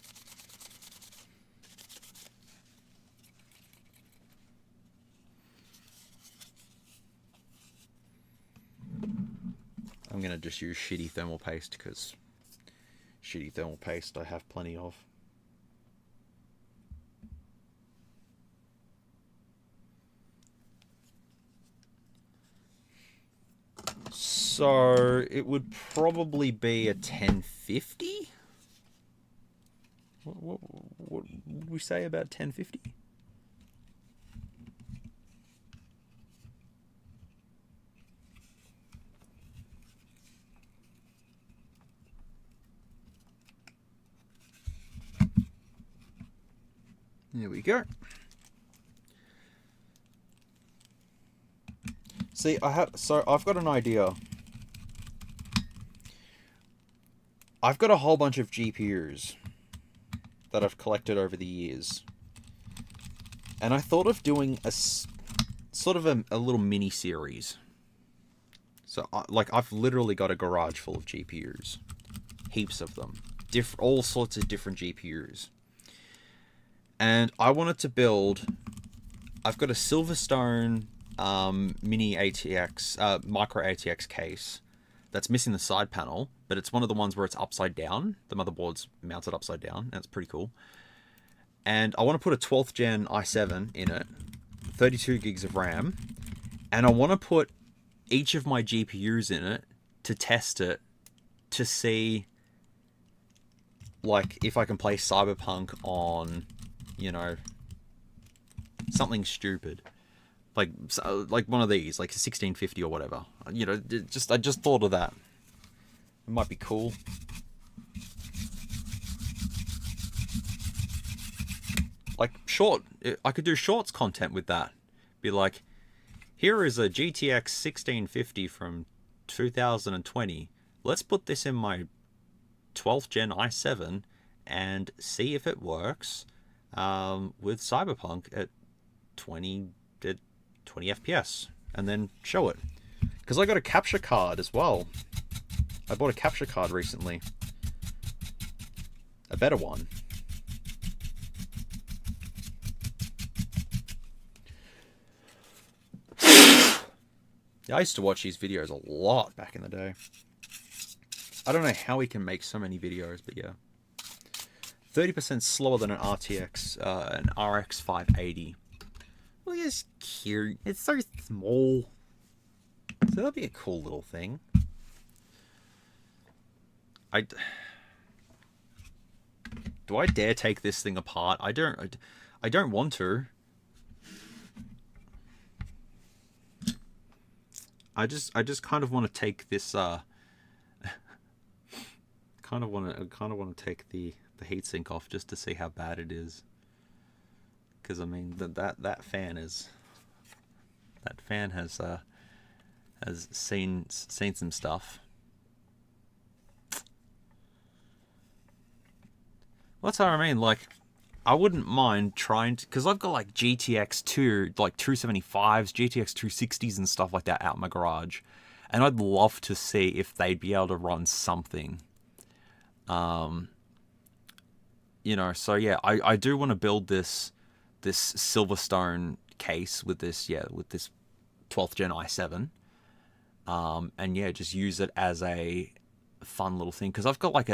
I'm gonna just use shitty thermal paste because shitty thermal paste I have plenty of. So it would probably be a 1050. What would we say about 1050? There we go. See, I've got an idea. I've got a whole bunch of GPUs that I've collected over the years. And I thought of doing a sort of a little mini series. So I've literally got a garage full of GPUs. Heaps of them. All sorts of different GPUs. And I wanted to build... I've got a Silverstone mini ATX, micro ATX case that's missing the side panel, but it's one of the ones where it's upside down. The motherboard's mounted upside down, and it's pretty cool. And I want to put a 12th gen i7 in it, 32 gigs of RAM, and I want to put each of my GPUs in it to test it to see, like, if I can play Cyberpunk on, you know, something stupid. Like one of these, like a 1650 or whatever. You know, I just thought of that. It might be cool. Like, I could do shorts content with that. Be like, here is a GTX 1650 from 2020. Let's put this in my 12th gen i7 and see if it works with Cyberpunk at 20 FPS, and then show it. Because I got a capture card as well. I bought a capture card recently. A better one. Yeah, I used to watch these videos a lot back in the day. I don't know how he can make so many videos, but yeah. 30% slower than an RTX, an RX 580. Look at this cute. It's so small. So that'll be a cool little thing. Do I dare take this thing apart? I don't want to. I just kind of want to take this kind of want to take the heatsink off just to see how bad it is. Because I mean that fan has seen some stuff. That's how I mean. Like, I wouldn't mind trying to, because I've got like GTX 275s, GTX 260s and stuff like that out in my garage, and I'd love to see if they'd be able to run something. You know, so yeah, I do want to build this Silverstone case with this 12th gen i7, and yeah, just use it as a fun little thing, because I've got like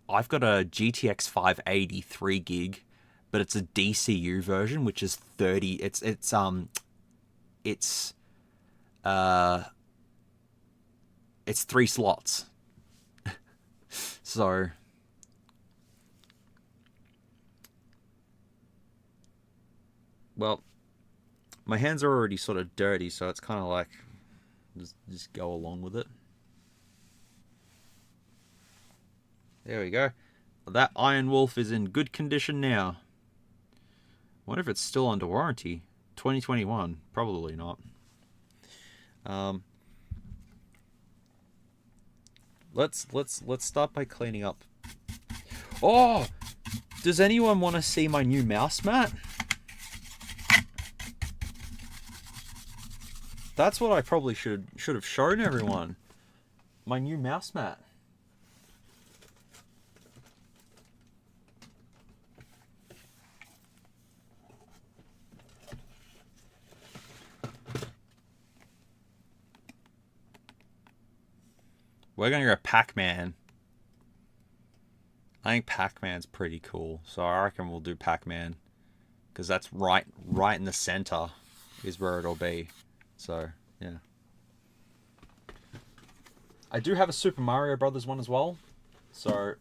I've got a GTX 580 3 gig, but it's a DCU version, which is 30. It's 3 slots. So well, my hands are already sort of dirty, so it's kind of like just go along with it. There we go. That Iron Wolf is in good condition now. Wonder if it's still under warranty. 2021, probably not. Let's start by cleaning up. Oh, does anyone want to see my new mouse mat? That's what I probably should have shown everyone. My new mouse mat. We're gonna go Pac-Man. I think Pac-Man's pretty cool, so I reckon we'll do Pac-Man, because that's right in the center is where it'll be. So yeah, I do have a Super Mario Brothers one as well, so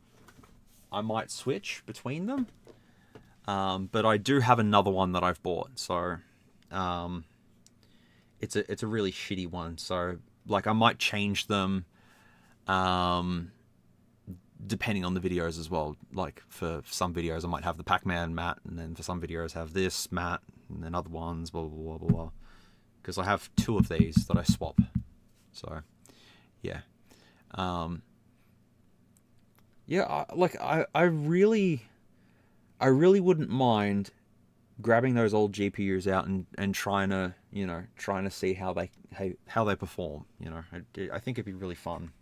I might switch between them. But I do have another one that I've bought, so it's a really shitty one. So like I might change them. Depending on the videos as well. Like for some videos I might have the Pac-Man mat, and then for some videos have this mat, and then other ones blah blah blah blah blah, because I have 2 of these that I swap. So yeah, I really wouldn't mind grabbing those old GPUs out and trying to see how they perform. I think it'd be really fun.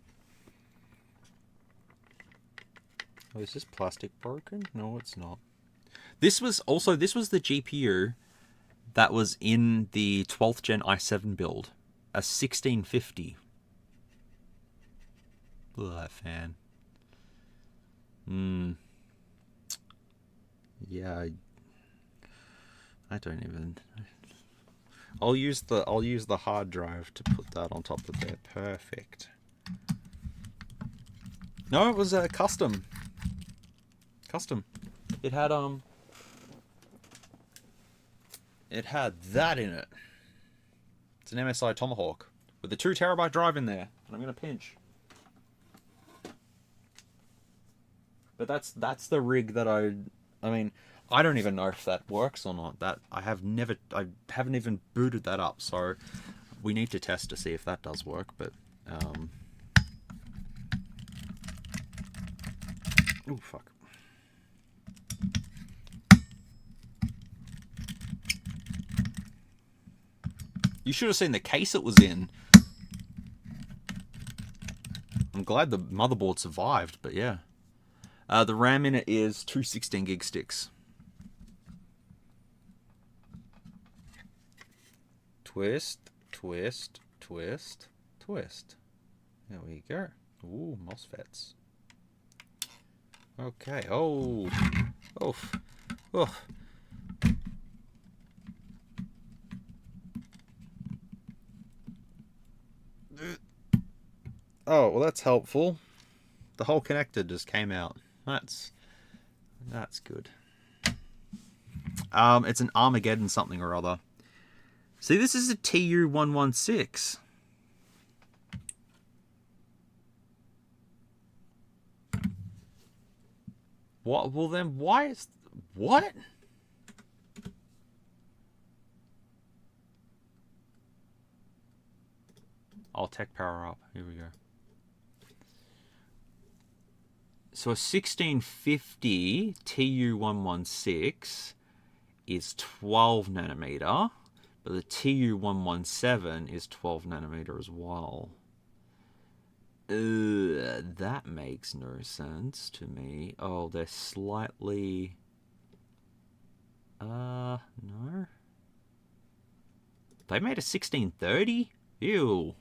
Oh, is this plastic broken? No, it's not. This was the GPU that was in the 12th gen i7 build, a 1650. Look at that fan. Yeah, I don't even. I'll use the hard drive to put that on top of there. Perfect. No, it was a custom. It had that in it. It's an MSI Tomahawk with a 2 terabyte drive in there, and I'm gonna pinch. But that's the rig that I mean, I don't even know if that works or not. That I haven't even booted that up, so we need to test to see if that does work. But oh fuck. You should have seen the case it was in. I'm glad the motherboard survived, but yeah. The RAM in it is two 16 gig sticks. Twist, twist, twist, twist. There we go. Ooh, MOSFETs. Okay. Oh. Oof. Oof. Oh, well, that's helpful. The whole connector just came out. That's good. It's an Armageddon something or other. See, this is a TU116. What? Well, then why is... What? I'll tech power up. Here we go. So a 1650 TU116 is 12 nanometer, but the TU117 is 12 nanometer as well. That makes no sense to me. Oh, they're slightly... no. They made a 1630? Ew.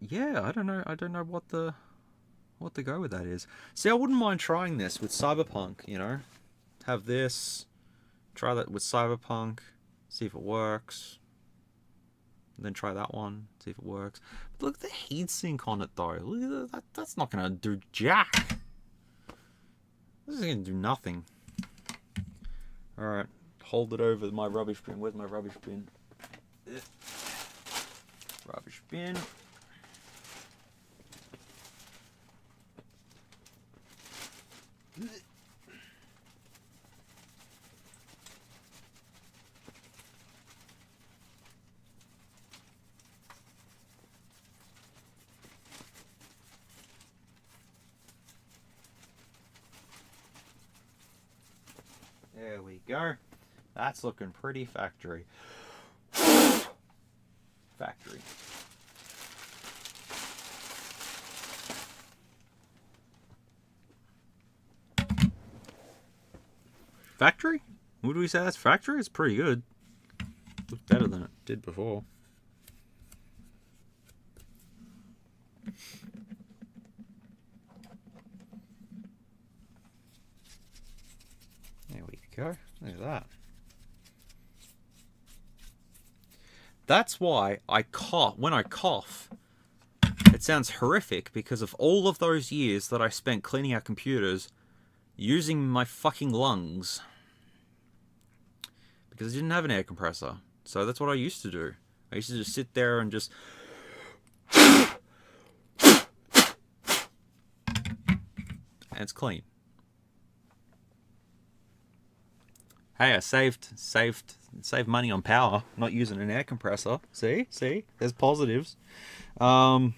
Yeah, I don't know what the go with that is. See, I wouldn't mind trying this with Cyberpunk, you know. Have this, try that with Cyberpunk, see if it works. And then try that one, see if it works. But look at the heatsink on it though. Look at that, that's not gonna do jack. This is gonna do nothing. Alright, hold it over my rubbish bin. Where's my rubbish bin? Rubbish bin. There we go. That's looking pretty factory. Factory. Factory? What do we say that's factory? It's pretty good. Looks better than it did before. There we go. Look at that. That's why I cough. When I cough, it sounds horrific because of all of those years that I spent cleaning out computers using my fucking lungs. Because I didn't have an air compressor. So that's what I used to do. I used to just sit there and just... And it's clean. Hey, I saved money on power, not using an air compressor. See? There's positives. I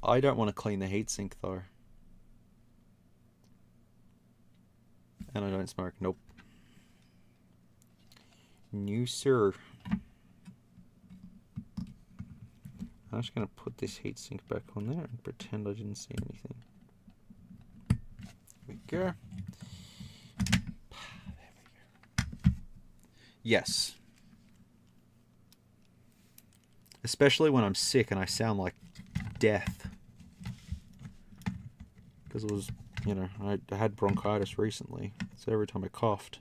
don't want to clean the heatsink though. And I don't smoke. Nope. No, sir. I'm just going to put this heatsink back on there and pretend I didn't see anything. There we go. Yes. Especially when I'm sick and I sound like death. Because it was, you know, I had bronchitis recently. So every time I coughed,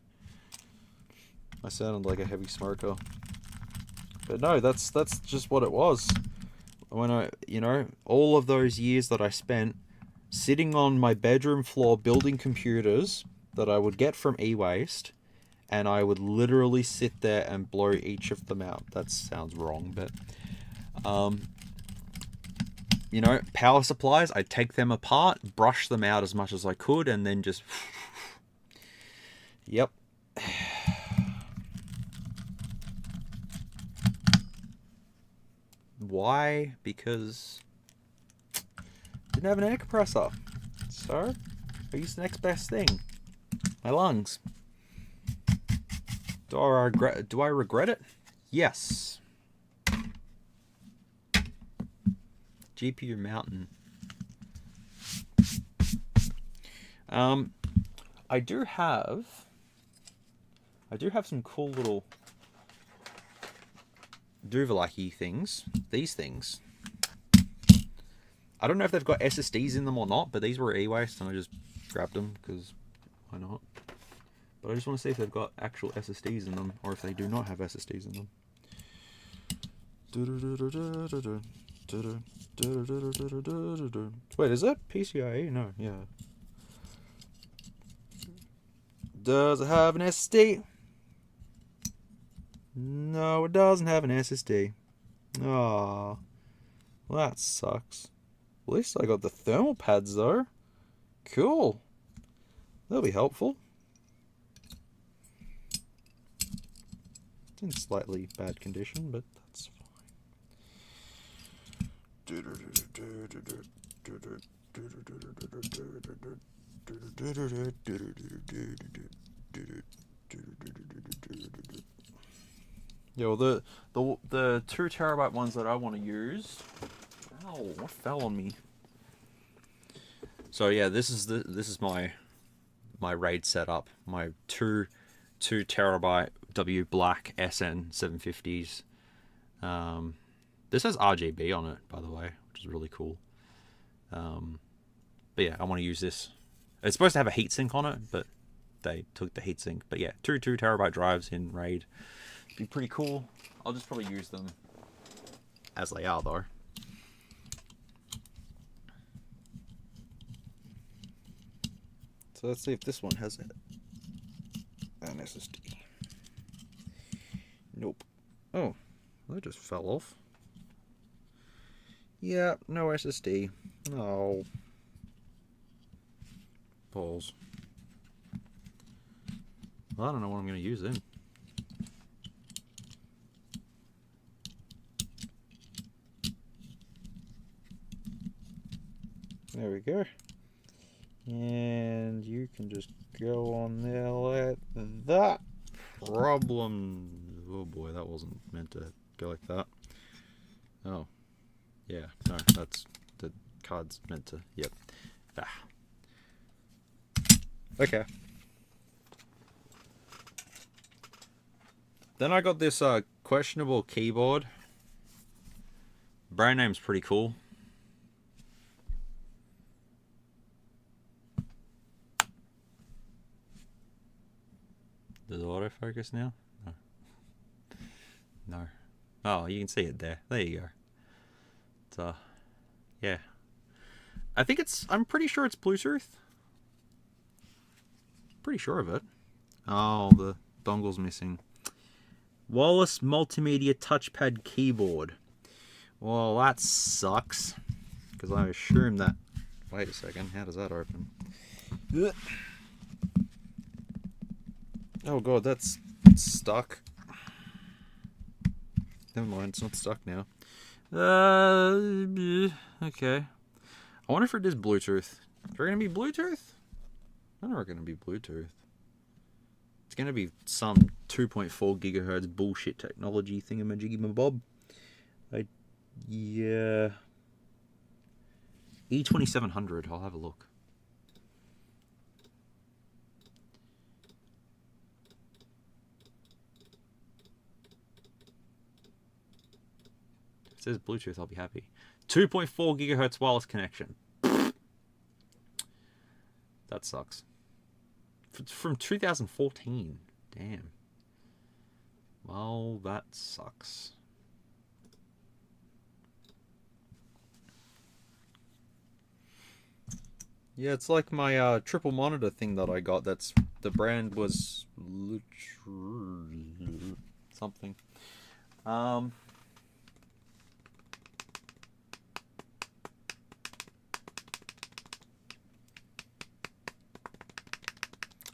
I sounded like a heavy smoker. But no, that's just what it was. When I, you know, all of those years that I spent sitting on my bedroom floor building computers that I would get from eWaste, and I would literally sit there and blow each of them out. That sounds wrong, but you know, power supplies, I'd take them apart, brush them out as much as I could, and then just yep. Why? Because didn't have an air compressor. So I use the next best thing. My lungs. Do I regret it? Yes. GPU Mountain. I do have some cool little Duvalaki things. These things. I don't know if they've got SSDs in them or not, but these were e-waste and I just grabbed them because why not? But I just want to see if they've got actual SSDs in them or if they do not have SSDs in them. Wait, is that PCIe? No, yeah. Does it have an SSD? No, it doesn't have an SSD. Ah, well, that sucks. At least I got the thermal pads though. Cool. That'll be helpful. It's in slightly bad condition, but that's fine. Yo, the 2 terabyte ones that I want to use. Ow, what fell on me? So yeah, this is my RAID setup. My two terabyte W Black SN 750s. This has RGB on it, by the way, which is really cool. But yeah, I want to use this. It's supposed to have a heatsink on it, but they took the heatsink. But yeah, two terabyte drives in RAID. Be pretty cool. I'll just probably use them as they are though. So let's see if this one has an SSD. Nope. Oh, that just fell off. Yeah, no SSD. Oh. Balls. Well, I don't know what I'm going to use then. There we go. And you can just go on there like that. Problem. Oh boy, that wasn't meant to go like that. Oh. Yeah, no, that's the card's meant to. Yep. Ah. Okay. Then I got this questionable keyboard. Brand name's pretty cool. Does it autofocus now? No. No. Oh, you can see it there. There you go. It's yeah. I'm pretty sure it's Bluetooth. Pretty sure of it. Oh, the dongle's missing. Wireless multimedia touchpad keyboard. Well, that sucks. Because I assume that... Wait a second, how does that open? Oh god, that's stuck. Never mind, it's not stuck now. Okay. I wonder if it is Bluetooth. Is it going to be Bluetooth? I don't know it's going to be Bluetooth. It's going to be some 2.4 gigahertz bullshit technology thingamajiggy-mabob. Yeah. E2700, I'll have a look. If it says Bluetooth, I'll be happy. 2.4 gigahertz wireless connection. That sucks. It's from 2014. Damn. Well, that sucks. Yeah, it's like my triple monitor thing that I got. That's the brand was something.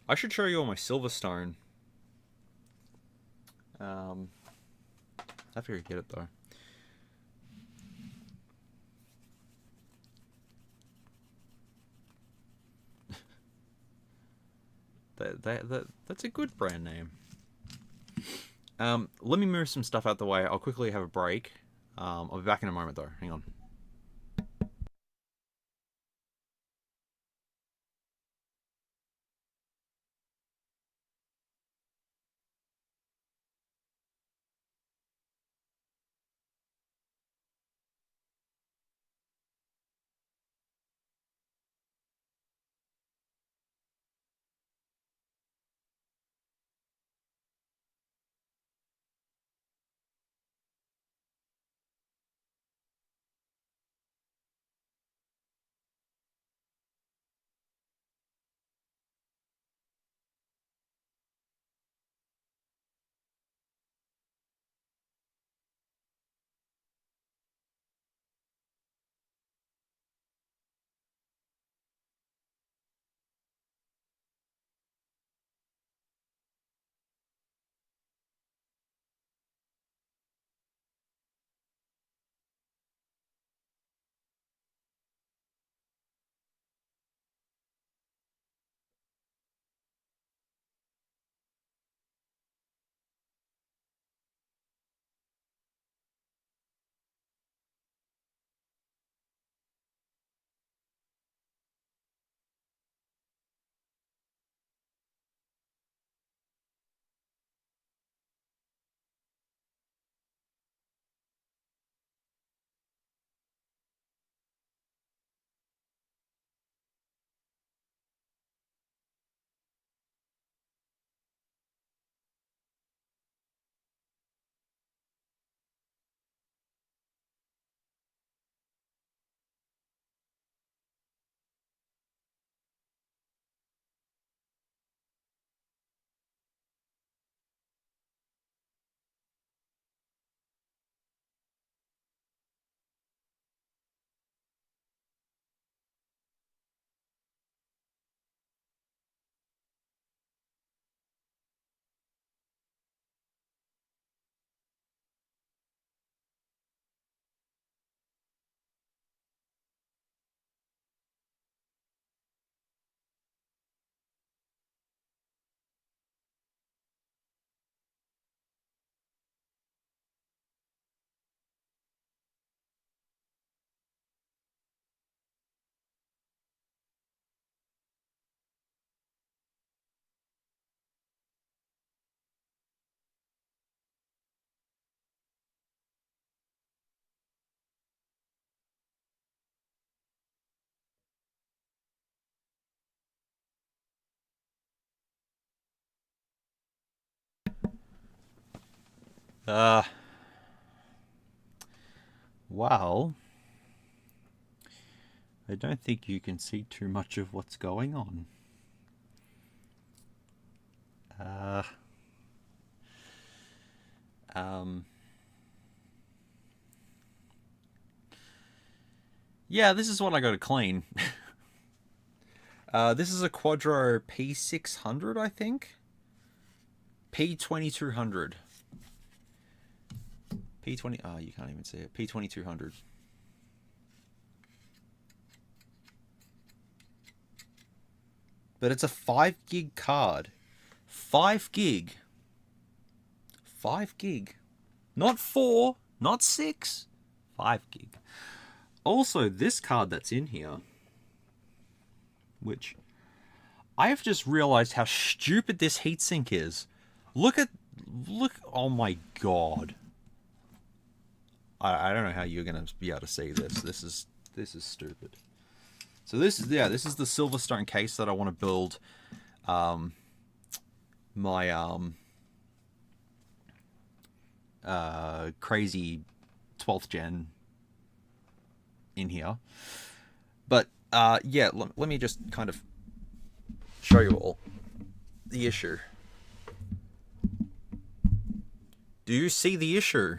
I should show you all my Silverstone. I figure you get it though. That's a good brand name. Let me move some stuff out the way. I'll quickly have a break. I'll be back in a moment though. Hang on. Well, I don't think you can see too much of what's going on. Yeah, this is what I got to clean. This is a Quadro P600, I think. P2200. P20. Oh, you can't even see it. P2200. But it's a 5 gig card. 5 gig. 5 gig. Not 4, not 6. 5 gig. Also, this card that's in here, which I have just realized how stupid this heatsink is. Look, oh my god. I don't know how you're gonna be able to see this. This is stupid. So this is the Silverstone case that I want to build my crazy 12th gen in here. But yeah, let me just kind of show you all the issue. Do you see the issue?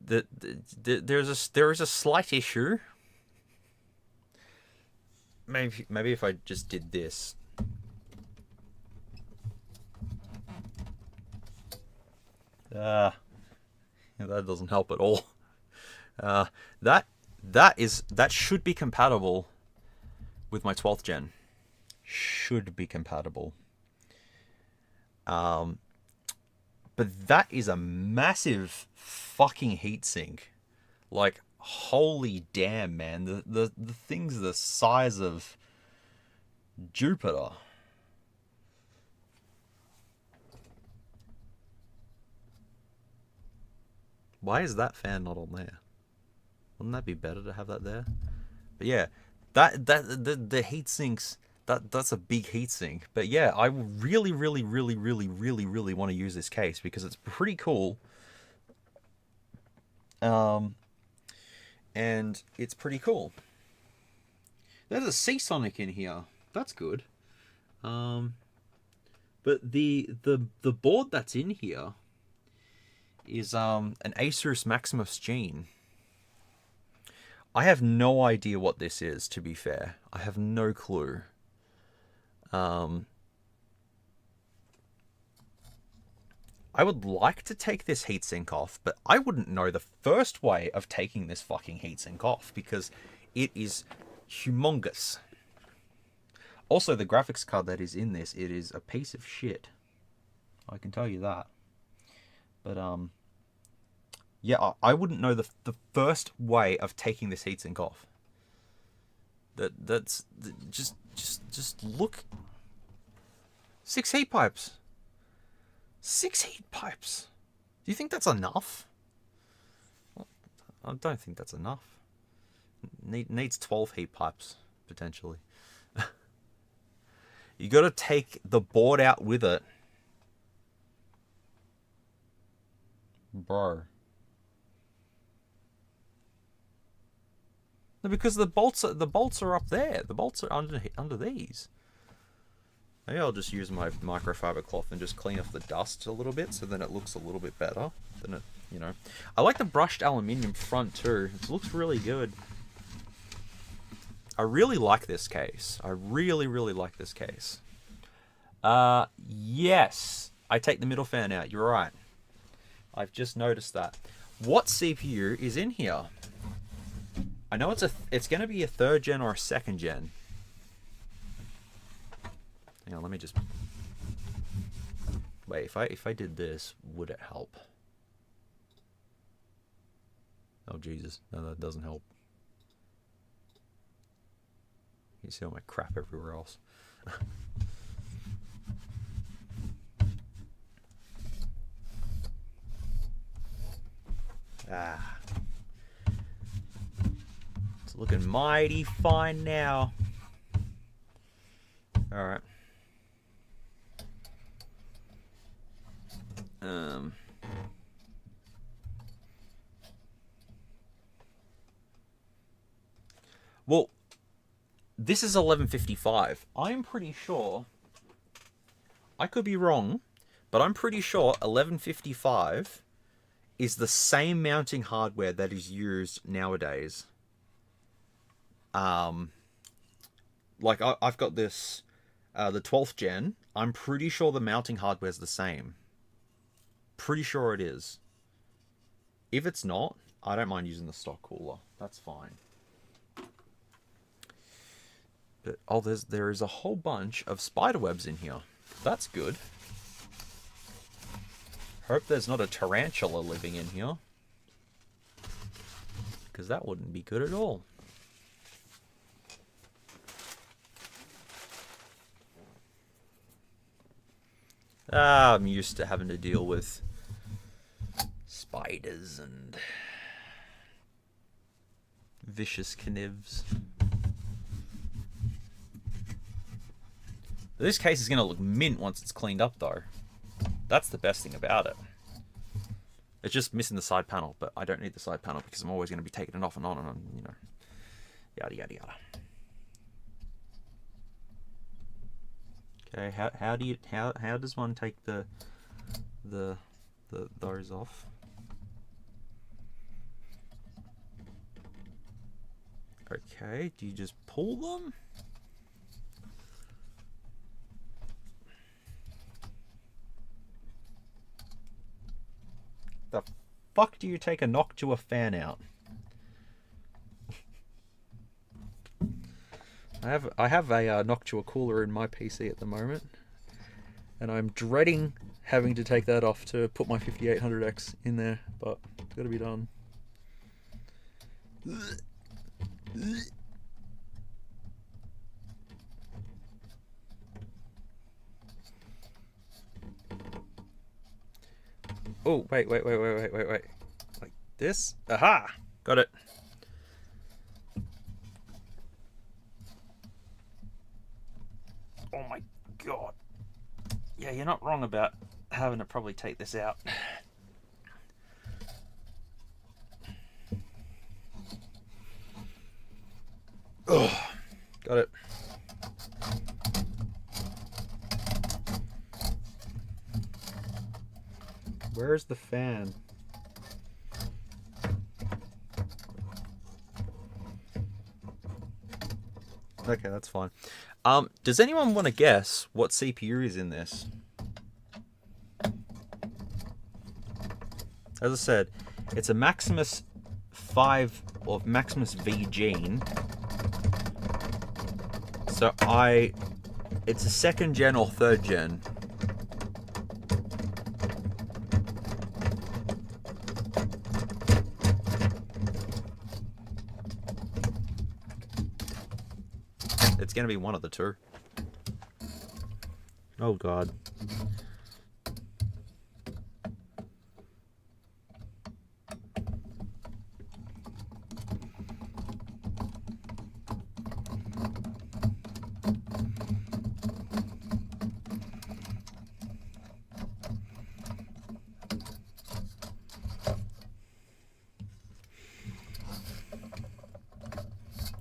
There is a slight issue. Maybe if I just did this. That doesn't help at all. That that should be compatible with my 12th gen. Should be compatible. But that is a massive fucking heatsink. Like, holy damn, man. The thing's the size of Jupiter. Why is that fan not on there? Wouldn't that be better to have that there? But yeah, the heat sinks, that's a big heat sink. But yeah, I really want to use this case because it's pretty cool. And it's pretty cool. There's a Seasonic in here. That's good. But the board that's in here is an Asus Maximus Gene. I have no idea what this is, to be fair. I have no clue. I would like to take this heatsink off, but I wouldn't know the first way of taking this fucking heatsink off because it is humongous. Also, the graphics card that is in this, it is a piece of shit. I can tell you that. But, yeah, I wouldn't know the first way of taking this heatsink off. That's just look. 6 heat pipes. 6 heat pipes. Do you think that's enough? Well, I don't think that's enough. Needs 12 heat pipes potentially. You got to take the board out with it, bro. No, because the bolts are up there. The bolts are under these. Maybe I'll just use my microfiber cloth and just clean off the dust a little bit, so then it looks a little bit better. Than it, you know. I like the brushed aluminium front too. It looks really good. I really like this case. I really like this case. Yes, I take the middle fan out. You're right. I've just noticed that. What CPU is in here? I know it's going to be a 3rd gen or a 2nd gen. Hang on, let me just wait. If I did this, would it help? Oh Jesus, no, that doesn't help. You see all my crap everywhere else. It's looking mighty fine now. All right. Well, this is 1155. I'm pretty sure, I could be wrong, but I'm pretty sure 1155 is the same mounting hardware that is used nowadays. Like I've got this, the 12th gen. I'm pretty sure the mounting hardware is the same. Pretty sure it is. If it's not, I don't mind using the stock cooler. That's fine. But there is a whole bunch of spider webs in here. That's good. Hope there's not a tarantula living in here, because that wouldn't be good at all. I'm used to having to deal with spiders and vicious knivs. This case is going to look mint once it's cleaned up, though. That's the best thing about it. It's just missing the side panel, but I don't need the side panel because I'm always going to be taking it off and on and on, you know. Yada yada yada. Okay, how does one take those off? Okay, do you just pull them? The fuck do you take a Noctua fan out? I have a Noctua cooler in my PC at the moment, and I'm dreading having to take that off to put my 5800X in there, but it's got to be done. Oh, wait. Like this? Aha! Got it. Oh my god. Yeah, you're not wrong about having to probably take this out. Oh, got it. Where's the fan? Okay, that's fine. Does anyone want to guess what CPU is in this? As I said, it's a Maximus 5 or Maximus V Gene. So it's a 2nd gen or 3rd gen. It's going to be one of the two. Oh god.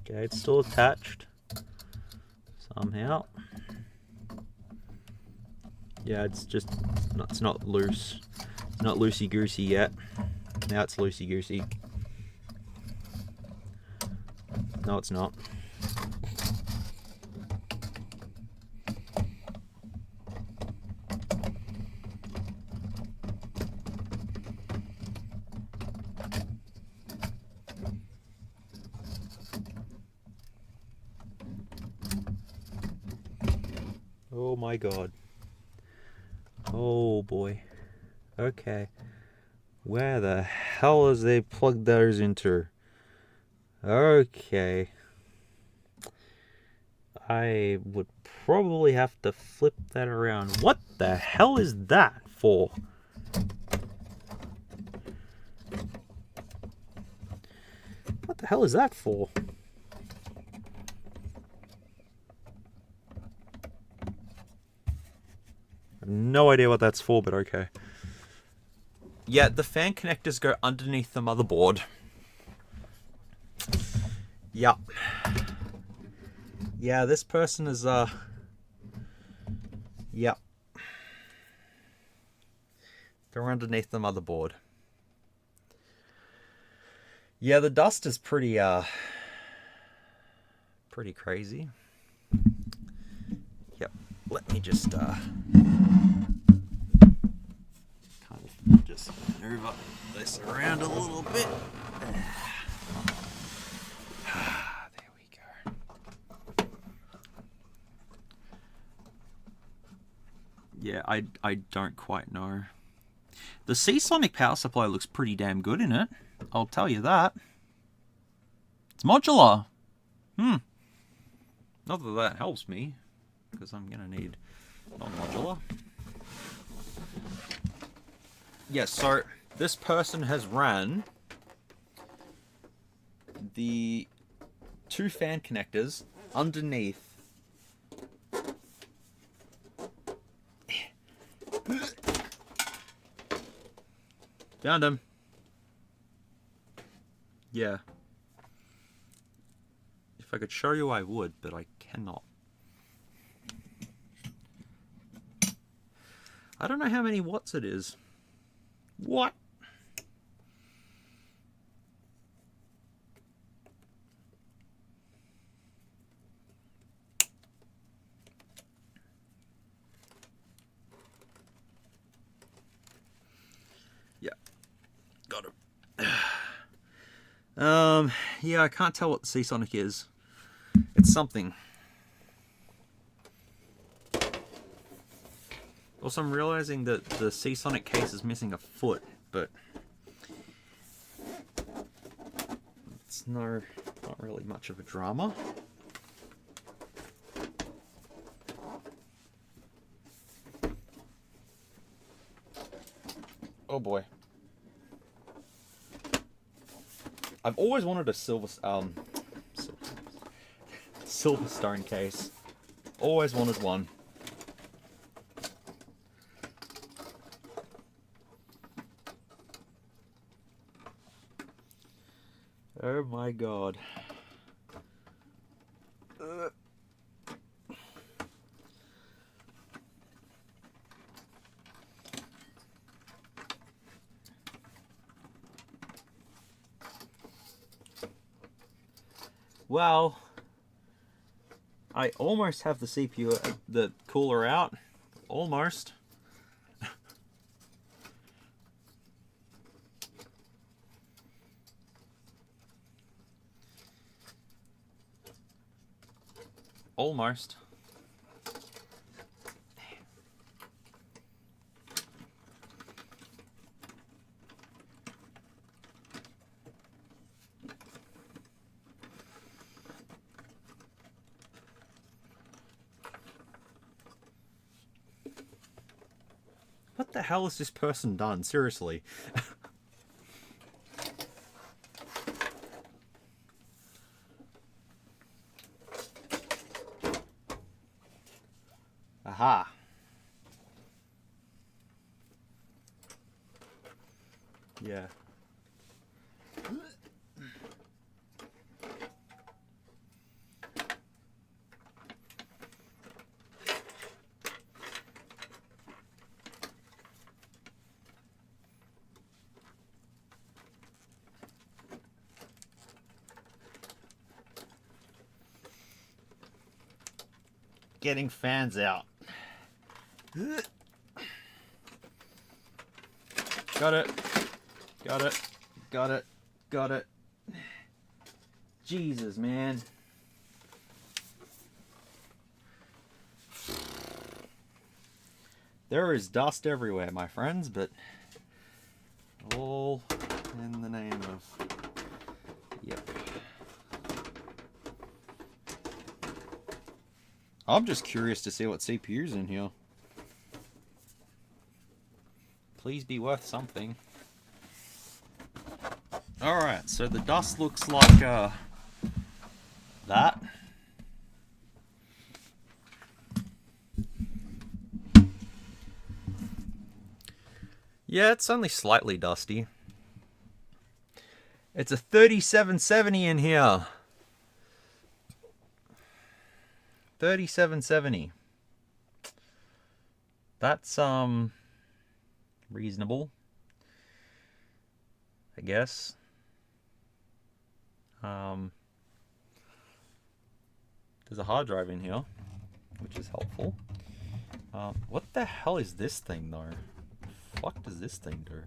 Okay, it's still attached somehow. Yeah, it's not loose. It's not loosey-goosey yet. Now it's loosey-goosey. No, it's not. Oh my god. Oh boy. Okay. Where the hell is they plugged those into? Okay. I would probably have to flip that around. What the hell is that for? What the hell is that for? I have no idea what that's for, but okay. Yeah, the fan connectors go underneath the motherboard. Yep. Yeah, this person is, yep. They're underneath the motherboard. Yeah, the dust is pretty crazy. Yep. Let me just, kind of just move up this around a little bit. There we go. Yeah, I don't quite know. The Seasonic power supply looks pretty damn good in it. I'll tell you that. It's modular. Not that that helps me, because I'm gonna need non-modular. Yes, so this person has ran the 2 fan connectors underneath found him. Yeah. If I could show you, I would, but I cannot. I don't know how many watts it is. What? Yeah. Got it. Yeah, I can't tell what the Seasonic is. It's something. Also, I'm realizing that the Seasonic case is missing a foot, but it's not really much of a drama. Oh boy. I've always wanted a Silverstone case. Always wanted one. Oh my god. Well, I almost have the CPU, the cooler out. Almost. Almost. What the hell has this person done? Seriously. Aha. Yeah. Getting fans out. Got it. Got it. Got it. Got it. Jesus, man. There is dust everywhere, my friends, but all in the name of... Yep. I'm just curious to see what CPU's in here. Please be worth something. Alright, so the dust looks like that. Yeah, it's only slightly dusty. It's a 3770 in here. 3770. That's reasonable, I guess. There's a hard drive in here, which is helpful. What the hell is this thing though? What does this thing do?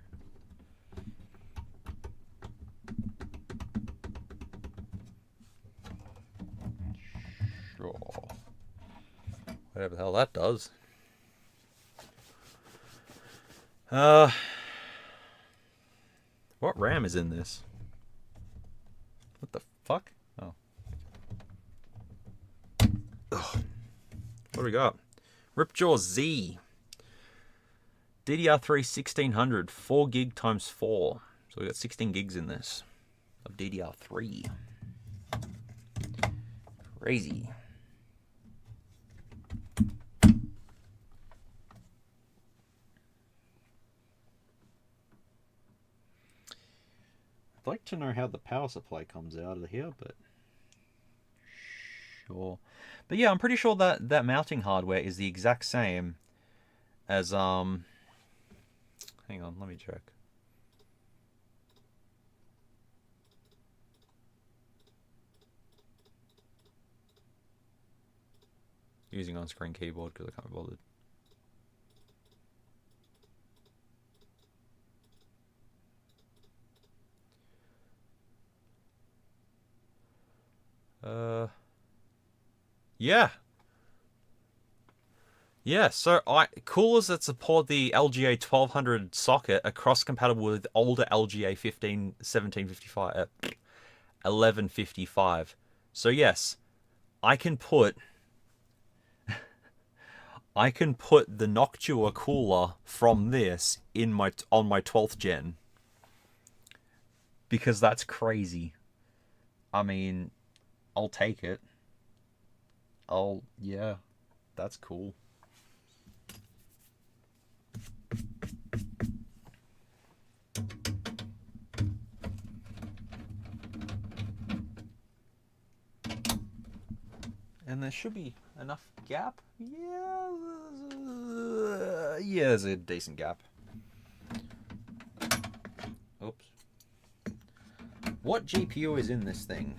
Sure. Whatever the hell that does. What RAM is in this? What the fuck? Oh. Ugh. What do we got? Ripjaw Z. DDR3 1600, 4 gig times 4. So we got 16 gigs in this of DDR3. Crazy. I'd like to know how the power supply comes out of here, but sure. But yeah, I'm pretty sure that that mounting hardware is the exact same as hang on, let me check. Using on-screen keyboard because I can't be bothered. Yeah. Yeah, so coolers that support the LGA 1200 socket are cross-compatible with older LGA 1155. So yes, I can put the Noctua cooler from this in on my 12th gen because that's crazy. I mean, I'll take it. Yeah, that's cool. And there should be enough gap. Yeah, there's a decent gap. Oops. What GPU is in this thing?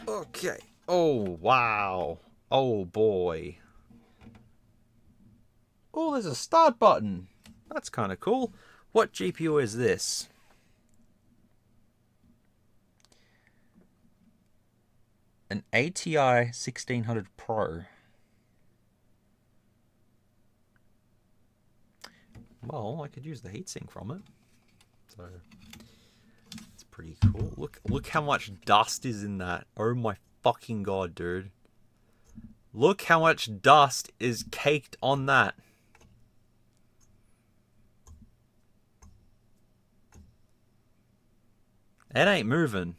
Okay. Oh, wow. Oh, boy. Oh, there's a start button. That's kind of cool. What GPU is this? An ATI 1600 Pro. Well, I could use the heatsink from it. So it's pretty cool. Look how much dust is in that. Oh my fucking god, dude. Look how much dust is caked on that. It ain't moving.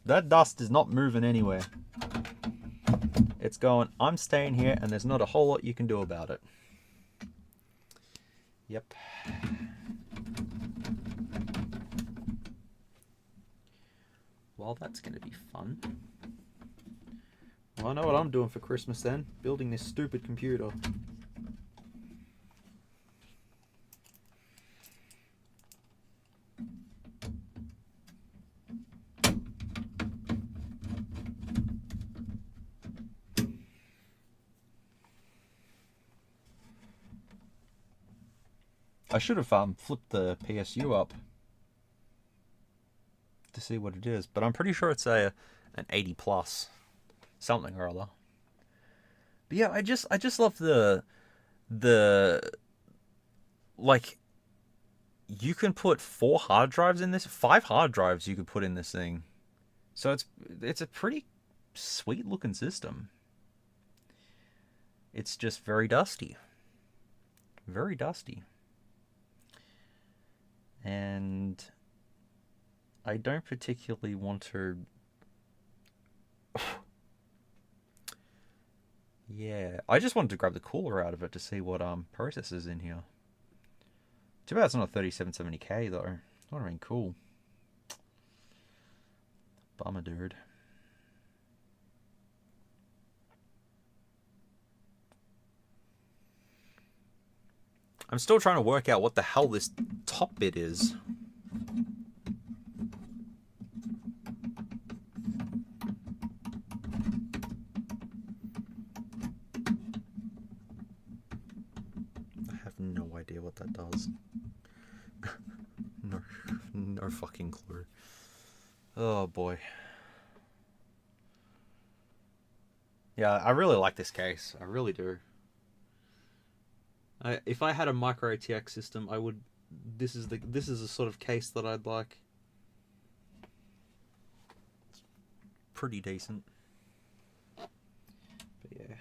That dust is not moving anywhere. It's going, I'm staying here and there's not a whole lot you can do about it. Yep. Well, that's going to be fun. Well, I know what I'm doing for Christmas then. Building this stupid computer. I should have flipped the PSU up to see what it is, but I'm pretty sure it's an 80 plus something or other. But yeah, I just love the like you can put 4 hard drives in this, 5 hard drives you could put in this thing. So it's a pretty sweet looking system. It's just very dusty. Very dusty. And I don't particularly want to... Yeah, I just wanted to grab the cooler out of it to see what processors in here. Too bad it's not a 3770K though. That would have been cool. Bummer, dude. I'm still trying to work out what the hell this top bit is. I have no idea what that does. No fucking clue. Oh boy. Yeah, I really like this case. I really do. If I had a micro ATX system, I would. This is the sort of case that I'd like. It's pretty decent. But yeah.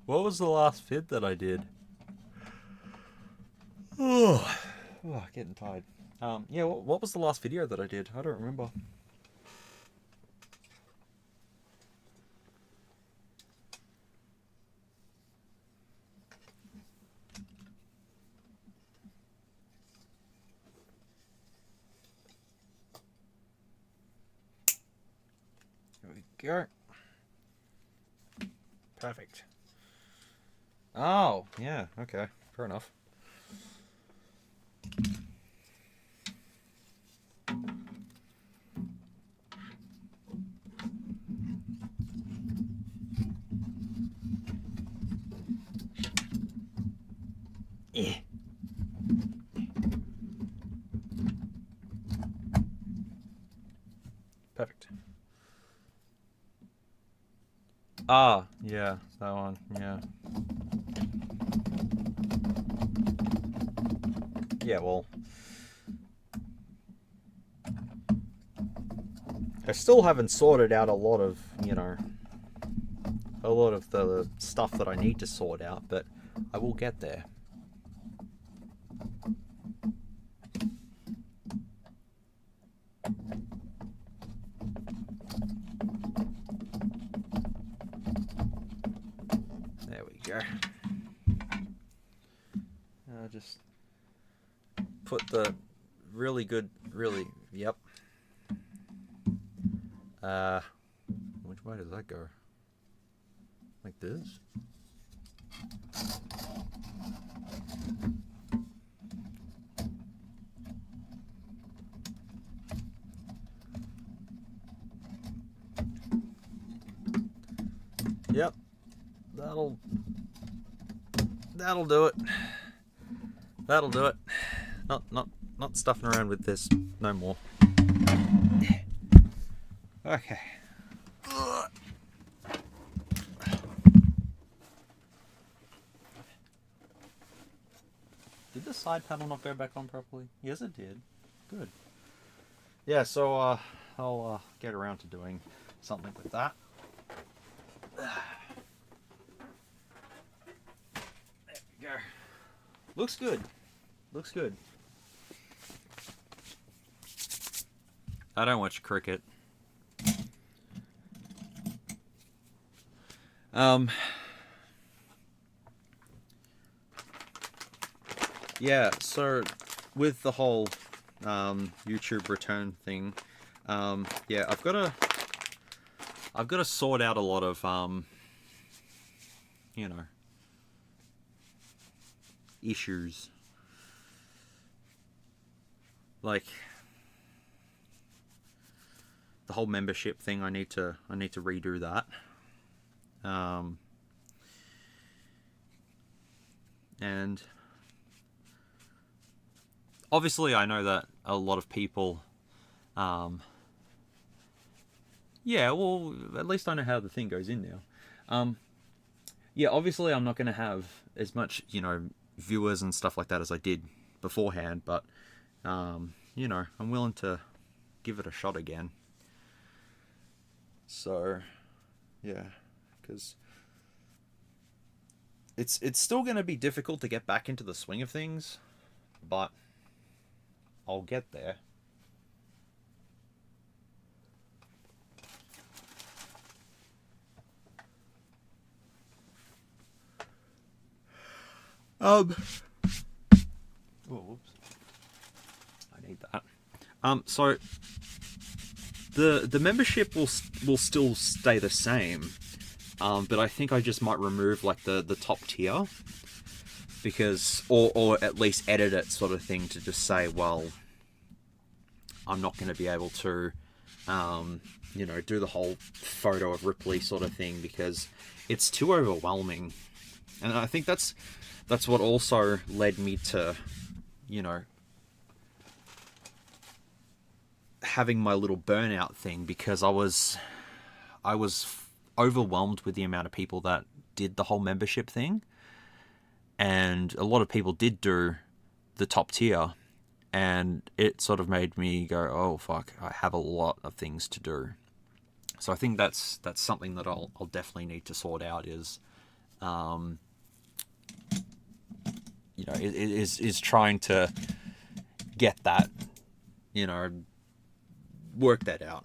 What was the last vid that I did? Oh, getting tired. Yeah, what was the last video that I did? I don't remember. Here we go. Perfect. Oh, yeah, okay. Fair enough. Ah, yeah, that one, yeah. Yeah, well, I still haven't sorted out a lot of, a lot of the stuff that I need to sort out, but I will get there. There we go. I'll just put the yep. Which way does that go? Like this? Yep. That'll do it. That'll do it. Not stuffing around with this no more. Okay. Did the side panel not go back on properly? Yes, it did. Good. Yeah, so I'll get around to doing something with that. There we go. Looks good. Looks good. I don't watch cricket. Yeah, so with the whole YouTube return thing, yeah, I've got to sort out a lot of issues. Like the whole membership thing, I need to redo that. And obviously I know that a lot of people, yeah, well, at least I know how the thing goes in now. Yeah, obviously I'm not going to have as much, viewers and stuff like that as I did beforehand, but, I'm willing to give it a shot again. So, yeah, because it's still going to be difficult to get back into the swing of things, but I'll get there. Oh, whoops. I need that. So the membership will still stay the same, but I think I just might remove like the top tier, because or at least edit it sort of thing to just say, well, I'm not going to be able to do the whole photo of Ripley sort of thing because it's too overwhelming. And I think that's what also led me to having my little burnout thing, because I was overwhelmed with the amount of people that did the whole membership thing, and a lot of people did do the top tier, and it sort of made me go, oh fuck, I have a lot of things to do. So I think that's something that I'll definitely need to sort out, is is trying to get that, work that out.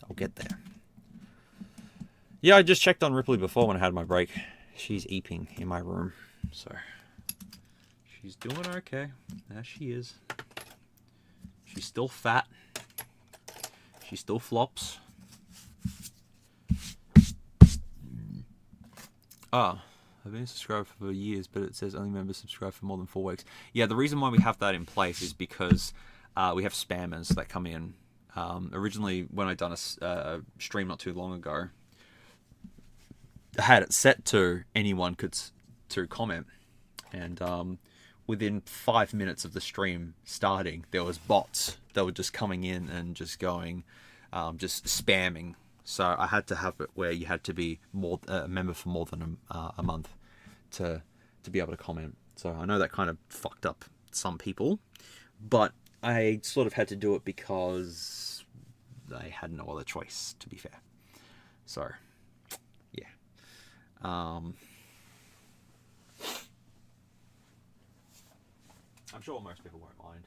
I'll get there. Yeah, I just checked on Ripley before when I had my break. She's eeping in my room, so she's doing okay. There she is. She's still fat. She still flops. I've been subscribed for years, but it says only members subscribe for more than 4 weeks. Yeah, the reason why we have that in place is because we have spammers that come in. Originally, when I'd done a stream not too long ago, I had it set to anyone could to comment, and within 5 minutes of the stream starting, there was bots that were just coming in and just going, just spamming So I had to have it where you had to be a member for more than a month to be able to comment. So I know that kind of fucked up some people, but I sort of had to do it because I had no other choice, to be fair. So, yeah. I'm sure most people won't mind.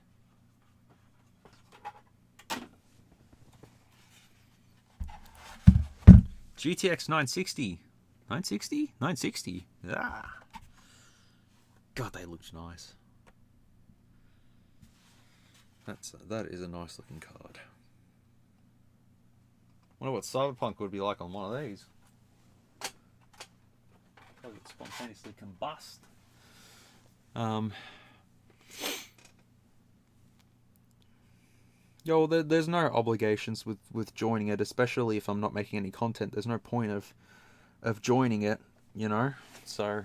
GTX 960. 960? 960. Ah. God, they looked nice. That is a nice looking card. Wonder what Cyberpunk would be like on one of these. Probably would spontaneously combust. Yo, there's no obligations with joining it, especially if I'm not making any content. There's no point of joining it, you know? So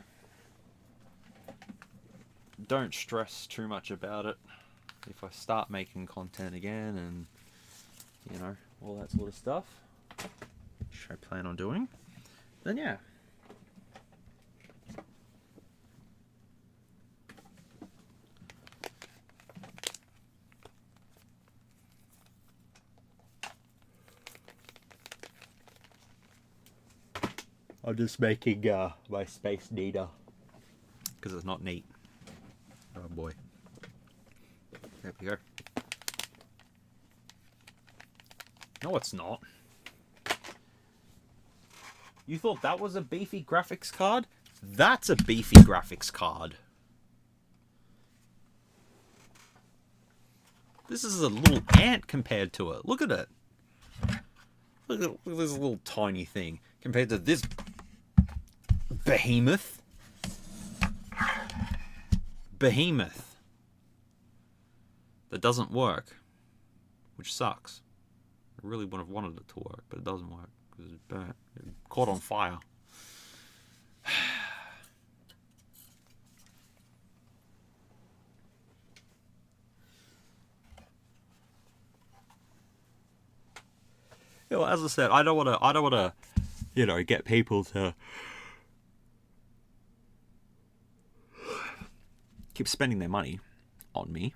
don't stress too much about it. If I start making content again and, you know, all that sort of stuff, which I plan on doing, then yeah. I'm just making my space neater because it's not neat. Oh boy. There we go. No, it's not. You thought that was a beefy graphics card? That's a beefy graphics card. This is a little ant compared to it. Look at it. Look at this little tiny thing compared to this behemoth. Behemoth. That doesn't work. Which sucks. I really would have wanted it to work, but it doesn't work. Because it's burnt. It caught on fire. You know, as I said, I don't want to, you know, get people to keep spending their money on me,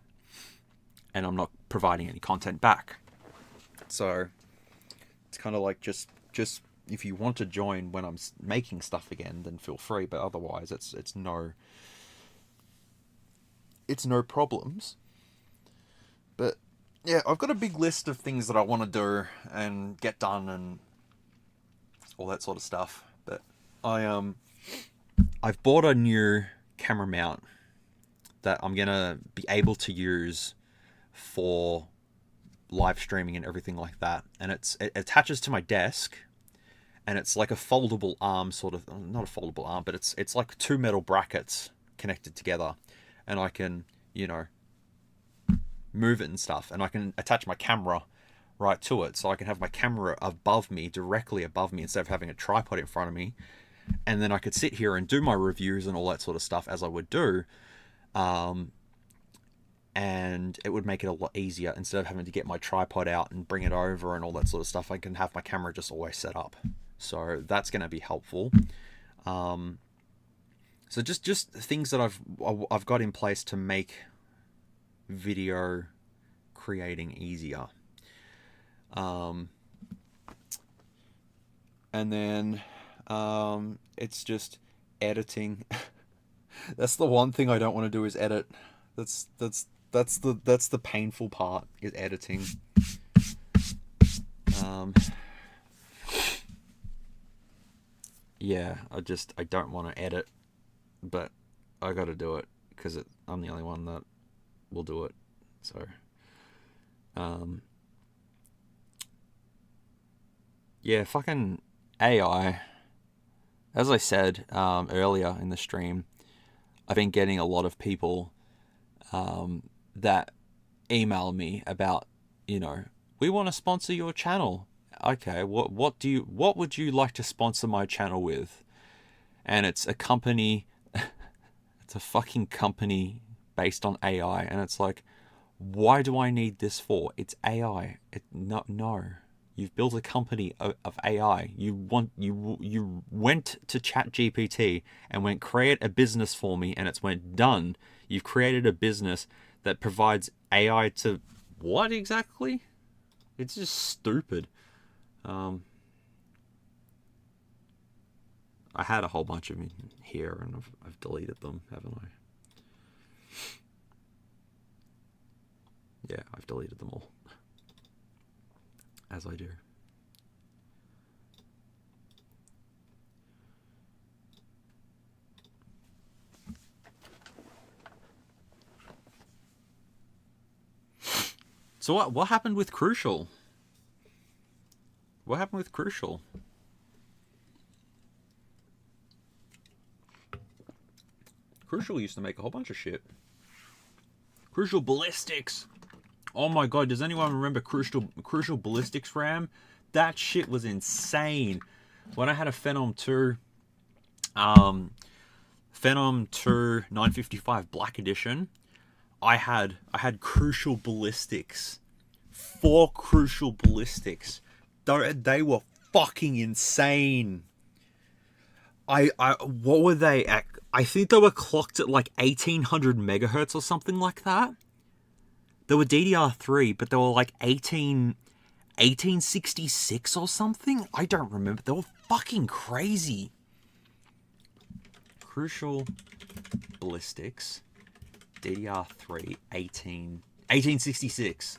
and I'm not providing any content back. So it's kind of like just if you want to join when I'm making stuff again, then feel free. But otherwise, it's no problems. But yeah, I've got a big list of things that I want to do and get done and all that sort of stuff. But I've bought a new camera mount that I'm gonna be able to use for live streaming and everything like that. And it attaches to my desk, and it's like a foldable arm, sort of, not a foldable arm, but it's like two metal brackets connected together, and I can, you know, move it and stuff, and I can attach my camera right to it, so I can have my camera above me, directly above me, instead of having a tripod in front of me, and then I could sit here and do my reviews and all that sort of stuff as I would do, and it would make it a lot easier. Instead of having to get my tripod out and bring it over and all that sort of stuff, I can have my camera just always set up. So that's going to be helpful. So just things that I've got in place to make video creating easier. And then it's just editing. That's the one thing I don't want to do, is edit. That's the painful part, is editing. Yeah, I don't want to edit, but I got to do it because I'm the only one that will do it. So, yeah, fucking AI. As I said earlier in the stream, I've been getting a lot of people that email me about, you know, we want to sponsor your channel. Okay, what would you like to sponsor my channel with? And it's a company, it's a fucking company based on AI, and it's like, why do I need this for? It's AI. No. You've built a company of AI. You went to ChatGPT and went create a business for me, and it's went done. You've created a business that provides AI to what exactly? It's just stupid. I had a whole bunch of them here, and I've deleted them, haven't I? Yeah, I've deleted them all. As I do. So what happened with Crucial? What happened with Crucial? Crucial used to make a whole bunch of shit. Crucial Ballistics. Oh my god, does anyone remember Crucial Ballistics RAM? That shit was insane. When I had a Phenom 2, Phenom 2 955 Black Edition, I had Crucial Ballistics. 4 Crucial Ballistics. They were fucking insane. What were they at? I think they were clocked at like 1800 megahertz or something like that. They were DDR3, but they were like 1866 or something. I don't remember. They were fucking crazy. Crucial Ballistics, DDR3, 1866.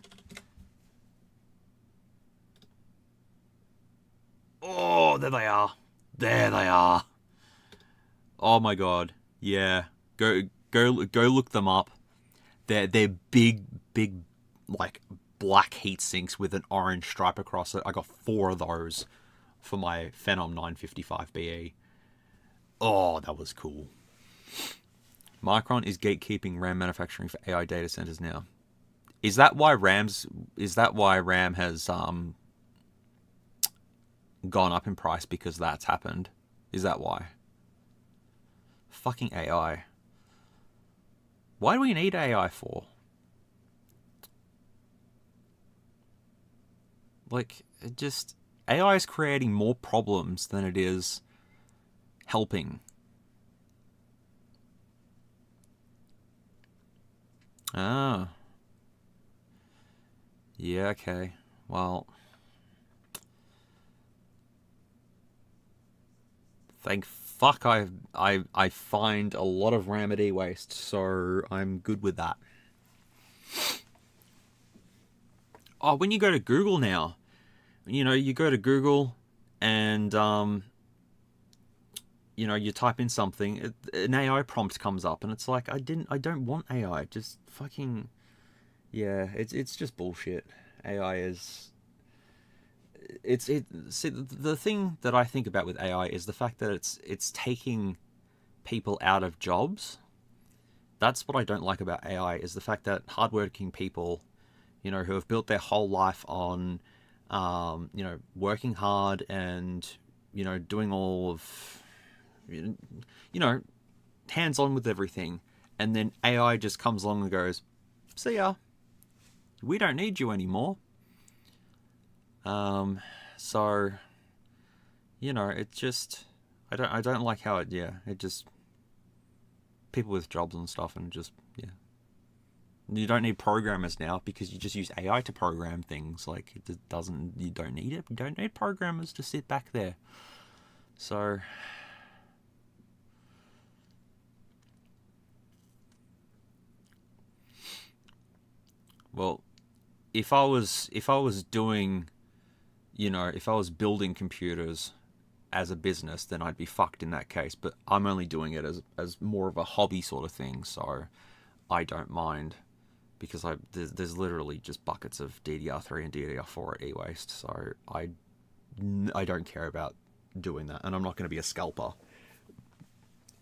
Oh, there they are. There they are. Oh my god. Yeah. Go look them up. They're big like black heat sinks with an orange stripe across it. I got 4 of those for my Phenom 955BE. Oh, that was cool. Micron is gatekeeping RAM manufacturing for AI data centers now. Is that why RAM has gone up in price, because that's happened? Is that why? Fucking AI. Why do we need AI for? Like, it just... AI is creating more problems than it is helping. Ah. Yeah, okay. Well... Thank fuck I find a lot of RAM at ewaste, so I'm good with that. Oh, when you go to Google now, you go to Google and you type in something, an AI prompt comes up, and it's like, I don't want AI. Just fucking, yeah, it's just bullshit. AI is. See, the thing that I think about with AI is the fact that it's taking people out of jobs. That's what I don't like about AI, is the fact that hardworking people, who have built their whole life on, working hard and, doing all of, hands-on with everything, and then AI just comes along and goes, see ya, we don't need you anymore. So, it's just, I don't like how it just, people with jobs and stuff, and just, yeah. You don't need programmers now because you just use AI to program things. Like, you don't need it. You don't need programmers to sit back there. So, well, if I was doing, if I was building computers as a business, then I'd be fucked in that case. But I'm only doing it as more of a hobby sort of thing, so I don't mind, because there's literally just buckets of DDR3 and DDR4 at ewaste, so I don't care about doing that, and I'm not going to be a scalper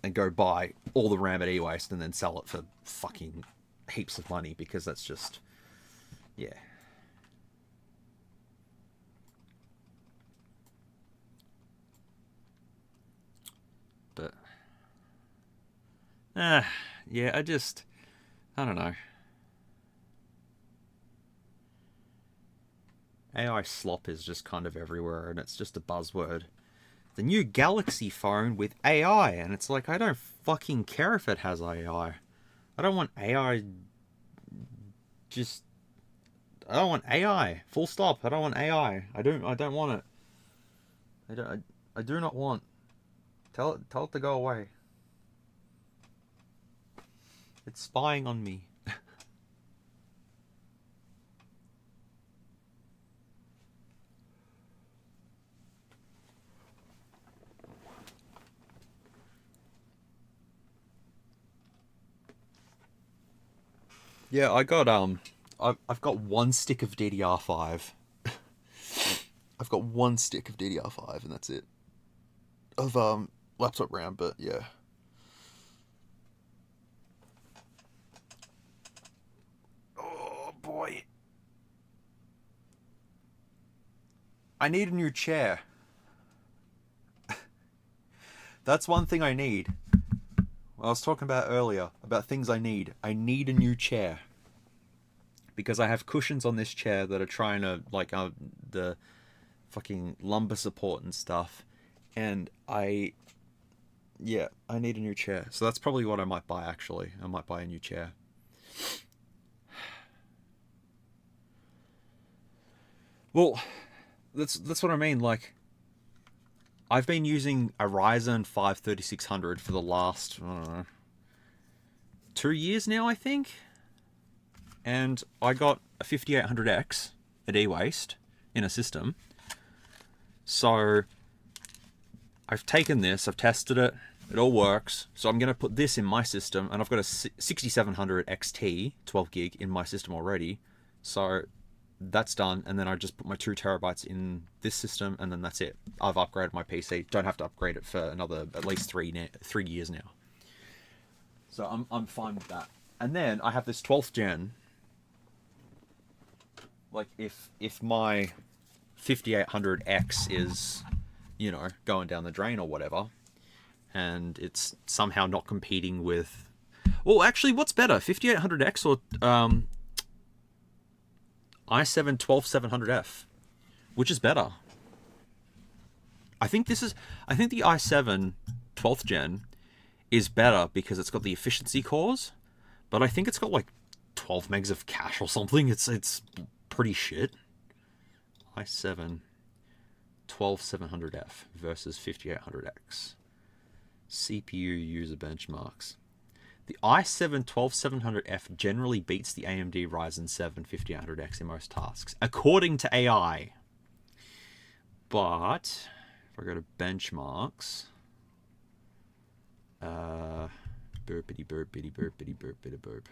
and go buy all the RAM at ewaste and then sell it for fucking heaps of money, because that's just, yeah. But yeah, I don't know. AI slop is just kind of everywhere, and it's just a buzzword. The new Galaxy phone with AI, and it's like, I don't fucking care if it has AI. I don't want AI. Just, I don't want AI. Full stop. I don't want AI. I don't want it. I do not want. Tell it to go away. It's spying on me. Yeah, I've got one stick of DDR5. I've got one stick of DDR5 and that's it. Of laptop RAM, but yeah. Oh boy. I need a new chair. That's one thing I need. I was talking about earlier about things I need. I need a new chair. Because I have cushions on this chair that are trying to, like, the fucking lumbar support and stuff. And I need a new chair. So that's probably what I might buy, actually. I might buy a new chair. Well, that's what I mean. Like, I've been using a Ryzen 5 3600 for the last, I don't know, 2 years now, I think. And I got a 5800X at ewaste in a system. So I've taken this, I've tested it, it all works. So I'm going to put this in my system, and I've got a 6700 XT 12 gig in my system already. So that's done, and then I just put my 2 terabytes in this system, and then that's it. I've upgraded my PC. Don't have to upgrade it for another at least 3 years now. So I'm fine with that. And then I have this 12th gen. Like, if my 5800X is, you know, going down the drain or whatever, and it's somehow not competing with... Well, actually, what's better, 5800X or i7 12700F? Which is better? I think the i7 12th gen is better because it's got the efficiency cores, but I think it's got like 12 megs of cache or something. It's pretty shit. i7 12700F versus 5800X. CPU user benchmarks. The i7 12700F generally beats the AMD Ryzen 7 5800X in most tasks, according to AI. But if I go to benchmarks, burpity burpity burpity burpity burp.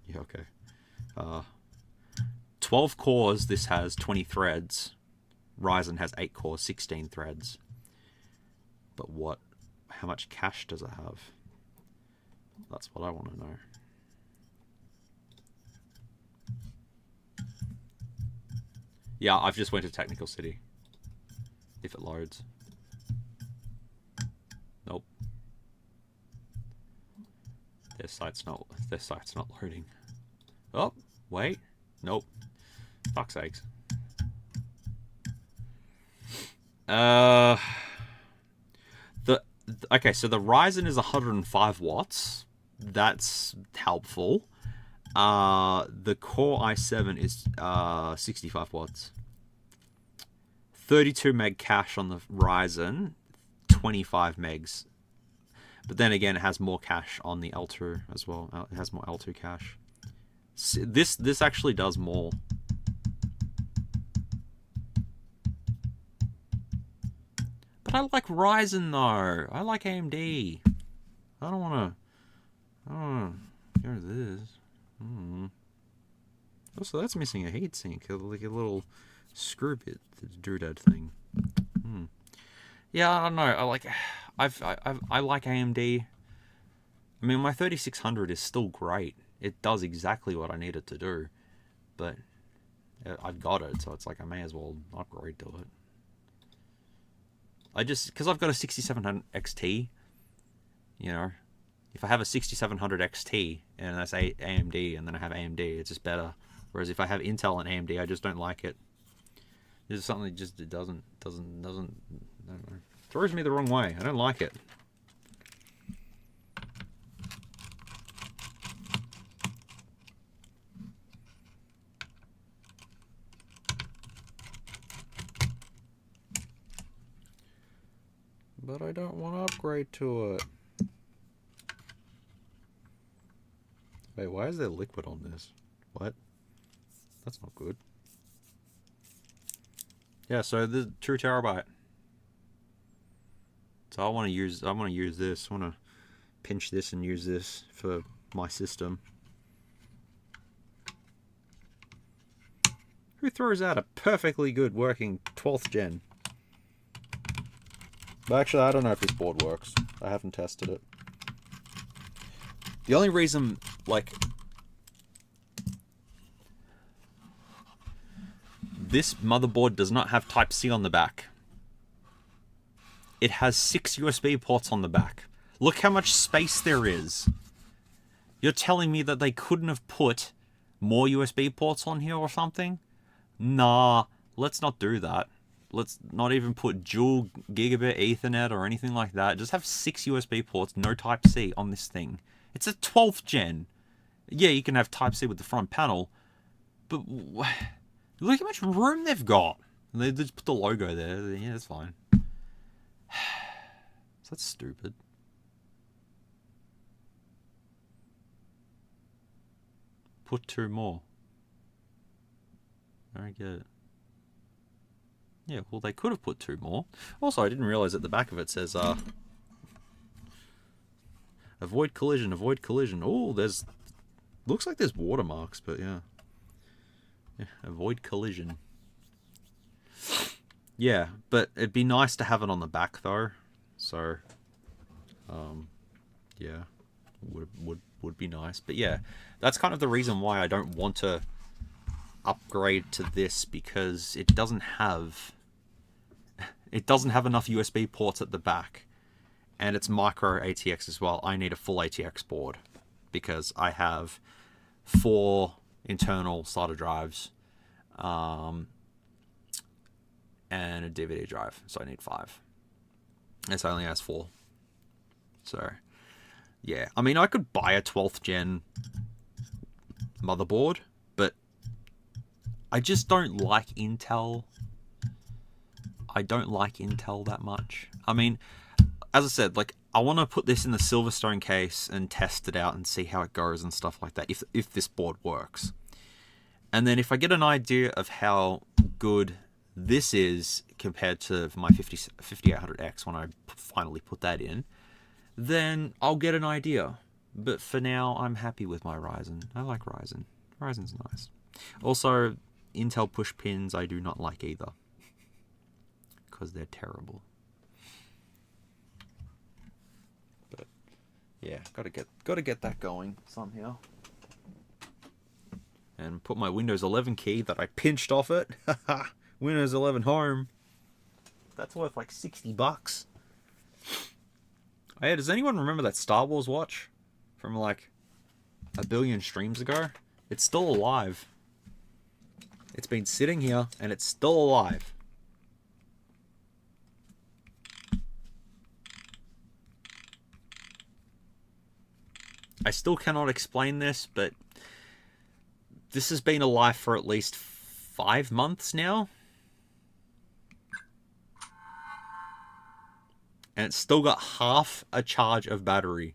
Yeah, okay. 12 cores, this has 20 threads. Ryzen has 8 cores, 16 threads. But how much cache does it have? That's what I want to know. Yeah, I've just went to Technical City. If it loads. Nope. Their site's not loading. Oh, wait. Nope. Fuck's sakes. Okay, so the Ryzen is 105 watts. That's helpful. The Core i7 is 65 watts. 32 meg cache on the Ryzen, 25 megs. But then again, it has more cache on the L2 as well. It has more L2 cache. This actually does more. But I like Ryzen though. I like AMD. I don't want to go to this. Also, that's missing a heatsink, like a little screw bit, the doodad thing. Yeah, I don't know. I like AMD. I mean, my 3600 is still great. It does exactly what I need it to do, but I've got it, so it's like I may as well upgrade to it. Because I've got a 6700 XT, you know, If I have a 6700 XT and that's AMD, and then I have AMD, it's just better. Whereas if I have Intel and AMD, I just don't like it. There's something that just, it doesn't, I don't know. Throws me the wrong way. I don't like it. But I don't want to upgrade to it. Wait, why is there liquid on this? What? That's not good. Yeah, so the 2 TB. So I want to use this. I want to pinch this and use this for my system. Who throws out a perfectly good working 12th gen? But actually, I don't know if this board works. I haven't tested it. The only reason, like, this motherboard does not have Type-C on the back. It has 6 USB ports on the back. Look how much space there is. You're telling me that they couldn't have put more USB ports on here or something? Nah, let's not do that. Let's not even put dual gigabit Ethernet or anything like that. Just have 6 USB ports, no Type-C on this thing. It's a 12th gen. Yeah, you can have Type-C with the front panel, but look how much room they've got. They just put the logo there. Yeah, that's fine. That's stupid. Put 2 more. I don't get it. Yeah, well, they could have put 2 more. Also, I didn't realize at the back of it says, avoid collision, avoid collision. Oh, there's, looks like there's watermarks, but yeah. Yeah, avoid collision. Yeah, but it'd be nice to have it on the back, though. So, yeah, would be nice. But yeah, that's kind of the reason why I don't want to upgrade to this, because it doesn't have enough USB ports at the back, and it's micro ATX as well. I need a full ATX board because I have 4 internal SATA drives and a DVD drive, so I need 5. This only has 4. So yeah, I mean, I could buy a 12th gen motherboard, but I just don't like Intel. I don't like Intel that much. I mean, as I said, like, I want to put this in the Silverstone case and test it out and see how it goes and stuff like that, if this board works. And then if I get an idea of how good this is compared to my 5800X when I finally put that in, then I'll get an idea. But for now, I'm happy with my Ryzen. I like Ryzen. Ryzen's nice. Also, Intel push pins I do not like either, because they're terrible. But yeah, gotta get that going somehow. And put my Windows 11 key that I pinched off it. Windows 11 Home. That's worth like $60. Hey, does anyone remember that Star Wars watch from like a billion streams ago? It's still alive. It's been sitting here and it's still alive. I still cannot explain this, but this has been alive for at least 5 months now. And it's still got half a charge of battery.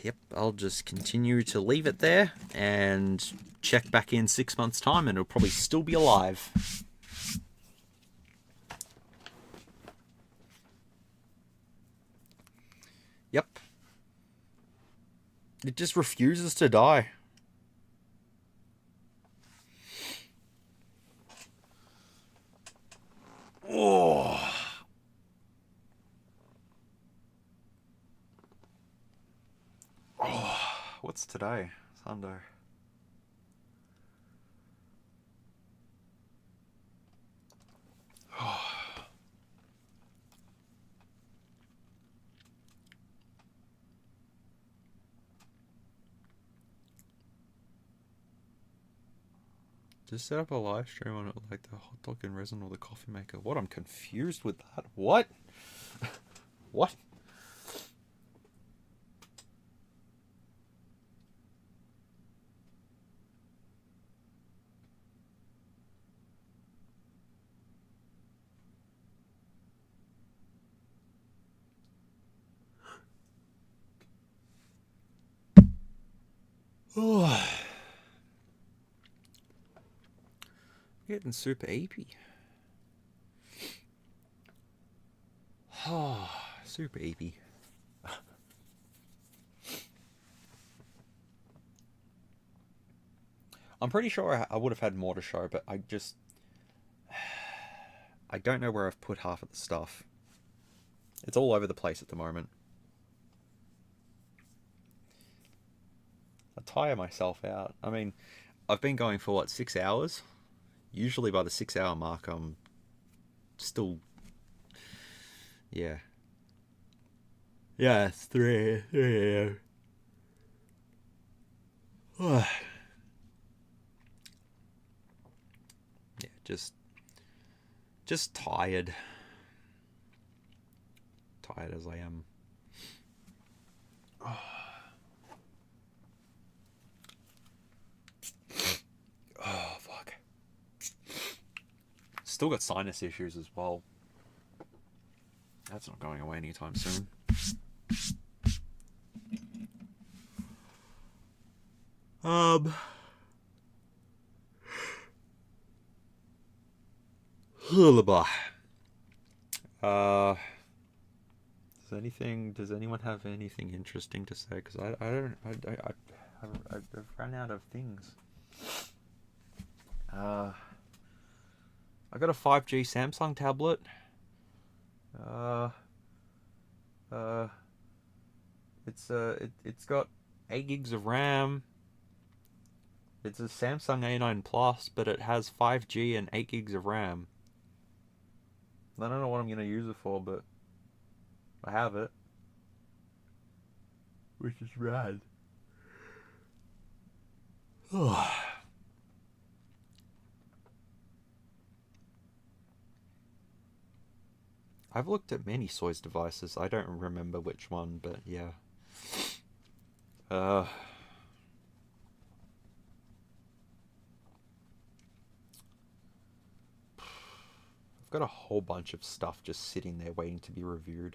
Yep, I'll just continue to leave it there and check back in 6 months' time and it'll probably still be alive. Yep. It just refuses to die. Oh. Oh. What's today? Sunday. Just set up a live stream on it, like the hot dog and resin or the coffee maker. What? I'm confused with that. What? What? Oh, getting super eepy. Oh, super eepy. I'm pretty sure I would have had more to show, but I don't know where I've put half of the stuff. It's all over the place at the moment. I tire myself out. I mean, I've been going for, what, 6 hours? Usually by the 6-hour mark, I'm still... Yeah. Yeah, it's 3 a.m. Yeah, just tired. Tired as I am. Oh, fuck. Still got sinus issues as well. That's not going away anytime soon. Lullaby. Does anyone have anything interesting to say? Because I've run out of things. I got a 5G Samsung tablet. It's got 8 gigs of RAM. It's a Samsung A9 Plus, but it has 5G and 8 gigs of RAM. I don't know what I'm gonna use it for, but I have it, which is rad. I've looked at many Soy's devices. I don't remember which one, but yeah. I've got a whole bunch of stuff just sitting there waiting to be reviewed.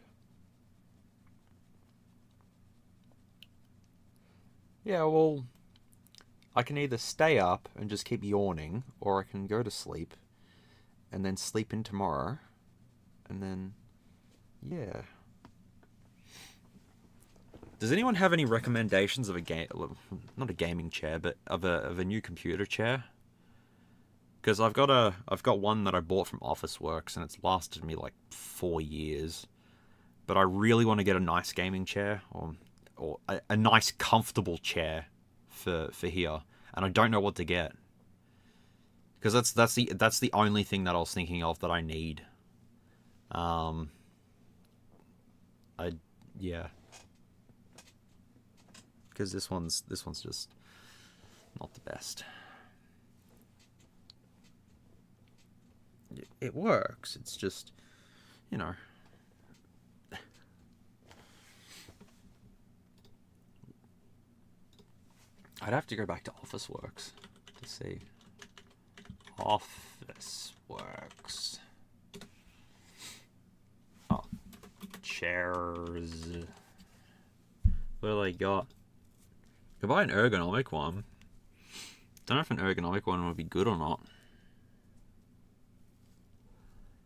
Yeah, well, I can either stay up and just keep yawning, or I can go to sleep and then sleep in tomorrow. And then, yeah. Does anyone have any recommendations of a game, not a gaming chair, but of a new computer chair? Because I've got one that I bought from Officeworks, and it's lasted me like 4 years. But I really want to get a nice gaming chair, or a nice comfortable chair for here, and I don't know what to get. Because that's the only thing that I was thinking of that I need. Yeah. Because this one's just not the best. It works. It's just, you know. I'd have to go back to Officeworks to see. Officeworks. Oh, chairs. What do they got? Could buy an ergonomic one. Don't know if an ergonomic one would be good or not.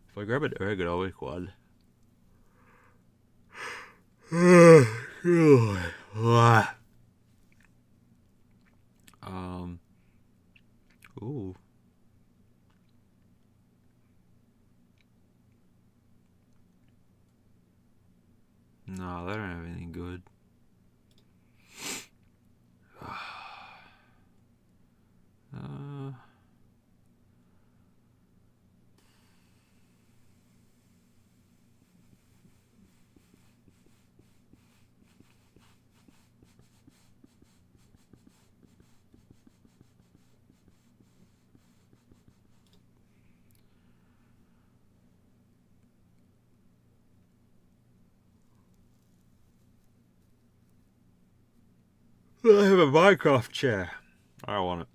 If I grab an ergonomic one. Ooh. No, they don't have anything good. I have a Minecraft chair. I don't want it.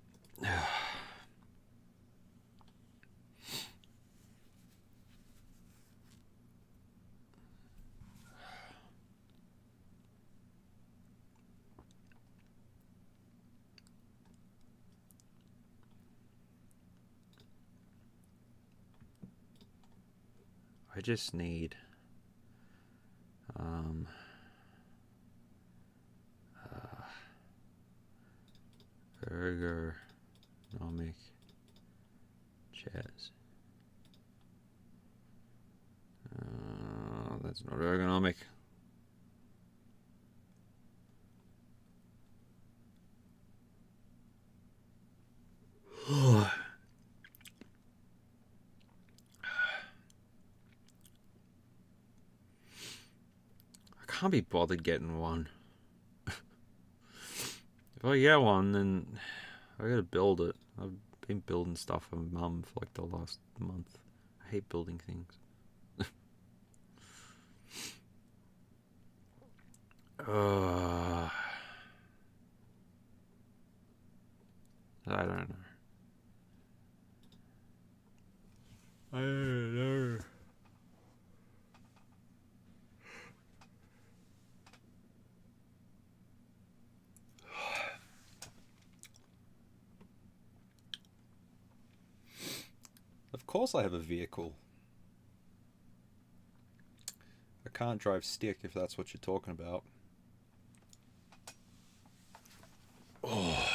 I just need ergonomic chairs. That's not ergonomic. I can't be bothered getting one. If I get one, then I gotta build it. I've been building stuff for Mum for like the last month. I hate building things. I don't know. I don't know. Of course I have a vehicle. I can't drive stick if that's what you're talking about. Oh.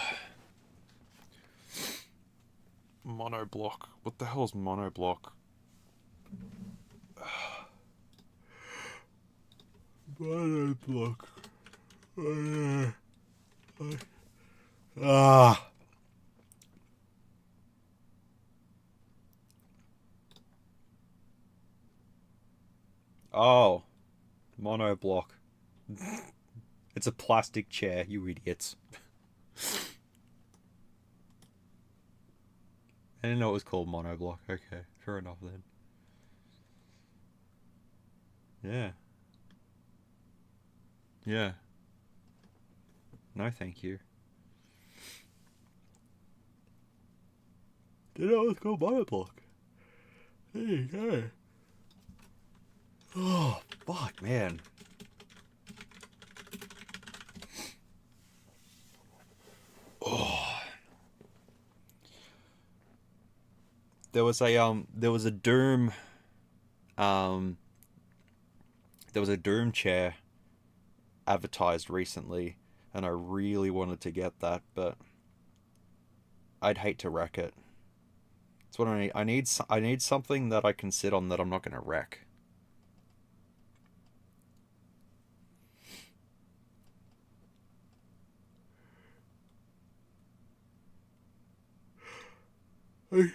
Monoblock. What the hell is monoblock? Monoblock. Ah. Oh. Monoblock. It's a plastic chair, you idiots. I didn't know it was called monoblock. Okay, fair enough then. Yeah. Yeah. No, thank you. Didn't know it was called monoblock. There you go. Oh, fuck, man. Oh. There was a Doom chair advertised recently, and I really wanted to get that, but I'd hate to wreck it. That's what I need. I need something that I can sit on that I'm not going to wreck.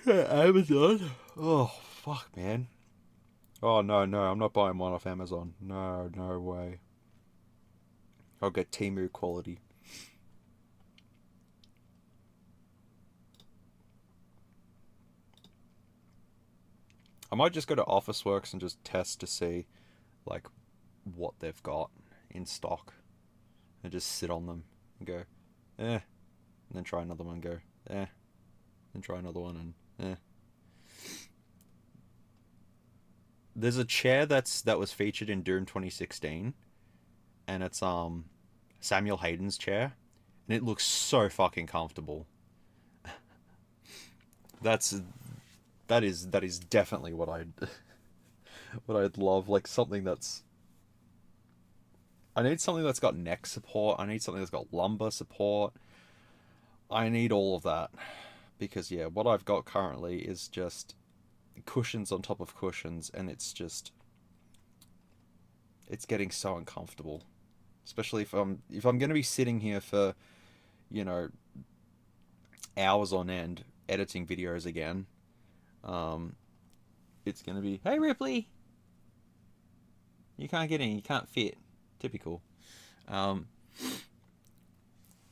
Amazon. Oh, fuck, man. Oh, no, I'm not buying one off Amazon. No way. I'll get Temu quality. I might just go to Officeworks and just test to see, like, what they've got in stock. And just sit on them and go, and then try another one and go, and try another one and, There's a chair that was featured in Doom 2016, and it's Samuel Hayden's chair, and it looks so fucking comfortable. that is definitely what I'd love, like something that's. I need something that's got neck support. I need something that's got lumbar support. I need all of that, because yeah, what I've got currently is just cushions on top of cushions, and it's getting so uncomfortable, especially if I'm going to be sitting here for, hours on end editing videos again. It's going to be, hey Ripley, you can't get in, you can't fit. Typical.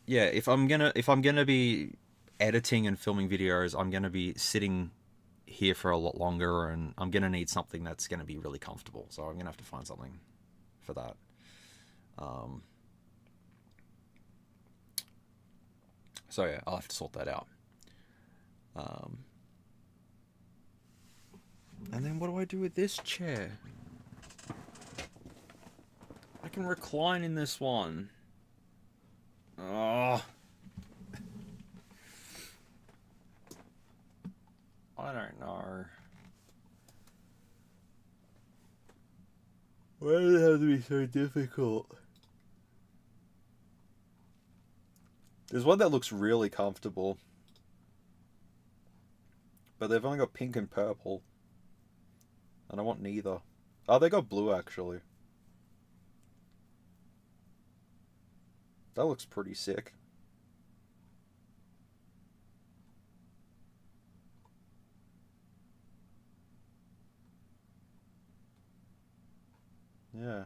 Yeah, if I'm gonna be editing and filming videos, I'm gonna be sitting here for a lot longer, and I'm gonna need something that's gonna be really comfortable. So I'm gonna have to find something for that. So yeah, I'll have to sort that out. And then what do I do with this chair? I can recline in this one. Oh. I don't know. Why does it have to be so difficult? There's one that looks really comfortable. But they've only got pink and purple. And I want neither. Oh, they got blue actually. That looks pretty sick. Yeah.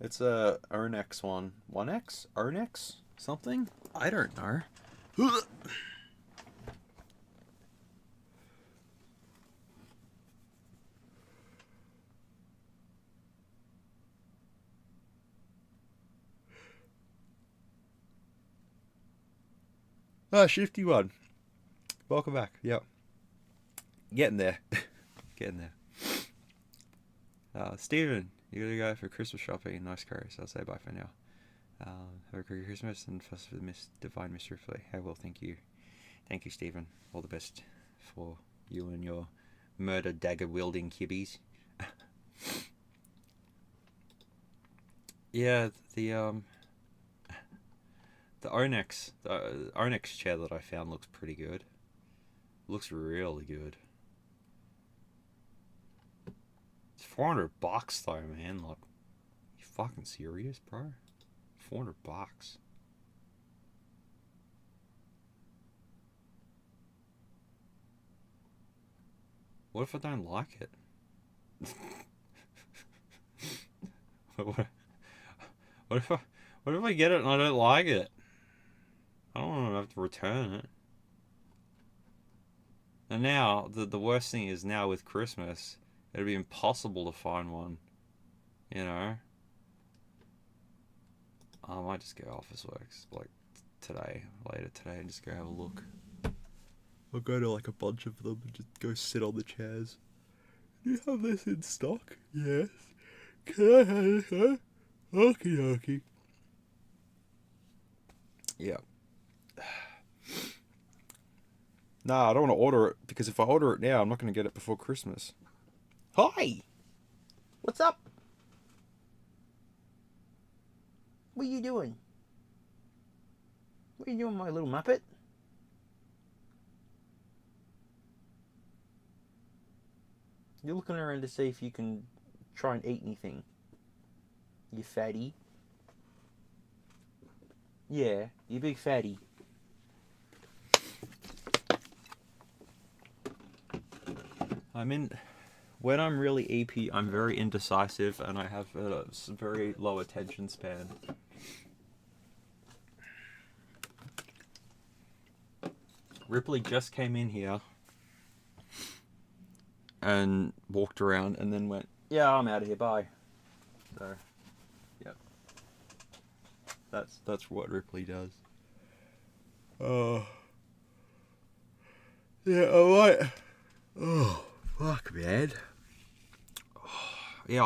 It's a Ernex one. 1X? Ernex? Something? I don't know. Ah, Shifty One. Welcome back. Yep. Getting there. Getting there. Steven, you gotta go for Christmas shopping. Nice curries. I'll say bye for now. Have a great Christmas and first for the divine mystery play. I will. Thank you. Thank you, Stephen. All the best for you and your murder dagger wielding kibbies. Yeah, the Onex chair that I found looks pretty good. Looks really good. It's $400 though, man. Like, you fucking serious, bro? $400. What if I don't like it? what if I get it and I don't like it? I don't want to have to return it. And now the worst thing is now with Christmas, it'd be impossible to find one. You know. I might just go Officeworks like later today, and just go have a look. I'll go to like a bunch of them and just go sit on the chairs. Do you have this in stock? Yes. Can I have it, huh? Okie dokie. Yeah. Nah, I don't want to order it, because if I order it now, I'm not going to get it before Christmas. Hi! What's up? What are you doing? What are you doing, my little muppet? You're looking around to see if you can try and eat anything. You fatty. Yeah, you big fatty. When I'm really EP, I'm very indecisive and I have a very low attention span. Ripley just came in here and walked around and then went, yeah, I'm out of here, bye. So, yep. That's what Ripley does. Oh. Yeah, alright. Oh, fuck, man. Oh, yeah,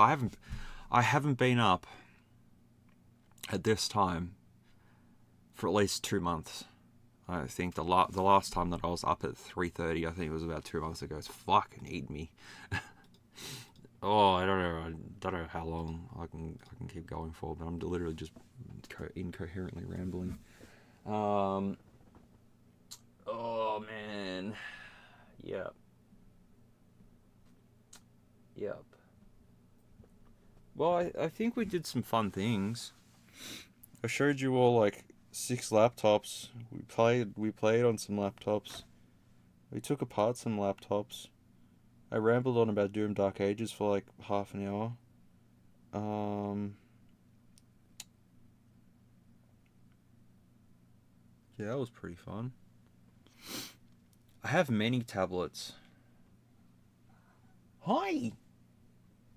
I haven't been up at this time for at least 2 months. I think the last time that I was up at 3:30, I think it was about 2 months ago. It's fucking eating me. Oh, I don't know how long I can keep going for, but I'm literally just incoherently rambling. Oh man. Yep. Well, I think we did some fun things. I showed you all like 6 laptops. We played on some laptops. We took apart some laptops. I rambled on about Doom Dark Ages for like half an hour. Yeah, that was pretty fun. I have many tablets. Hi!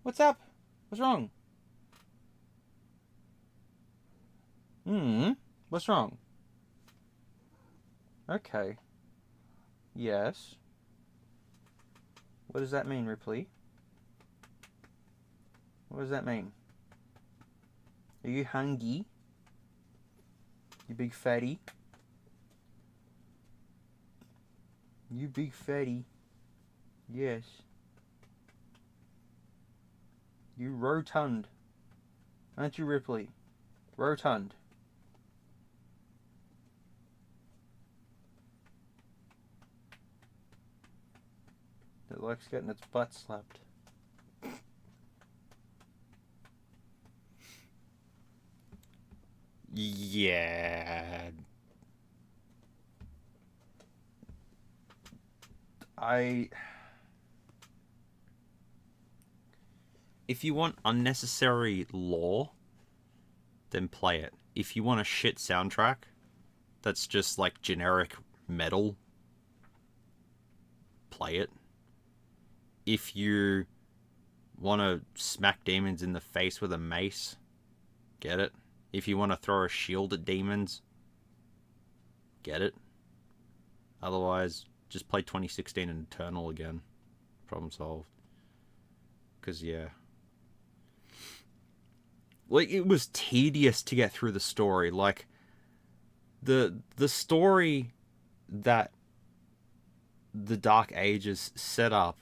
What's up? What's wrong? What's wrong? Okay. Yes. What does that mean, Ripley? What does that mean? Are you hungry? You big fatty? You big fatty? Yes. You rotund. Aren't you, Ripley? Rotund. That likes getting its butt slapped. Yeah. If you want unnecessary lore, then play it. If you want a shit soundtrack that's just like generic metal, play it. If you want to smack demons in the face with a mace, get it. If you want to throw a shield at demons, get it. Otherwise, just play 2016 and Eternal again. Problem solved. Because, yeah. Like, it was tedious to get through the story. Like, the story that the Dark Ages set up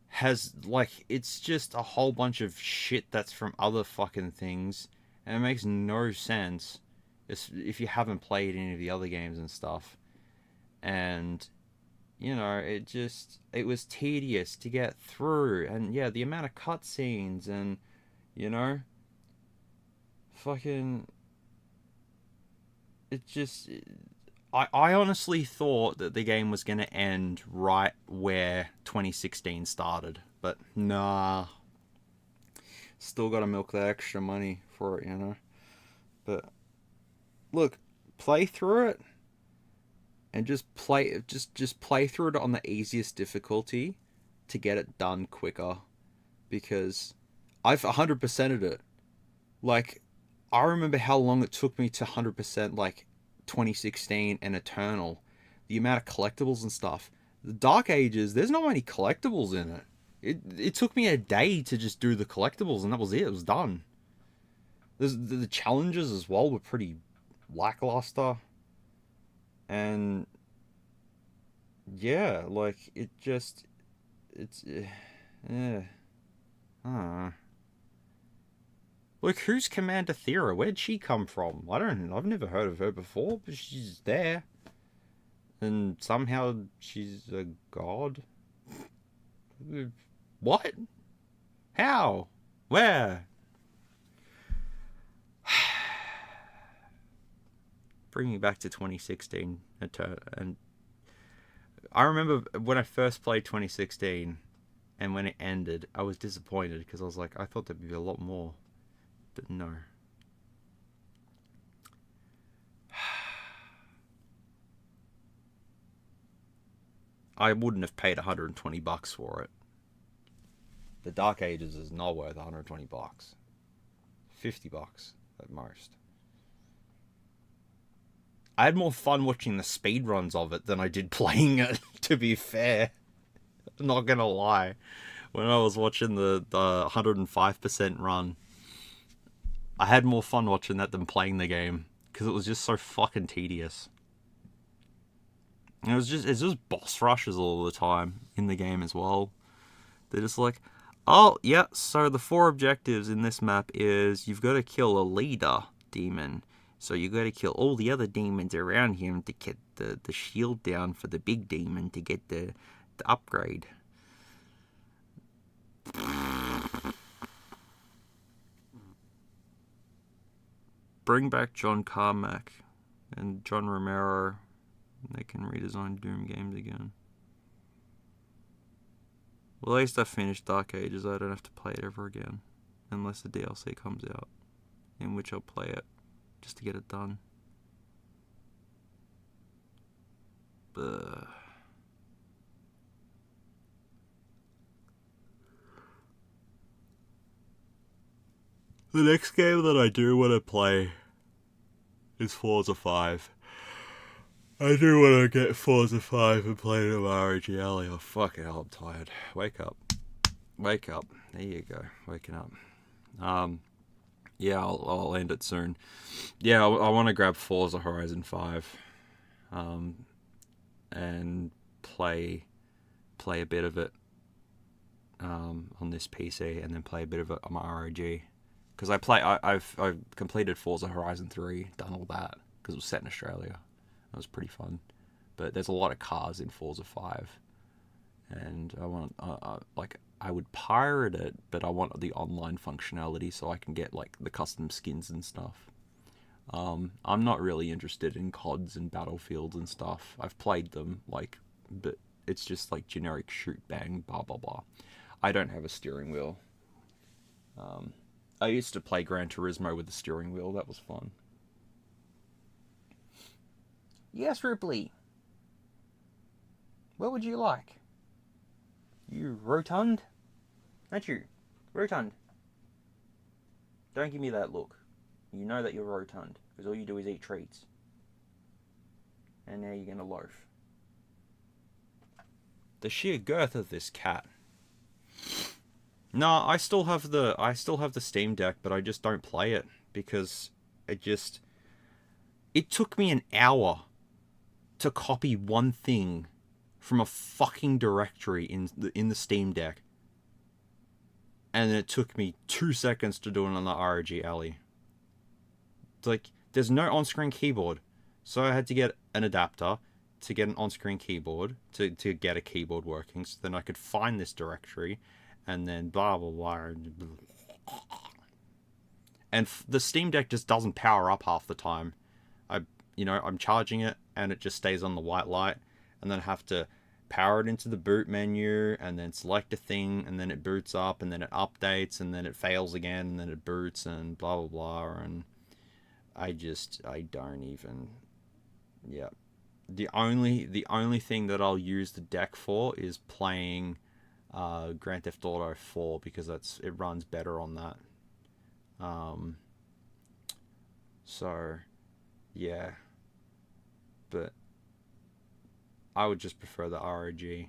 has, like, it's just a whole bunch of shit that's from other fucking things, and it makes no sense if you haven't played any of the other games and stuff. And, you know, it was tedious to get through, and yeah, the amount of cutscenes, and, you know, fucking, it just, I honestly thought that the game was going to end right where 2016 started, but nah. Still got to milk that extra money for it, you know. But look, play through it and just play through it on the easiest difficulty to get it done quicker, because I've 100%ed it. Like, I remember how long it took me to 100% like 2016 and Eternal, the amount of collectibles and stuff. The Dark Ages, there's not many collectibles in it. It took me a day to just do the collectibles, and that was it. It was done. The challenges as well were pretty lackluster, and yeah, like it's I don't know. Like, who's Commander Thera? Where'd she come from? I've never heard of her before, but she's there. And somehow she's a god? What? How? Where? Bringing me back to 2016. And I remember when I first played 2016, and when it ended, I was disappointed, because I was like, I thought there'd be a lot more. But no. I wouldn't have paid $120 for it. The Dark Ages is not worth $120. $50 at most. I had more fun watching the speedruns of it than I did playing it, to be fair. I'm not gonna lie. When I was watching the 105% run, I had more fun watching that than playing the game, because it was just so fucking tedious. And it's just boss rushes all the time in the game as well. They're just like, oh yeah, so the 4 objectives in this map is you've got to kill a leader demon. So you got to kill all the other demons around him to get the shield down for the big demon to get the upgrade. Bring back John Carmack and John Romero. They can redesign Doom games again. Well, at least I finished Dark Ages. I don't have to play it ever again. Unless the DLC comes out, in which I'll play it just to get it done. Ugh. The next game that I do want to play is Forza 5. I do want to get Forza 5 and play it with RGL. Oh, fucking hell, I'm tired. Wake up. Wake up. There you go. Waking up. Yeah, I'll end it soon. Yeah, I want to grab Forza Horizon 5 and play a bit of it on this PC, and then play a bit of it on my ROG. Because I've completed Forza Horizon 3, done all that, because it was set in Australia. It was pretty fun. But there's a lot of cars in Forza 5, and I want I would pirate it, but I want the online functionality so I can get like the custom skins and stuff. I'm not really interested in CODs and Battlefields and stuff. I've played them, but it's just like generic shoot bang blah blah blah. I don't have a steering wheel. I used to play Gran Turismo with the steering wheel. That was fun. Yes, Ripley. What would you like? You rotund? Aren't you? Rotund. Don't give me that look. You know that you're rotund, because all you do is eat treats. And now you're going to loaf. The sheer girth of this cat. No, I still have the Steam Deck, but I just don't play it because it took me an hour to copy one thing from a fucking directory in the Steam Deck, and then it took me 2 seconds to do it on the ROG Ally. It's like there's no on-screen keyboard, so I had to get an adapter to get an on-screen keyboard to get a keyboard working, so then I could find this directory, and then blah blah blah. And the Steam Deck just doesn't power up half the time. I'm charging it and it just stays on the white light, and then I have to power it into the boot menu and then select a thing, and then it boots up, and then it updates, and then it fails again, and then it boots, and blah blah blah. And I don't even. Yeah. The only thing that I'll use the deck for is playing Grand Theft Auto 4, because it runs better on that. So yeah, but I would just prefer the ROG.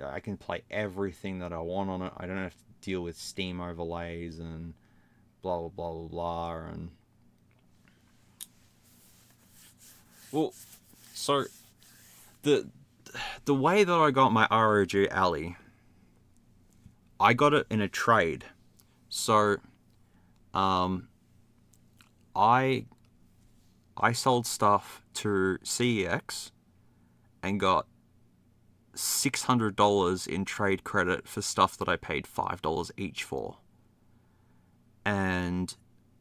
I can play everything that I want on it. I don't have to deal with Steam overlays and blah blah blah blah blah. And well, so the way that I got my ROG Ally, I got it in a trade. So I sold stuff to CEX and got $600 in trade credit for stuff that I paid $5 each for. And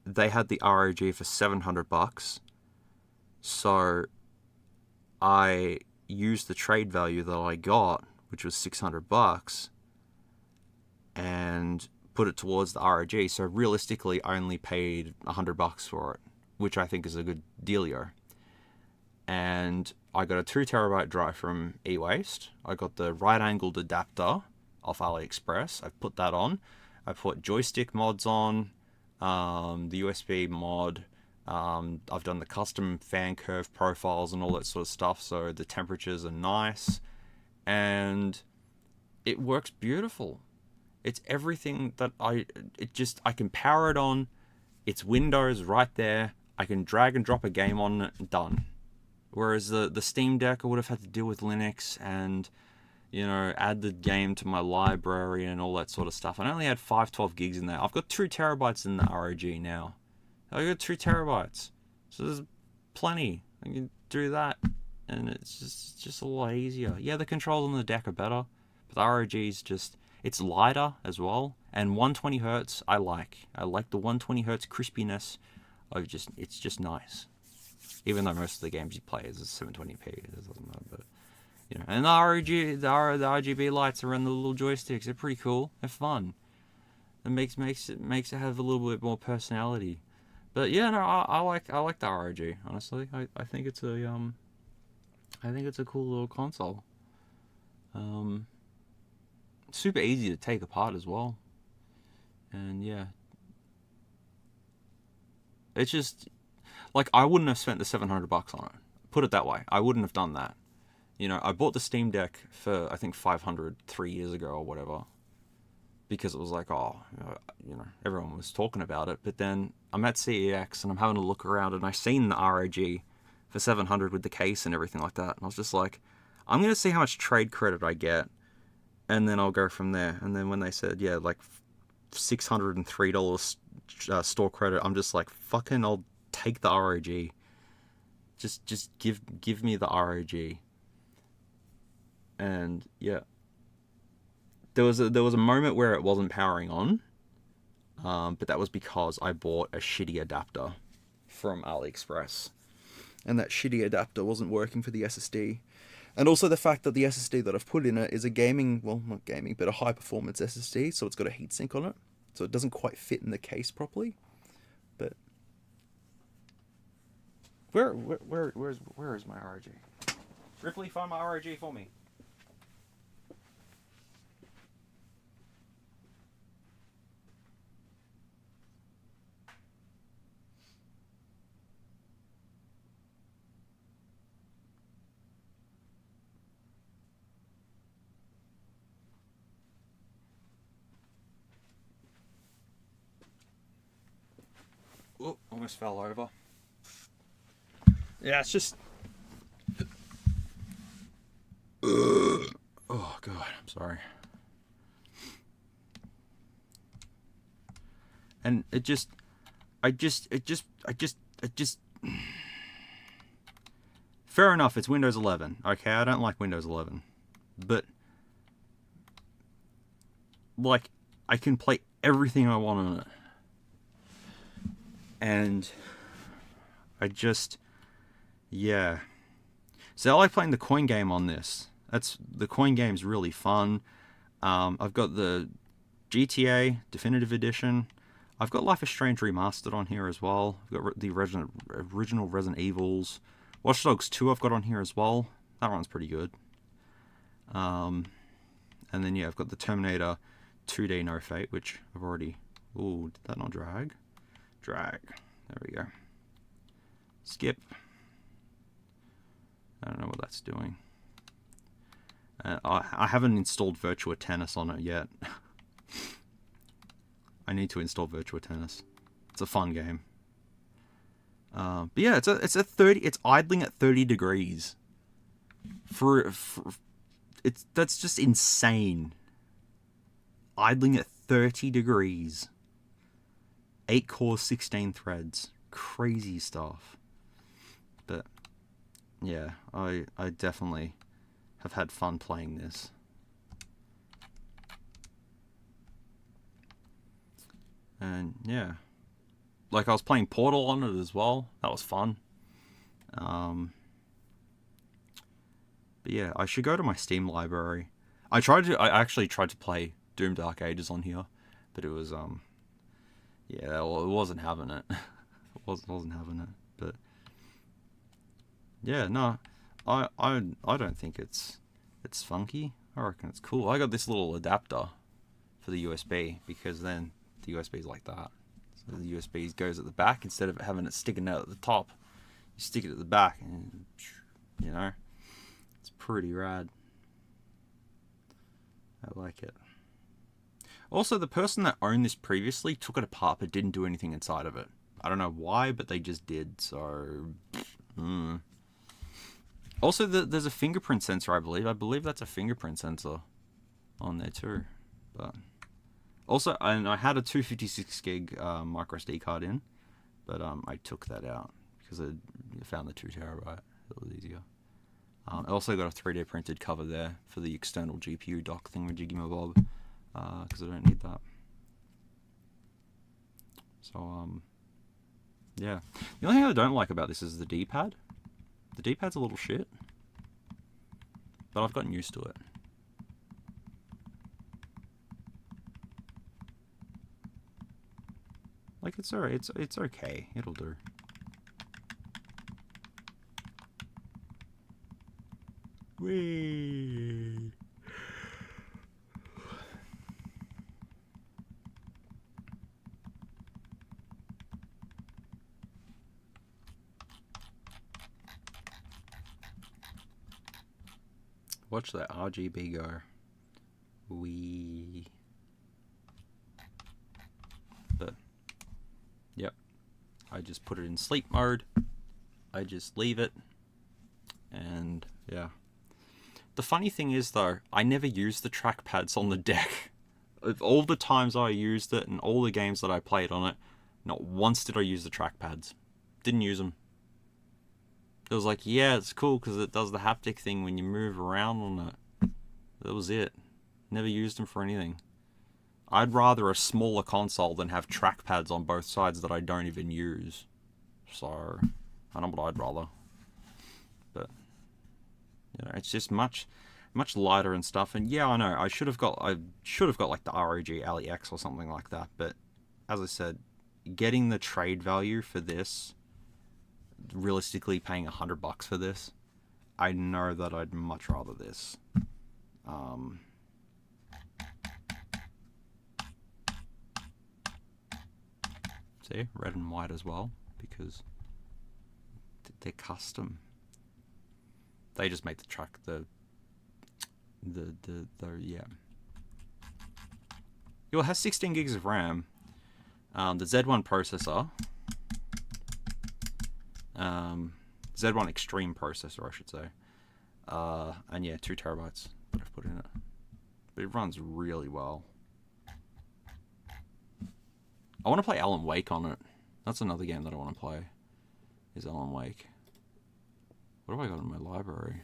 they had the ROG for $700. So I used the trade value that I got, which was $600, and put it towards the ROG. So realistically, I only paid $100 for it, which I think is a good dealio. And I got a 2TB drive from ewaste. I got the right-angled adapter off AliExpress. I put that on. I put joystick mods on, the USB mod. I've done the custom fan curve profiles and all that sort of stuff, so the temperatures are nice, and it works beautiful. It's everything that I can power it on. It's Windows right there. I can drag and drop a game on it and done. Whereas the Steam Deck, I would have had to deal with Linux and, add the game to my library and all that sort of stuff. I only had 512 gigs in there. I've got 2 terabytes in the ROG now. I got 2 terabytes. So there's plenty. I can do that. And it's just a lot easier. Yeah, the controls on the deck are better. But the ROG is it's lighter as well. And 120 hertz I like. I like the 120 hertz crispiness. It's just nice. Even though most of the games you play is 720p, it doesn't matter. But and the RGB lights around the little joysticks, they're pretty cool. They're fun. It makes it have a little bit more personality. But yeah, no, I like the ROG. Honestly, I think it's a cool little console. Super easy to take apart as well. And yeah, it's just like, I wouldn't have spent the $700 on it. Put it that way. I wouldn't have done that. You know, I bought the Steam Deck for, I think, $500 3 years ago or whatever. Because it was like, oh, you know, everyone was talking about it. But then I'm at CEX and I'm having a look around and I seen the ROG for $700 with the case and everything like that. And I was just like, I'm going to see how much trade credit I get. And then I'll go from there. And then when they said, yeah, like $603 store credit, I'm just like, fucking, I'll take the ROG. Just give me the ROG. And yeah. There was a moment where it wasn't powering on, but that was because I bought a shitty adapter from AliExpress, and that shitty adapter wasn't working for the SSD, and also the fact that the SSD that I've put in it is a gaming, well, not gaming, but a high performance SSD, so it's got a heatsink on it, so it doesn't quite fit in the case properly. But where is my ROG? Ripley, find my ROG for me. Oh, almost fell over. Yeah, it's just... Oh, God, I'm sorry. And it just... Fair enough, it's Windows 11. Okay, I don't like Windows 11. But... like, I can play everything I want on it. And I just, yeah. So I like playing the coin game on this. The coin game's really fun. I've got the GTA Definitive Edition. I've got Life is Strange Remastered on here as well. I've got the original Resident Evils. Watch Dogs 2 I've got on here as well. That one's pretty good. And then yeah, I've got the Terminator 2D No Fate, which I've already... Ooh, did that not drag? Drag. There we go. Skip. I don't know what that's doing. I haven't installed Virtua Tennis on it yet. I need to install Virtua Tennis. It's a fun game. But yeah, it's a 30. It's idling at 30 degrees. That's just insane. Idling at 30 degrees. 8 cores, 16 threads. Crazy stuff. But yeah, I definitely have had fun playing this. And yeah, like I was playing Portal on it as well. That was fun. But yeah, I should go to my Steam library. I actually tried to play Doom Dark Ages on here, but it was yeah, well, it wasn't having it. It wasn't having it. But yeah, no, I don't think it's funky. I reckon it's cool. I got this little adapter for the USB because then the USB is like that. So the USB goes at the back instead of having it sticking out at the top. You stick it at the back, and you know, it's pretty rad. I like it. Also, the person that owned this previously took it apart but didn't do anything inside of it. I don't know why, but they just did, so... Also, there's a fingerprint sensor, I believe. I believe that's a fingerprint sensor on there too. But also, and I had a 256 gig micro SD card in, but I took that out because I found the 2 terabyte. It was easier. I also got a 3D printed cover there for the external GPU dock thing with Jiggy-Mabob. Because I don't need that. So, yeah. The only thing I don't like about this is the D-pad. The D-pad's a little shit. But I've gotten used to it. Like, it's alright. It's okay. It'll do. Whee! Watch that RGB go. But, yep. I just put it in sleep mode. I just leave it. And, yeah. The funny thing is, though, I never used the trackpads on the deck. Of all the times I used it and all the games that I played on it, not once did I use the trackpads. Didn't use them. It was like, yeah, it's cool because it does the haptic thing when you move around on it. That was it. Never used them for anything. I'd rather a smaller console than have trackpads on both sides that I don't even use. So, I don't know what I'd rather. But, you know, it's just much lighter and stuff. And yeah, I know, I should have got like the ROG Ally X or something like that. But, as I said, getting the trade value for this, realistically paying $100 for this, I know that I'd much rather this. See, red and white as well, because they're custom. They just make the track yeah. It has 16 gigs of RAM. The Z1 processor. Z1 Extreme processor, I should say. And yeah, 2 terabytes that I've put in it. But it runs really well. I want to play Alan Wake on it. That's another game that I want to play. Is Alan Wake. What have I got in my library?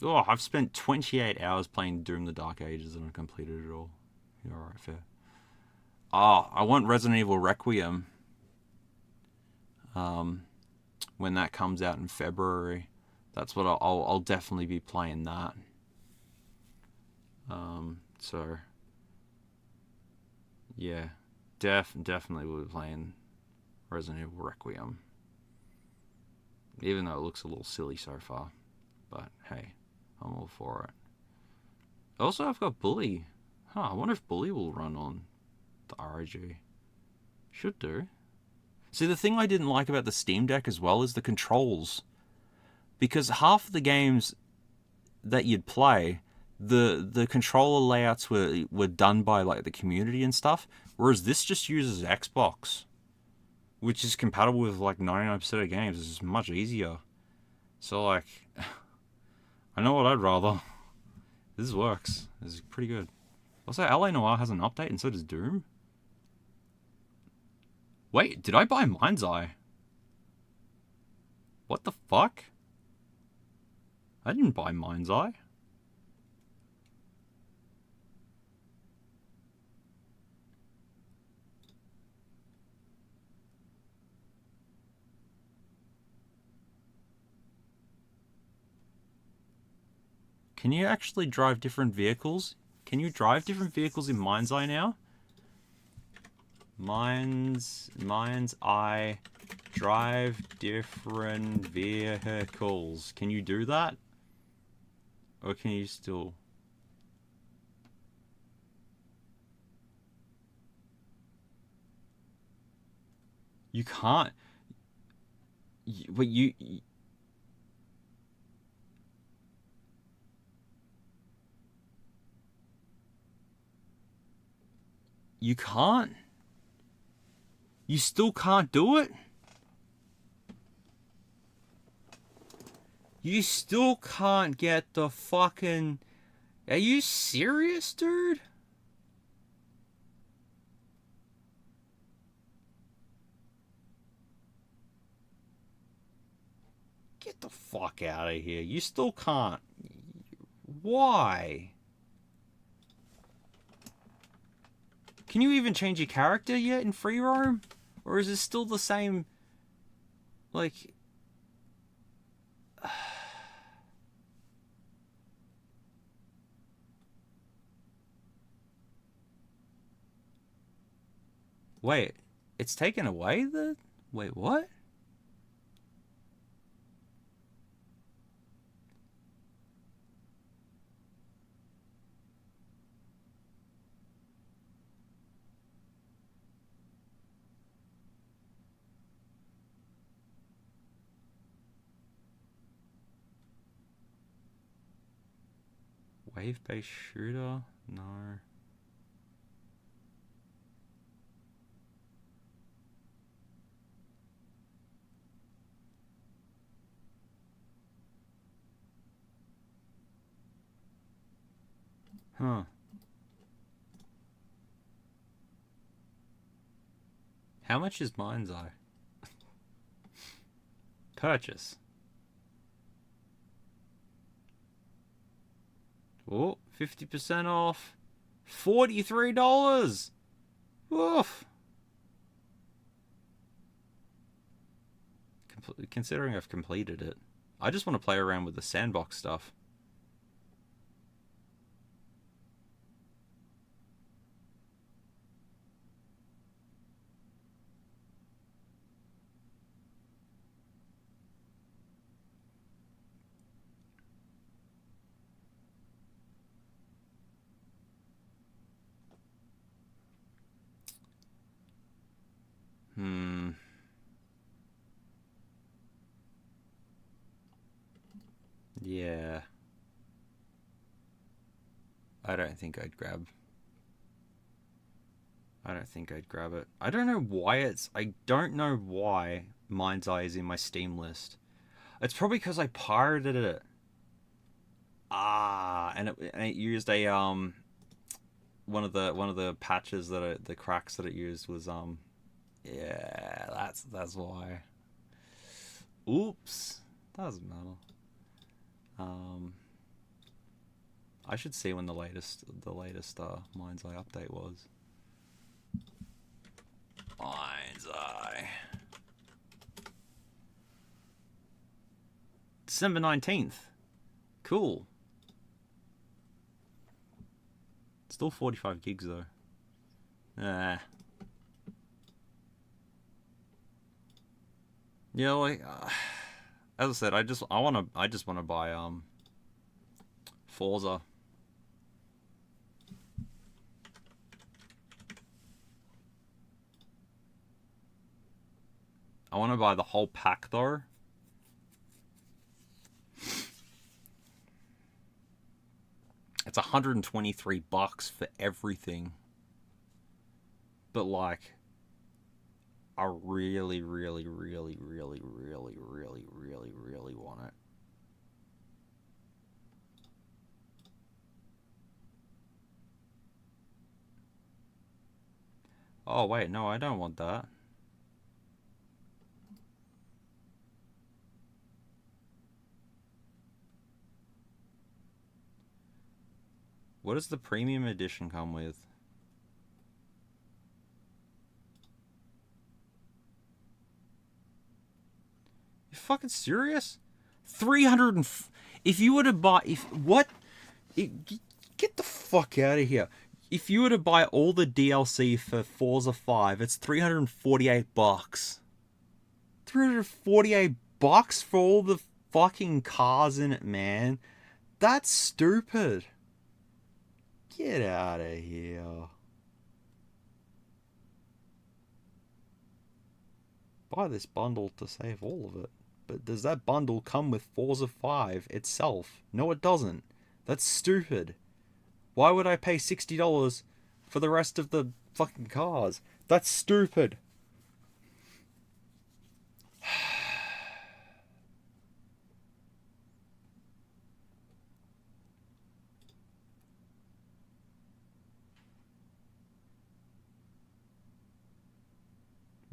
Oh, I've spent 28 hours playing Doom the Dark Ages and I completed it all. Yeah, alright, fair. Oh, I want Resident Evil Requiem. When that comes out in February. That's what I'll definitely be playing that. So... yeah, definitely will be playing Resident Evil Requiem. Even though it looks a little silly so far. But hey, I'm all for it. Also, I've got Bully. I wonder if Bully will run on the ROG. Should do. See, the thing I didn't like about the Steam Deck as well is the controls. Because half of the games that you'd play, the controller layouts were done by like the community and stuff, whereas this just uses Xbox, which is compatible with like 99% of games. It's just much easier. So like, I know what I'd rather. This works. This is pretty good. Also, LA Noire has an update and so does Doom. Wait, did I buy Mind's Eye? What the fuck? I didn't buy Mind's Eye. Can you actually drive different vehicles? Can you drive different vehicles in Mind's Eye now? Mind's Eye, drive different vehicles. Can you do that? Or can you still... You can't... But you... You can't? You still can't do it? You still can't get the fucking... Are you serious, dude? Get the fuck out of here. You still can't. Why? Can you even change your character yet in free roam? Or is it still the same... Like... Wait, it's taken away the... Wait, what? Wave-based shooter? No. Huh. How much is Mind's Eye? Purchase. Oh, 50% off. $43. Woof. Considering I've completed it. I just want to play around with the sandbox stuff. Yeah. I don't think I'd grab it. I don't know why Mind's Eye is in my Steam list. It's probably because I pirated it. And it used a one of the patches the cracks that it used was yeah, that's why. Oops. Doesn't matter. I should see when the latest Mind's Eye update was. Mind's Eye. December 19th. Cool. Still 45 gigs though. Yeah, like as I said, I just want to buy Forza. I want to buy the whole pack though. It's $123 for everything. But like I really want it. Oh wait, no, I don't want that. What does the premium edition come with? You fucking serious? 300 and if you were to buy get the fuck out of here. If you were to buy all the DLC for Forza 5, it's $348. $348 for all the fucking cars in it, man. That's stupid. Get out of here. Buy this bundle to save all of it. But does that bundle come with Forza 5 itself? No, it doesn't. That's stupid. Why would I pay $60 for the rest of the fucking cars? That's stupid.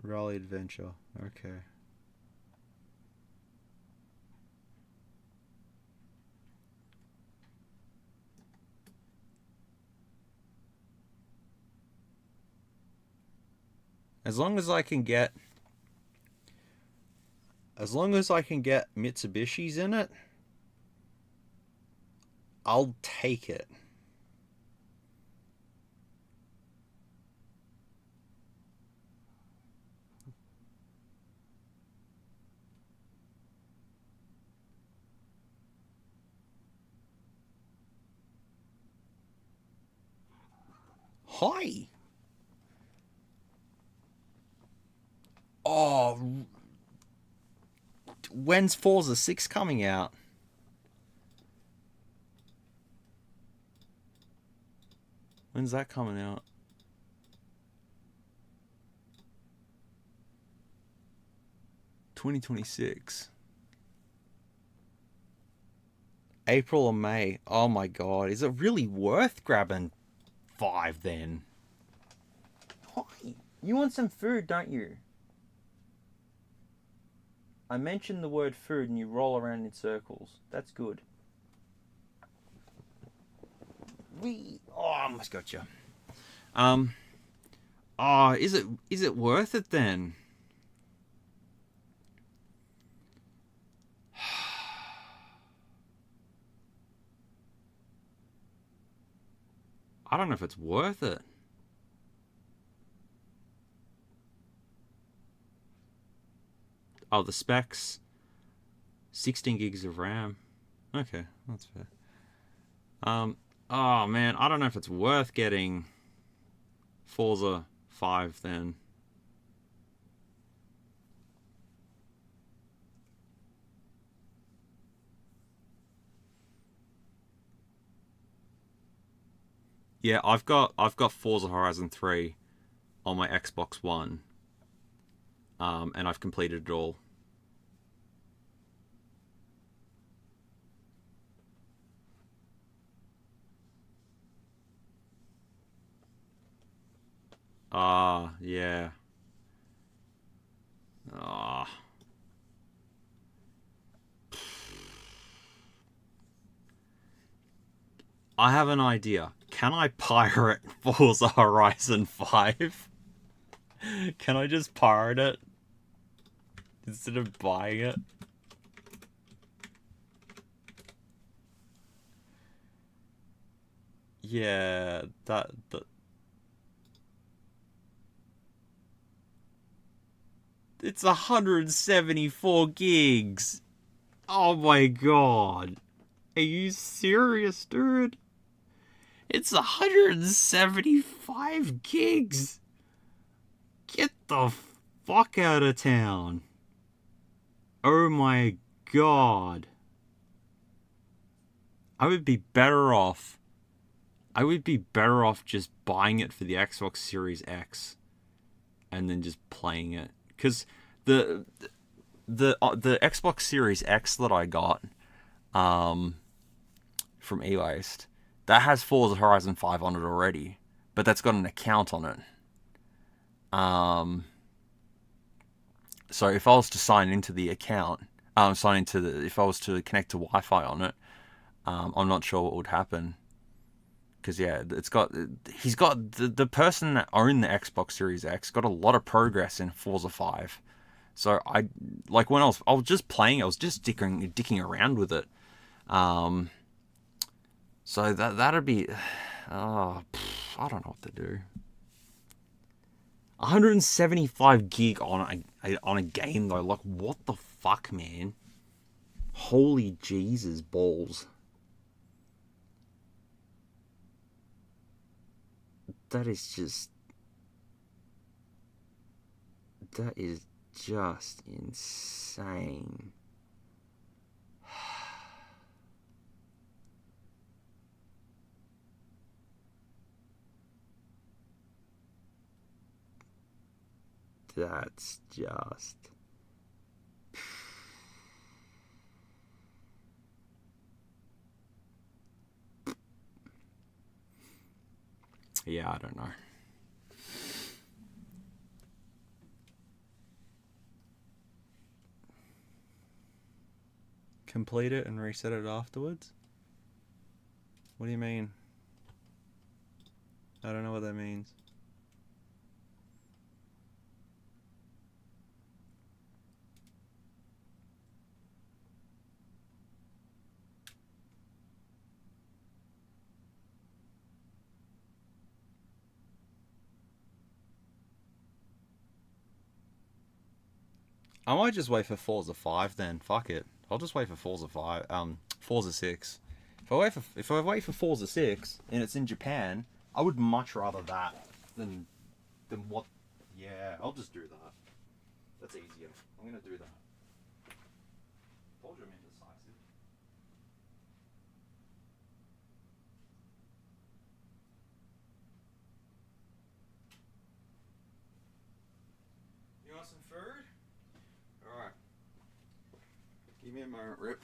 Rally Adventure. Okay. As long as I can get Mitsubishis in it, I'll take it. Hi. Oh, when's Forza 6 coming out? When's that coming out? $2026. April or May. Oh my god, is it really worth grabbing 5 then? Why? You want some food, don't you? I mentioned the word food and you roll around in circles. That's good. Oh, I almost got you. Oh, is it worth it then? I don't know if it's worth it. Oh, the specs. 16 gigs of RAM. Okay, that's fair. Oh man, I don't know if it's worth getting Forza 5 then. Yeah, I've got Forza Horizon 3 on my Xbox One. And I've completed it all. Ah, yeah. Ah. I have an idea. Can I pirate Forza Horizon 5? Can I just pirate it instead of buying it? Yeah, that it's 174 gigs. Oh my god. Are you serious, dude? It's 175 gigs. Get the fuck out of town. Oh my god. I would be better off. I would be better off just buying it for the Xbox Series X and then just playing it. Because the Xbox Series X that I got from eWaste, that has Forza Horizon 5 on it already, but that's got an account on it. So if I was to sign into the account, if I was to connect to Wi-Fi on it, I'm not sure what would happen. Because yeah, he's got the person that owned the Xbox Series X got a lot of progress in Forza 5. So I was just playing, I was just dicking around with it. So that'd be, I don't know what to do. 175 gig on a game though, like what the fuck, man? Holy Jesus balls! That is just insane. That's just... Yeah, I don't know. Complete it and reset it afterwards? What do you mean? I don't know what that means. I might just wait for Forza 5 then. Fuck it. I'll just wait for Forza 5. Forza 6. If I wait for Forza 6 and it's in Japan, I would much rather that than what. Yeah, I'll just do that. That's easier. I'm gonna do that. Told you I'm indecisive. Give me a moment, Rip.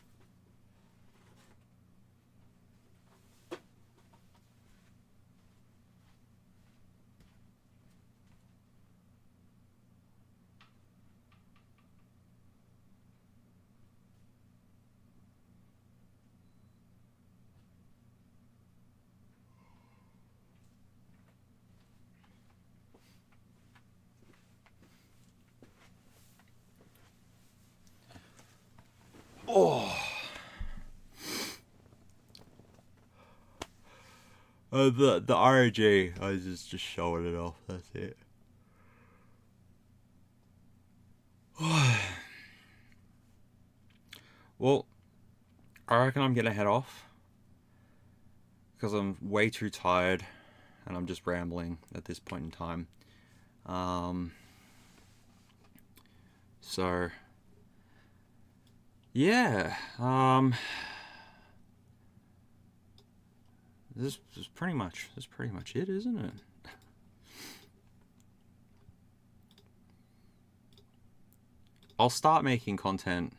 Oh. The RG, I was just showing it off. That's it. Well, I reckon I'm gonna head off because I'm way too tired and I'm just rambling at this point in time. So yeah, this is pretty much it, isn't it? I'll start making content.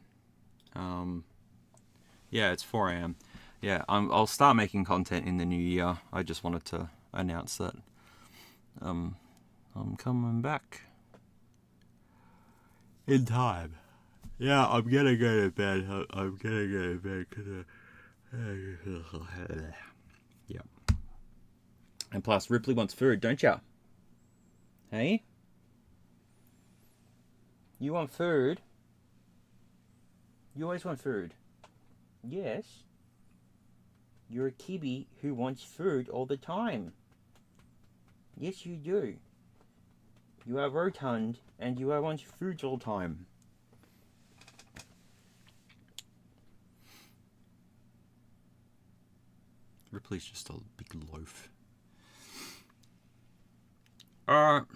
Yeah, it's 4 a.m. Yeah, I'll start making content in the new year. I just wanted to announce that I'm coming back in time. Yeah, I'm gonna go to bed. I'm gonna go to bed because yeah. And plus, Ripley wants food, don't ya? Hey? You want food? You always want food. Yes. You're a kibby who wants food all the time. Yes, you do. You are rotund and you are want food all the time. Ripley's just a big loaf. I'm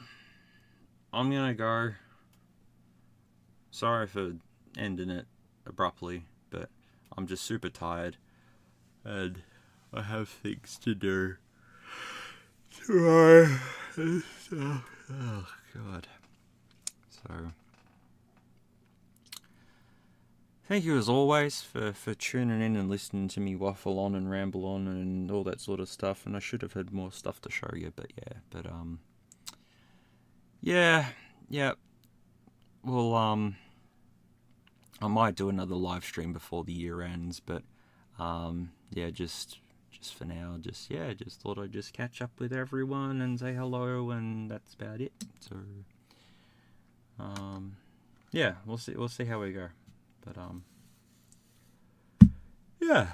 gonna go. Sorry for ending it abruptly, but I'm just super tired and I have things to do tomorrow. Oh god. So thank you as always for tuning in and listening to me waffle on and ramble on and all that sort of stuff. And I should have had more stuff to show you, but yeah. Well, I might do another live stream before the year ends, but yeah, just for now, just thought I'd just catch up with everyone and say hello, and that's about it. So yeah, we'll see how we go, but yeah.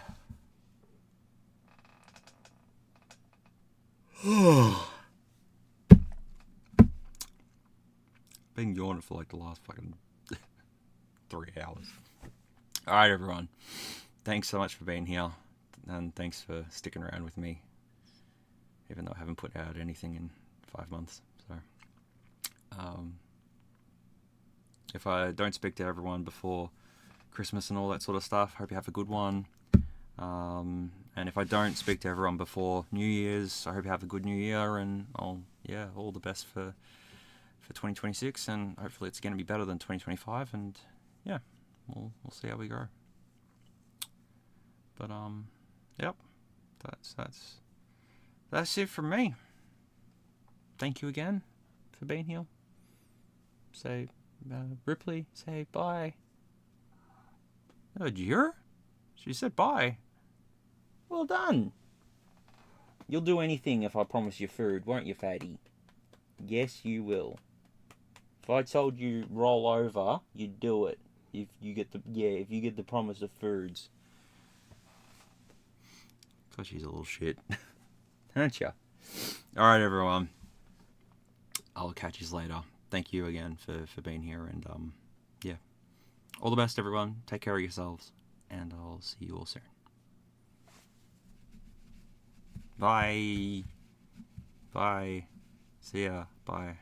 Been yawning for like the last fucking 3 hours. Alright, everyone. Thanks so much for being here. And thanks for sticking around with me. Even though I haven't put out anything in 5 months. So, if I don't speak to everyone before Christmas and all that sort of stuff, hope you have a good one. And if I don't speak to everyone before New Year's, I hope you have a good New Year. And all the best for 2026, and hopefully it's going to be better than 2025, and yeah, we'll see how we go. But yep, that's it from me. Thank you again for being here. Say Ripley, say bye. Oh, did you hear her? She said bye. Well done. You'll do anything if I promise you food, won't you, fatty? Yes, you will. If I told you roll over, you'd do it. If you get the promise of foods. God, she's a little shit. Aren't ya? Alright, everyone. I'll catch you later. Thank you again for being here, and yeah. All the best, everyone. Take care of yourselves, and I'll see you all soon. Bye. Bye. See ya. Bye.